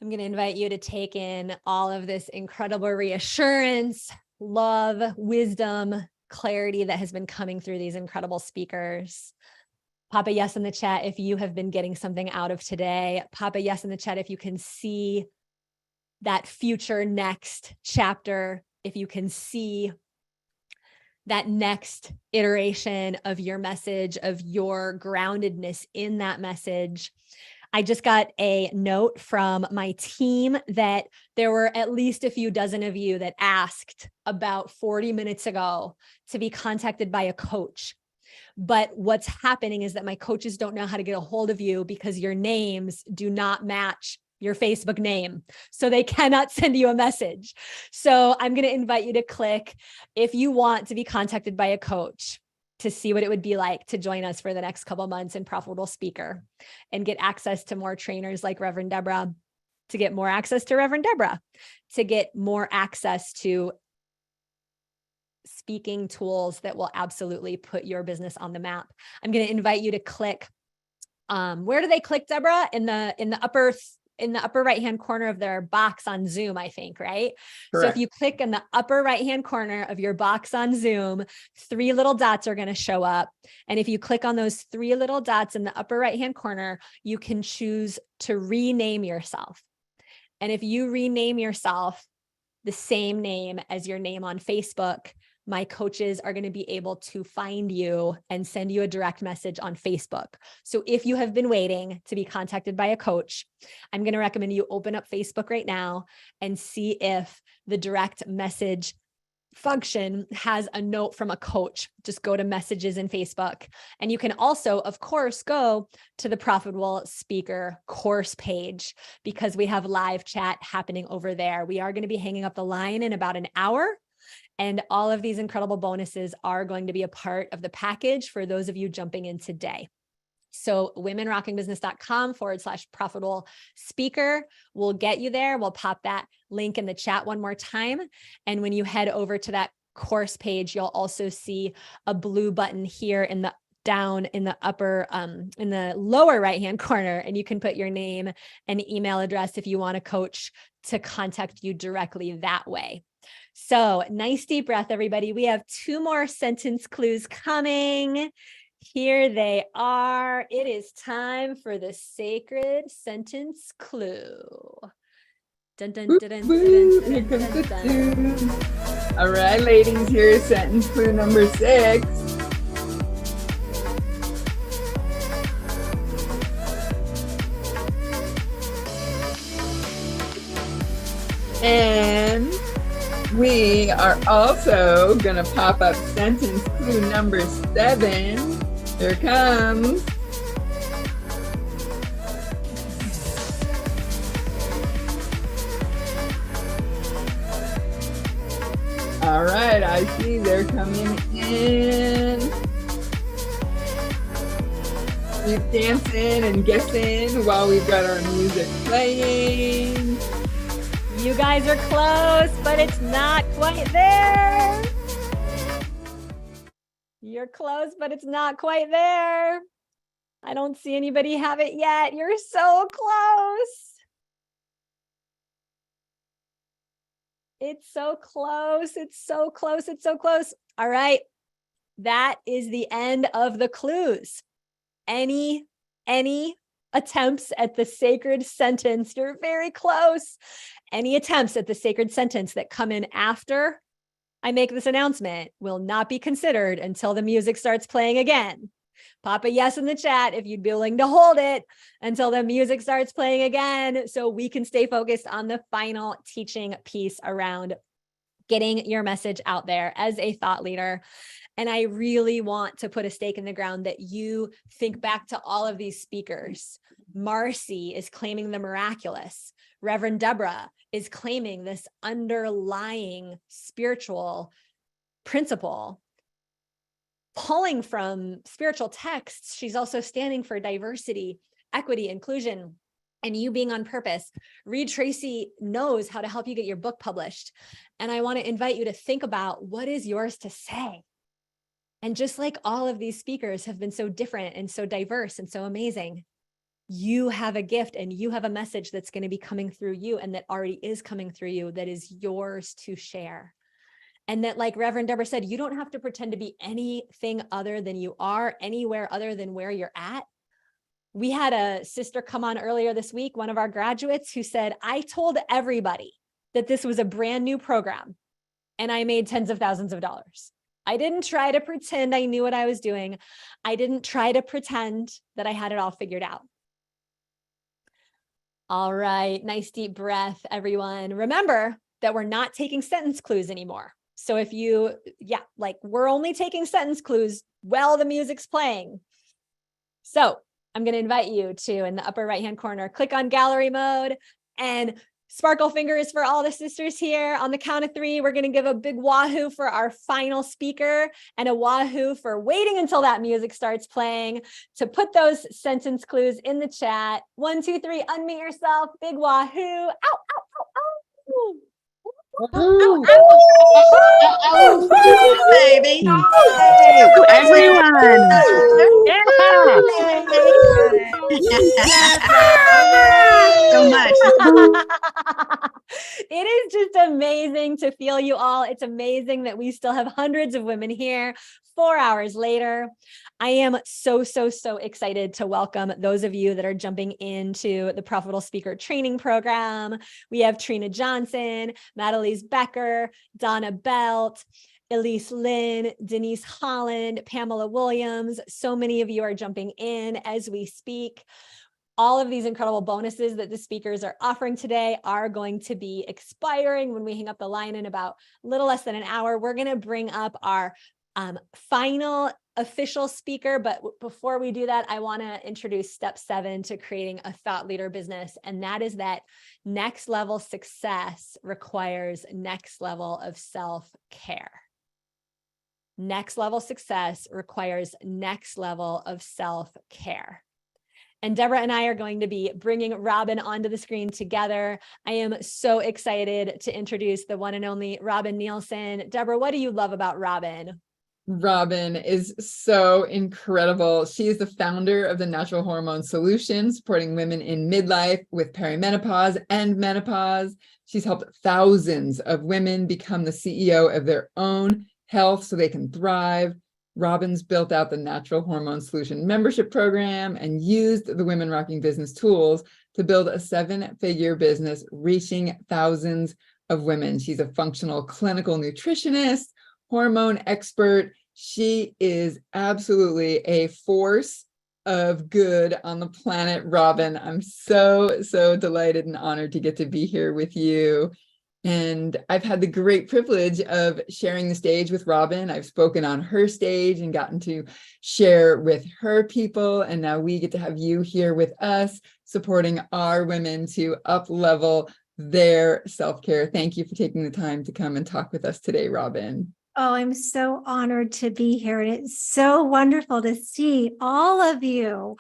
I'm going to invite you to take in all of this incredible reassurance, love, wisdom, clarity that has been coming through these incredible speakers. Pop a yes in the chat if you have been getting something out of today. Pop a yes in the chat if you can see that future next chapter, if you can see that next iteration of your message, of your groundedness in that message. I just got a note from my team that there were at least a few dozen of you that asked about 40 minutes ago to be contacted by a coach. But what's happening is that my coaches don't know how to get a hold of you because your names do not match your Facebook name. So they cannot send you a message. So I'm going to invite you to click if you want to be contacted by a coach to see what it would be like to join us for the next couple months in Profitable Speaker and get access to more trainers like Reverend Deborah, to get more access to Reverend Deborah, to get more access to speaking tools that will absolutely put your business on the map. I'm going to invite you to click. Where do they click, Deborah? In the upper right-hand corner of their box on Zoom, I think, right? Correct. So if you click in the upper right-hand corner of your box on Zoom, 3 little dots are going to show up. And if you click on those 3 little dots in the upper right-hand corner, you can choose to rename yourself. And if you rename yourself the same name as your name on Facebook, my coaches are going to be able to find you and send you a direct message on Facebook. So if you have been waiting to be contacted by a coach, I'm going to recommend you open up Facebook right now and see if the direct message function has a note from a coach. Just go to messages in Facebook. And you can also, of course, go to the Profitable Speaker course page because we have live chat happening over there. We are going to be hanging up the line in about an hour. And all of these incredible bonuses are going to be a part of the package for those of you jumping in today. So womenrockingbusiness.com/profitable speaker will get you there. We'll pop that link in the chat one more time. And when you head over to that course page, you'll also see a blue button here in the down in the upper, in the lower right-hand corner, and you can put your name and email address if you want a coach to contact you directly that way. So nice deep breath, everybody. We have 2 more sentence clues coming. Here they are. It is time for the sacred sentence clue. Dun, dun, dun, dun, dun, dun, dun, dun. All right, ladies, here's sentence clue number 6. And we are also going to pop up sentence clue number 7. Here it comes. All right, I see they're coming in. Keep dancing and guessing while we've got our music playing. You guys are close, but it's not quite there. You're close, but it's not quite there. I don't see anybody have it yet. You're so close. It's so close. It's so close. It's so close. All right. That is the end of the clues. Any attempts at the sacred sentence, you're very close. Any attempts at the sacred sentence that come in after I make this announcement will not be considered until the music starts playing again. Pop a yes in the chat if you'd be willing to hold it until the music starts playing again so we can stay focused on the final teaching piece around getting your message out there as a thought leader. And I really want to put a stake in the ground that you think back to all of these speakers. Marcy is claiming the miraculous. Reverend Deborah is claiming this underlying spiritual principle. Pulling from spiritual texts, she's also standing for diversity, equity, inclusion, and you being on purpose. Reed Tracy knows how to help you get your book published. And I want to invite you to think about what is yours to say. And just like all of these speakers have been so different and so diverse and so amazing, you have a gift and you have a message that's going to be coming through you and that already is coming through you that is yours to share. And that, like Reverend Deborah said, you don't have to pretend to be anything other than you are, anywhere other than where you're at. We had a sister come on earlier this week, one of our graduates, who said, I told everybody that this was a brand new program and I made tens of thousands of dollars. I didn't try to pretend I knew what I was doing. I didn't try to pretend that I had it all figured out. All right, nice deep breath, everyone. Remember that we're not taking sentence clues anymore. So if you, we're only taking sentence clues while the music's playing. So I'm going to invite you to, in the upper right-hand corner, click on gallery mode and sparkle fingers for all the sisters here. On the count of 3, we're going to give a big wahoo for our final speaker and a wahoo for waiting until that music starts playing to put those sentence clues in the chat. 1, 2, 3, unmute yourself. Big wahoo. Ow, ow, ow, ow. Baby. Everyone. So much. It is just amazing to feel you all. It's amazing that we still have hundreds of women here 4 hours later. I am so excited to welcome those of you that are jumping into the Profitable Speaker Training Program. We have Trina Johnson, Madalise Becker, Donna Belt, Elise Lynn, Denise Holland, Pamela Williams. So many of you are jumping in as we speak. All of these incredible bonuses that the speakers are offering today are going to be expiring when we hang up the line in about a little less than an hour. We're going to bring up our final official speaker. But before we do that, I want to introduce step 7 to creating a thought leader business. And that is that next level success requires next level of self-care. Next level success requires next level of self-care. And Deborah and I are going to be bringing Robin onto the screen together. I am so excited to introduce the one and only Robin Nielsen. Deborah, what do you love about Robin? Robin is so incredible. She is the founder of the Natural Hormone Solution, supporting women in midlife with perimenopause and menopause. She's helped thousands of women become the CEO of their own health so they can thrive. Robin's built out the Natural Hormone Solution membership program and used the Women Rocking Business tools to build a 7-figure business reaching thousands of women. She's a functional clinical nutritionist, hormone expert. She is absolutely a force of good on the planet, Robin. I'm so delighted and honored to get to be here with you. And I've had the great privilege of sharing the stage with Robin. I've spoken on her stage and gotten to share with her people. And now we get to have you here with us, supporting our women to up-level their self-care. Thank you for taking the time to come and talk with us today, Robin. Oh, I'm so honored to be here. And it's so wonderful to see all of you.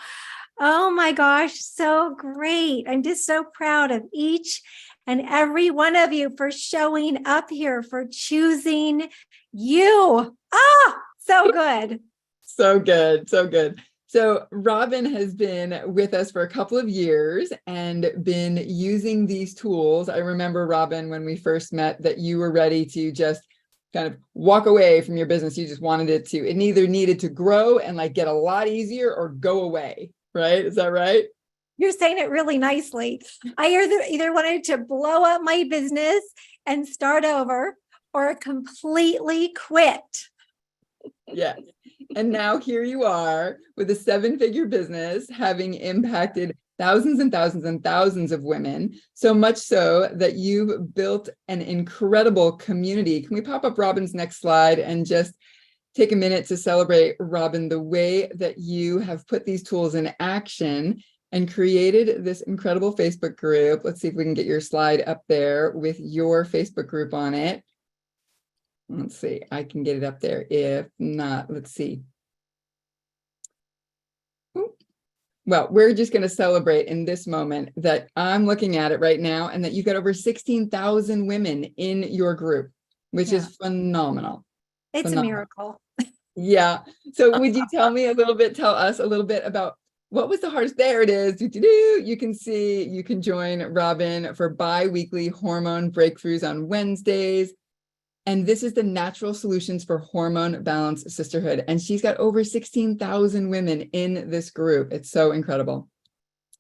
Oh my gosh, so great. I'm just so proud of each and every one of you for showing up here, for choosing you. Ah, so good. So good. So good. So Robin has been with us for a couple of years and been using these tools. I remember, Robin, when we first met, that you were ready to just kind of walk away from your business. You just wanted it either needed to grow and like get a lot easier or go away, right? Is that right? You're saying it really nicely. I either wanted to blow up my business and start over or completely quit. Yes. And now here you are with a 7-figure business, having impacted thousands and thousands and thousands of women, so much so that you've built an incredible community. Can we pop up Robin's next slide and just take a minute to celebrate, Robin, the way that you have put these tools in action and created this incredible Facebook group? Let's see if we can get your slide up there with your Facebook group on it. Let's see, I can get it up there. If not, let's see. Well, we're just going to celebrate in this moment that I'm looking at it right now and that you've got over 16,000 women in your group, which is phenomenal. It's phenomenal. a miracle. Yeah. So would you tell us a little bit about what was the hardest? There it is. You can see, you can join Robin for bi-weekly hormone breakthroughs on Wednesdays. And this is the Natural Solutions for Hormone Balance Sisterhood. And she's got over 16,000 women in this group. It's so incredible.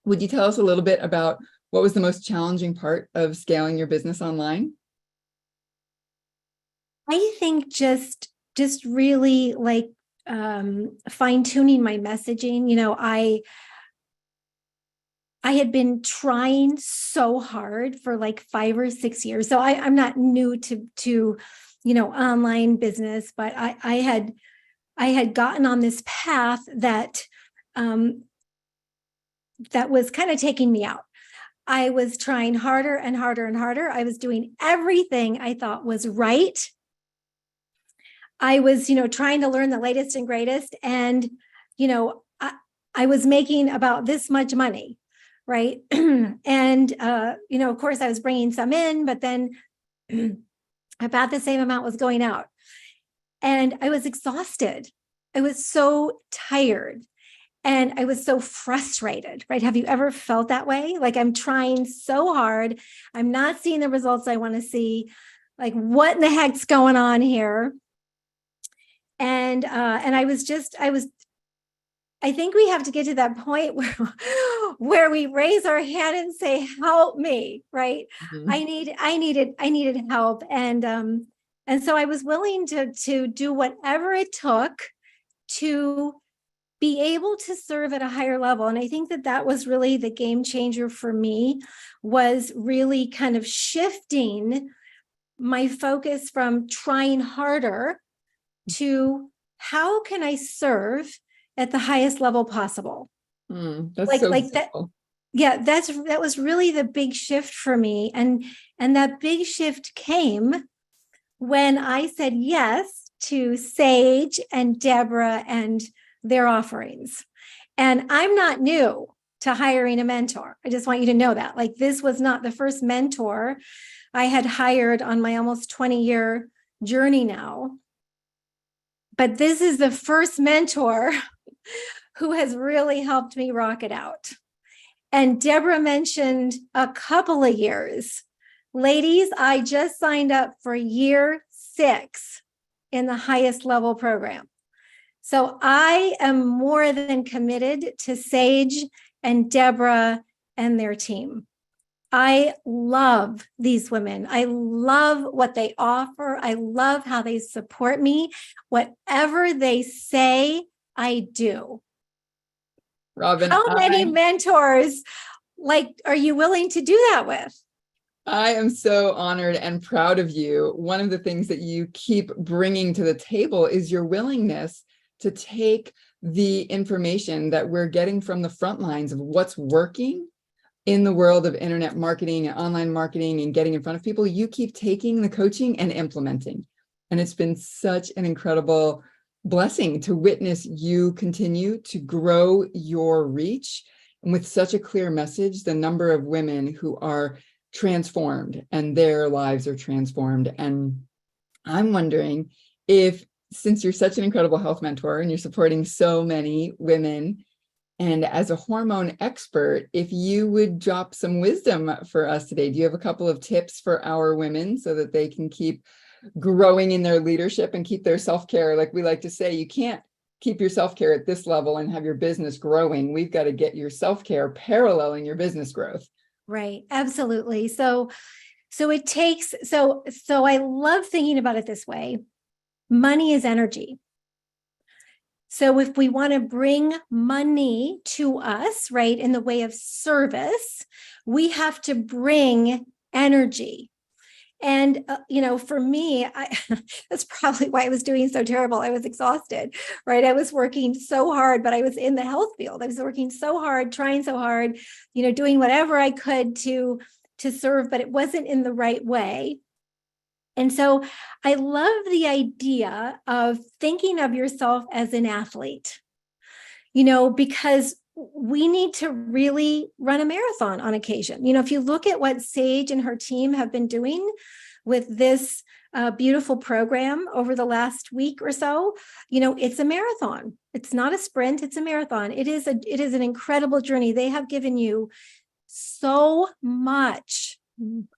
Would you tell us a little bit about what was the most challenging part of scaling your business online? I think just really like fine-tuning my messaging. You know, I had been trying so hard for like 5 or 6 years. So I'm not new to online business, but I had gotten on this path that that was kind of taking me out. I was trying harder and harder and harder. I was doing everything I thought was right. I was, trying to learn the latest and greatest. And, I was making about this much money. Right. And, of course I was bringing some in, but then about the same amount was going out. And I was exhausted. I was so tired and I was so frustrated, right? Have you ever felt that way? Like I'm trying so hard. I'm not seeing the results I want to see. Like what in the heck's going on here? And I think we have to get to that point where we raise our hand and say, help me, right? Mm-hmm. I needed help. And so I was willing to do whatever it took to be able to serve at a higher level. And I think that was really the game changer for me, was really kind of shifting my focus from trying harder to how can I serve at the highest level possible. That's so simple. That was really the big shift for me. And that big shift came when I said yes to Sage and Deborah and their offerings. And I'm not new to hiring a mentor. I just want you to know that. Like this was not the first mentor I had hired on my almost 20-year journey now. But this is the first mentor who has really helped me rock it out. And Deborah mentioned a couple of years. Ladies, I just signed up for year 6 in the highest level program. So I am more than committed to Sage and Deborah and their team. I love these women. I love what they offer. I love how they support me. Whatever they say, I do. Robin, how many mentors are you willing to do that with? I am so honored and proud of you. One of the things that you keep bringing to the table is your willingness to take the information that we're getting from the front lines of what's working in the world of internet marketing and online marketing and getting in front of people. You keep taking the coaching and implementing. And it's been such an incredible blessing to witness you continue to grow your reach. And with such a clear message, the number of women who are transformed and their lives are transformed. And I'm wondering if, since you're such an incredible health mentor and you're supporting so many women, and as a hormone expert, if you would drop some wisdom for us today. Do you have a couple of tips for our women so that they can keep growing in their leadership and keep their self-care? Like we like to say, you can't keep your self-care at this level and have your business growing. We've got to get your self-care paralleling your business growth. Right. Absolutely. So it takes, so I love thinking about it this way. Money is energy. So if we want to bring money to us, right, in the way of service, we have to bring energy. And, for me, that's probably why I was doing so terrible. I was exhausted, right? I was working so hard, but I was in the health field. I was working so hard, trying so hard, doing whatever I could to serve, but it wasn't in the right way. And so I love the idea of thinking of yourself as an athlete, because we need to really run a marathon on occasion. If you look at what Sage and her team have been doing with this beautiful program over the last week or so, it's a marathon. It's not a sprint, it's a marathon. It is an incredible journey. They have given you so much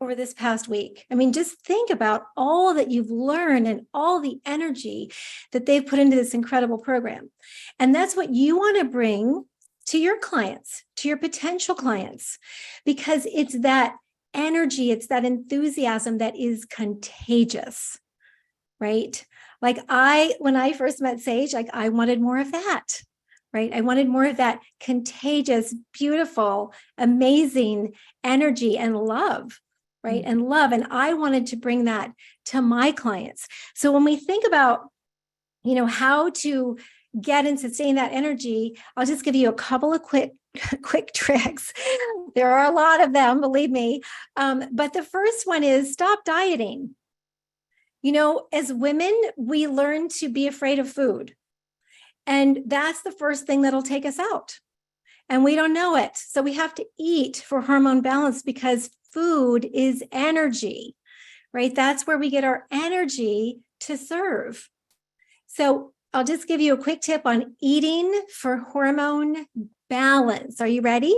over this past week. I mean, just think about all that you've learned and all the energy that they've put into this incredible program. And that's what you want to bring to your clients, to your potential clients, because it's that energy, it's that enthusiasm that is contagious, right? Like when I first met Sage, I wanted more of that, right? I wanted more of that contagious, beautiful, amazing energy and love, right? And love. And I wanted to bring that to my clients. So when we think about, how to get and sustain that energy, I'll just give you a couple of quick tricks. There are a lot of them, believe me. But the first one is stop dieting. As women, we learn to be afraid of food. And that's the first thing that'll take us out. And we don't know it. So we have to eat for hormone balance because food is energy, right? That's where we get our energy to serve. So I'll just give you a quick tip on eating for hormone balance. Are you ready?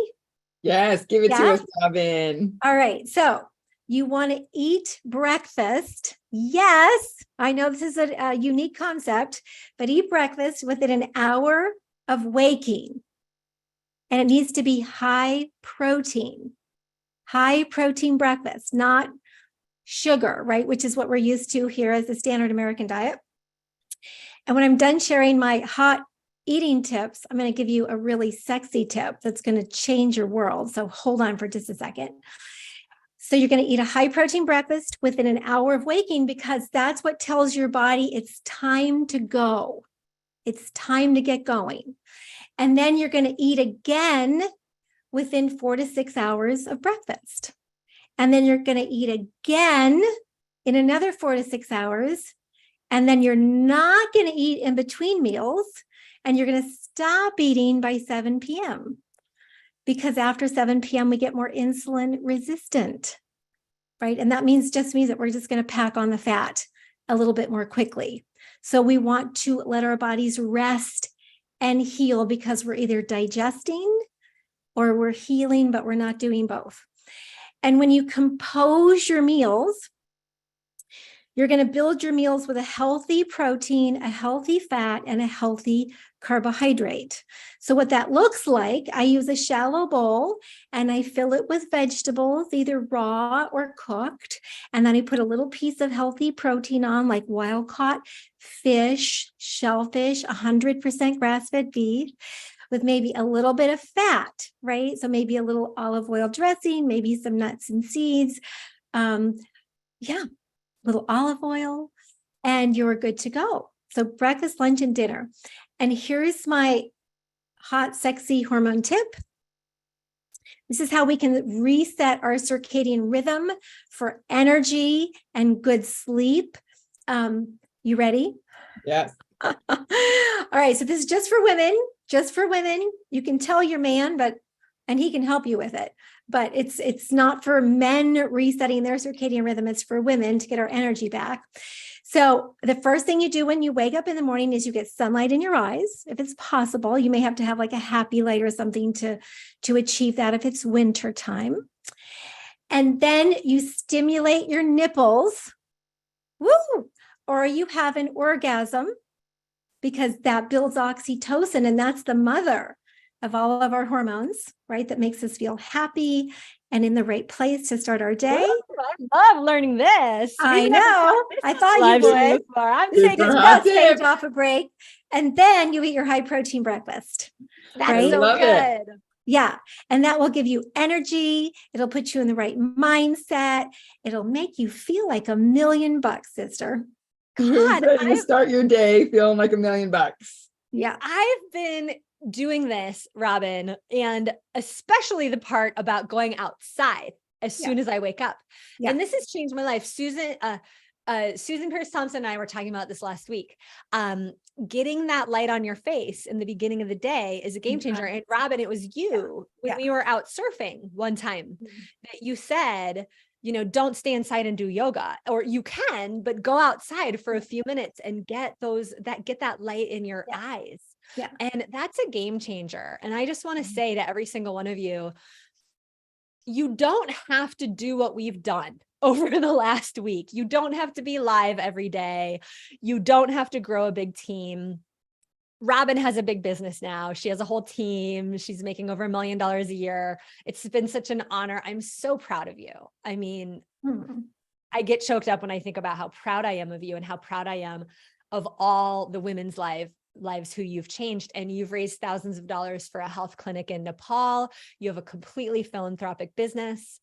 Yes, give it to us, Robin. All right. So you want to eat breakfast. Yes, I know this is a unique concept, but eat breakfast within an hour of waking. And it needs to be high protein breakfast, not sugar, right? Which is what we're used to here as the standard American diet. And when I'm done sharing my hot eating tips, I'm going to give you a really sexy tip that's going to change your world. So hold on for just a second. So you're going to eat a high protein breakfast within an hour of waking because that's what tells your body it's time to go. It's time to get going. And then you're going to eat again within 4 to 6 hours of breakfast. And then you're going to eat again in another 4 to 6 hours. And then you're not going to eat in between meals. And you're going to stop eating by 7 p.m. Because after 7 p.m., we get more insulin resistant, right? And that just means that we're just going to pack on the fat a little bit more quickly. So we want to let our bodies rest and heal because we're either digesting or we're healing, but we're not doing both. And when you compose your meals, you're going to build your meals with a healthy protein, a healthy fat, and a healthy carbohydrate. So what that looks like, I use a shallow bowl and I fill it with vegetables, either raw or cooked. And then I put a little piece of healthy protein on, like wild-caught fish, shellfish, 100% grass-fed beef, with maybe a little bit of fat, right? So maybe a little olive oil dressing, maybe some nuts and seeds. Little olive oil, and you're good to go. So breakfast, lunch, and dinner. And here's my hot, sexy hormone tip. This is how we can reset our circadian rhythm for energy and good sleep. You ready? Yes. All right. So this is just for women, just for women. You can tell your man, and he can help you with it. But it's not for men resetting their circadian rhythm. It's for women to get our energy back. So the first thing you do when you wake up in the morning is you get sunlight in your eyes. If it's possible, you may have to have like a happy light or something to achieve that if it's winter time. And then you stimulate your nipples. Woo! Or you have an orgasm, because that builds oxytocin, and that's the mother of all of our hormones, right? That makes us feel happy and in the right place to start our day. Ooh, I love learning this. I know. I thought you would. I'm Just taking about notes. Sage off a break. And then you eat your high protein breakfast. That's right? so good. Yeah. And that will give you energy. It'll put you in the right mindset. It'll make you feel like $1 million, sister. You're ready to start your day feeling like $1 million. Yeah. I've been doing this, Robin, and especially the part about going outside as soon as I wake up. Yeah. And this has changed my life. Susan Pierce Thompson and I were talking about this last week. Getting that light on your face in the beginning of the day is a game changer. And Robin, it was you when we were out surfing one time that you said, don't stay inside and do yoga, or you can, but go outside for a few minutes and get that light in your eyes. Yeah. And that's a game changer. And I just want to say to every single one of you, you don't have to do what we've done over the last week. You don't have to be live every day. You don't have to grow a big team. Robin has a big business now. She has a whole team. She's making over $1 million a year. It's been such an honor. I'm so proud of you. I mean, I get choked up when I think about how proud I am of you and how proud I am of all the women's lives who you've changed. And you've raised thousands of dollars for a health clinic in Nepal. You have a completely philanthropic business.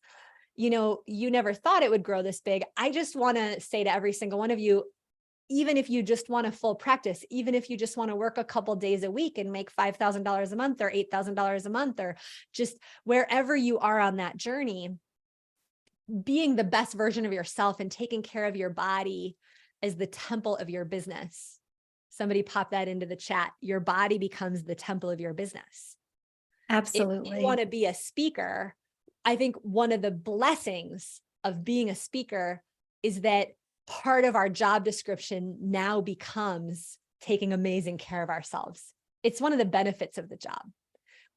You never thought it would grow this big. I just want to say to every single one of you, even if you just want a full practice, even if you just want to work a couple days a week and make $5,000 a month or $8,000 a month, or just wherever you are on that journey, being the best version of yourself and taking care of your body as the temple of your business. Somebody pop that into the chat. Your body becomes the temple of your business. Absolutely. If you want to be a speaker, I think one of the blessings of being a speaker is that part of our job description now becomes taking amazing care of ourselves. It's one of the benefits of the job.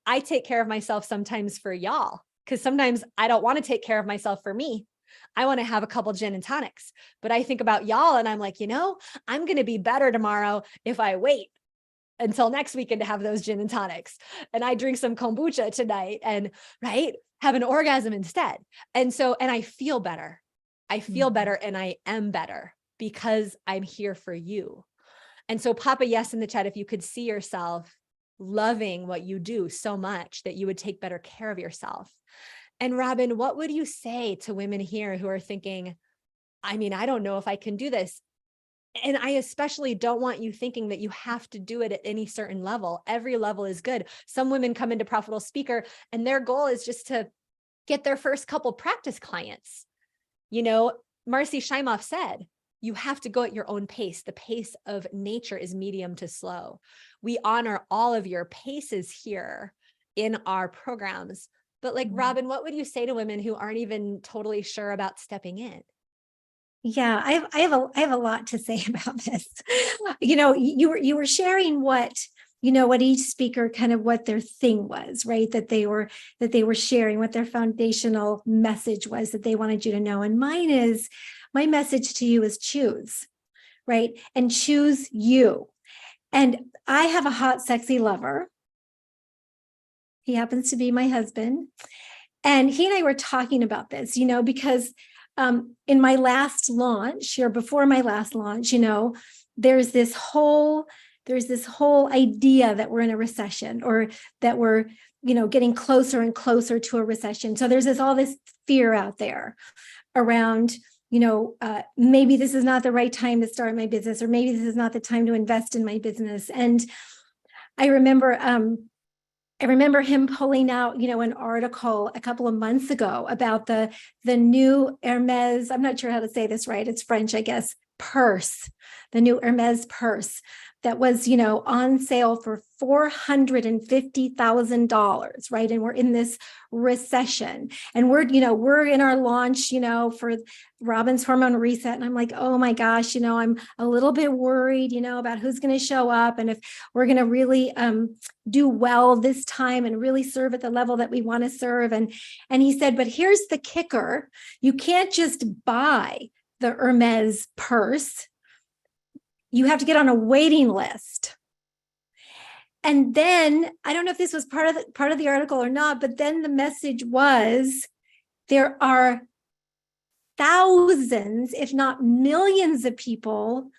I take care of myself sometimes for y'all, because sometimes I don't want to take care of myself for me. I want to have a couple gin and tonics, but I think about y'all and I'm like, I'm going to be better tomorrow if I wait until next weekend to have those gin and tonics. And I drink some kombucha tonight and have an orgasm instead. And I feel better. I feel better and I am better because I'm here for you. And so pop a yes in the chat if you could see yourself loving what you do so much that you would take better care of yourself. And Robin, what would you say to women here who are thinking, I don't know if I can do this. And I especially don't want you thinking that you have to do it at any certain level. Every level is good. Some women come into Profitable Speaker and their goal is just to get their first couple practice clients. Marcy Shimoff said, you have to go at your own pace. The pace of nature is medium to slow. We honor all of your paces here in our programs. But Robin, what would you say to women who aren't even totally sure about stepping in? Yeah, I have a lot to say about this. You were sharing what each speaker kind of what their thing was, right? That they were sharing, what their foundational message was that they wanted you to know. And my message to you is choose, right? And choose you. And I have a hot, sexy lover. He happens to be my husband. And he and I were talking about this, because in my last launch or before my last launch, there's this whole idea that we're in a recession or that we're, getting closer and closer to a recession. So there's all this fear out there around, maybe this is not the right time to start my business, or maybe this is not the time to invest in my business. And I remember him pulling out, an article a couple of months ago about the new Hermes, I'm not sure how to say this right, it's French, I guess, purse, the new Hermes purse that was, on sale for $450,000, right? And we're in this recession, and we're in our launch, for Robin's Hormone Reset. And I'm like, oh my gosh, I'm a little bit worried, about who's going to show up and if we're going to really do well this time and really serve at the level that we want to serve. And he said, but here's the kicker. You can't just buy the Hermes purse. You have to get on a waiting list. And then, I don't know if this was part of the article or not, but then the message was, there are thousands, if not millions of people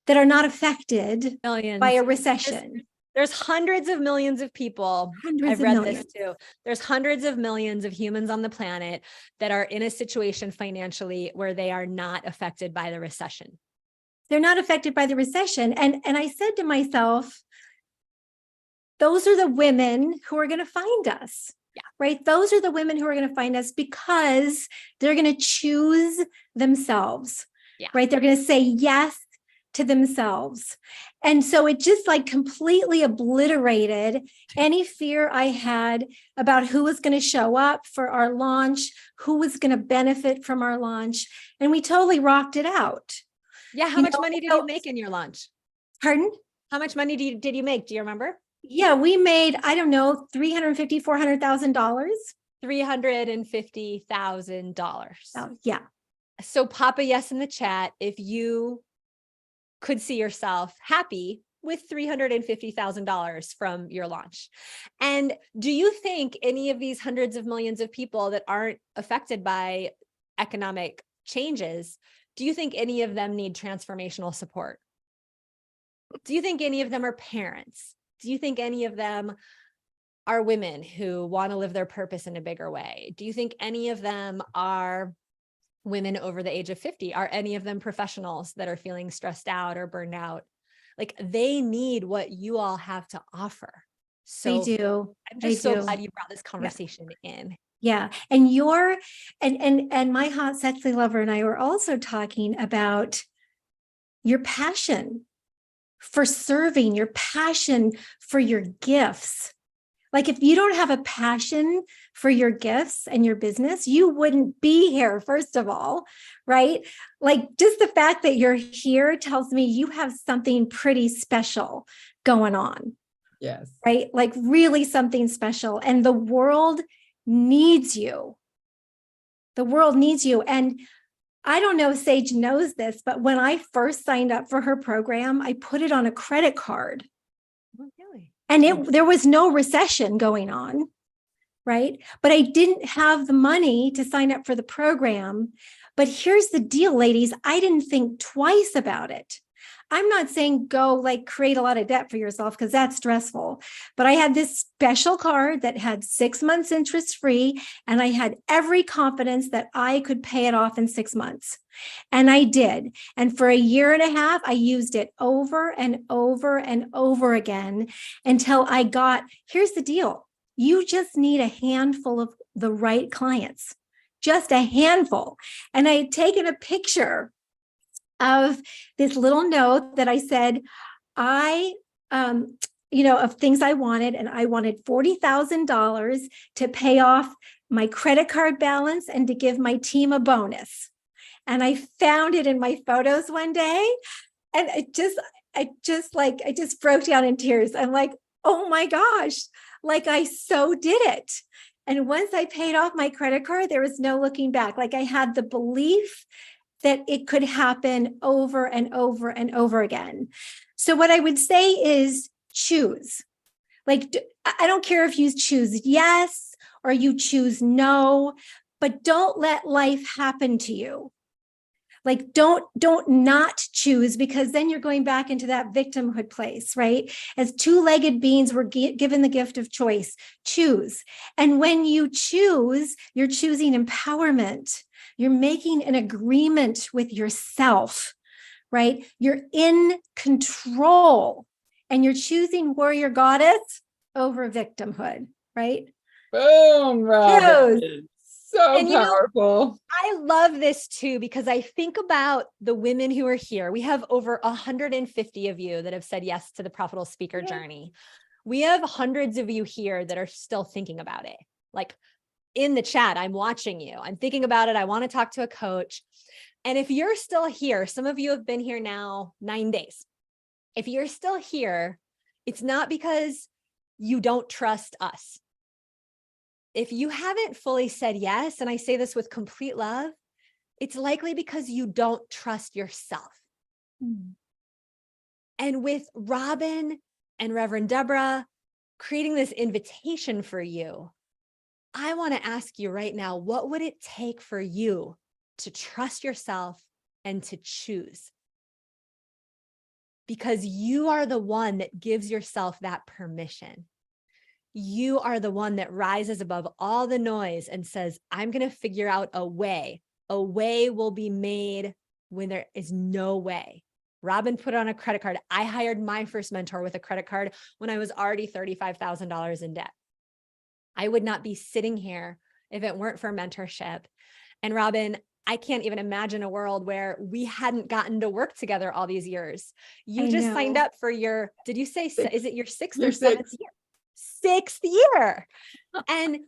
that are not affected by a recession. There's hundreds of millions of people. I've read this too. There's hundreds of millions of humans on the planet that are in a situation financially where they are not affected by the recession. They're not affected by the recession. And I said to myself, those are the women who are going to find us. Yeah. Right. Those are the women who are going to find us because they're going to choose themselves. Yeah. Right. They're going to say yes to themselves. And so it just completely obliterated any fear I had about who was going to show up for our launch, who was going to benefit from our launch. And we totally rocked it out. Yeah. How much money did you make in your launch? Pardon? How much money did you make? Do you remember? Yeah, we made, I don't know, $350,000, $400,000. $350,000. Oh, yeah. So pop a yes in the chat if you could see yourself happy with $350,000 from your launch. And do you think any of these hundreds of millions of people that aren't affected by economic changes, do you think any of them need transformational support? Do you think any of them are parents? Do you think any of them are women who want to live their purpose in a bigger way? Do you think any of them are women over the age of 50? Are any of them professionals that are feeling stressed out or burned out? They need what you all have to offer. So They do. I'm just so glad you brought this conversation in. Yeah. And and my hot sexy lover and I were also talking about your passion for serving, your passion for your gifts. If you don't have a passion for your gifts and your business, you wouldn't be here, first of all, right? Just the fact that you're here tells me you have something pretty special going on. Yes. Right? Really something special. And the world needs you. The world needs you. And I don't know if Sage knows this, but when I first signed up for her program, I put it on a credit card. Oh, really? And there was no recession going on, right? But I didn't have the money to sign up for the program. But here's the deal, ladies. I didn't think twice about it. I'm not saying go create a lot of debt for yourself because that's stressful. But I had this special card that had 6 months interest free, and I had every confidence that I could pay it off in 6 months. And I did. And for a year and a half, I used it over and over and over again until I got, here's the deal. You just need a handful of the right clients, just a handful. And I had taken a picture of this little note that I said, of things I wanted, and I wanted $40,000 to pay off my credit card balance and to give my team a bonus. And I found it in my photos one day, and I just broke down in tears. I'm like, oh my gosh, I so did it. And once I paid off my credit card, there was no looking back. I had the belief that it could happen over and over and over again. So what I would say is choose. I don't care if you choose yes or you choose no, but don't let life happen to you. Don't not choose, because then you're going back into that victimhood place, right? As two-legged beings, we're given the gift of choice. Choose. And when you choose, you're choosing empowerment. You're making an agreement with yourself, right? You're in control, and you're choosing warrior goddess over victimhood, right? Boom, Robin. Choose. So And you know, powerful. I love this too, because I think about the women who are here. We have over 150 of you that have said yes to the Profitable Speaker Journey. We have hundreds of you here that are still thinking about it. Like in the chat, I'm watching you. I'm thinking about it. I want to talk to a coach. And if you're still here, some of you have been here now 9 days. If you're still here, it's not because you don't trust us. If you haven't fully said yes, and I say this with complete love, it's likely because you don't trust yourself. And with Robin and Reverend Deborah creating this invitation for you, I want to ask you right now, what would it take for you to trust yourself and to choose? Because you are the one that gives yourself that permission. You are the one that rises above all the noise and says, I'm going to figure out a way. A way will be made when there is no way. Robin put on a credit card. I hired my first mentor with a credit card when I was already $35,000 in debt. I would not be sitting here if it weren't for mentorship. And Robin, I can't even imagine a world where we hadn't gotten to work together all these years. You just signed up for your, did you say, is it your sixth or seventh year? 6th year. And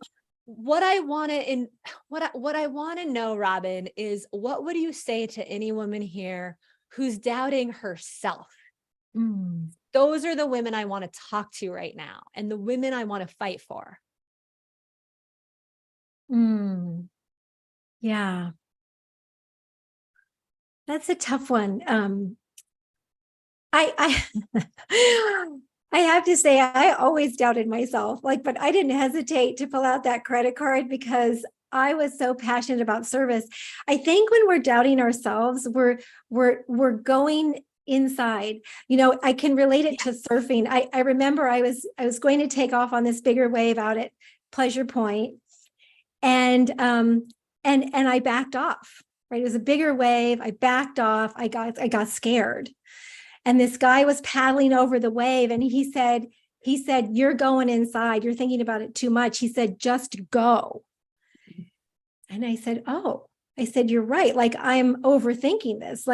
what I want to know, Robin, is what would you say to any woman here who's doubting herself? Those are the women I want to talk to right now, and the women I want to fight for. Yeah. That's a tough one. I I have to say, I always doubted myself, but I didn't hesitate to pull out that credit card because I was so passionate about service. I think when we're doubting ourselves, we're going inside. I can relate it to surfing. I remember I was going to take off on this bigger wave out at Pleasure Point, and I backed off. Right, it was a bigger wave. I backed off. I got scared. And this guy was paddling over the wave, and he said, you're going inside. You're thinking about it too much. He said, just go. And I said, oh, you're right. I'm overthinking this.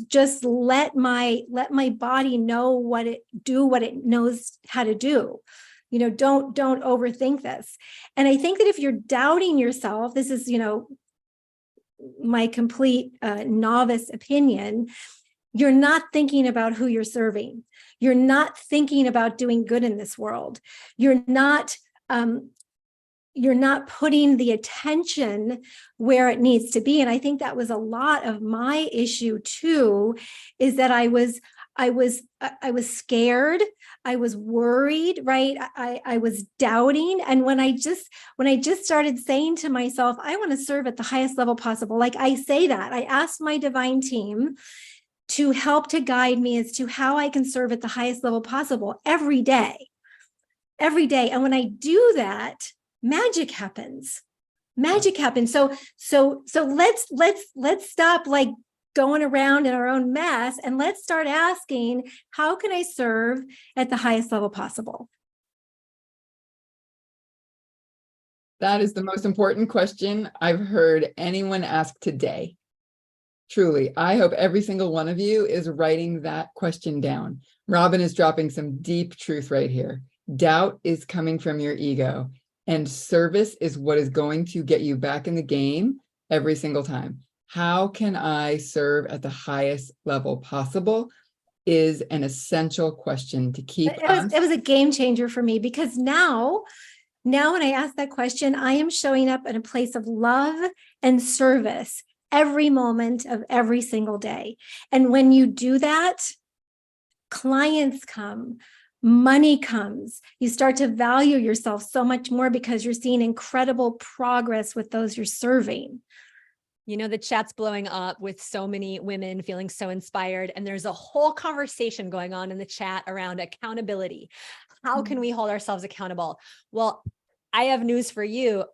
Just let my body know what it knows how to do. Don't overthink this. And I think that if you're doubting yourself, this is, my complete novice opinion, you're not thinking about who you're serving. You're not thinking about doing good in this world. You're not putting the attention where it needs to be. And I think that was a lot of my issue too, is that I was scared. I was worried, right? I was doubting. And when I just started saying to myself, I want to serve at the highest level possible. Like I say that, I asked my divine team to help to guide me as to how I can serve at the highest level possible every day. And when I do that, magic happens. So let's stop going around in our own mess, and let's start asking, how can I serve at the highest level possible? That is the most important question I've heard anyone ask today. Truly, I hope every single one of you is writing that question down. Robin is dropping some deep truth right here. Doubt is coming from your ego, and service is what is going to get you back in the game every single time. How can I serve at the highest level possible is an essential question to keep. It was a game changer for me, because now when I ask that question, I am showing up in a place of love and service every moment of every single day. And when you do that, clients come, money comes. You start to value yourself so much more because you're seeing incredible progress with those you're serving. The chat's blowing up with so many women feeling so inspired. And there's a whole conversation going on in the chat around accountability. How can we hold ourselves accountable? Well, I have news for you.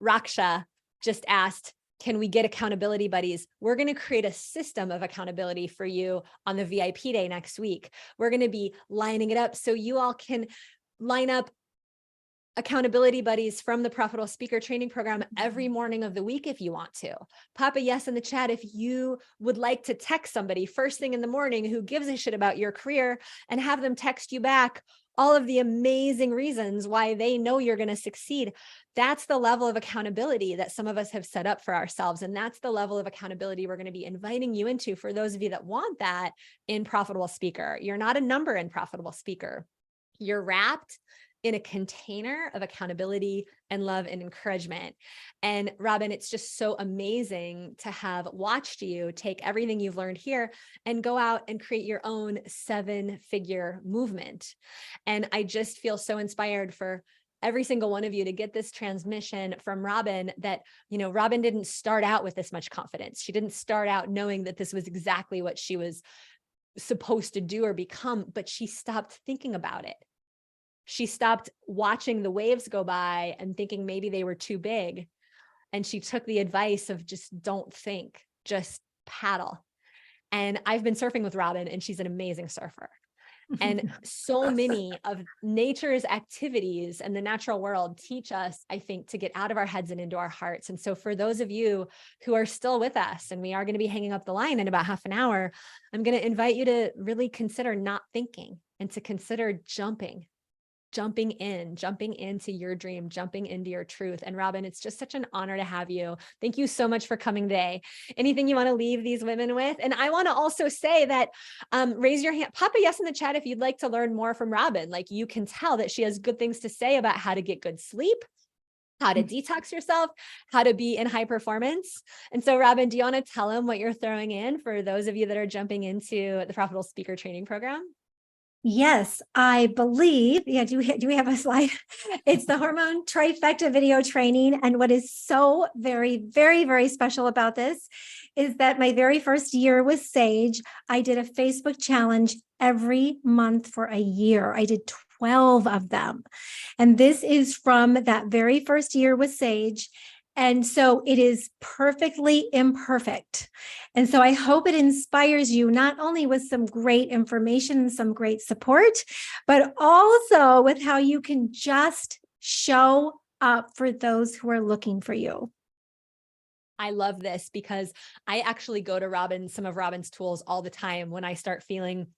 Raksha just asked, can we get accountability buddies? We're going to create a system of accountability for you on the VIP day next week. We're going to be lining it up so you all can line up accountability buddies from the Profitable Speaker Training Program every morning of the week if you want to. Pop a yes in the chat if you would like to text somebody first thing in the morning who gives a shit about your career and have them text you back all of the amazing reasons why they know you're going to succeed. That's the level of accountability that some of us have set up for ourselves. And that's the level of accountability we're going to be inviting you into for those of you that want that in Profitable Speaker. You're not a number in Profitable Speaker. You're wrapped in a container of accountability and love and encouragement. And Robin, it's just so amazing to have watched you take everything you've learned here and go out and create your own 7-figure movement. And I just feel so inspired for every single one of you to get this transmission from Robin that, you know, Robin didn't start out with this much confidence. She didn't start out knowing that this was exactly what she was supposed to do or become, but she stopped thinking about it. She stopped watching the waves go by and thinking maybe they were too big. And she took the advice of just don't think, just paddle. And I've been surfing with Robin and she's an amazing surfer. And so many of nature's activities and the natural world teach us, I think, to get out of our heads and into our hearts. And so for those of you who are still with us, and we are going to be hanging up the line in about half an hour, I'm going to invite you to really consider not thinking and to consider jumping into your dream, jumping into your truth. And Robin, it's just such an honor to have you. Thank you so much for coming today. Anything you want to leave these women with? And I want to also say that raise your hand, pop a yes in the chat if you'd like to learn more from Robin. Like, you can tell that she has good things to say about how to get good sleep, how to detox yourself, how to be in high performance. And so Robin, do you want to tell them what you're throwing in for those of you that are jumping into the Profitable Speaker Training Program? Yes, I believe, do we have a slide? It's the Hormone Trifecta video training. And what is so very, very, very special about this is that my very first year with Sage, I did a Facebook challenge every month for a year. I did 12 of them. And this is from that very first year with Sage. And so it is perfectly imperfect. And so I hope it inspires you not only with some great information and some great support, but also with how you can just show up for those who are looking for you. I love this because I actually go to Robin, some of Robin's tools all the time when I start feeling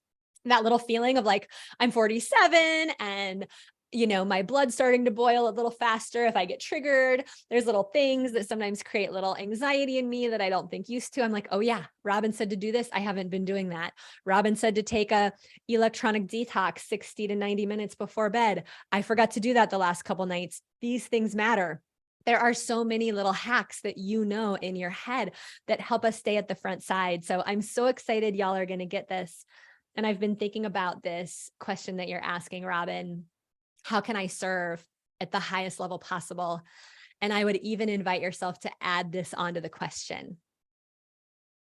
that little feeling of like, I'm 47 and you know, my blood's starting to boil a little faster if I get triggered. There's little things that sometimes create little anxiety in me that I don't think used to. I'm like, oh yeah, Robin said to do this. I haven't been doing that. Robin said to take a electronic detox 60 to 90 minutes before bed. I forgot to do that the last couple nights. These things matter. There are so many little hacks that you know in your head that help us stay at the front side. So I'm so excited y'all are going to get this. And I've been thinking about this question that you're asking, Robin. How can I serve at the highest level possible? And I would even invite yourself to add this onto the question.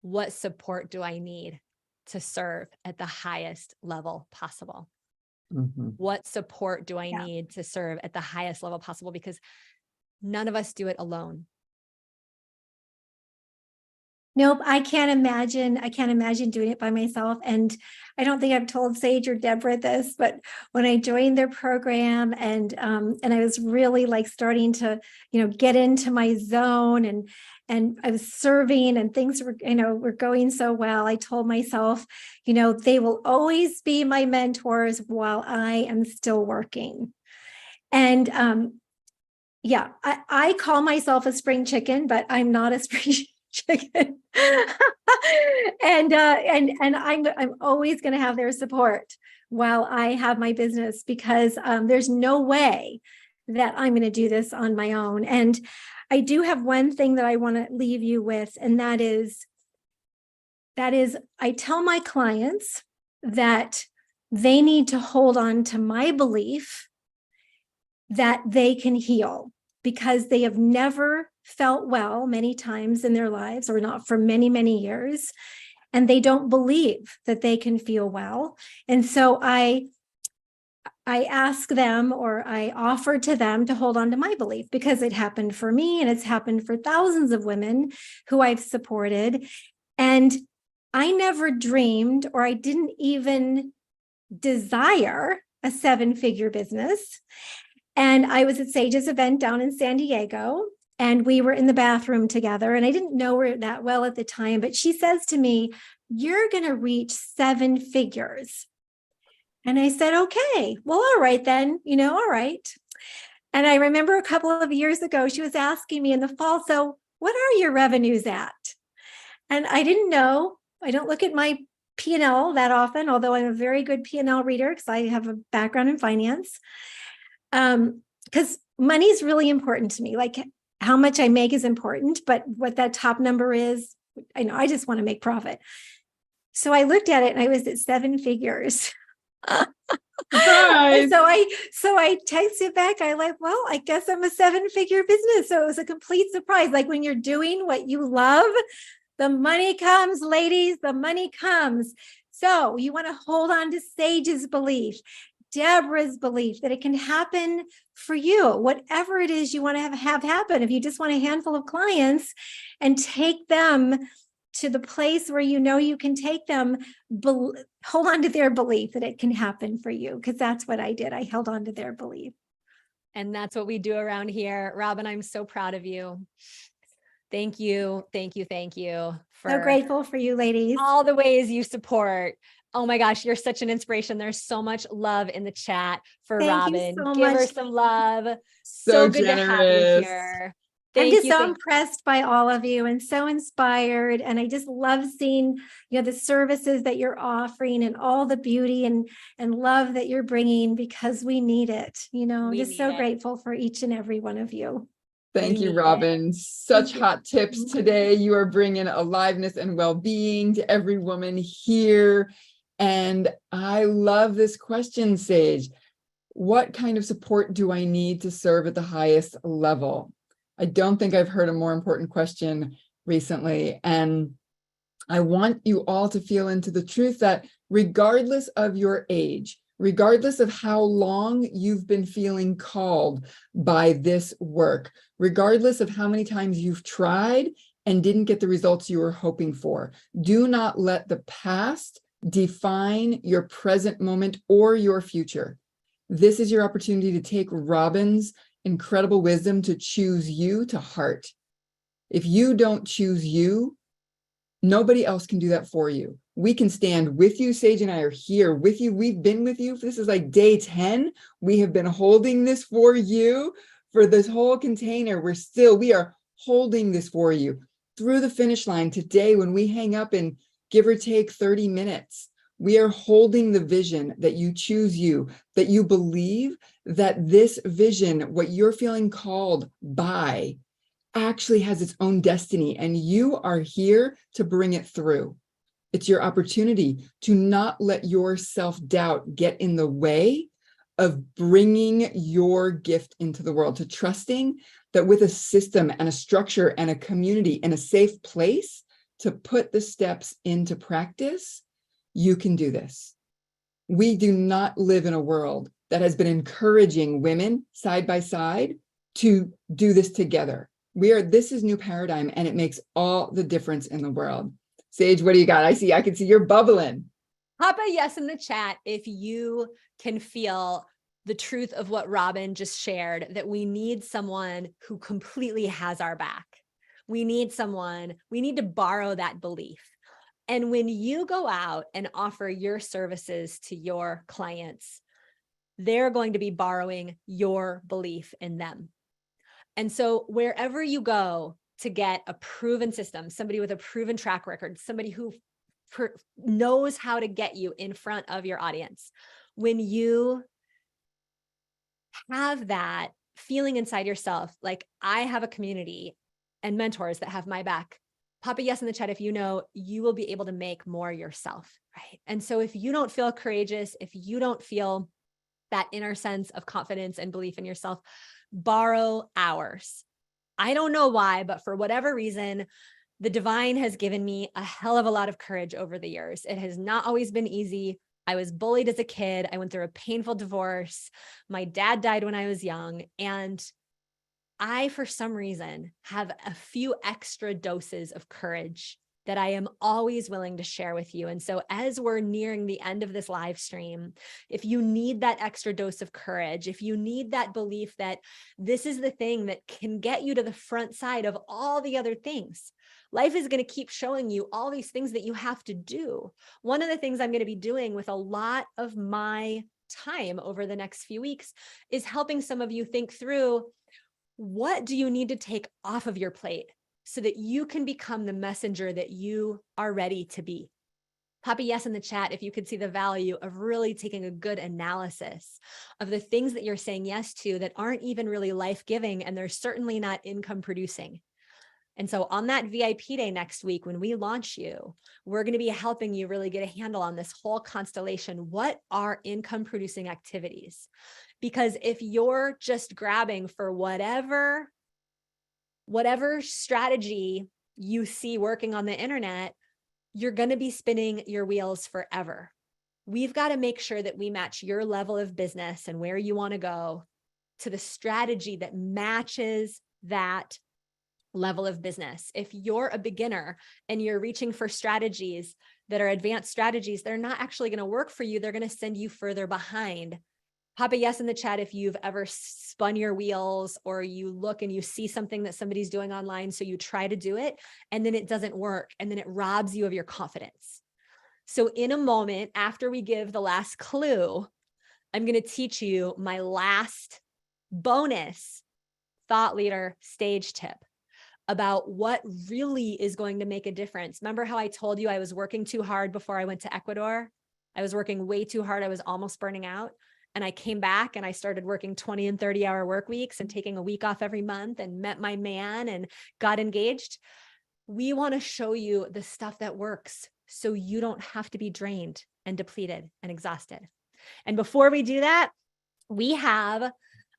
What support do I need to serve at the highest level possible? Mm-hmm. What support do I need to serve at the highest level possible? Because none of us do it alone. Nope, I can't imagine doing it by myself. And I don't think I've told Sage or Deborah this, but when I joined their program and I was really like starting to, get into my zone and I was serving and things were, were going so well. I told myself, they will always be my mentors while I am still working. And I call myself a spring chicken, but I'm not a spring chicken. and I'm always going to have their support while I have my business, because there's no way that I'm going to do this on my own. And I do have one thing that I want to leave you with, and that is I tell my clients that they need to hold on to my belief that they can heal, because they have never felt well many times in their lives, or not for many, many years, and they don't believe that they can feel well. And so I ask them, or I offer to them to hold on to my belief, because it happened for me and it's happened for thousands of women who I've supported. And I never dreamed, or I didn't even desire a 7-figure business. And I was at Sage's event down in San Diego, and we were in the bathroom together. And I didn't know her that well at the time, but she says to me, "You're going to reach 7 figures." And I said, "Okay, well, all right then, all right." And I remember a couple of years ago, she was asking me in the fall, "So what are your revenues at?" And I didn't know. I don't look at my P&L that often, although I'm a very good P&L reader because I have a background in finance. Because money is really important to me. Like how much I make is important, but what that top number is, I know I just want to make profit. So I looked at it and I was at 7 figures. Surprise. So I texted back. I like, well, I guess I'm a 7-figure business. So it was a complete surprise. Like when you're doing what you love, the money comes, ladies, the money comes. So you want to hold on to Sage's belief, Deborah's belief that it can happen for you, whatever it is you want to have happen. If you just want a handful of clients and take them to the place where you can take them, hold on to their belief that it can happen for you, because that's what I did. I held on to their belief. And that's what we do around here. Robin, I'm so proud of you. Thank you. Thank you. Thank you. So grateful for you, ladies. All the ways you support. Oh my gosh, you're such an inspiration. There's so much love in the chat for Robin. Give her some love. So good to have you here. I'm just so impressed by all of you and so inspired. And I just love seeing, the services that you're offering and all the beauty and love that you're bringing, because we need it. Just so grateful for each and every one of you. Thank you, Robin. Such hot tips today. You are bringing aliveness and well-being to every woman here. And I love this question, Sage. What kind of support do I need to serve at the highest level? I don't think I've heard a more important question recently. And I want you all to feel into the truth that regardless of your age, regardless of how long you've been feeling called by this work, regardless of how many times you've tried and didn't get the results you were hoping for, do not let the past define your present moment or your future. This is your opportunity to take Robin's incredible wisdom to choose you to heart. If you don't choose you, nobody else can do that for you. We can stand with you. Sage and I are here with you. We've been with you. This is like day 10. We have been holding this for you for this whole container. We are holding this for you through the finish line today. When we hang up in give or take 30 minutes, we are holding the vision that you choose you, that you believe that this vision, what you're feeling called by, actually has its own destiny, and you are here to bring it through. It's your opportunity to not let your self-doubt get in the way of bringing your gift into the world, to trusting that with a system and a structure and a community and a safe place to put the steps into practice, you can do this. We do not live in a world that has been encouraging women side by side to do this together. This is new paradigm, and it makes all the difference in the world. Sage, what do you got? I can see you're bubbling. Pop a yes in the chat if you can feel the truth of what Robin just shared, that we need someone who completely has our back. We need to borrow that belief. And when you go out and offer your services to your clients, they're going to be borrowing your belief in them. And so wherever you go to get a proven system, somebody with a proven track record, somebody who knows how to get you in front of your audience, when you have that feeling inside yourself, like I have a community and mentors that have my back, pop a yes in the chat if you know you will be able to make more yourself, right? And so if you don't feel courageous, if you don't feel that inner sense of confidence and belief in yourself, borrow ours. I don't know why, but for whatever reason, the divine has given me a hell of a lot of courage over the years. It has not always been easy. I was bullied as a kid. I went through a painful divorce. My dad died when I was young. And I, for some reason, have a few extra doses of courage that I am always willing to share with you. And so as we're nearing the end of this live stream, if you need that extra dose of courage, if you need that belief that this is the thing that can get you to the front side of all the other things, life is going to keep showing you all these things that you have to do. One of the things I'm going to be doing with a lot of my time over the next few weeks is helping some of you think through, what do you need to take off of your plate so that you can become the messenger that you are ready to be? Pop a yes in the chat if you could see the value of really taking a good analysis of the things that you're saying yes to that aren't even really life-giving, and they're certainly not income producing. And so on that VIP day next week, when we launch you, we're going to be helping you really get a handle on this whole constellation. What are income producing activities? Because if you're just grabbing for whatever strategy you see working on the internet, you're going to be spinning your wheels forever. We've got to make sure that we match your level of business and where you want to go to the strategy that matches that level of business. If you're a beginner and you're reaching for strategies that are advanced strategies, they're not actually going to work for you. They're going to send you further behind. Pop a yes in the chat if you've ever spun your wheels, or you look and you see something that somebody's doing online, so you try to do it and then it doesn't work, and then it robs you of your confidence. So in a moment, after we give the last clue, I'm going to teach you my last bonus thought leader stage tip about what really is going to make a difference. Remember how I told you I was working too hard before I went to Ecuador? I was working way too hard. I was almost burning out. And I came back and I started working 20 and 30-hour work weeks and taking a week off every month, and met my man and got engaged. We want to show you the stuff that works so you don't have to be drained and depleted and exhausted. And before we do that, we have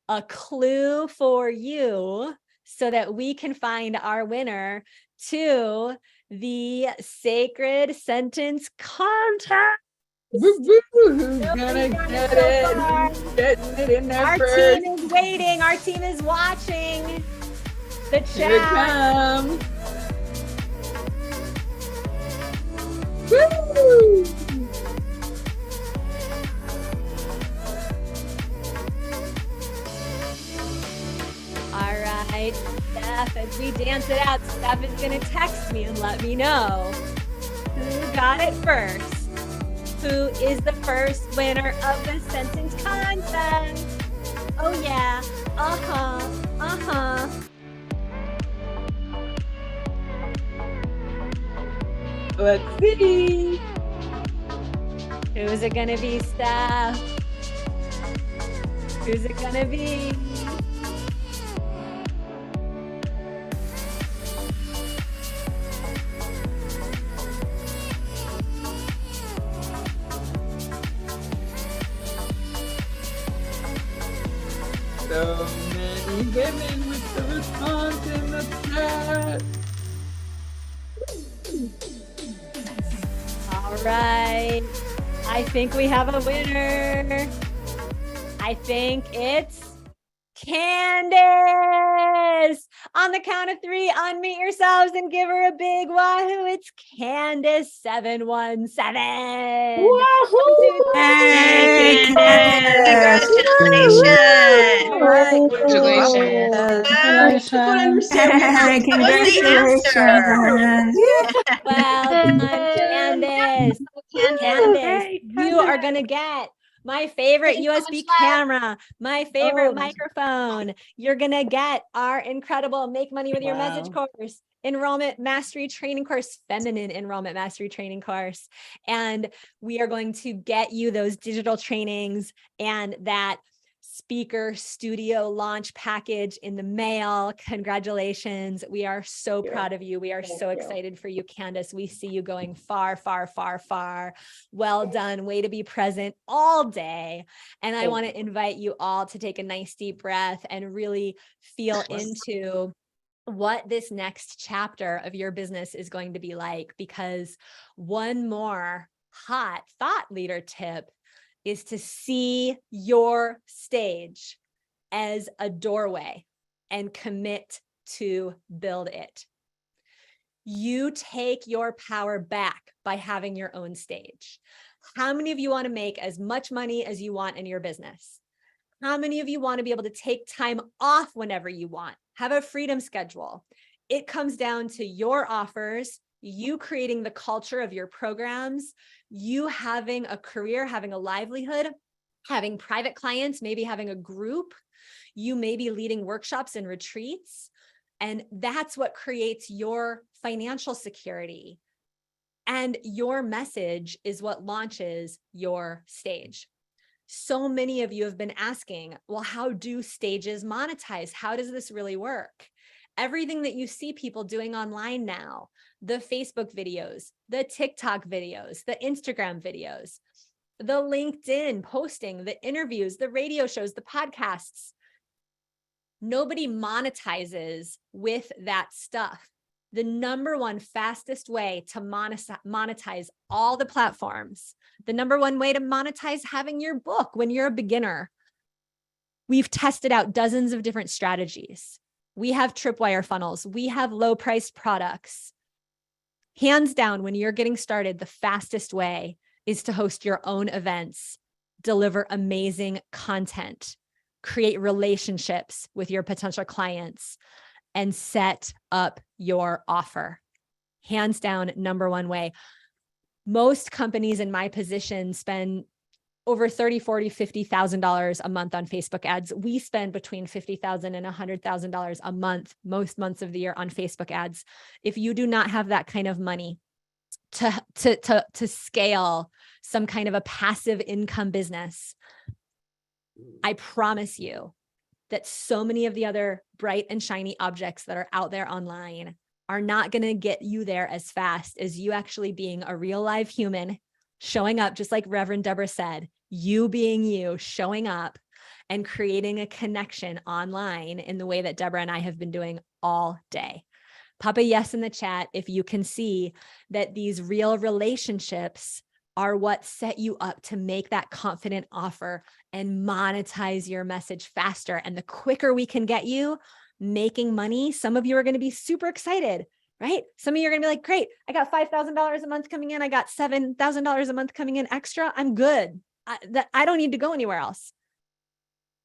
a clue for you so that we can find our winner to the Sacred Sentence Contest. Woo, woo, who's gonna get it? Who's getting it in there Our first? team is waiting. Our team is watching the chat. Here it comes. Woo! All right, Steph, as we dance it out, Steph is going to text me and let me know who got it first. Who is the first winner of the sentence contest? Oh yeah, Let's see. Who's it gonna be, Steph? Who's it gonna be? So many women with the response in the chat. All right, I think we have a winner. I think it's Candace. On the count of 3, unmute yourselves and give her a big wahoo. It's Candace 717. Wahoo! Hey, Candace! Congratulations! Congratulations! Well done, Candace. Candace, you are going to get my favorite USB camera, my favorite microphone. You're going to get our incredible Make Money with Your Message course, enrollment mastery training course, feminine enrollment mastery training course. And we are going to get you those digital trainings and that speaker studio launch package in the mail. Congratulations. We are so proud of you. We are so excited for you, Candace. We see you going far, far, far, far. Well done. Way to be present all day. And I want to invite you all to take a nice deep breath and really feel into what this next chapter of your business is going to be like, because one more hot thought leader tip is to see your stage as a doorway and commit to build it. You take your power back by having your own stage. How many of you want to make as much money as you want in your business? How many of you want to be able to take time off whenever you want? Have a freedom schedule. It comes down to your offers, you creating the culture of your programs, you having a career, having a livelihood, having private clients, maybe having a group. You may be leading workshops and retreats. And that's what creates your financial security. And your message is what launches your stage. So many of you have been asking, well, how do stages monetize? How does this really work? Everything that you see people doing online now, the Facebook videos, the TikTok videos, the Instagram videos, the LinkedIn posting, the interviews, the radio shows, the podcasts. Nobody monetizes with that stuff. The number one fastest way to monetize all the platforms, the number one way to monetize having your book when you're a beginner. We've tested out dozens of different strategies. We have tripwire funnels. We have low-priced products. Hands down, when you're getting started, the fastest way is to host your own events, deliver amazing content, create relationships with your potential clients, and set up your offer. Hands down, number one way. Most companies in my position spend over $30,000, $40,000, $50,000 a month on Facebook ads. We spend between $50,000 and $100,000 a month, most months of the year, on Facebook ads. If you do not have that kind of money to scale some kind of a passive income business, I promise you that so many of the other bright and shiny objects that are out there online are not going to get you there as fast as you actually being a real live human, showing up, just like Reverend Deborah said, you being you, showing up and creating a connection online in the way that Deborah and I have been doing all day. Pop a yes in the chat if you can see that these real relationships are what set you up to make that confident offer and monetize your message faster. And the quicker we can get you making money, some of you are going to be super excited, right? Some of you are going to be like, great, I got $5,000 a month coming in. I got $7,000 a month coming in extra. I'm good. I don't need to go anywhere else.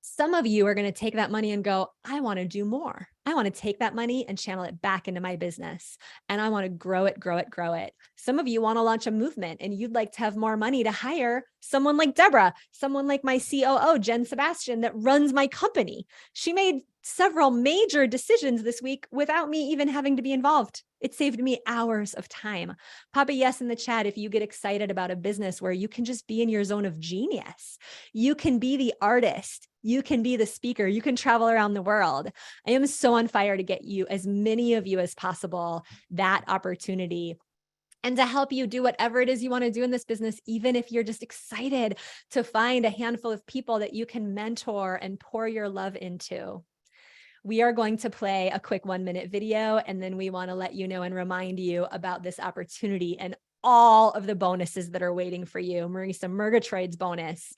Some of you are going to take that money and go, I want to do more. I want to take that money and channel it back into my business. And I want to grow it, grow it, grow it. Some of you want to launch a movement and you'd like to have more money to hire someone like Deborah, someone like my COO, Jen Sebastian, that runs my company. She made several major decisions this week without me even having to be involved. It saved me hours of time. Pop a yes in the chat if you get excited about a business where you can just be in your zone of genius. You can be the artist. You can be the speaker. You can travel around the world. I am so on fire to get you, as many of you as possible, that opportunity and to help you do whatever it is you want to do in this business, even if you're just excited to find a handful of people that you can mentor and pour your love into. We are going to play a quick 1-minute video, and then we want to let you know and remind you about this opportunity and all of the bonuses that are waiting for you. Marisa Murgatroyd's bonus,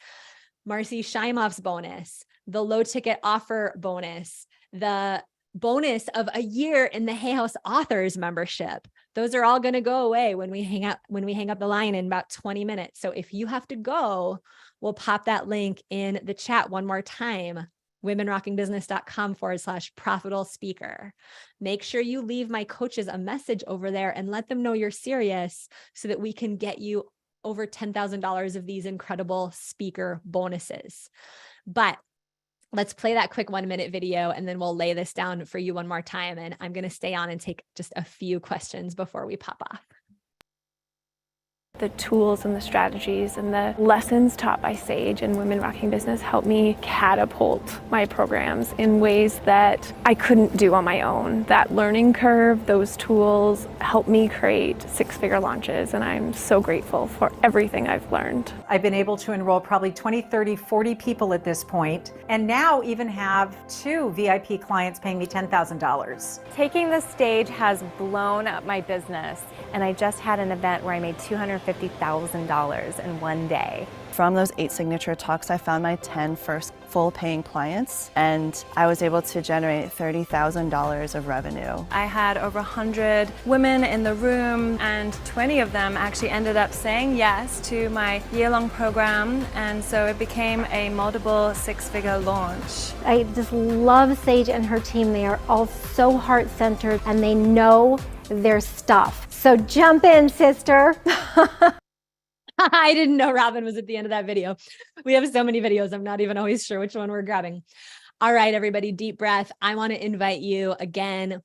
Marcy Shimoff's bonus, the low ticket offer bonus, the bonus of a year in the Hay House Authors membership. Those are all going to go away when we hang up the line in about 20 minutes. So if you have to go, we'll pop that link in the chat one more time. womenrockingbusiness.com/profitable speaker. Make sure you leave my coaches a message over there and let them know you're serious so that we can get you over $10,000 of these incredible speaker bonuses. But let's play that quick 1-minute video and then we'll lay this down for you one more time. And I'm going to stay on and take just a few questions before we pop off. The tools and the strategies and the lessons taught by Sage and Women Rocking Business helped me catapult my programs in ways that I couldn't do on my own. That learning curve, those tools helped me create 6-figure launches, and I'm so grateful for everything I've learned. I've been able to enroll probably 20, 30, 40 people at this point, and now even have 2 VIP clients paying me $10,000. Taking the stage has blown up my business, and I just had an event where I made $250,000 in one day. From those 8 signature talks, I found my 10 first full paying clients, and I was able to generate $30,000 of revenue. I had over 100 women in the room, and 20 of them actually ended up saying yes to my year-long program, and so it became a multiple 6-figure launch. I just love Sage and her team. They are all so heart-centered and they know their stuff. So jump in, sister. I didn't know Robin was at the end of that video. We have so many videos. I'm not even always sure which one we're grabbing. All right, everybody, deep breath. I want to invite you again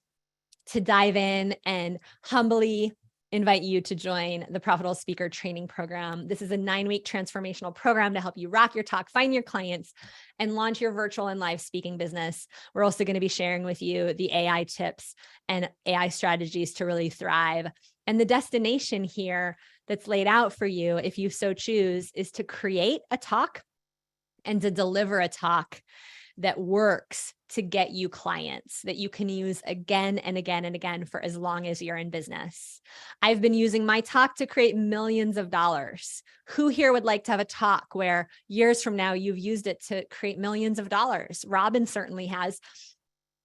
to dive in and humbly invite you to join the Profitable Speaker Training Program. This is a 9-week transformational program to help you rock your talk, find your clients, and launch your virtual and live speaking business. We're also going to be sharing with you the AI tips and AI strategies to really thrive. And the destination here that's laid out for you, if you so choose, is to create a talk and to deliver a talk that works to get you clients that you can use again and again and again for as long as you're in business. I've been using my talk to create millions of dollars. Who here would like to have a talk where years from now you've used it to create millions of dollars? Robin certainly has.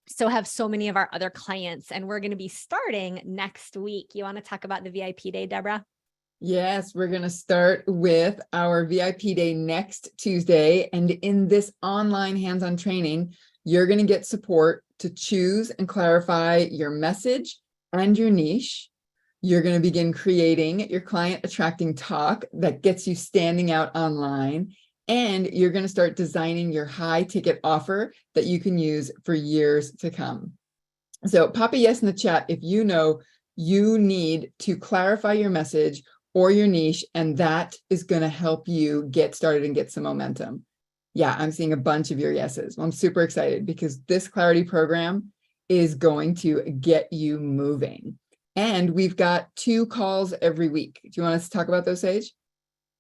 So have so many of our other clients, and we're going to be starting next week. You want to talk about the VIP day, Deborah? Yes, we're going to start with our VIP day next Tuesday. And in this online hands-on training, you're going to get support to choose and clarify your message and your niche. You're going to begin creating your client attracting talk that gets you standing out online. And you're going to start designing your high ticket offer that you can use for years to come. So pop a yes in the chat if you know you need to clarify your message or your niche, and that is going to help you get started and get some momentum. Yeah, I'm seeing a bunch of your yeses. Well, I'm super excited because this clarity program is going to get you moving. And we've got 2 calls every week. Do you want us to talk about those, Sage?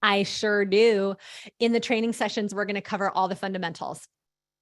I sure do. In the training sessions, we're going to cover all the fundamentals.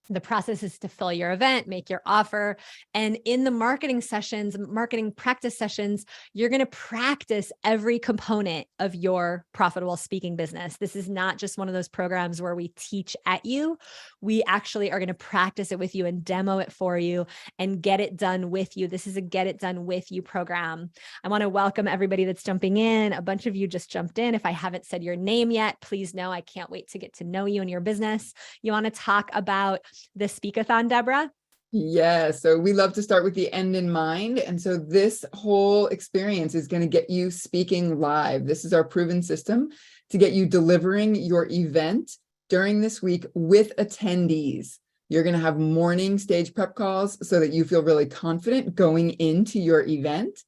The process is to fill your event, make your offer. And in the marketing sessions, marketing practice sessions, you're going to practice every component of your profitable speaking business. This is not just one of those programs where we teach at you. We actually are going to practice it with you and demo it for you and get it done with you. This is a get it done with you program. I want to welcome everybody that's jumping in. A bunch of you just jumped in. If I haven't said your name yet, please know I can't wait to get to know you and your business. You want to talk about the Speakathon, Deborah? Yeah, so we love to start with the end in mind. And so this whole experience is going to get you speaking live. This is our proven system to get you delivering your event during this week with attendees. You're going to have morning stage prep calls so that you feel really confident going into your event.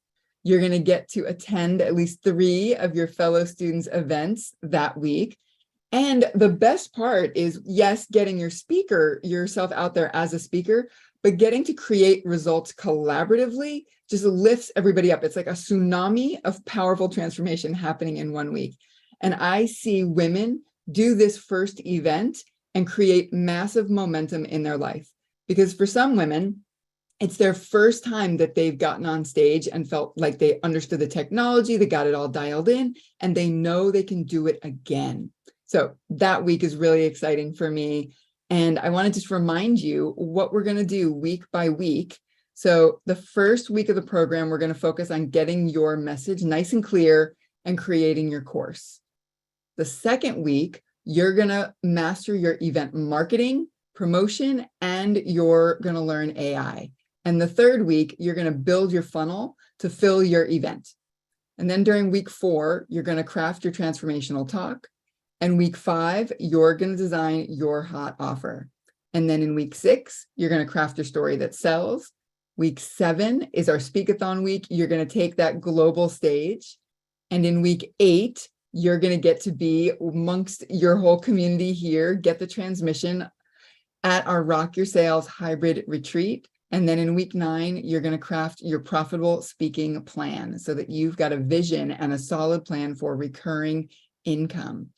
You're going to get to attend at least 3 of your fellow students' events that week. And the best part is, yes, getting yourself out there as a speaker, but getting to create results collaboratively just lifts everybody up. It's like a tsunami of powerful transformation happening in 1 week. And I see women do this first event and create massive momentum in their life. Because for some women, it's their first time that they've gotten on stage and felt like they understood the technology, they got it all dialed in, and they know they can do it again. So that week is really exciting for me. And I want to just remind you what we're going to do week by week. So the first week of the program, we're going to focus on getting your message nice and clear and creating your course. The second week, you're going to master your event marketing, promotion, and you're going to learn AI. And the third week, you're going to build your funnel to fill your event. And then during week 4, you're going to craft your transformational talk. And week 5, you're going to design your hot offer. And then in week 6, you're going to craft your story that sells. Week 7 is our Speakathon week. You're going to take that global stage. And in week 8, you're going to get to be amongst your whole community here, get the transmission at our Rock Your Sales hybrid retreat. And then in week 9, you're going to craft your profitable speaking plan so that you've got a vision and a solid plan for recurring income.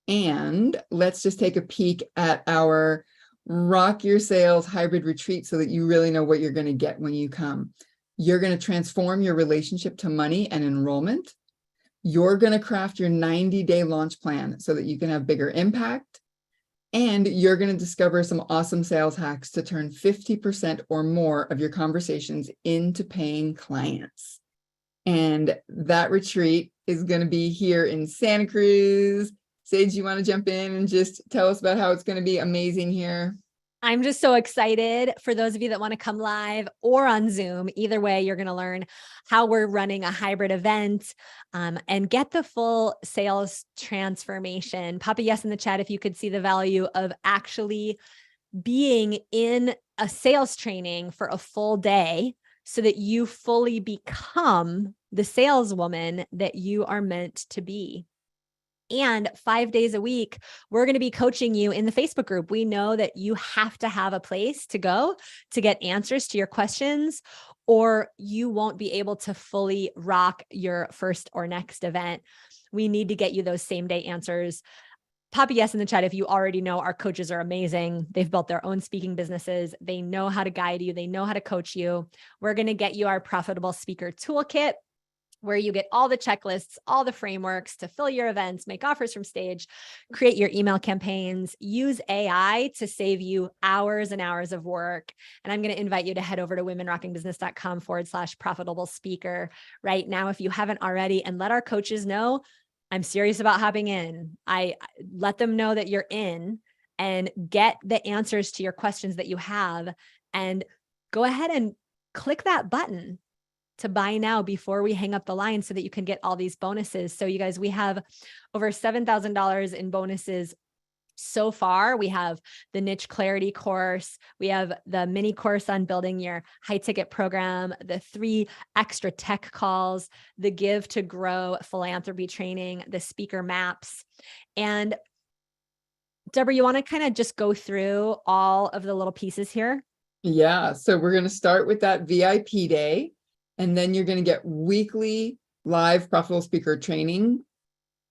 And let's just take a peek at our Rock Your Sales hybrid retreat so that you really know what you're going to get when you come. You're going to transform your relationship to money and enrollment. You're going to craft your 90-day launch plan so that you can have bigger impact. And you're going to discover some awesome sales hacks to turn 50% or more of your conversations into paying clients. And that retreat is going to be here in Santa Cruz. Sage, you want to jump in and just tell us about how it's going to be amazing here? I'm just so excited for those of you that want to come live or on Zoom. Either way, you're going to learn how we're running a hybrid event and get the full sales transformation. Pop a yes in the chat if you could see the value of actually being in a sales training for a full day so that you fully become the saleswoman that you are meant to be. And 5 days a week, we're going to be coaching you in the Facebook group. We know that you have to have a place to go to get answers to your questions, or you won't be able to fully rock your first or next event. We need to get you those same day answers. Pop a yes in the chat if you already know our coaches are amazing. They've built their own speaking businesses. They know how to guide you. They know how to coach you. We're going to get you our Profitable Speaker Toolkit, where you get all the checklists, all the frameworks to fill your events, make offers from stage, create your email campaigns, use AI to save you hours and hours of work. And I'm going to invite you to head over to womenrockingbusiness.com/profitable speaker right now if you haven't already, and let our coaches know I'm serious about hopping in. I let them know that you're in, and get the answers to your questions that you have, and go ahead and click that button to buy now before we hang up the line so that you can get all these bonuses. So you guys, we have over $7,000 in bonuses so far. We have the niche clarity course. We have the mini course on building your high ticket program, the 3 extra tech calls, the Give to Grow philanthropy training, the speaker maps. And Deborah, you want to kind of just go through all of the little pieces here? Yeah. So we're going to start with that VIP day. And then you're going to get weekly live profitable speaker training.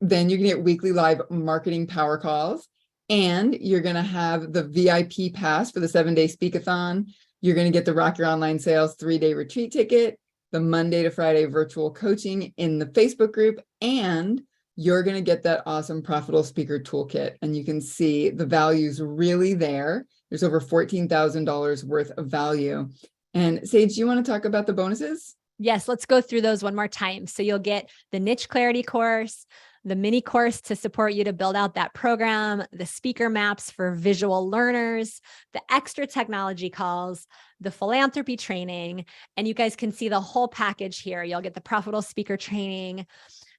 Then you're going to get weekly live marketing power calls. And you're going to have the VIP pass for the 7-day speakathon. You're going to get the Rock Your Online Sales 3-day retreat ticket, the Monday to Friday virtual coaching in the Facebook group, and you're going to get that awesome profitable speaker toolkit. And you can see the value's really there. There's over $14,000 worth of value. And Sage, do you want to talk about the bonuses? Yes, let's go through those one more time. So you'll get the niche clarity course, the mini course to support you to build out that program, the speaker maps for visual learners, the extra technology calls, the philanthropy training, and you guys can see the whole package here. You'll get the profitable speaker training,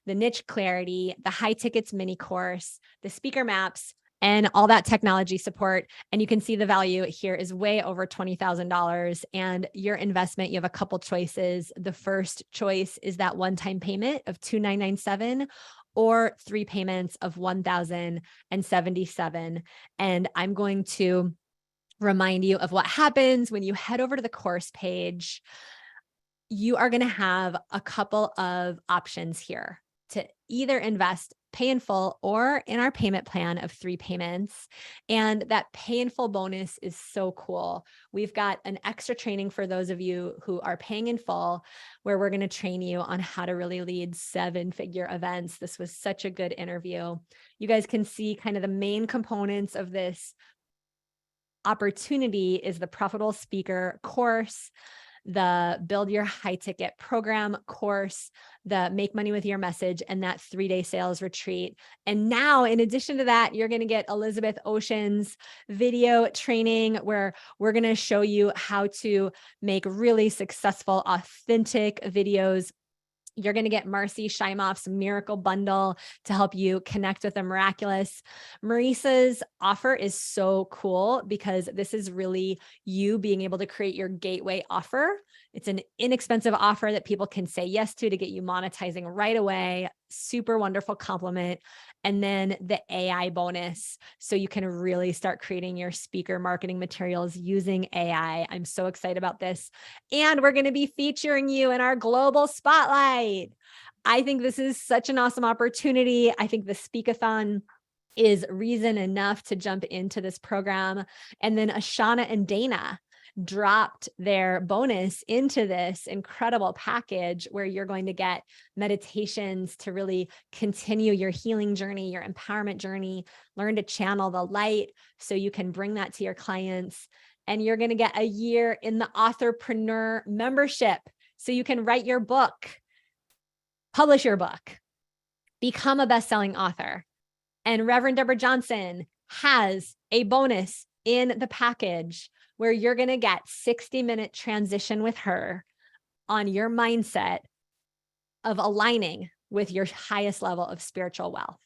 the niche clarity, the high tickets mini course, the speaker maps, and all that technology support. And you can see the value here is way over $20,000. And your investment, you have a couple choices. The first choice is that one-time payment of $2,997 or 3 payments of $1,077. And I'm going to remind you of what happens when you head over to the course page. You are going to have a couple of options here to either invest pay in full or in our payment plan of 3 payments. And that pay in full bonus is so cool. We've got an extra training for those of you who are paying in full, where we're going to train you on how to really lead 7-figure events. This was such a good interview. You guys can see kind of the main components of this opportunity is the profitable speaker course, the build your high ticket program course, the make money with your message, and that 3-day sales retreat. And now, in addition to that, you're going to get Elizabeth Ocean's video training, where we're going to show you how to make really successful, authentic videos. You're going to get Marcy Scheimoff's Miracle Bundle to help you connect with the miraculous. Marisa's offer is so cool because this is really you being able to create your gateway offer. It's an inexpensive offer that people can say yes to get you monetizing right away. Super wonderful compliment. And then the AI bonus, so you can really start creating your speaker marketing materials using AI. I'm so excited about this. And we're going to be featuring you in our global spotlight. I think this is such an awesome opportunity. I think the Speakathon is reason enough to jump into this program. And then Ashana and Dana, dropped their bonus into this incredible package where you're going to get meditations to really continue your healing journey, your empowerment journey, learn to channel the light so you can bring that to your clients. And you're going to get a year in the Authorpreneur membership so you can write your book, publish your book, become a best-selling author. And Reverend Deborah Johnson has a bonus in the package where you're going to get 60-minute transition with her on your mindset of aligning with your highest level of spiritual wealth.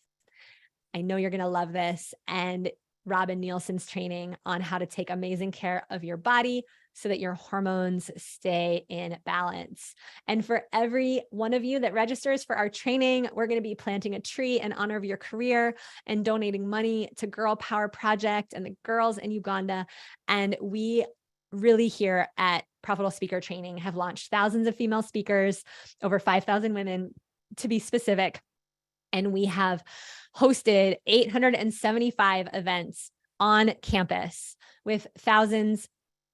I know you're going to love this. And Robin Nielsen's training on how to take amazing care of your body so that your hormones stay in balance. And for every one of you that registers for our training, we're going to be planting a tree in honor of your career and donating money to Girl Power Project and the girls in Uganda. And we really here at Profitable Speaker Training have launched thousands of female speakers, over 5,000 women to be specific. And we have hosted 875 events on campus with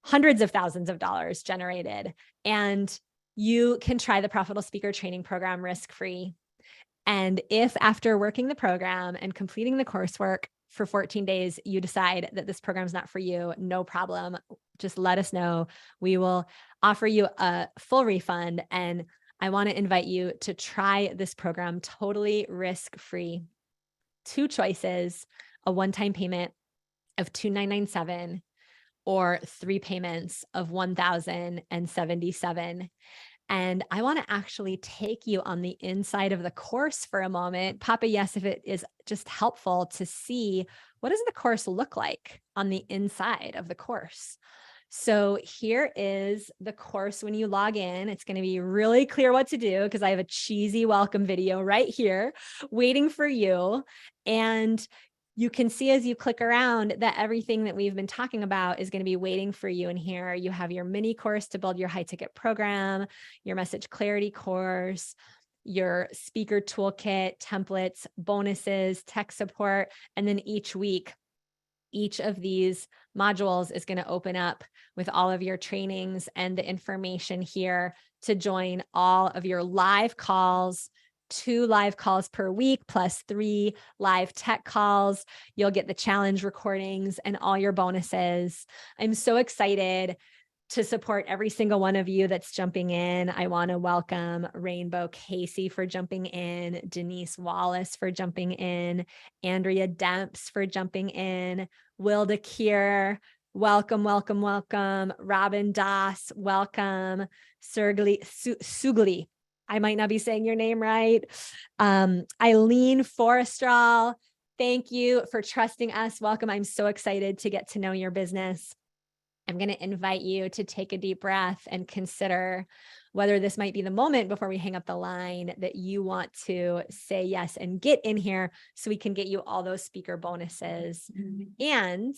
hundreds of thousands of dollars generated. And you can try the Profitable Speaker Training Program risk-free. And if after working the program and completing the coursework for 14 days, you decide that this program is not for you, no problem. Just let us know. We will offer you a full refund. And I want to invite you to try this program totally risk-free. 2 choices, a one-time payment of $2,997 or 3 payments of $1,077. And I want to actually take you on the inside of the course for a moment. Papa, yes, if it is just helpful to see what does the course look like on the inside of the course. So here is the course when you log in. It's going to be really clear what to do because I have a cheesy welcome video right here waiting for you. And you can see as you click around that everything that we've been talking about is going to be waiting for you in here. You have your mini course to build your high ticket program, your message clarity course, your speaker toolkit, templates, bonuses, tech support, and then each week, each of these modules is going to open up with all of your trainings and the information here to join all of your live calls, 2 live calls per week, plus 3 live tech calls. You'll get the challenge recordings and all your bonuses. I'm so excited to support every single one of you that's jumping in. I want to welcome Rainbow Casey for jumping in, Denise Wallace for jumping in, Andrea Demps for jumping in, Wilda Kier, welcome, welcome, welcome, Robin Das, welcome, Sugli, I might not be saying your name right, Eileen Forestral, thank you for trusting us, welcome. I'm so excited to get to know your business. I'm going to invite you to take a deep breath and consider whether this might be the moment before we hang up the line that you want to say yes and get in here so we can get you all those speaker bonuses. And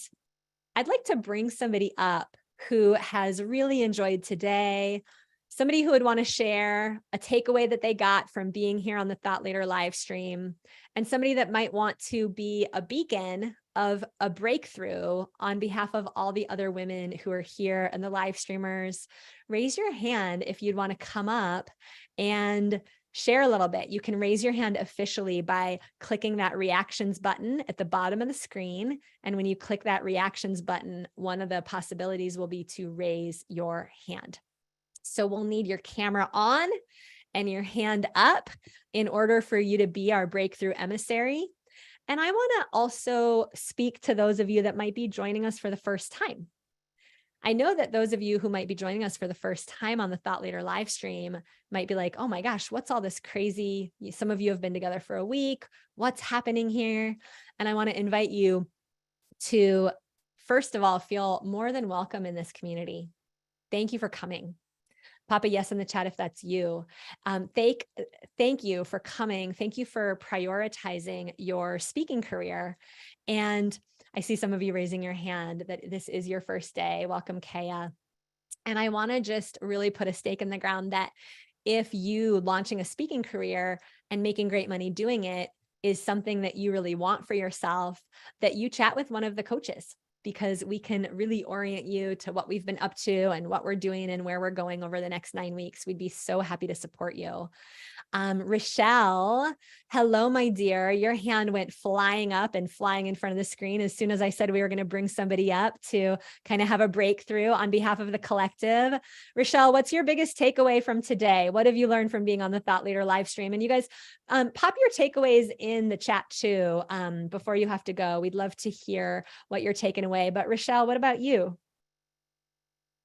I'd like to bring somebody up who has really enjoyed today, somebody who would want to share a takeaway that they got from being here on the Thought Leader live stream, and somebody that might want to be a beacon of a breakthrough on behalf of all the other women who are here and the live streamers. Raise your hand if you'd want to come up and share a little bit. You can raise your hand officially by clicking that reactions button at the bottom of the screen. And when you click that reactions button, one of the possibilities will be to raise your hand. So we'll need your camera on and your hand up in order for you to be our breakthrough emissary. And I want to also speak to those of you that might be joining us for the first time. I know that those of you who might be joining us for the first time on the Thought Leader live stream might be like, oh my gosh, what's all this crazy? Some of you have been together for a week. What's happening here? And I want to invite you to, first of all, feel more than welcome in this community. Thank you for coming. Papa yes in the chat if that's you. Thank you for coming. Thank you for prioritizing your speaking career. And I see some of you raising your hand that this is your first day. Welcome, Kaya. And I want to just really put a stake in the ground that if you launching a speaking career and making great money doing it is something that you really want for yourself, that you chat with one of the coaches. because we can really orient you to what we've been up to and what we're doing and where we're going over the next 9 weeks. We'd be so happy to support you. Rochelle, hello, my dear. Your hand went flying up and flying in front of the screen as soon as I said we were going to bring somebody up to kind of have a breakthrough on behalf of the collective. Rochelle, what's your biggest takeaway from today? What have you learned from being on the Thought Leader live stream? And you guys, pop your takeaways in the chat too, before you have to go. We'd love to hear what you're taking away. But Rochelle, what about you?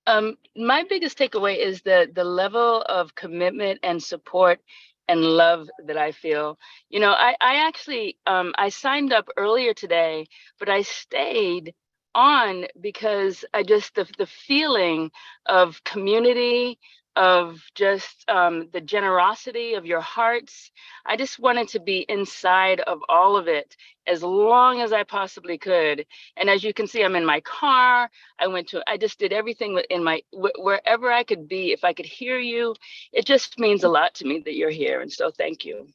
My biggest takeaway is the level of commitment and support and love that I feel. You know, I actually, I signed up earlier today, but I stayed on because I just, the feeling of community, of just the generosity of your hearts. I just wanted to be inside of all of it as long as I possibly could. And as you can see, I'm in my car. I just did everything in my, wherever I could be. If I could hear you, it just means a lot to me that you're here. And so thank you.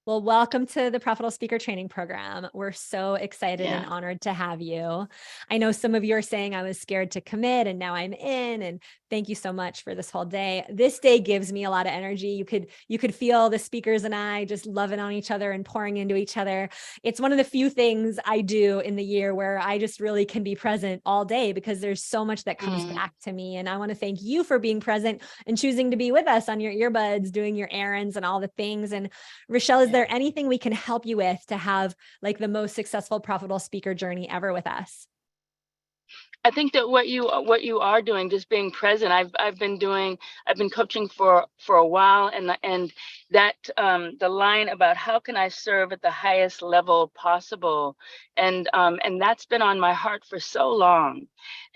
Well, welcome to the Profitable Speaker Training Program. We're so excited and honored to have you. I know some of you are saying I was scared to commit and now I'm in, and thank you so much for this whole day. This day gives me a lot of energy. You could feel the speakers and I just loving on each other and pouring into each other. It's one of the few things I do in the year where I just really can be present all day because there's so much that comes back to me. And I want to thank you for being present and choosing to be with us on your earbuds, doing your errands and all the things. And Rochelle, is there anything we can help you with to have like the most successful profitable speaker journey ever with us? I think that what you are doing, just being present. I've been coaching for a while, and that the line about how can I serve at the highest level possible, and that's been on my heart for so long,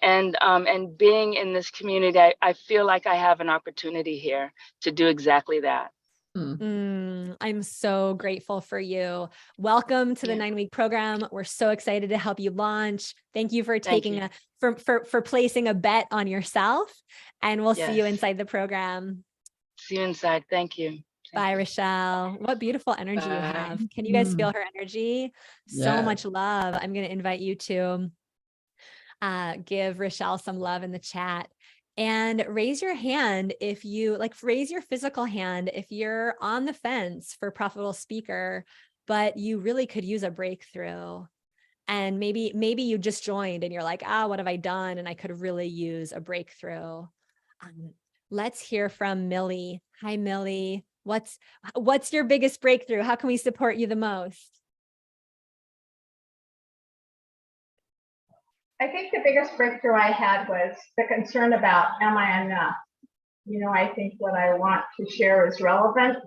and being in this community, I feel like I have an opportunity here to do exactly that. I'm so grateful for you. Welcome to the 9-week program. We're so excited to help you launch. Thank you for taking for placing a bet on yourself, and we'll see you inside the program. See you inside. Thank you. Bye, Rochelle. What beautiful energy you have. Can you guys feel her energy? So much love. I'm going to invite you to give Rochelle some love in the chat. And raise your hand if you raise your physical hand if you're on the fence for profitable speaker, but you really could use a breakthrough. And maybe you just joined and you're like, what have I done? And I could really use a breakthrough. Let's hear from Millie. Hi, Millie. What's your biggest breakthrough? How can we support you the most? I think the biggest breakthrough I had was the concern about, am I enough? You know, I think what I want to share is relevant,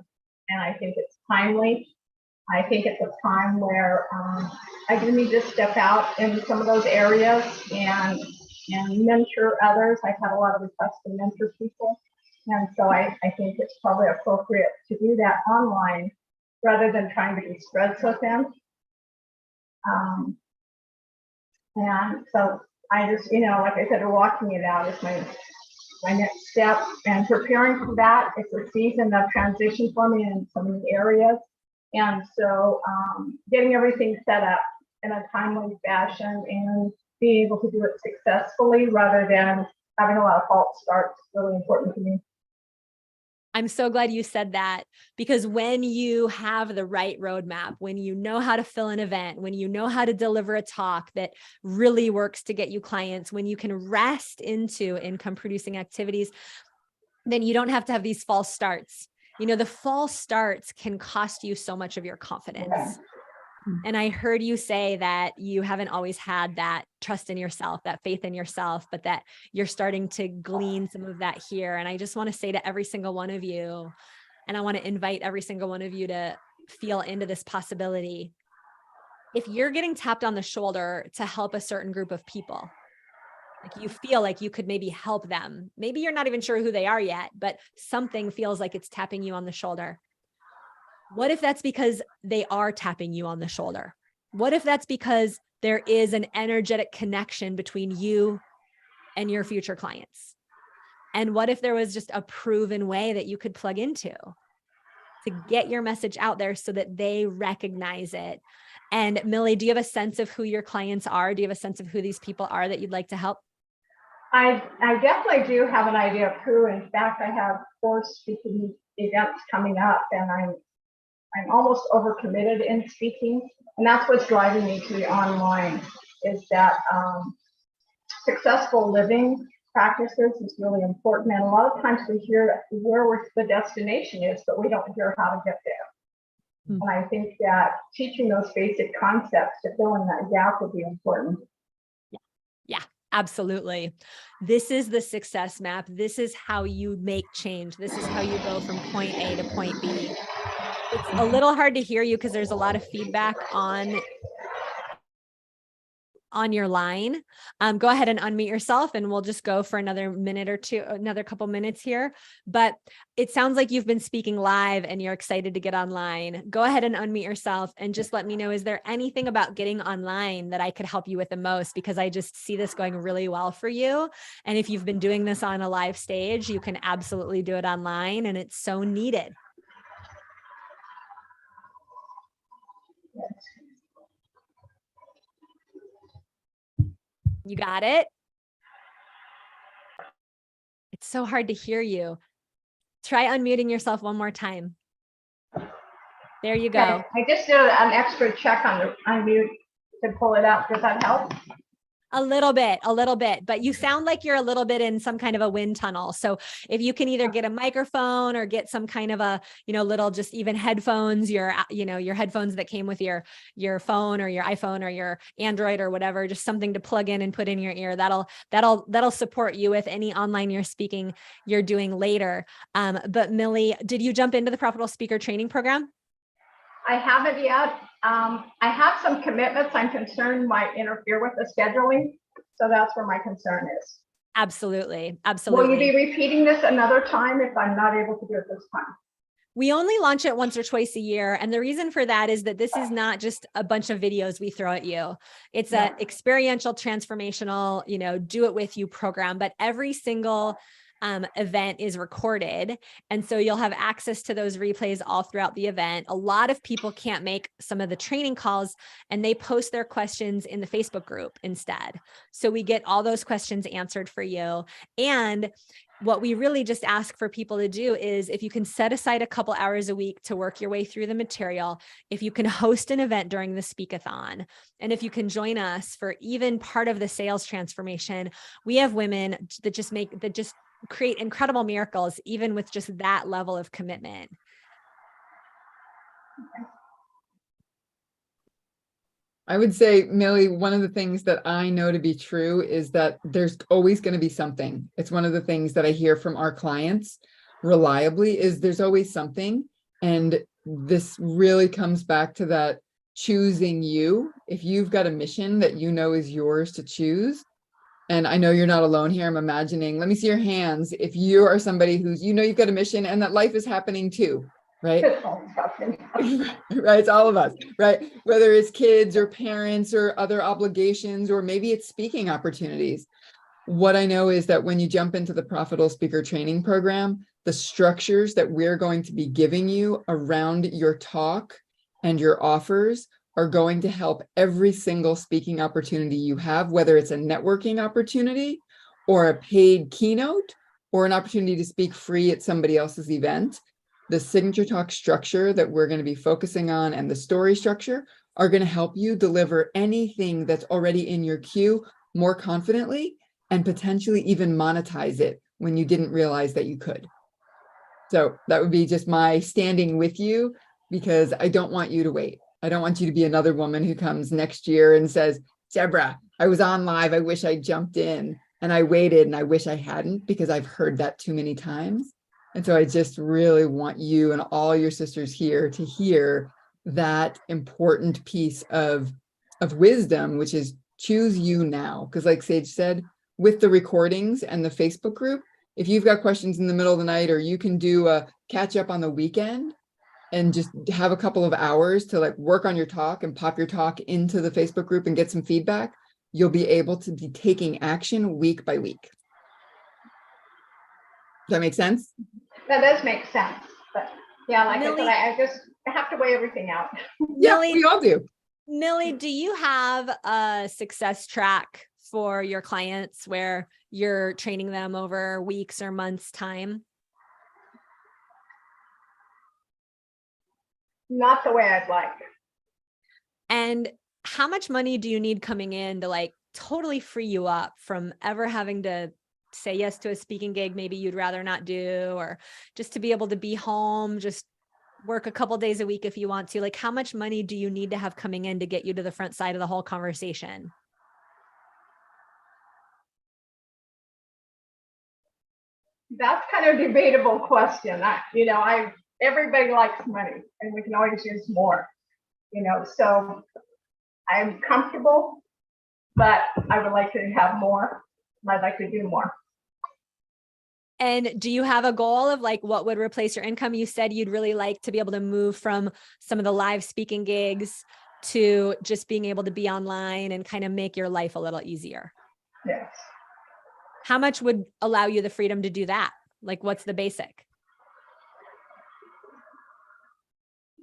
and I think it's timely. I think it's a time where I do need to step out in some of those areas and mentor others. I've had a lot of requests to mentor people, and so I think it's probably appropriate to do that online rather than trying to be spreads with them. And so I just, like I said, walking it out is my next step, and preparing for that. It's a season of transition for me in so many areas. And so getting everything set up in a timely fashion and being able to do it successfully rather than having a lot of false starts is really important to me. I'm so glad you said that, because when you have the right roadmap, when you know how to fill an event, when you know how to deliver a talk that really works to get you clients, when you can rest into income producing activities, then you don't have to have these false starts. The false starts can cost you so much of your confidence. And I heard you say that you haven't always had that trust in yourself, that faith in yourself, but that you're starting to glean some of that here. And I just want to say to every single one of you, and I want to invite every single one of you to feel into this possibility. If you're getting tapped on the shoulder to help a certain group of people, like you feel like you could maybe help them, maybe you're not even sure who they are yet, but something feels like it's tapping you on the shoulder. What if that's because they are tapping you on the shoulder? What if that's because there is an energetic connection between you and your future clients? And what if there was just a proven way that you could plug into to get your message out there so that they recognize it And Millie, do you have a sense of who your clients are? Do you have a sense of who these people are that you'd like to help? I definitely do have an idea of who. In fact, I have 4 speaking events coming up, and I'm almost overcommitted in speaking, and that's what's driving me to the online. Is that successful living practices is really important, and a lot of times we hear where the destination is, but we don't hear how to get there. And I think that teaching those basic concepts to fill in that gap would be important. Yeah, absolutely. This is the success map. This is how you make change. This is how you go from point A to point B. It's a little hard to hear you because there's a lot of feedback on your line. Go ahead and unmute yourself and we'll just go for another minute or two, another couple minutes here. But it sounds like you've been speaking live and you're excited to get online. Go ahead and unmute yourself and just let me know, is there anything about getting online that I could help you with the most? Because I just see this going really well for you. And if you've been doing this on a live stage, you can absolutely do it online, and it's so needed. You got it? It's so hard to hear you. Try unmuting yourself one more time. There you go. Okay. I just did an extra check on the unmute to pull it out. Does that help? A little bit, but you sound like you're a little bit in some kind of a wind tunnel. So if you can either get a microphone or get some kind of a, little, just even headphones, your headphones that came with your phone or your iPhone or your Android or whatever, just something to plug in and put in your ear. That'll support you with any online you're doing later. But Millie, did you jump into the Profitable Speaker Training Program? I haven't yet. I have some commitments I'm concerned might interfere with the scheduling. So that's where my concern is. Absolutely. Will you be repeating this another time if I'm not able to do it this time? We only launch it once or twice a year. And the reason for that is that this is not just a bunch of videos we throw at you. It's an experiential, transformational, do it with you program, but every single event is recorded. And so you'll have access to those replays all throughout the event. A lot of people can't make some of the training calls and they post their questions in the Facebook group instead. So we get all those questions answered for you. And what we really just ask for people to do is, if you can set aside a couple hours a week to work your way through the material, if you can host an event during the Speakathon, and if you can join us for even part of the sales transformation, we have women that just create incredible miracles, even with just that level of commitment. I would say, Millie, one of the things that I know to be true is that there's always going to be something. It's one of the things that I hear from our clients reliably, is there's always something. And this really comes back to that choosing you. If you've got a mission that you know is yours to choose, and I know you're not alone here. I'm imagining, let me see your hands. If you are somebody who's, you've got a mission and that life is happening too, right? Right, it's all of us, right? Whether it's kids or parents or other obligations, or maybe it's speaking opportunities. What I know is that when you jump into the Profitable Speaker Training Program, the structures that we're going to be giving you around your talk and your offers are going to help every single speaking opportunity you have, whether it's a networking opportunity or a paid keynote or an opportunity to speak free at somebody else's event. The signature talk structure that we're going to be focusing on and the story structure are going to help you deliver anything that's already in your queue more confidently, and potentially even monetize it when you didn't realize that you could. So that would be just my standing with you, because I don't want you to wait. I don't want you to be another woman who comes next year and says, Deborah, I was on live. I wish I jumped in, and I waited and I wish I hadn't, because I've heard that too many times. And so I just really want you and all your sisters here to hear that important piece of wisdom, which is choose you now. Because like Sage said, with the recordings and the Facebook group, if you've got questions in the middle of the night, or you can do a catch up on the weekend and just have a couple of hours to work on your talk and pop your talk into the Facebook group and get some feedback, you'll be able to be taking action week by week. Does that make sense? That does make sense. But yeah, like Millie, I said, I have to weigh everything out. Yeah, we all do. Millie, do you have a success track for your clients where you're training them over weeks or months time? Not the way I'd like. And how much money do you need coming in to like totally free you up from ever having to say yes to a speaking gig maybe you'd rather not do, or just to be able to be home, just work a couple days a week if you want to? Like, how much money do you need to have coming in to get you to the front side of the whole conversation? That's kind of a debatable question. Everybody likes money, and we can always use more. So I'm comfortable, but I would like to have more. I'd like to do more. And do you have a goal of like what would replace your income? You said you'd really like to be able to move from some of the live speaking gigs to just being able to be online and kind of make your life a little easier. Yes. How much would allow you the freedom to do that? Like, what's the basic?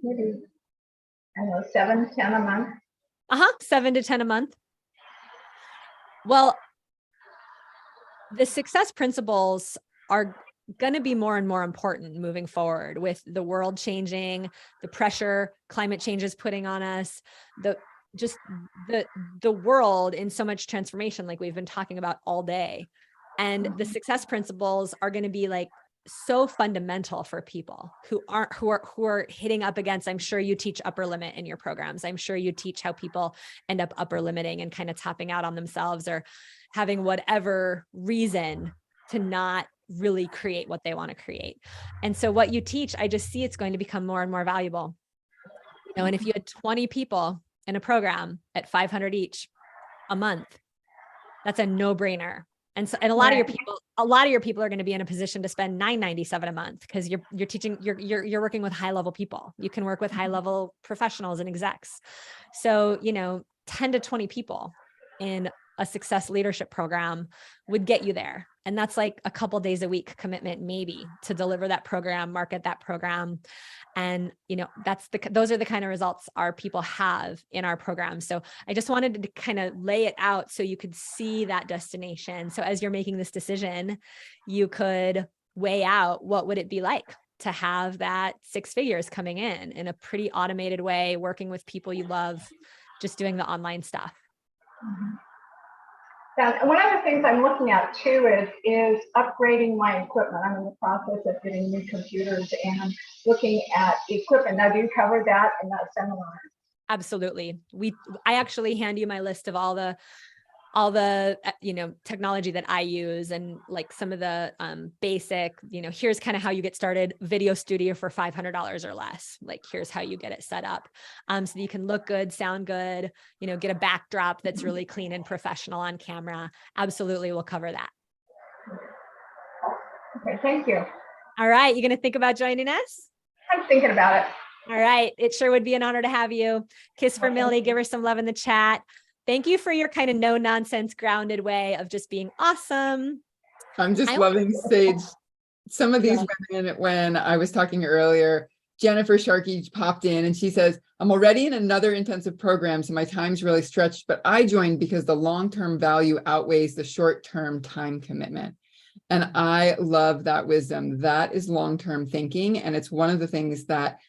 Maybe, I don't know, 7, 10 a month. 7 to 10 a month. Well, the success principles are going to be more and more important moving forward with the world changing, the pressure climate change is putting on us, the world in so much transformation, like we've been talking about all day. And the success principles are going to be like so fundamental for people who are hitting up against, I'm sure you teach upper limit in your programs. I'm sure you teach how people end up upper limiting and kind of tapping out on themselves or having whatever reason to not really create what they want to create. And so what you teach, I just see it's going to become more and more valuable. And if you had 20 people in a program at $500 each a month, that's a no-brainer. And so, and a lot of your people are going to be in a position to spend $997 a month because you're teaching, you're working with high level people. You can work with high level professionals and execs. So, 10 to 20 people in a success leadership program would get you there. And that's like a couple days a week commitment, maybe, to deliver that program, market that program. And, those are the kind of results our people have in our program. So I just wanted to kind of lay it out so you could see that destination. So as you're making this decision, you could weigh out what would it be like to have that 6 figures coming in a pretty automated way, working with people you love, just doing the online stuff. Mm-hmm. And one of the things I'm looking at too is upgrading my equipment. I'm in the process of getting new computers and looking at equipment. Now, do you cover that in that seminar? Absolutely. I actually hand you my list of all the technology that I use, and like some of the basic, here's kind of how you get started. Video studio for $500 or less. Like, here's how you get it set up. So that you can look good, sound good, get a backdrop that's really clean and professional on camera. Absolutely. We'll cover that. Okay. Thank you. All right. You going to think about joining us? I'm thinking about it. All right. It sure would be an honor to have you. Kiss for Millie. Give her some love in the chat. Thank you for your kind of no nonsense, grounded way of just being awesome. I'm just loving Sage. Some of these women, when I was talking earlier, Jennifer Sharkey popped in and she says, I'm already in another intensive program, so my time's really stretched, but I joined because the long-term value outweighs the short-term time commitment. And I love that wisdom. That is long-term thinking. And it's one of the things that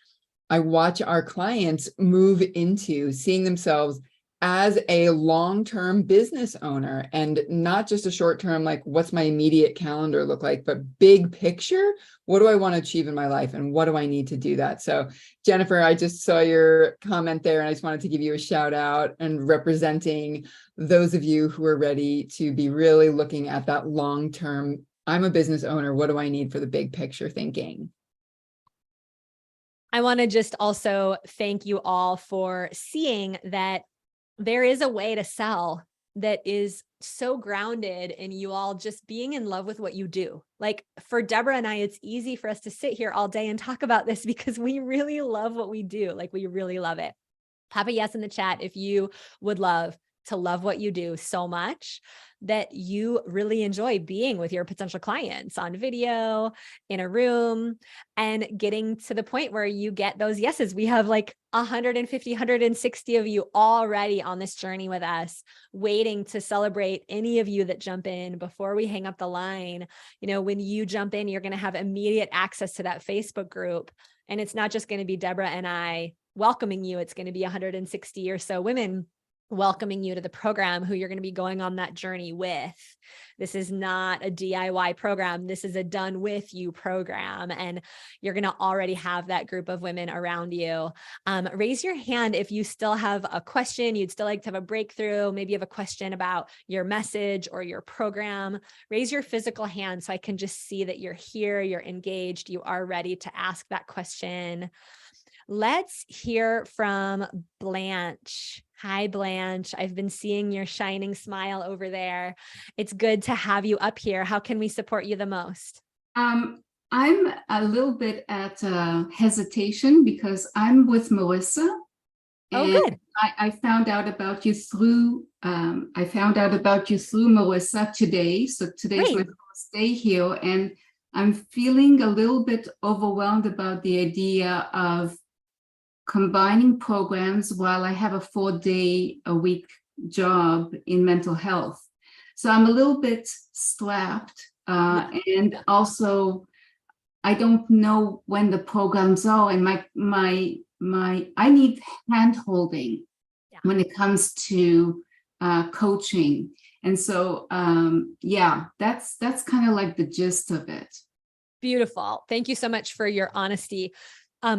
I watch our clients move into, seeing themselves as a long-term business owner, and not just a short-term, like what's my immediate calendar look like, but big picture, what do I want to achieve in my life and what do I need to do that? So Jennifer, I just saw your comment there and I just wanted to give you a shout out and representing those of you who are ready to be really looking at that long-term, I'm a business owner, what do I need for the big picture thinking? I want to just also thank you all for seeing that there is a way to sell that is so grounded in you all just being in love with what you do. Like for Deborah and I, it's easy for us to sit here all day and talk about this because we really love what we do. Like we really love it. Pop a yes in the chat if you would love to love what you do so much that you really enjoy being with your potential clients on video, in a room, and getting to the point where you get those yeses. We have like 150, 160 of you already on this journey with us, waiting to celebrate any of you that jump in before we hang up the line. You know, when you jump in, you're going to have immediate access to that Facebook group. And it's not just going to be Deborah and I welcoming you. It's going to be 160 or so women welcoming you to the program who you're going to be going on that journey with. This is not a DIY program. This is a done with you program. And you're going to already have that group of women around you. Raise your hand if you still have a question, you'd still like to have a breakthrough. Maybe you have a question about your message or your program. Raise your physical hand so I can just see that you're here, you're engaged, you are ready to ask that question. Let's hear from Blanche. Hi, Blanche. I've been seeing your shining smile over there. It's good to have you up here. How can we support you the most? I'm a little bit at hesitation because I'm with Melissa. Oh, good. I found out about you through Melissa today. So today's my first day here, and I'm feeling a little bit overwhelmed about the idea of combining programs while I have a 4-day-a-week job in mental health. So I'm a little bit strapped. And also, I don't know when the programs are, and I need hand-holding when it comes to coaching. And so, that's kind of like the gist of it. Beautiful. Thank you so much for your honesty.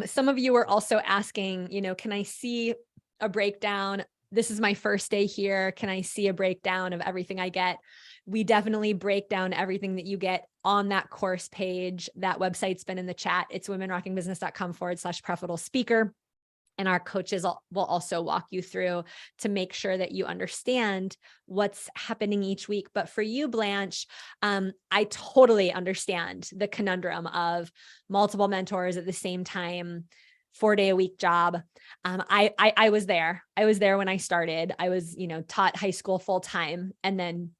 Some of you are also asking, you know, can I see a breakdown? This is my first day here. Can I see a breakdown of everything I get? We definitely break down everything that you get on that course page. That website's been in the chat. It's womenrockingbusiness.com/profitable speaker. And our coaches will also walk you through to make sure that you understand what's happening each week. But for you, Blanche, I totally understand the conundrum of multiple mentors at the same time, 4-day-a-week job. I was there. I was there when I started. I was, you know, taught high school full time and then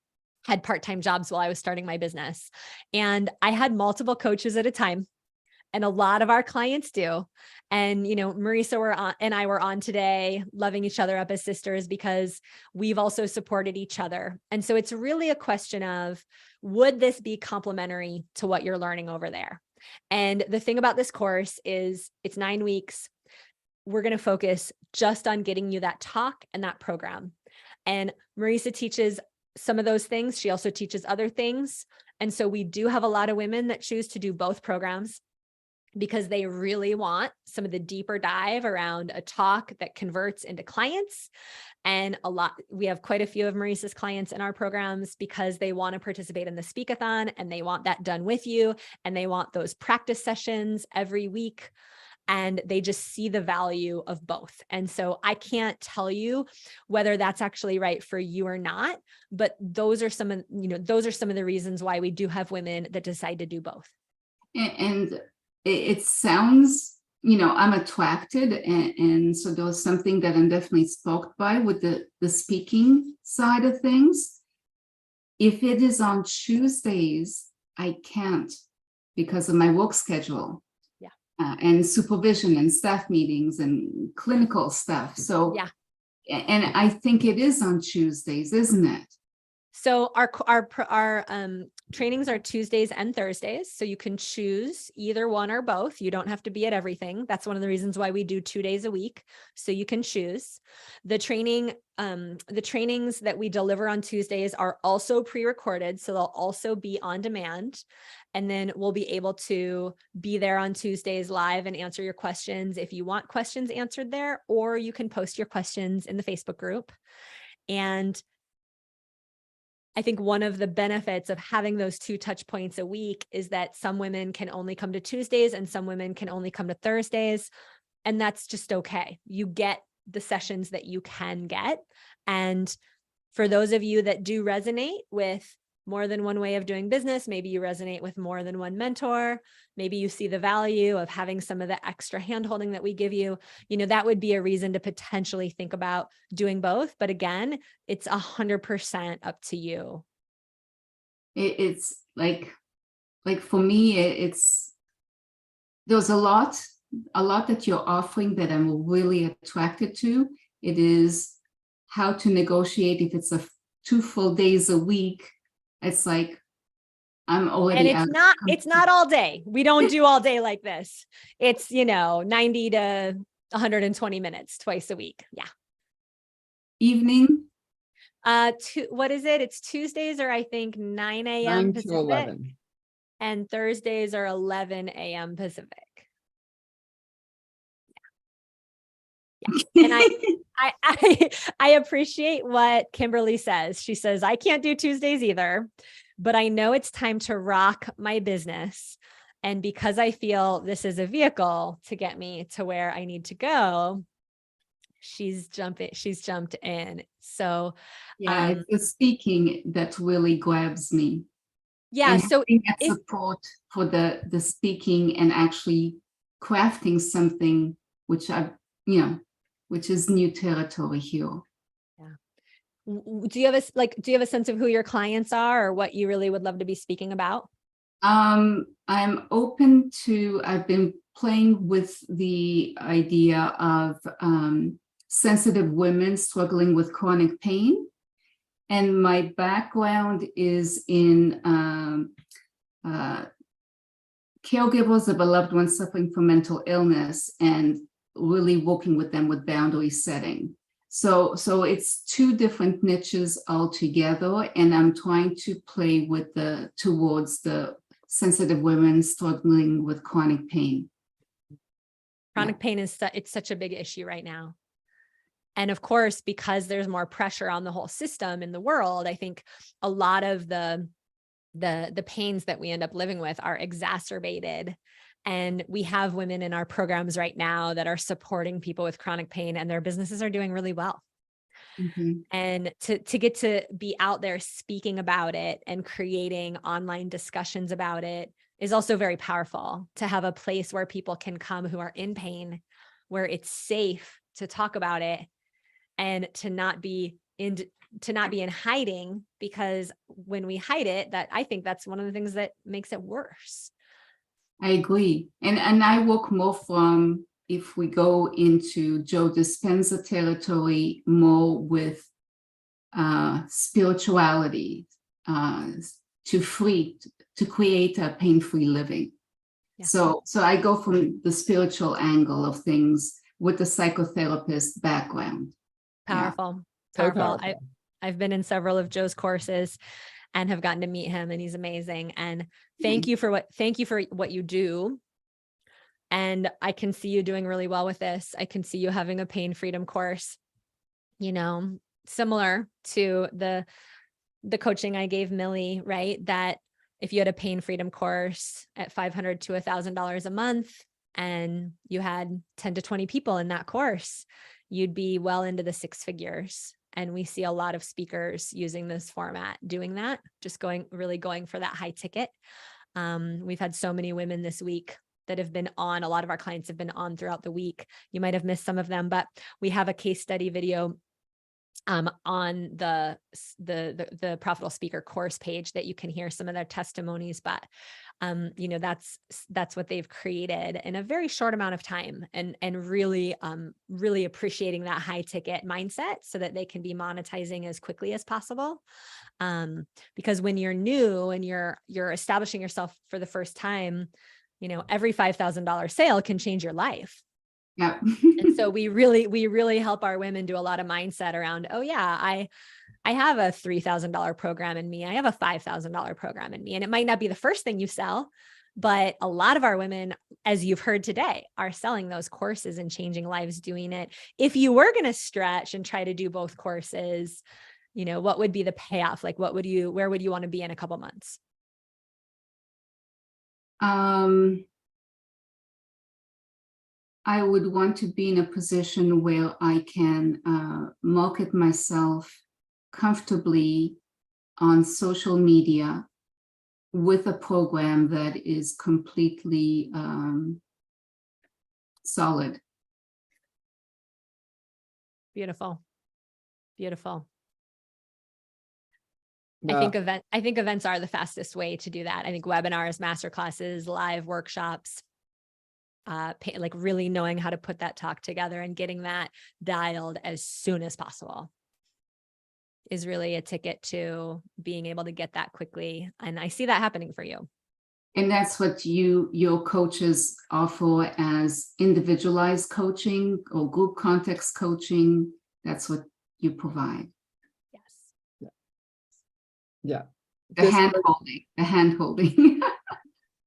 had part-time jobs while I was starting my business. And I had multiple coaches at a time. And a lot of our clients do. And, you know, Marisa and I were on today, loving each other up as sisters because we've also supported each other. And so it's really a question of, would this be complementary to what you're learning over there? And the thing about this course is it's 9 weeks. We're going to focus just on getting you that talk and that program. And Marisa teaches some of those things. She also teaches other things. And so we do have a lot of women that choose to do both programs, because they really want some of the deeper dive around a talk that converts into clients. And we have quite a few of Marisa's clients in our programs because they want to participate in the speak-a-thon and they want that done with you. And they want those practice sessions every week. And they just see the value of both. And so I can't tell you whether that's actually right for you or not, but those are some of the reasons why we do have women that decide to do both. And it sounds, you know, I'm attracted, and so there's something that I'm definitely sparked by with the speaking side of things. If it is on Tuesdays, I can't because of my work schedule. Yeah. And supervision and staff meetings and clinical stuff. So, yeah. And I think it is on Tuesdays, isn't it? So our trainings are Tuesdays and Thursdays. So you can choose either one or both. You don't have to be at everything. That's one of the reasons why we do 2 days a week. So you can choose. The trainings that we deliver on Tuesdays are also pre-recorded. So they'll also be on demand. And then we'll be able to be there on Tuesdays live and answer your questions if you want questions answered there, or you can post your questions in the Facebook group. And I think one of the benefits of having those 2 touch points a week is that some women can only come to Tuesdays and some women can only come to Thursdays. And that's just okay. You get the sessions that you can get. And for those of you that do resonate with more than one way of doing business. Maybe you resonate with more than one mentor. Maybe you see the value of having some of the extra handholding that we give you. That would be a reason to potentially think about doing both. But again, it's 100% up to you. It's like for me, there's a lot that you're offering that I'm really attracted to. It is how to negotiate if it's 2 full days a week. It's like I'm already and it's not all day. We don't do all day like this. It's 90 to 120 minutes twice a week. Yeah. Evening. What is it? It's Tuesdays are I think 9 a.m. 9 Pacific, to 11. and Thursdays are 11 a.m. Pacific. Yeah. And I appreciate what Kimberly says. She says, I can't do Tuesdays either, but I know it's time to rock my business. And because I feel this is a vehicle to get me to where I need to go, she's jumped in. So yeah, it's the speaking that really grabs me. Yeah. And so that support for the speaking and actually crafting something which which is new territory here. Yeah. Do you have a sense of who your clients are or what you really would love to be speaking about? I'm open to, I've been playing with the idea of sensitive women struggling with chronic pain. And my background is in caregivers of a loved one suffering from mental illness and really working with them with boundary setting. So it's 2 different niches altogether, and I'm trying to play with towards the sensitive women struggling with chronic pain. Chronic pain it's such a big issue right now. And of course, because there's more pressure on the whole system in the world, I think a lot of the pains that we end up living with are exacerbated. And we have women in our programs right now that are supporting people with chronic pain, and their businesses are doing really well. Mm-hmm. And to get to be out there speaking about it and creating online discussions about it is also very powerful. To have a place where people can come who are in pain, where it's safe to talk about it, and to not be in hiding, because when we hide it, I think that's one of the things that makes it worse. I agree. And I work more from, if we go into Joe Dispenza territory, more with spirituality, to create a pain-free living. Yeah. So I go from the spiritual angle of things with the psychotherapist background. Powerful. Yeah. Powerful. I've been in several of Joe's courses and have gotten to meet him, and he's amazing. And thank you for what you do. And I can see you doing really well with this. I can see you having a pain freedom course, similar to the coaching I gave Millie, right? That if you had a pain freedom course at $500 to $1,000 a month, and you had 10 to 20 people in that course, you'd be well into the 6 figures. And we see a lot of speakers using this format, doing that, just going for that high ticket. We've had so many women this week that have been on. A lot of our clients have been on throughout the week. You might have missed some of them, but we have a case study video on the Profitable Speaker course page that you can hear some of their testimonies. But that's what they've created in a very short amount of time, and really appreciating that high ticket mindset so that they can be monetizing as quickly as possible. Because when you're new and you're establishing yourself for the first time, every $5,000 sale can change your life. Yeah. And so we really help our women do a lot of mindset around, oh yeah, I have a $3,000 program in me. I have a $5,000 program in me. And it might not be the first thing you sell, but a lot of our women, as you've heard today, are selling those courses and changing lives doing it. If you were going to stretch and try to do both courses, what would be the payoff? Like, where would you want to be in a couple months? I would want to be in a position where I can market myself comfortably on social media with a program that is completely solid. Beautiful. Beautiful. Well, I think events are the fastest way to do that. I think webinars, masterclasses, live workshops, like really knowing how to put that talk together and getting that dialed as soon as possible is really a ticket to being able to get that quickly. And I see that happening for you. And that's what your coaches offer as individualized coaching or group context coaching. That's what you provide. Yes. Yeah. The hand-holding.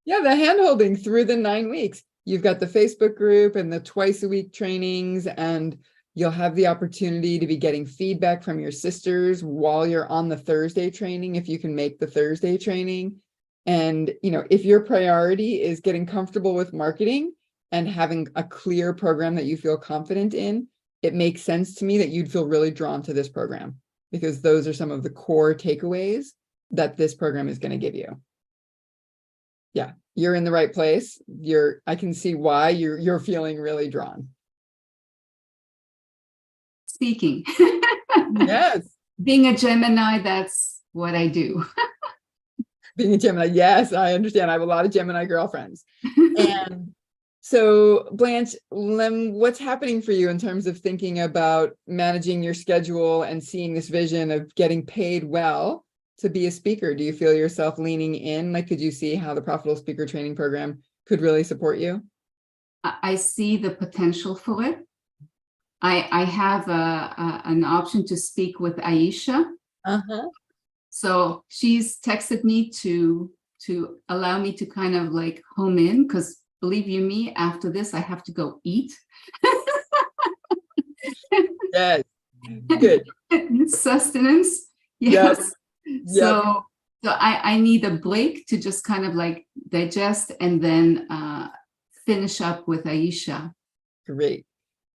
Yeah, the hand-holding through the 9 weeks. You've got the Facebook group and the twice-a-week trainings, and you'll have the opportunity to be getting feedback from your sisters while you're on the Thursday training, if you can make the Thursday training. And, you know, if your priority is getting comfortable with marketing and having a clear program that you feel confident in, it makes sense to me that you'd feel really drawn to this program, because those are some of the core takeaways that this program is going to give you. Yeah, you're in the right place. I can see why you're feeling really drawn. Speaking. Yes. Being a Gemini, that's what I do. Being a Gemini, yes, I understand. I have a lot of Gemini girlfriends. And so, Blanche, what's happening for you in terms of thinking about managing your schedule and seeing this vision of getting paid well to be a speaker? Do you feel yourself leaning in? Like, could you see how the Profitable Speaker Training Program could really support you? I see the potential for it. I have an option to speak with Aisha. So she's texted me to allow me to kind of like home in, because believe you me, after this, I have to go eat. Yes, good. Sustenance. Yes. So I need a break to just kind of like digest and then finish up with Aisha. Great.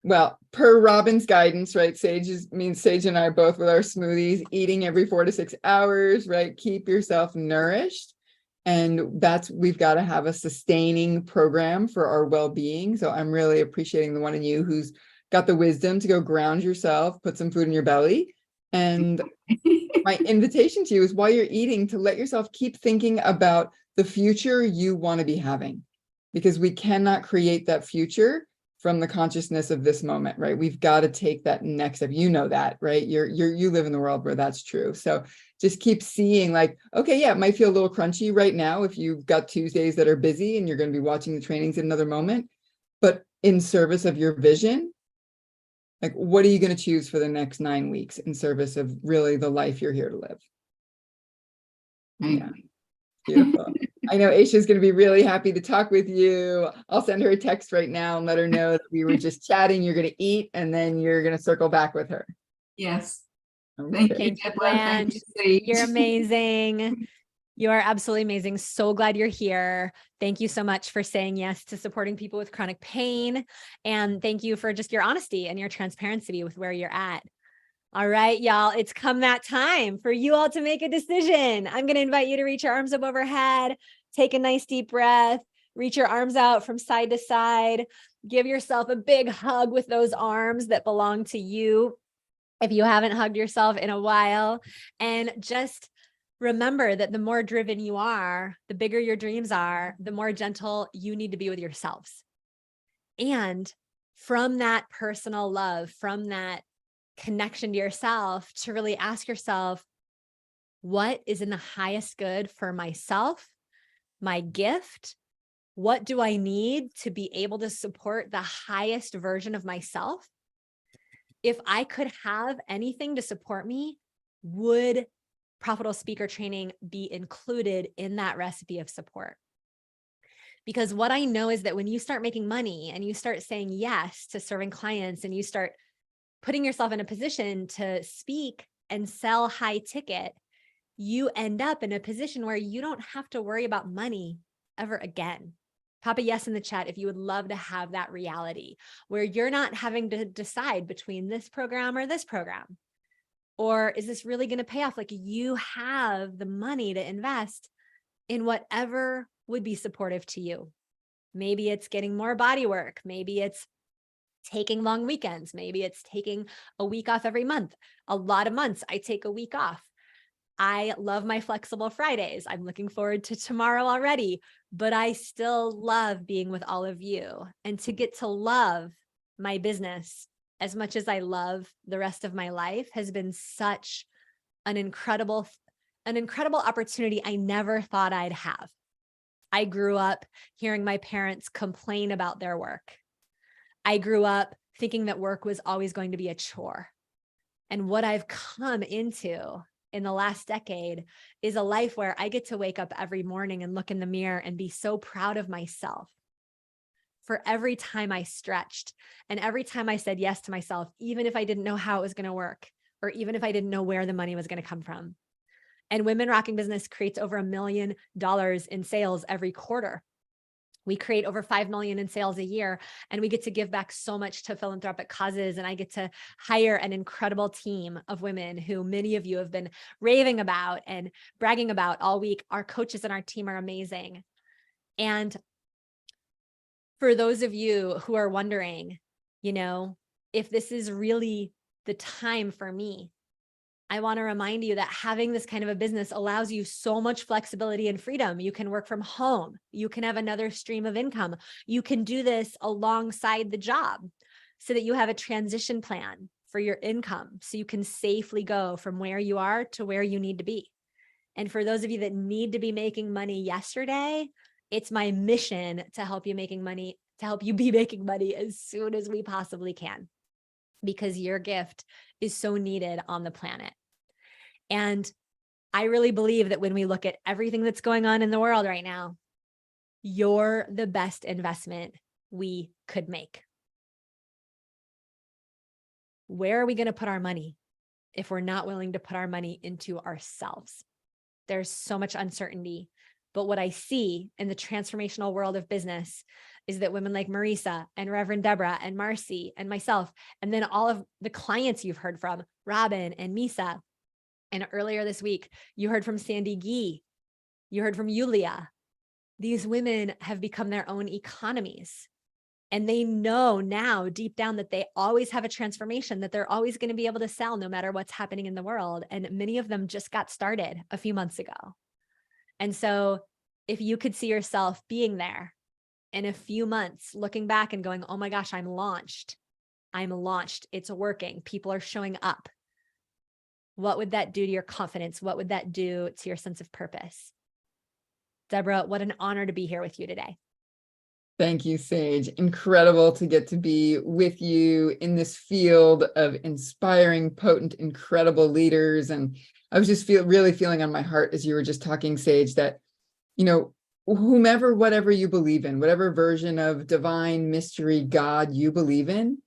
Well, per Robin's guidance, right? Sage and I are both with our smoothies, eating every 4 to 6 hours, right? Keep yourself nourished. And we've got to have a sustaining program for our well-being. So I'm really appreciating the one in you who's got the wisdom to go ground yourself, put some food in your belly. And my invitation to you is, while you're eating, to let yourself keep thinking about the future you want to be having, because we cannot create that future from the consciousness of this moment, right? We've got to take that next step. You know that, right? You live in the world where that's true. So just keep seeing, like, okay, yeah, it might feel a little crunchy right now if you've got Tuesdays that are busy and you're going to be watching the trainings in another moment, but in service of your vision, like, what are you going to choose for the next 9 weeks in service of really the life you're here to live? Yeah, beautiful. I know Aisha's going to be really happy to talk with you. I'll send her a text right now and let her know that we were just chatting. You're going to eat, and then you're going to circle back with her. Yes. Okay. Thank you, Blanche. You're amazing. You are absolutely amazing. So glad you're here. Thank you so much for saying yes to supporting people with chronic pain. And thank you for just your honesty and your transparency with where you're at. All right, y'all, it's come that time for you all to make a decision. I'm going to invite you to reach your arms up overhead, take a nice deep breath, reach your arms out from side to side, give yourself a big hug with those arms that belong to you if you haven't hugged yourself in a while. And just remember that the more driven you are, the bigger your dreams are, the more gentle you need to be with yourselves. And from that personal love, from that connection to yourself, to really ask yourself, what is in the highest good for myself, my gift? What do I need to be able to support the highest version of myself? If I could have anything to support me, would Profitable Speaker Training be included in that recipe of support? Because what I know is that when you start making money and you start saying yes to serving clients and you start putting yourself in a position to speak and sell high ticket, you end up in a position where you don't have to worry about money ever again. Pop a yes in the chat if you would love to have that reality where you're not having to decide between this program or this program, Or is this really going to pay off? Like, you have the money to invest in whatever would be supportive to you. Maybe it's getting more body work. Maybe it's taking long weekends. Maybe it's taking a week off every month. A lot of months I take a week off. I love my flexible Fridays. I'm looking forward to tomorrow already, but I still love being with all of you, and to get to love my business as much as I love the rest of my life has been such an incredible opportunity I never thought I'd have. I grew up hearing my parents complain about their work. I grew up thinking that work was always going to be a chore. And what I've come into in the last decade is a life where I get to wake up every morning and look in the mirror and be so proud of myself for every time I stretched and every time I said yes to myself, even if I didn't know how it was going to work, or even if I didn't know where the money was going to come from. And Women Rocking Business creates over $1 million in sales every quarter. We create over 5 million in sales a year, and we get to give back so much to philanthropic causes. And I get to hire an incredible team of women who many of you have been raving about and bragging about all week. Our coaches and our team are amazing. And for those of you who are wondering, if this is really the time for me, I want to remind you that having this kind of a business allows you so much flexibility and freedom. You can work from home. You can have another stream of income. You can do this alongside the job so that you have a transition plan for your income, so you can safely go from where you are to where you need to be. And for those of you that need to be making money yesterday, it's my mission to help you be making money as soon as we possibly can, because your gift is so needed on the planet. And I really believe that when we look at everything that's going on in the world right now, you're the best investment we could make. Where are we going to put our money if we're not willing to put our money into ourselves? There's so much uncertainty. But what I see in the transformational world of business is that women like Marisa and Reverend Deborah and Marcy and myself, and then all of the clients you've heard from, Robin and Misa, and earlier this week, you heard from Sandy Gee, you heard from Yulia. These women have become their own economies. And they know now deep down that they always have a transformation, that they're always going to be able to sell no matter what's happening in the world. And many of them just got started a few months ago. And so if you could see yourself being there in a few months, looking back and going, oh my gosh, I'm launched. It's working. People are showing up. What would that do to your confidence? What would that do to your sense of purpose? Deborah, what an honor to be here with you today. Thank you, Sage. Incredible to get to be with you in this field of inspiring, potent, incredible leaders. And I was just really feeling on my heart as you were just talking, Sage, that, whomever, whatever you believe in, whatever version of divine mystery God you believe in,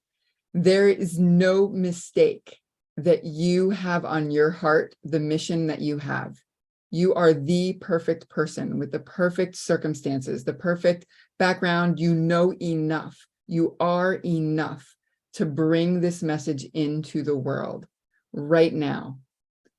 there is no mistake that you have on your heart the mission that you have. You are the perfect person with the perfect circumstances, the perfect background. You know enough. You are enough to bring this message into the world right now.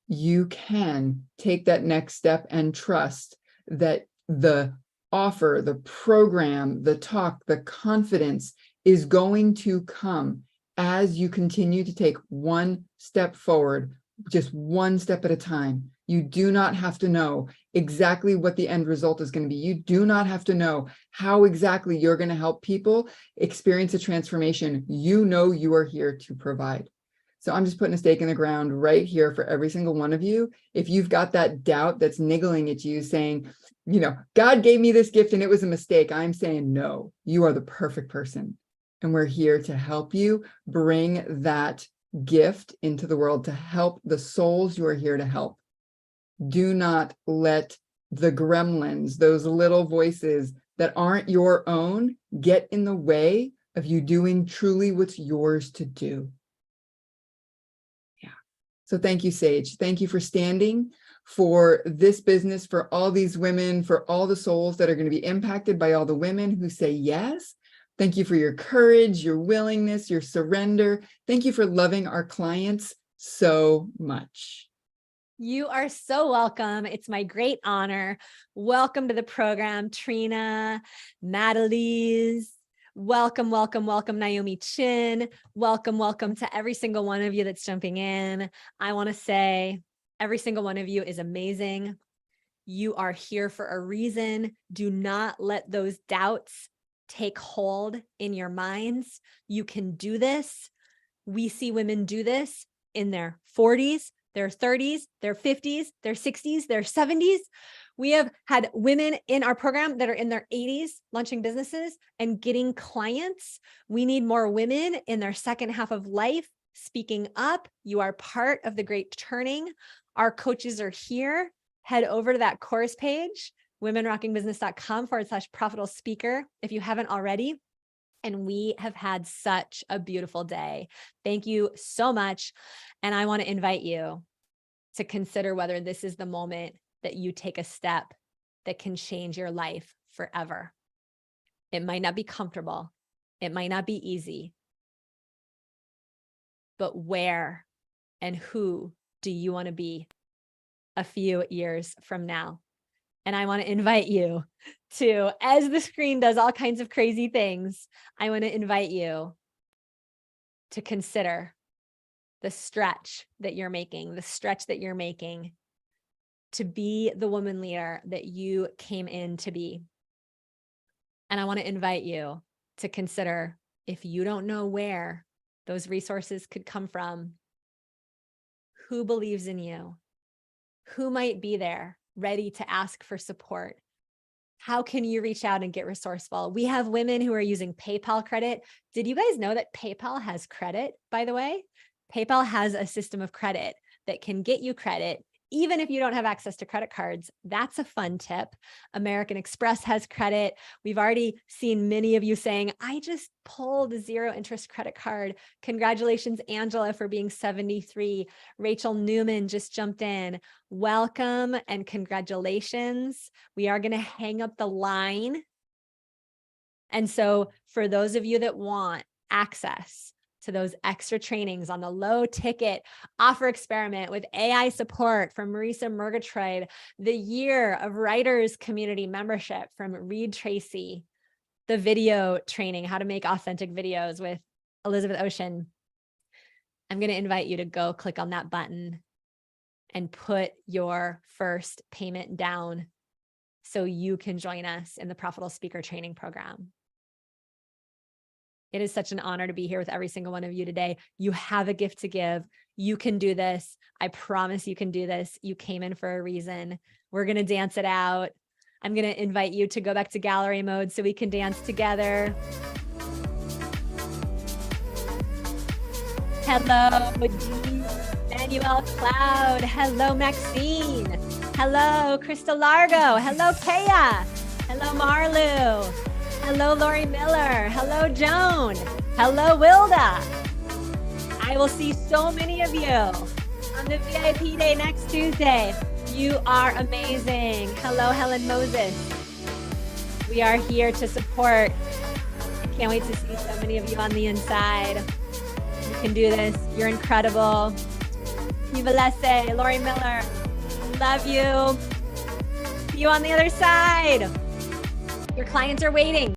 You can take that next step and trust that the offer, the program, the talk, the confidence is going to come as you continue to take one step forward, just one step at a time. You do not have to know exactly what the end result is going to be. You do not have to know how exactly you're going to help people experience a transformation. You know you are here to provide. So I'm just putting a stake in the ground right here for every single one of you. If you've got that doubt that's niggling at you saying, God gave me this gift and it was a mistake, I'm saying, no, you are the perfect person. And we're here to help you bring that gift into the world, to help the souls you are here to help. Do not let the gremlins, those little voices that aren't your own, get in the way of you doing truly what's yours to do. Yeah. So thank you, Sage. Thank you for standing for this business, for all these women, for all the souls that are going to be impacted by all the women who say yes. Thank you for your courage, your willingness, your surrender. Thank you for loving our clients so much. You are so welcome. It's my great honor. Welcome to the program, Trina, Madalise. Welcome, welcome, welcome, Naomi Chin. Welcome, welcome to every single one of you that's jumping in. I want to say every single one of you is amazing. You are here for a reason. Do not let those doubts take hold in your minds. You can do this. We see women do this in their 40s, their 30s, their 50s, their 60s, their 70s. We have had women in our program that are in their 80s launching businesses and getting clients. We need more women in their second half of life speaking up. You are part of the great turning. Our coaches are here. Head over to that course page, womenrockingbusiness.com/profitable speaker if you haven't already. And we have had such a beautiful day. Thank you so much. And I want to invite you to consider whether this is the moment that you take a step that can change your life forever. It might not be comfortable. It might not be easy. But where and who do you want to be a few years from now? And I want to invite you to, as the screen does all kinds of crazy things, I want to invite you to consider the stretch that you're making, to be the woman leader that you came in to be. And I want to invite you to consider, if you don't know where those resources could come from, who believes in you? Who might be there ready to ask for support? How can you reach out and get resourceful? We have women who are using PayPal credit. Did you guys know that PayPal has credit, by the way? PayPal has a system of credit that can get you credit even if you don't have access to credit cards. That's a fun tip. American Express has credit. We've already seen many of you saying, I just pulled a 0 interest credit card. Congratulations, Angela, for being 73. Rachel Newman just jumped in. Welcome and congratulations. We are going to hang up the line. And so for those of you that want access to those extra trainings on the low ticket offer experiment with AI support from Marisa Murgatroyd, the year of writers community membership from Reed Tracy, the video training, how to make authentic videos with Elizabeth Ocean, I'm going to invite you to go click on that button and put your first payment down so you can join us in the Profitable Speaker Training Program. It is such an honor to be here with every single one of you today. You have a gift to give. You can do this. I promise you can do this. You came in for a reason. We're going to dance it out. I'm going to invite you to go back to gallery mode so we can dance together. Hello, Manuel Cloud. Hello, Maxine. Hello, Crystal Largo. Hello, Kaya. Hello, Marlu. Hello, Lori Miller. Hello, Joan. Hello, Wilda. I will see so many of you on the VIP day next Tuesday. You are amazing. Hello, Helen Moses. We are here to support. I can't wait to see so many of you on the inside. You can do this. You're incredible. Pivalese, Lori Miller. Love you. See you on the other side. Your clients are waiting.